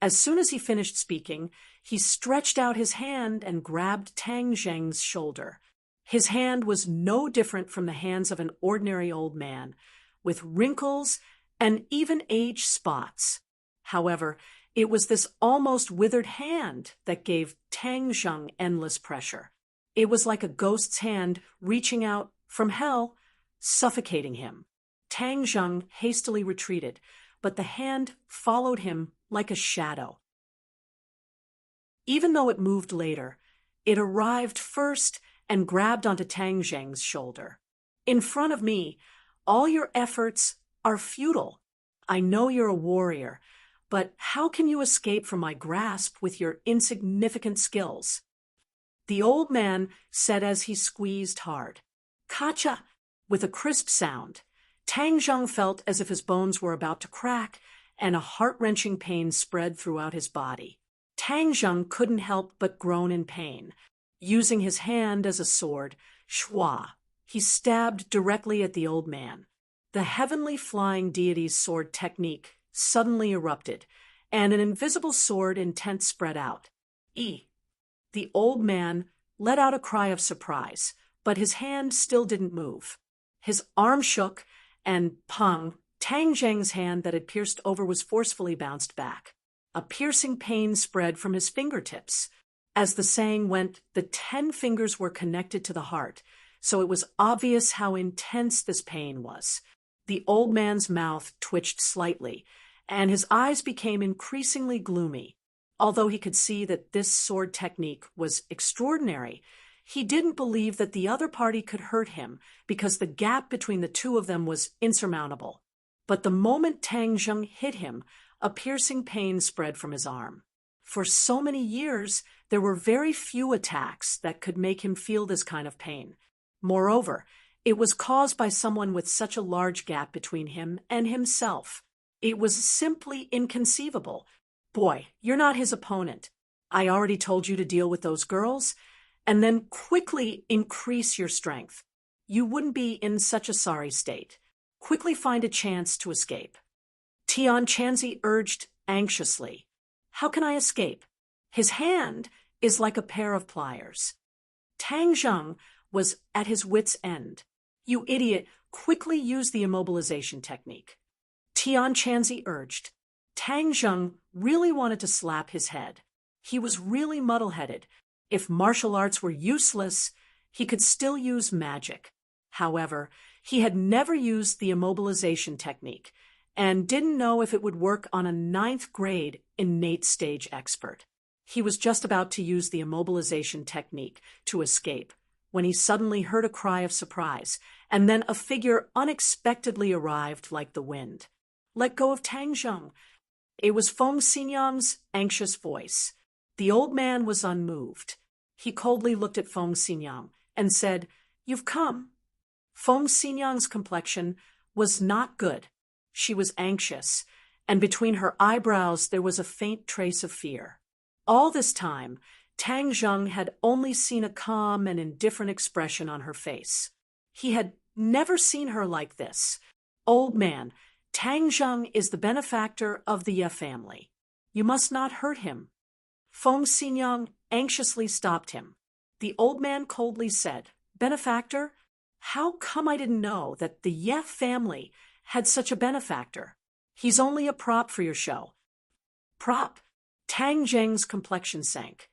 As soon as he finished speaking, he stretched out his hand and grabbed Tang Zheng's shoulder. His hand was no different from the hands of an ordinary old man, with wrinkles and even age spots. However, it was this almost withered hand that gave Tang Zheng endless pressure. It was like a ghost's hand reaching out from hell, suffocating him. Tang Zheng hastily retreated, but the hand followed him like a shadow. Even though it moved later, it arrived first and grabbed onto Tang Zheng's shoulder. "In front of me, all your efforts are futile. I know you're a warrior, but how can you escape from my grasp with your insignificant skills?" The old man said as he squeezed hard. "Kacha!" With a crisp sound. Tang Zheng felt as if his bones were about to crack, and a heart-wrenching pain spread throughout his body. Tang Zheng couldn't help but groan in pain. Using his hand as a sword, shua, he stabbed directly at the old man. The heavenly flying deity's sword technique suddenly erupted, and an invisible sword intent spread out. The old man let out a cry of surprise, but his hand still didn't move. His arm shook, and pang, Tang Zheng's hand that had pierced over was forcefully bounced back. A piercing pain spread from his fingertips. As the saying went, the 10 fingers were connected to the heart, so it was obvious how intense this pain was. The old man's mouth twitched slightly, and his eyes became increasingly gloomy. Although he could see that this sword technique was extraordinary, he didn't believe that the other party could hurt him because the gap between the two of them was insurmountable. But the moment Tang Zheng hit him, a piercing pain spread from his arm. For so many years, there were very few attacks that could make him feel this kind of pain. Moreover, it was caused by someone with such a large gap between him and himself. It was simply inconceivable. "Boy, you're not his opponent. I already told you to deal with those girls, and then quickly increase your strength. You wouldn't be in such a sorry state. Quickly find a chance to escape." Tian Chanzi urged anxiously. "How can I escape? His hand is like a pair of pliers." Tang Zheng was at his wit's end. "You idiot, quickly use the immobilization technique." Tian Chanzi urged. Tang Zheng really wanted to slap his head. He was really muddle-headed. If martial arts were useless, he could still use magic. However, he had never used the immobilization technique and didn't know if it would work on a 9th grade innate stage expert. He was just about to use the immobilization technique to escape when he suddenly heard a cry of surprise, and then a figure unexpectedly arrived like the wind. "Let go of Tang Zheng." It was Feng Xinyang's anxious voice. The old man was unmoved. He coldly looked at Feng Xinyang and said, "You've come." Feng Xinyang's complexion was not good. She was anxious, and between her eyebrows there was a faint trace of fear. All this time, Tang Zheng had only seen a calm and indifferent expression on her face. He had never seen her like this. "Old man, Tang Zheng is the benefactor of the Ye family. You must not hurt him." Feng Xinyang anxiously stopped him. The old man coldly said, "Benefactor? How come I didn't know that the Ye family had such a benefactor? He's only a prop for your show." Prop? Tang Zheng's complexion sank.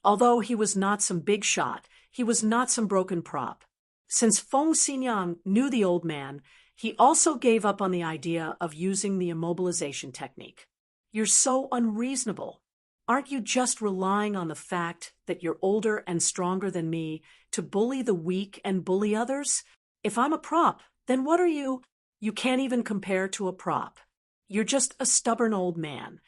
Although he was not some big shot, he was not some broken prop. Since Feng Xinyang knew the old man, he also gave up on the idea of using the immobilization technique. "You're so unreasonable. Aren't you just relying on the fact that you're older and stronger than me to bully the weak and bully others? If I'm a prop, then what are you? You can't even compare to a prop. You're just a stubborn old man."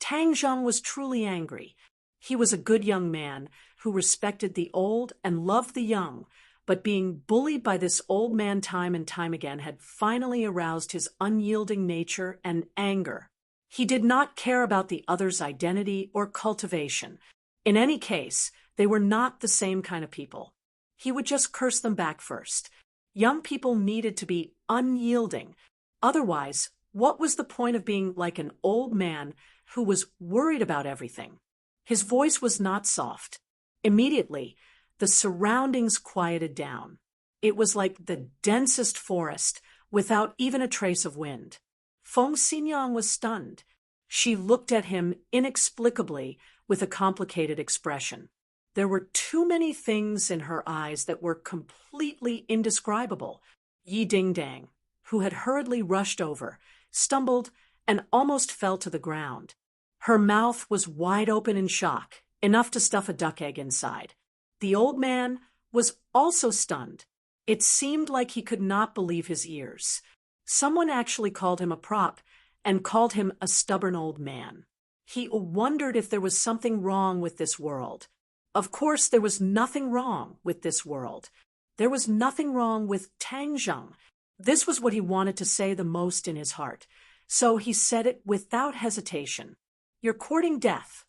Tang Zheng was truly angry. He was a good young man who respected the old and loved the young, but being bullied by this old man time and time again had finally aroused his unyielding nature and anger. He did not care about the other's identity or cultivation. In any case, they were not the same kind of people. He would just curse them back first. Young people needed to be unyielding. Otherwise, what was the point of being like an old man who was worried about everything? His voice was not soft. Immediately, the surroundings quieted down. It was like the densest forest without even a trace of wind. Feng Xinyang was stunned. She looked at him inexplicably with a complicated expression. There were too many things in her eyes that were completely indescribable. Yi Dingdang, who had hurriedly rushed over, stumbled and almost fell to the ground. Her mouth was wide open in shock, enough to stuff a duck egg inside. The old man was also stunned. It seemed like he could not believe his ears. Someone actually called him a prop and called him a stubborn old man. He wondered if there was something wrong with this world. Of course, there was nothing wrong with this world. There was nothing wrong with Tang Zheng. This was what he wanted to say the most in his heart. So he said it without hesitation. "You're courting death."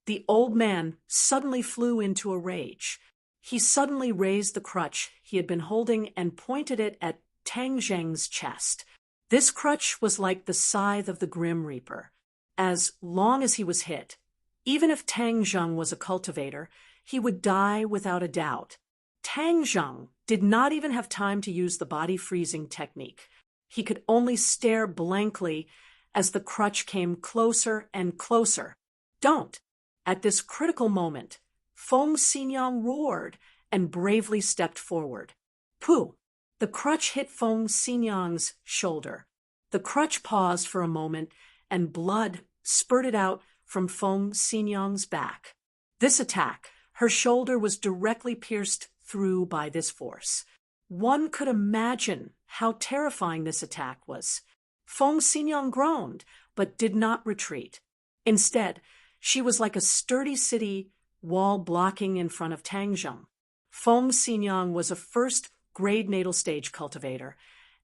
The old man suddenly flew into a rage. He suddenly raised the crutch he had been holding and pointed it at Tang Zheng's chest. This crutch was like the scythe of the Grim Reaper. As long as he was hit, even if Tang Zheng was a cultivator, he would die without a doubt. Tang Zheng did not even have time to use the body freezing technique. He could only stare blankly as the crutch came closer and closer. "Don't!" At this critical moment, Feng Xinyang roared and bravely stepped forward. Pooh! The crutch hit Feng Xinyang's shoulder. The crutch paused for a moment, and blood spurted out from Feng Xinyang's back. This attack, her shoulder was directly pierced through by this force. One could imagine how terrifying this attack was. Feng Xinyang groaned, but did not retreat. Instead, she was like a sturdy city wall blocking in front of Tang Zheng. Feng Xinyang was a first-grade natal stage cultivator,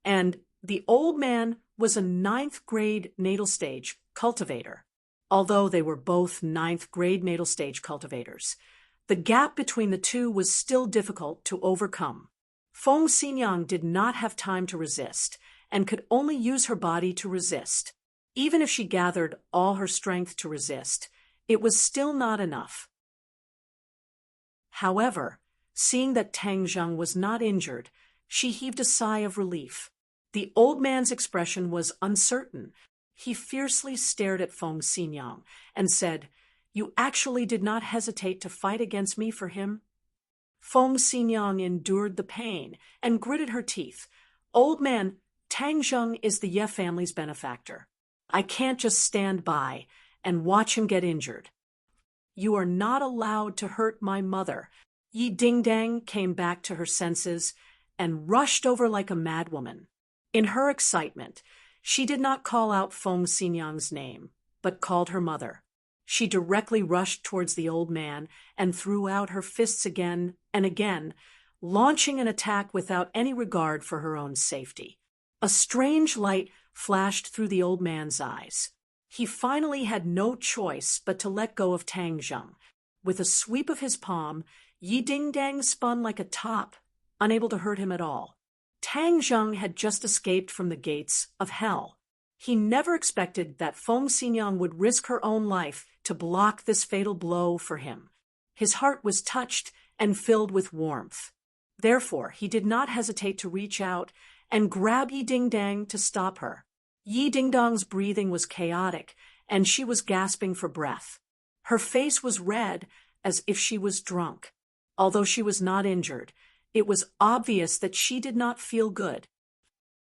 and the old man was a 9th-grade natal stage cultivator. Although they were both 9th-grade natal stage cultivators, the gap between the two was still difficult to overcome. Feng Xinyang did not have time to resist, and could only use her body to resist. Even if she gathered all her strength to resist, it was still not enough. However, seeing that Tang Zheng was not injured, she heaved a sigh of relief. The old man's expression was uncertain. He fiercely stared at Feng Xinyang and said, "You actually did not hesitate to fight against me for him?" Feng Xinyang endured the pain and gritted her teeth. "Old man, Tang Zheng is the Ye family's benefactor. I can't just stand by and watch him get injured." "You are not allowed to hurt my mother." Yi Dingdang came back to her senses and rushed over like a madwoman. In her excitement, she did not call out Feng Xinyang's name, but called her mother. She directly rushed towards the old man and threw out her fists again and again, launching an attack without any regard for her own safety. A strange light flashed through the old man's eyes. He finally had no choice but to let go of Tang Zheng. With a sweep of his palm, Yi Dingdang spun like a top, unable to hurt him at all. Tang Zheng had just escaped from the gates of hell. He never expected that Feng Xinyang would risk her own life to block this fatal blow for him. His heart was touched and filled with warmth. Therefore, he did not hesitate to reach out and grab Yi Dingdang to stop her. Yi Dingdang's breathing was chaotic, and she was gasping for breath. Her face was red, as if she was drunk. Although she was not injured, it was obvious that she did not feel good.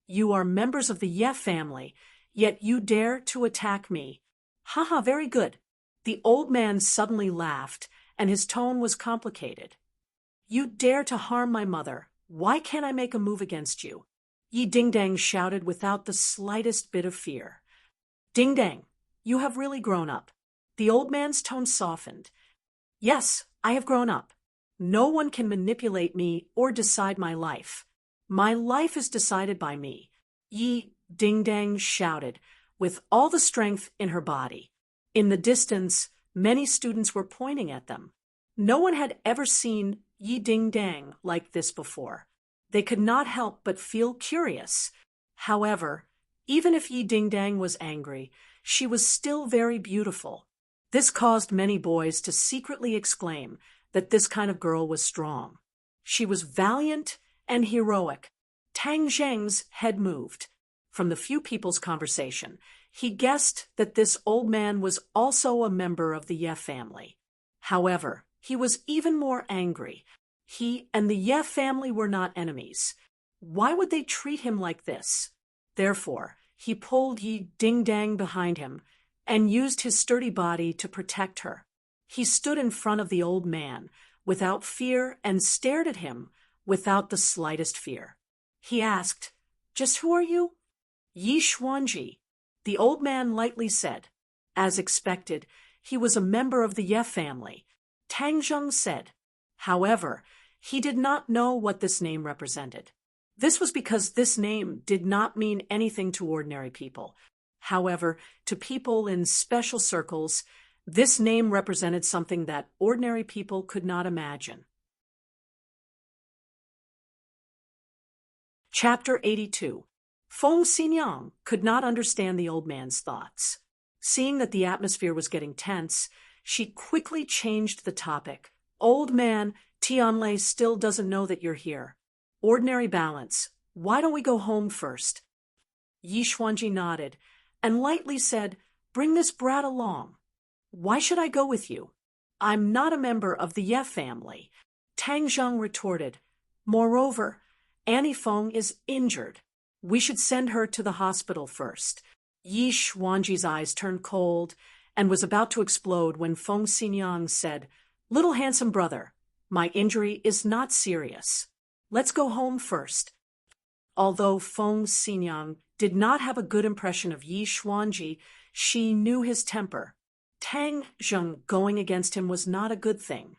"You are members of the Ye family, yet you dare to attack me. Haha, very good." The old man suddenly laughed, and his tone was complicated. "You dare to harm my mother. Why can't I make a move against you?" Yi Dingdang shouted without the slightest bit of fear. "Dingdang, you have really grown up." The old man's tone softened. "Yes, I have grown up. No one can manipulate me or decide my life. My life is decided by me," Yi Dingdang shouted, with all the strength in her body. In the distance, many students were pointing at them. No one had ever seen Yi Dingdang like this before. They could not help but feel curious. However, even if Yi Dingdang was angry, she was still very beautiful. This caused many boys to secretly exclaim that this kind of girl was strong. She was valiant and heroic. Tang Zheng's head moved. From the few people's conversation, he guessed that this old man was also a member of the Ye family. However, he was even more angry. He and the Ye family were not enemies. Why would they treat him like this? Therefore, he pulled Yi Dingdang behind him and used his sturdy body to protect her. He stood in front of the old man without fear and stared at him without the slightest fear. He asked, "Just who are you?" "Yi Xuanji," the old man lightly said. As expected, he was a member of the Ye family. Tang Zheng said. However, he did not know what this name represented. This was because this name did not mean anything to ordinary people. However, to people in special circles, this name represented something that ordinary people could not imagine. Chapter 82. Feng Xinyang could not understand the old man's thoughts. Seeing that the atmosphere was getting tense, she quickly changed the topic. "Old man, Tianlei still doesn't know that you're here. Ordinary balance. Why don't we go home first?" Yi Xuanji nodded and lightly said, "Bring this brat along." "Why should I go with you?" "I'm not a member of the Ye family," Tang Zheng retorted. "Moreover, Annie Feng is injured. We should send her to the hospital first." Yi Xuanji's eyes turned cold and was about to explode when Feng Xinyang said, "Little handsome brother, my injury is not serious. Let's go home first." Although Feng Xinyang did not have a good impression of Yi Xuanji, she knew his temper. Tang Zheng going against him was not a good thing.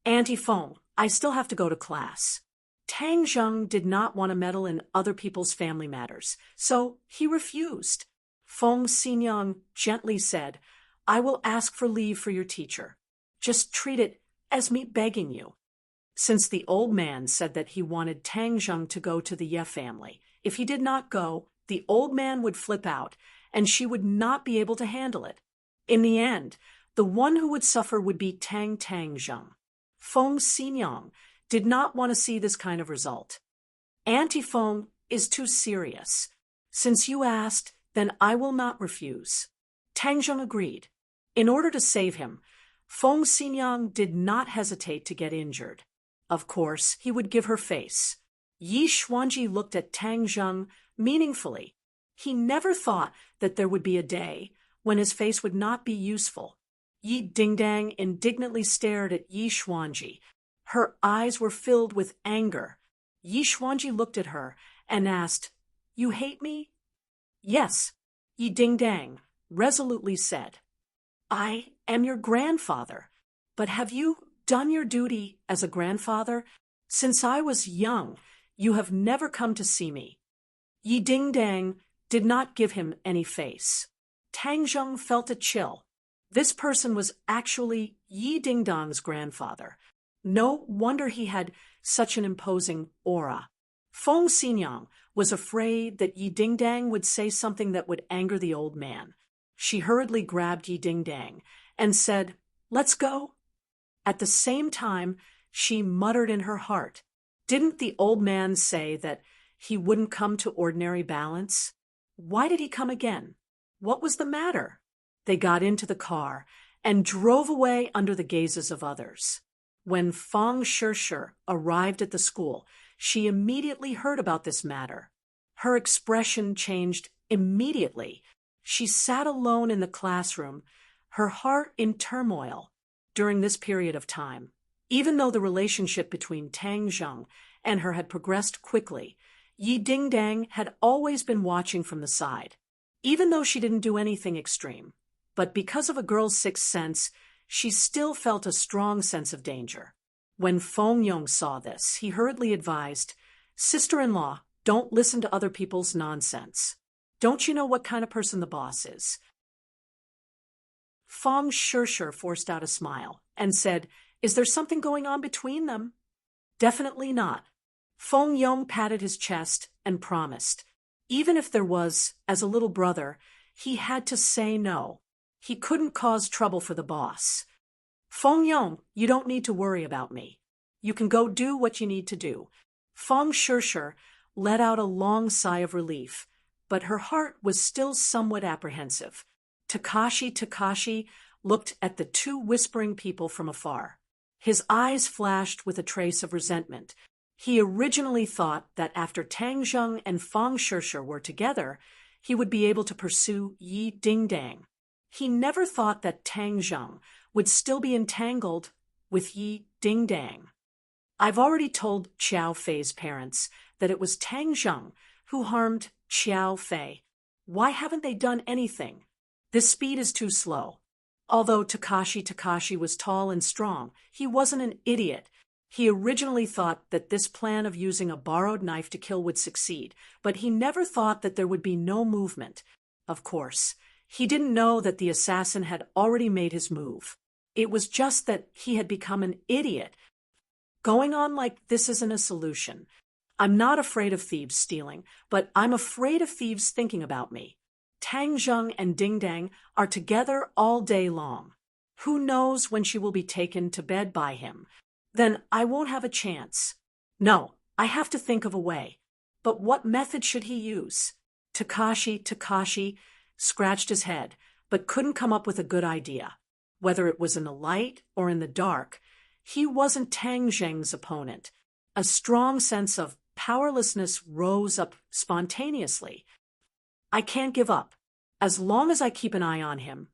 "Auntie Feng, I still have to go to class." Tang Zheng did not want to meddle in other people's family matters, so he refused. Feng Xinyang gently said, "I will ask for leave for your teacher. Just treat it as me begging you." Since the old man said that he wanted Tang Zheng to go to the Ye family, if he did not go, the old man would flip out, and she would not be able to handle it. In the end, the one who would suffer would be Tang Zheng. Feng Xinyang did not want to see this kind of result. "Auntie Feng is too serious. Since you asked, Then I will not refuse. Tang Zheng agreed. In order to save him, Feng Xinyang did not hesitate to get injured. Of course, he would give her face. Yi Xuanji looked at Tang Zheng meaningfully. He never thought that there would be a day when his face would not be useful. Yi Dingdang indignantly stared at Yi Xuanji. Her eyes were filled with anger. Yi Xuanji looked at her and asked, "You hate me?" "Yes," Yi Dingdang resolutely said. "I am your grandfather. But have you done your duty as a grandfather? Since I was young, you have never come to see me." Yi Dingdang did not give him any face. Tang Zheng felt a chill. This person was actually Yi Dingdang's grandfather. No wonder he had such an imposing aura. Feng Xinyang was afraid that Yi Dingdang would say something that would anger the old man. She hurriedly grabbed Yi Dingdang and said, "Let's go." At the same time, she muttered in her heart, "Didn't the old man say that he wouldn't come to ordinary balance? Why did he come again? What was the matter?" They got into the car and drove away under the gazes of others. When Feng Shishir arrived at the school, she immediately heard about this matter. Her expression changed immediately. She sat alone in the classroom, her heart in turmoil during this period of time. Even though the relationship between Tang Zheng and her had progressed quickly, Yi Dingdang had always been watching from the side, even though she didn't do anything extreme. But because of a girl's sixth sense, she still felt a strong sense of danger. When Feng Yong saw this, he hurriedly advised, "Sister-in-law, don't listen to other people's nonsense. Don't you know what kind of person the boss is?" Feng Shishir forced out a smile and said, "Is there something going on between them?" "Definitely not." Feng Yong patted his chest and promised. Even if there was, as a little brother, he had to say no. He couldn't cause trouble for the boss. "Feng Yong, you don't need to worry about me. You can go do what you need to do." Feng Shishir let out a long sigh of relief, but her heart was still somewhat apprehensive. Takashi looked at the two whispering people from afar. His eyes flashed with a trace of resentment. He originally thought that after Tang Zheng and Feng Shishir were together, he would be able to pursue Yi Dingdang. He never thought that Tang Zheng would still be entangled with Yi Dingdang. "I've already told Qiao Fei's parents that it was Tang Zheng who harmed Qiao Fei. Why haven't they done anything? This speed is too slow." Although Takashi was tall and strong, he wasn't an idiot. He originally thought that this plan of using a borrowed knife to kill would succeed, but he never thought that there would be no movement. Of course, he didn't know that the assassin had already made his move. It was just that he had become an idiot. Going on like this isn't a solution. I'm not afraid of thieves stealing, but I'm afraid of thieves thinking about me. Tang Zheng and Dingdang are together all day long. Who knows when she will be taken to bed by him? Then I won't have a chance. No, I have to think of a way. But what method should he use? Takashi scratched his head, but couldn't come up with a good idea. Whether it was in the light or in the dark, he wasn't Tang Zheng's opponent. A strong sense of powerlessness rose up spontaneously. "I can't give up. As long as I keep an eye on him,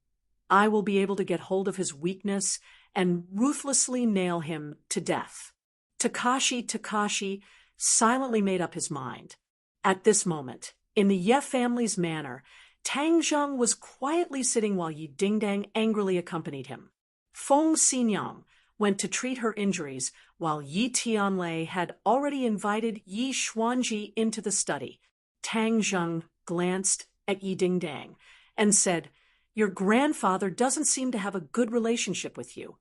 I will be able to get hold of his weakness and ruthlessly nail him to death." Takashi silently made up his mind. At this moment, in the Ye family's manor, Tang Zheng was quietly sitting while Yi Dingdang angrily accompanied him. Feng Xinyang went to treat her injuries, while Yi Tianlei had already invited Yi Xuanji into the study. Tang Zheng glanced at Yi Dingdang and said, "Your grandfather doesn't seem to have a good relationship with you."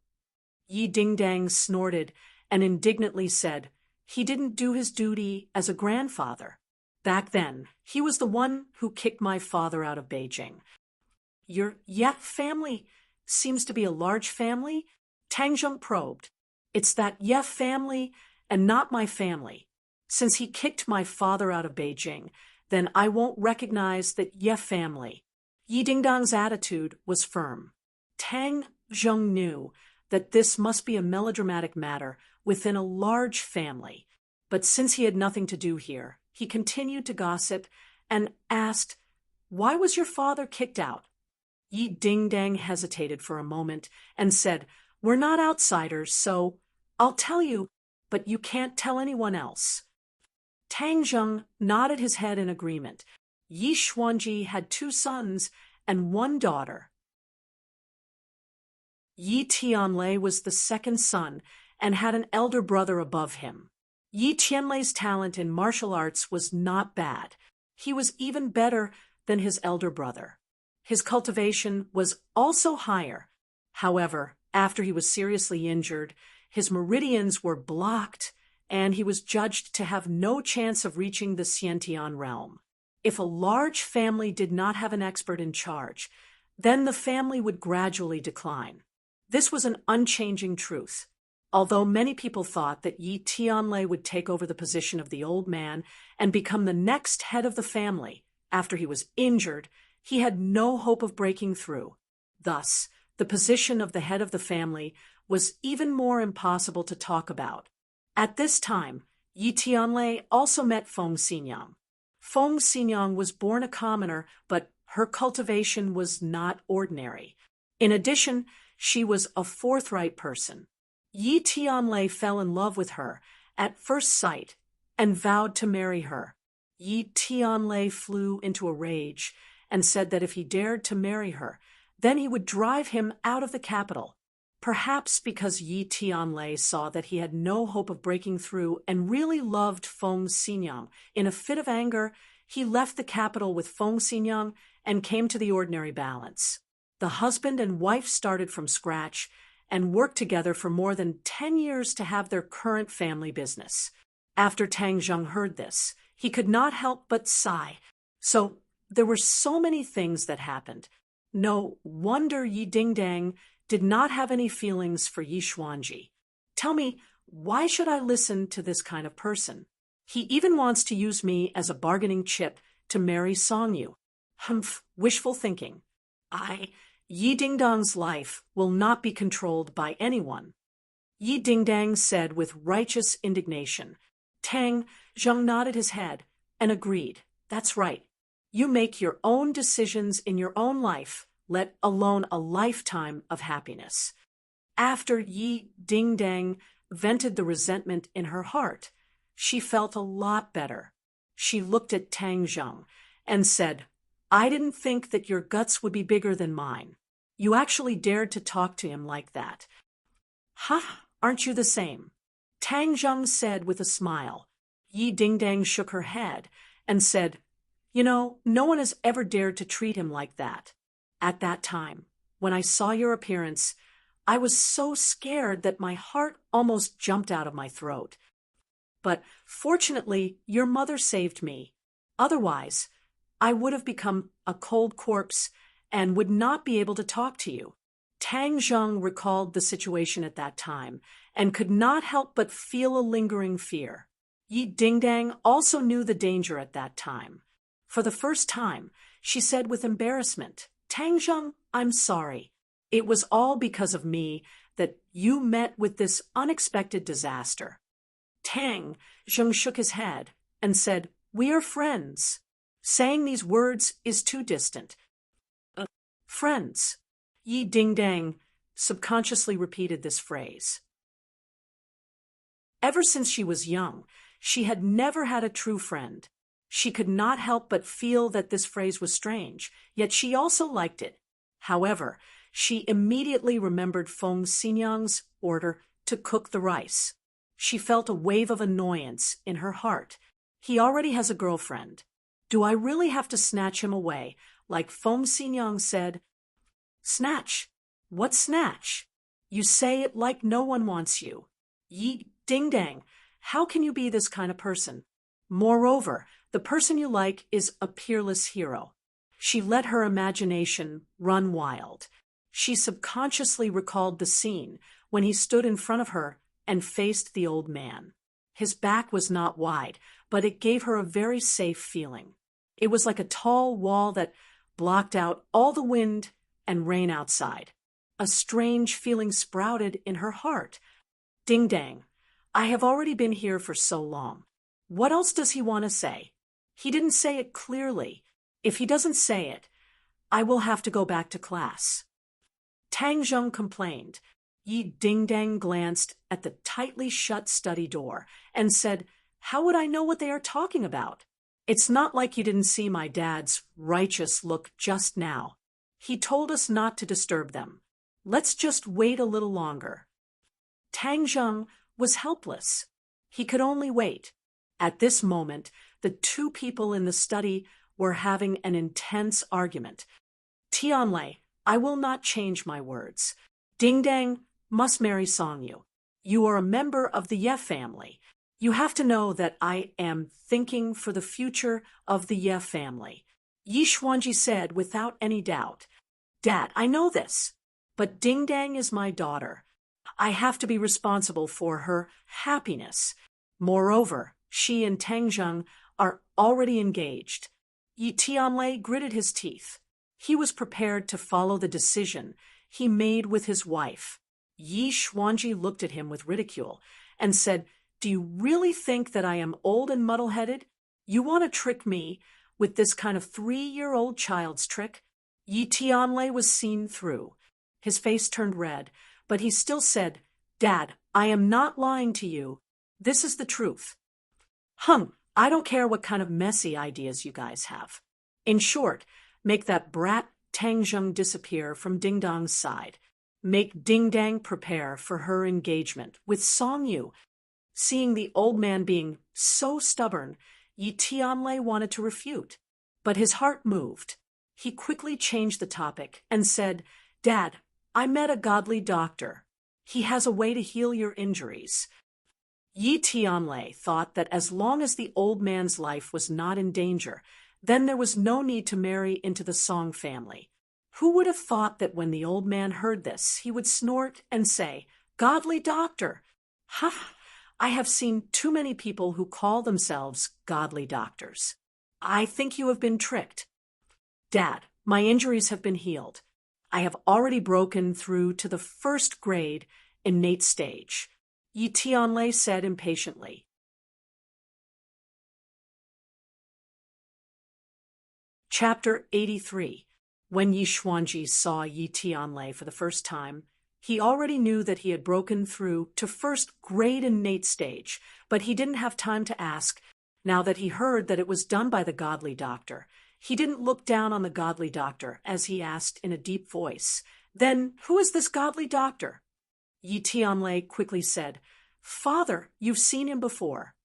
Yi Dingdang snorted and indignantly said, "He didn't do his duty as a grandfather. Back then, he was the one who kicked my father out of Beijing." "Your Ye family seems to be a large family?" Tang Zheng probed. "It's that Ye family and not my family. Since he kicked my father out of Beijing, then I won't recognize that ye family. Yi Dingdong's attitude was firm. Tang Zheng knew that this must be a melodramatic matter within a large family, but since he had nothing to do here, he continued to gossip and asked, "Why was your father kicked out?" Yi Dingdang hesitated for a moment and said, "We're not outsiders, so I'll tell you, but you can't tell anyone else." Tang Zheng nodded his head in agreement. Yi Xuanji had 2 sons and 1 daughter. Yi Tianlei was the second son and had an elder brother above him. Yi Tianlei's talent in martial arts was not bad. He was even better than his elder brother. His cultivation was also higher. However, after he was seriously injured, his meridians were blocked, and he was judged to have no chance of reaching the Xiantian realm. If a large family did not have an expert in charge, then the family would gradually decline. This was an unchanging truth. Although many people thought that Yi Tianlei would take over the position of the old man and become the next head of the family after he was injured, he had no hope of breaking through. Thus, the position of the head of the family was even more impossible to talk about. At this time, Yi Tianlei also met Feng Xinyang. Feng Xinyang was born a commoner, but her cultivation was not ordinary. In addition, she was a forthright person. Yi Tianlei fell in love with her at first sight and vowed to marry her. Yi Tianlei flew into a rage and said that if he dared to marry her, then he would drive him out of the capital. Perhaps because Yi Tianlei saw that he had no hope of breaking through and really loved Feng Xinyang, in a fit of anger, he left the capital with Feng Xinyang and came to the ordinary balance. The husband and wife started from scratch and worked together for more than 10 years to have their current family business. After Tang Zheng heard this, he could not help but sigh. So there were so many things that happened. No wonder Yi Dingdang did not have any feelings for Yi Xuanji. Tell me, why should I listen to this kind of person? He even wants to use me as a bargaining chip to marry Songyu. Humph, wishful thinking. Yi Dingdang's life will not be controlled by anyone. Yi Dingdang said with righteous indignation. Tang Zheng nodded his head and agreed. That's right. You make your own decisions in your own life, let alone a lifetime of happiness. After Yi Dingdang vented the resentment in her heart, she felt a lot better. She looked at Tang Zheng and said, I didn't think that your guts would be bigger than mine. You actually dared to talk to him like that. Ha, aren't you the same? Tang Zheng said with a smile. Yi Dingdang shook her head and said, You know, no one has ever dared to treat him like that. At that time, when I saw your appearance, I was so scared that my heart almost jumped out of my throat. But fortunately, your mother saved me. Otherwise, I would have become a cold corpse and would not be able to talk to you. Tang Zheng recalled the situation at that time and could not help but feel a lingering fear. Yi Dingdang also knew the danger at that time. For the first time, she said with embarrassment, Tang Zheng, I'm sorry. It was all because of me that you met with this unexpected disaster. Tang Zheng shook his head and said, We are friends. Saying these words is too distant. Friends. Yi Dingdang subconsciously repeated this phrase. Ever since she was young, she had never had a true friend. She could not help but feel that this phrase was strange, yet she also liked it. However, she immediately remembered Feng Xinyang's order to cook the rice. She felt a wave of annoyance in her heart. He already has a girlfriend. Do I really have to snatch him away, like Feng Xinyang said? Snatch? What snatch? You say it like no one wants you. Yi Dingdang, how can you be this kind of person? Moreover, the person you like is a peerless hero. She let her imagination run wild. She subconsciously recalled the scene when he stood in front of her and faced the old man. His back was not wide, but it gave her a very safe feeling. It was like a tall wall that blocked out all the wind and rain outside. A strange feeling sprouted in her heart. Ding dang. I have already been here for so long. What else does he want to say? He didn't say it clearly. If he doesn't say it, I will have to go back to class. Tang Zheng complained. Yi Ding-dang glanced at the tightly shut study door and said, "How would I know what they are talking about? It's not like you didn't see my dad's righteous look just now. He told us not to disturb them. Let's just wait a little longer." Tang Zheng was helpless. He could only wait. At this moment, the two people in the study were having an intense argument. Tianlei, I will not change my words. Ding-dang must marry Songyu. You are a member of the Ye family. You have to know that I am thinking for the future of the Ye family. Yi Xuanji said without any doubt. Dad, I know this, but Ding-dang is my daughter. I have to be responsible for her happiness. Moreover, she and Tang Zheng are already engaged. Yi Tianlei gritted his teeth. He was prepared to follow the decision he made with his wife. Yi Xuanji looked at him with ridicule and said, "Do you really think that I am old and muddle-headed? You want to trick me with this kind of 3-year-old child's trick?" Yi Tianlei was seen through. His face turned red, but he still said, "Dad, I am not lying to you. This is the truth." I don't care what kind of messy ideas you guys have. In short, make that brat Tang Zheng disappear from Ding Dong's side. Make Ding Dang prepare for her engagement with Songyu. Seeing the old man being so stubborn, Yi Tianlei wanted to refute, but his heart moved. He quickly changed the topic and said, "Dad, I met a godly doctor. He has a way to heal your injuries." Yi Tianlei thought that as long as the old man's life was not in danger, then there was no need to marry into the Song family. Who would have thought that when the old man heard this, he would snort and say, "Godly doctor." I have seen too many people who call themselves godly doctors. I think you have been tricked. Dad, my injuries have been healed. I have already broken through to the 1st grade innate stage, Yi Tianlei said impatiently. Chapter 83. When Yi Xuanji saw Yi Tianlei for the first time, he already knew that he had broken through to 1st grade innate stage, but he didn't have time to ask. Now that he heard that it was done by the godly doctor, he didn't look down on the godly doctor as he asked in a deep voice, "Then who is this godly doctor?" Yi Tianlei quickly said, "Father, you've seen him before."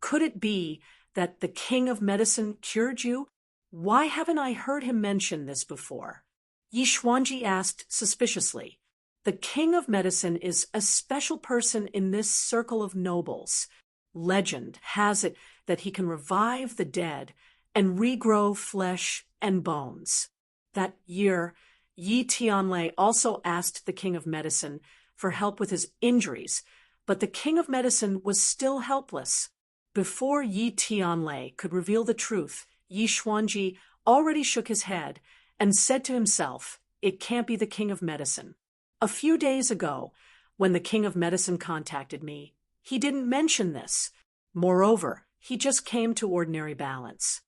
Could it be that the king of medicine cured you? Why haven't I heard him mention this before? Yi Xuanji asked suspiciously. The king of medicine is a special person in this circle of nobles. Legend has it that he can revive the dead and regrow flesh and bones. That year, Yi Tianlei also asked the king of medicine for help with his injuries, but the king of medicine was still helpless. Before Yi Tianlei could reveal the truth, Yi Xuanji already shook his head and said to himself, "It can't be the king of medicine. A few days ago, when the king of medicine contacted me, he didn't mention this. Moreover, he just came to ordinary balance."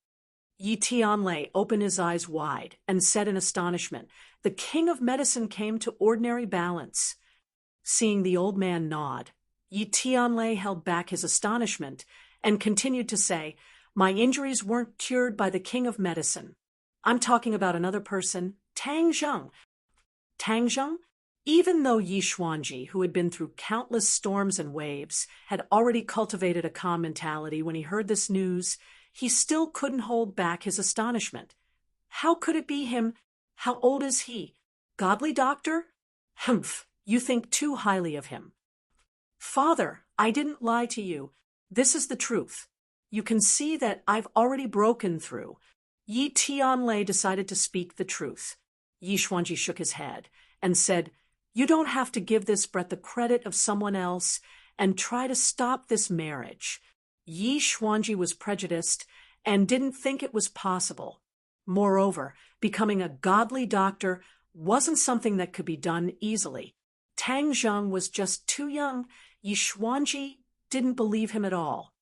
Yi Tianlei opened his eyes wide and said in astonishment, "The king of medicine came to ordinary balance." Seeing the old man nod, Yi Tianlei held back his astonishment and continued to say, "My injuries weren't cured by the king of medicine. I'm talking about another person, Tang Zheng." Tang Zheng? Even though Yi Xuanji, who had been through countless storms and waves, had already cultivated a calm mentality when he heard this news, he still couldn't hold back his astonishment. How could it be him? How old is he? Godly doctor? You think too highly of him. Father, I didn't lie to you. This is the truth. You can see that I've already broken through. Yi Tianlei decided to speak the truth. Yi Xuanji shook his head and said, "You don't have to give this Brett the credit of someone else and try to stop this marriage." Yi Xuanji was prejudiced and didn't think it was possible. Moreover, becoming a godly doctor wasn't something that could be done easily. Tang Zheng was just too young. Yi Xuanji didn't believe him at all.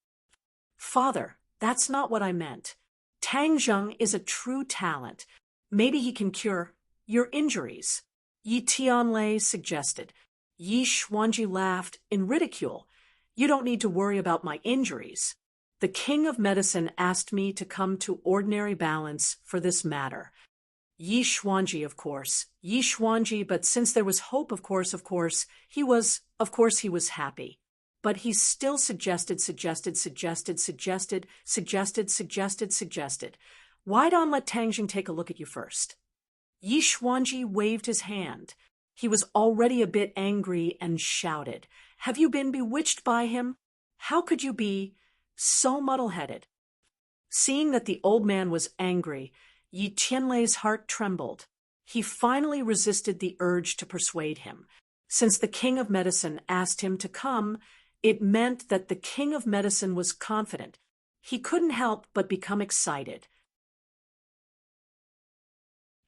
Father, that's not what I meant. Tang Zheng is a true talent. Maybe he can cure your injuries. Yi Tianlei suggested. Yi Xuanji laughed in ridicule. You don't need to worry about my injuries. The king of medicine asked me to come to ordinary balance for this matter. Yi Xuanji, of course. Yi Xuanji, but since there was hope, of course, he was happy. But he still suggested. Why don't let Tang Jing take a look at you first? Yi Xuanji waved his hand. He was already a bit angry and shouted, Have you been bewitched by him? How could you be so muddle-headed? Seeing that the old man was angry, Yi Tianlei's heart trembled. He finally resisted the urge to persuade him. Since the king of medicine asked him to come, it meant that the king of medicine was confident. He couldn't help but become excited.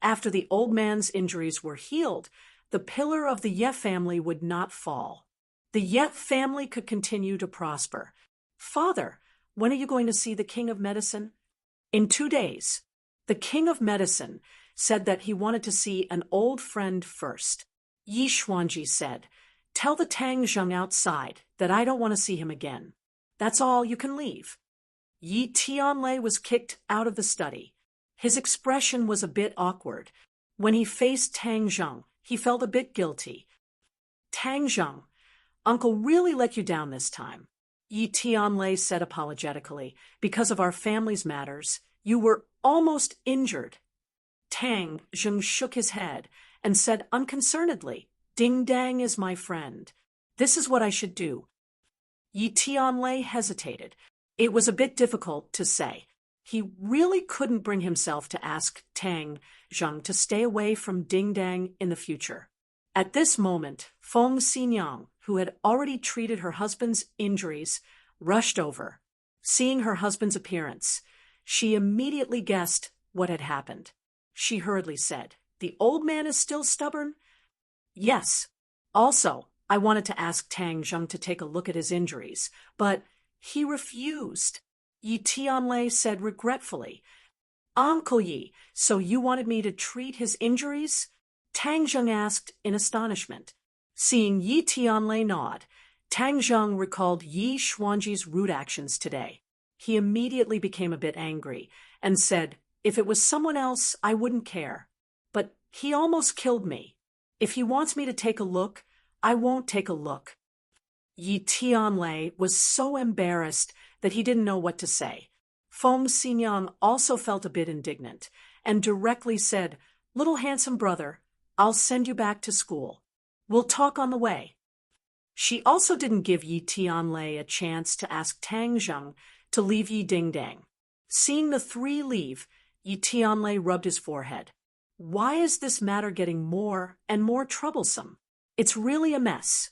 After the old man's injuries were healed, the pillar of the Ye family would not fall. The Ye family could continue to prosper. Father, when are you going to see the king of medicine? In 2 days. The king of medicine said that he wanted to see an old friend first. Yi Xuanji said, Tell the Tang Zheng outside that I don't want to see him again. That's all, you can leave. Yi Tianlei was kicked out of the study. His expression was a bit awkward. When he faced Tang Zheng, he felt a bit guilty. Tang Zheng, Uncle really let you down this time. Yi Tianlei said apologetically, Because of our family's matters, you were almost injured. Tang Zheng shook his head and said unconcernedly, Ding Dang is my friend. This is what I should do. Yi Tianlei hesitated. It was a bit difficult to say. He really couldn't bring himself to ask Tang Zheng to stay away from Ding Dang in the future. At this moment, Feng Xinyang, who had already treated her husband's injuries, rushed over. Seeing her husband's appearance, she immediately guessed what had happened. She hurriedly said, The old man is still stubborn? Yes. Also, I wanted to ask Tang Zheng to take a look at his injuries, but he refused. Yi Tianlei said regretfully, Uncle Yi, so you wanted me to treat his injuries? Tang Zheng asked in astonishment. Seeing Yi Tianlei nod, Tang Zheng recalled Yi Xuanji's rude actions today. He immediately became a bit angry and said, If it was someone else, I wouldn't care. But he almost killed me. If he wants me to take a look, I won't take a look. Yi Tianlei was so embarrassed that he didn't know what to say. Feng Xinyang also felt a bit indignant and directly said, Little handsome brother, I'll send you back to school. We'll talk on the way. She also didn't give Yi Tianlei a chance to ask Tang Zheng to leave Yi Ding Dang. Seeing the three leave, Yi Tianlei rubbed his forehead. Why is this matter getting more and more troublesome? It's really a mess.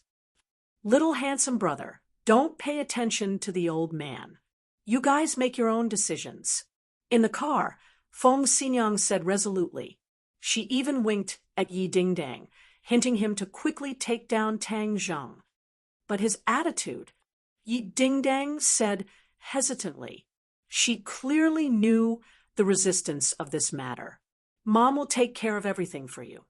Little handsome brother, don't pay attention to the old man. You guys make your own decisions. In the car, Feng Xinyang said resolutely. She even winked at Yi Ding Dang, hinting him to quickly take down Tang Zheng. But his attitude, Yi Ding Dang said hesitantly. She clearly knew the resistance of this matter. Mom will take care of everything for you.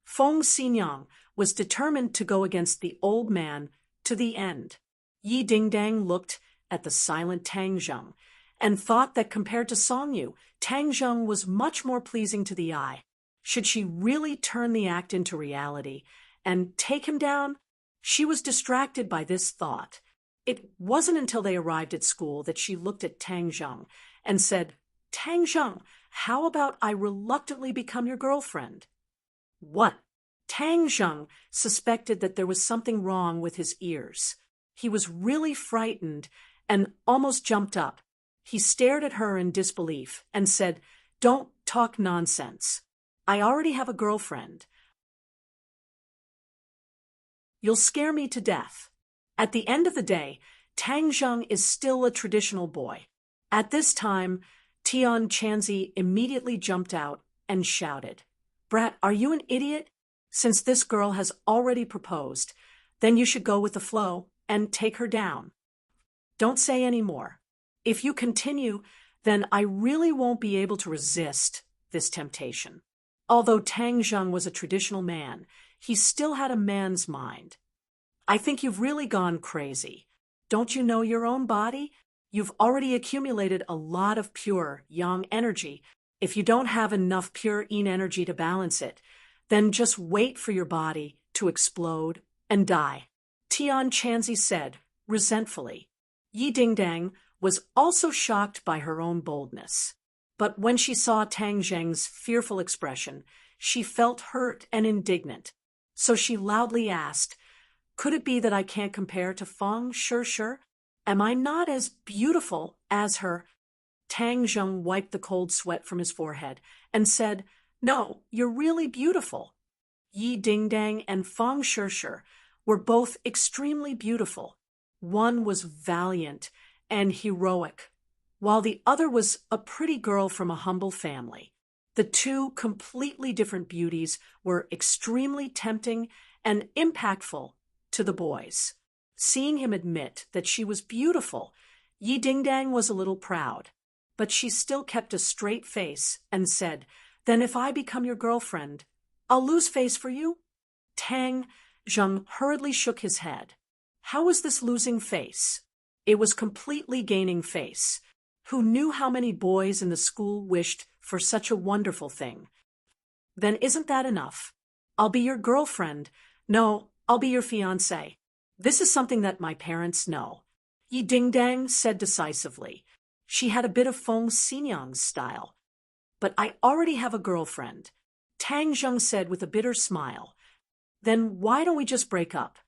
Feng Xinyang was determined to go against the old man to the end. Yi Ding Dang looked at the silent Tang Zheng and thought that compared to Song Yu, Tang Zheng was much more pleasing to the eye. Should she really turn the act into reality and take him down? She was distracted by this thought. It wasn't until they arrived at school that she looked at Tang Zheng and said, Tang Zheng, how about I reluctantly become your girlfriend? What? Tang Zheng suspected that there was something wrong with his ears. He was really frightened and almost jumped up. He stared at her in disbelief and said, Don't talk nonsense. I already have a girlfriend. You'll scare me to death. At the end of the day, Tang Zheng is still a traditional boy. At this time, Tian Chanzi immediately jumped out and shouted, "Brat, are you an idiot? Since this girl has already proposed, then you should go with the flow and take her down. Don't say any more. If you continue, then I really won't be able to resist this temptation." Although Tang Zheng was a traditional man, he still had a man's mind. "I think you've really gone crazy. Don't you know your own body? You've already accumulated a lot of pure yang energy. If you don't have enough pure yin energy to balance it, then just wait for your body to explode and die," Tian Chanzi said, resentfully. Yi Dingdang was also shocked by her own boldness. But when she saw Tang Zheng's fearful expression, she felt hurt and indignant. So she loudly asked, "Could it be that I can't compare to Feng Shishir? Am I not as beautiful as her?" Tang Zheng wiped the cold sweat from his forehead and said, "No, you're really beautiful." Yi Dingdang and Feng Shishir were both extremely beautiful. One was valiant and heroic, while the other was a pretty girl from a humble family. The two completely different beauties were extremely tempting and impactful to the boys. Seeing him admit that she was beautiful, Yi Dingdang was a little proud, but she still kept a straight face and said, "Then if I become your girlfriend, I'll lose face for you?" Tang Zheng hurriedly shook his head. How was this losing face? It was completely gaining face. Who knew how many boys in the school wished for such a wonderful thing? "Then isn't that enough? I'll be your girlfriend. No, I'll be your fiancé. This is something that my parents know," Yi Dingdang said decisively. She had a bit of Feng Xinyang's style. "But I already have a girlfriend," Tang Zheng said with a bitter smile. "Then why don't we just break up?"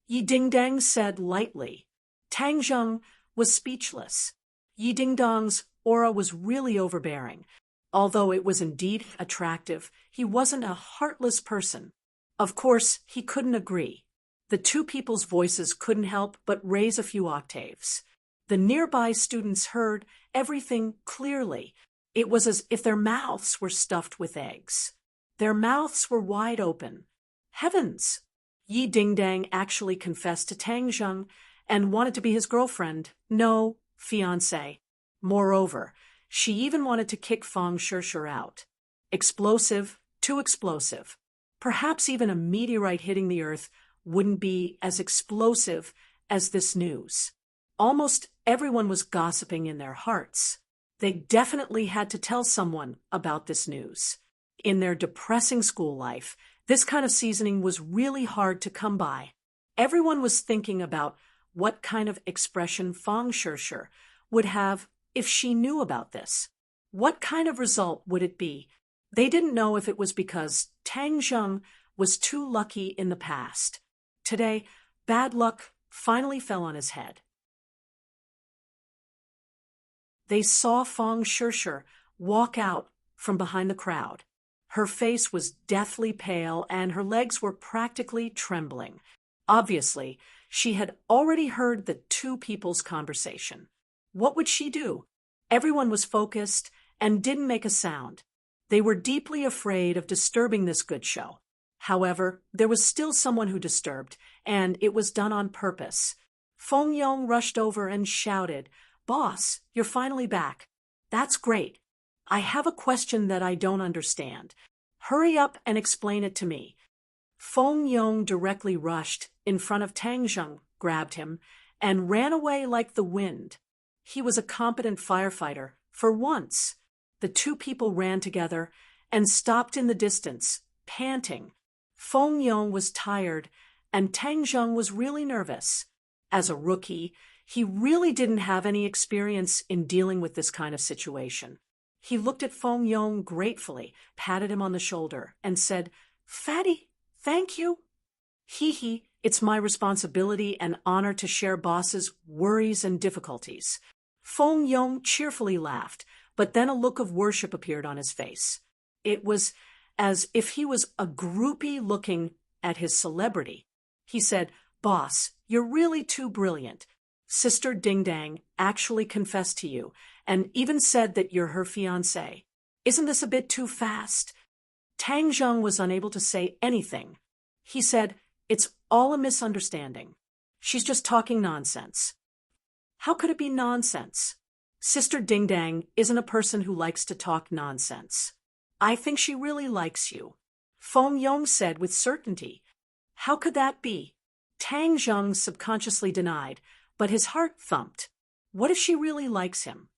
Yi Dingdang said lightly. Tang Zheng was speechless. Yi Dingdang's aura was really overbearing. Although it was indeed attractive, he wasn't a heartless person. Of course, he couldn't agree. The two people's voices couldn't help but raise a few octaves. The nearby students heard everything clearly. It was as if their mouths were stuffed with eggs. Their mouths were wide open. Heavens! Yi Dingdang actually confessed to Tang Zheng and wanted to be his girlfriend. No, fiancé. Moreover, she even wanted to kick Feng Shishir out. Explosive, too explosive. Perhaps even a meteorite hitting the earth wouldn't be as explosive as this news. Almost everyone was gossiping in their hearts. They definitely had to tell someone about this news. In their depressing school life, this kind of seasoning was really hard to come by. Everyone was thinking about what kind of expression Feng Shishir would have if she knew about this. What kind of result would it be? They didn't know if it was because Tang Zheng was too lucky in the past. Today, bad luck finally fell on his head. They saw Feng Shishir walk out from behind the crowd. Her face was deathly pale and her legs were practically trembling. Obviously, she had already heard the two people's conversation. What would she do? Everyone was focused and didn't make a sound. They were deeply afraid of disturbing this good show. However, there was still someone who disturbed, and it was done on purpose. Feng Yong rushed over and shouted, "Boss, you're finally back. That's great. I have a question that I don't understand. Hurry up and explain it to me." Feng Yong directly rushed in front of Tang Zheng, grabbed him, and ran away like the wind. He was a competent firefighter, for once. The two people ran together and stopped in the distance, panting. Feng Yong was tired, and Tang Zheng was really nervous. As a rookie, he really didn't have any experience in dealing with this kind of situation. He looked at Feng Yong gratefully, patted him on the shoulder, and said, "Fatty, thank you." "Hee, it's my responsibility and honor to share boss's worries and difficulties." Feng Yong cheerfully laughed, but then a look of worship appeared on his face. It was as if he was a groupie looking at his celebrity. He said, "Boss, you're really too brilliant. Sister Ding Dang actually confessed to you, and even said that you're her fiancé. Isn't this a bit too fast? Tang Zheng was unable to say anything. He said, "It's all a misunderstanding. She's just talking nonsense." How could it be nonsense? Sister Ding Dang isn't a person who likes to talk nonsense. I think she really likes you, Feng Yong said with certainty. How could that be? Tang Zheng subconsciously denied, but his heart thumped. What if she really likes him?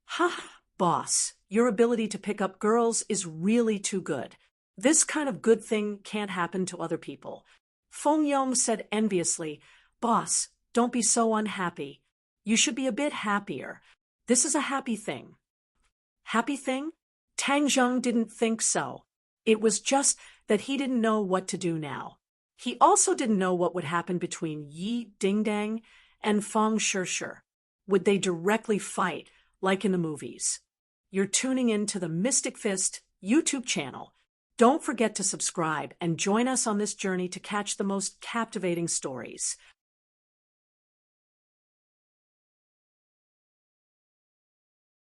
Ha, boss, your ability to pick up girls is really too good. This kind of good thing can't happen to other people. Feng Yong said enviously, Boss, don't be so unhappy. You should be a bit happier. This is a happy thing. Happy thing? Tang Zheng didn't think so. It was just that he didn't know what to do now. He also didn't know what would happen between Yi Dingdang and Fang Shishir. Would they directly fight, like in the movies? You're tuning in to the Mystic Fist YouTube channel. Don't forget to subscribe and join us on this journey to catch the most captivating stories.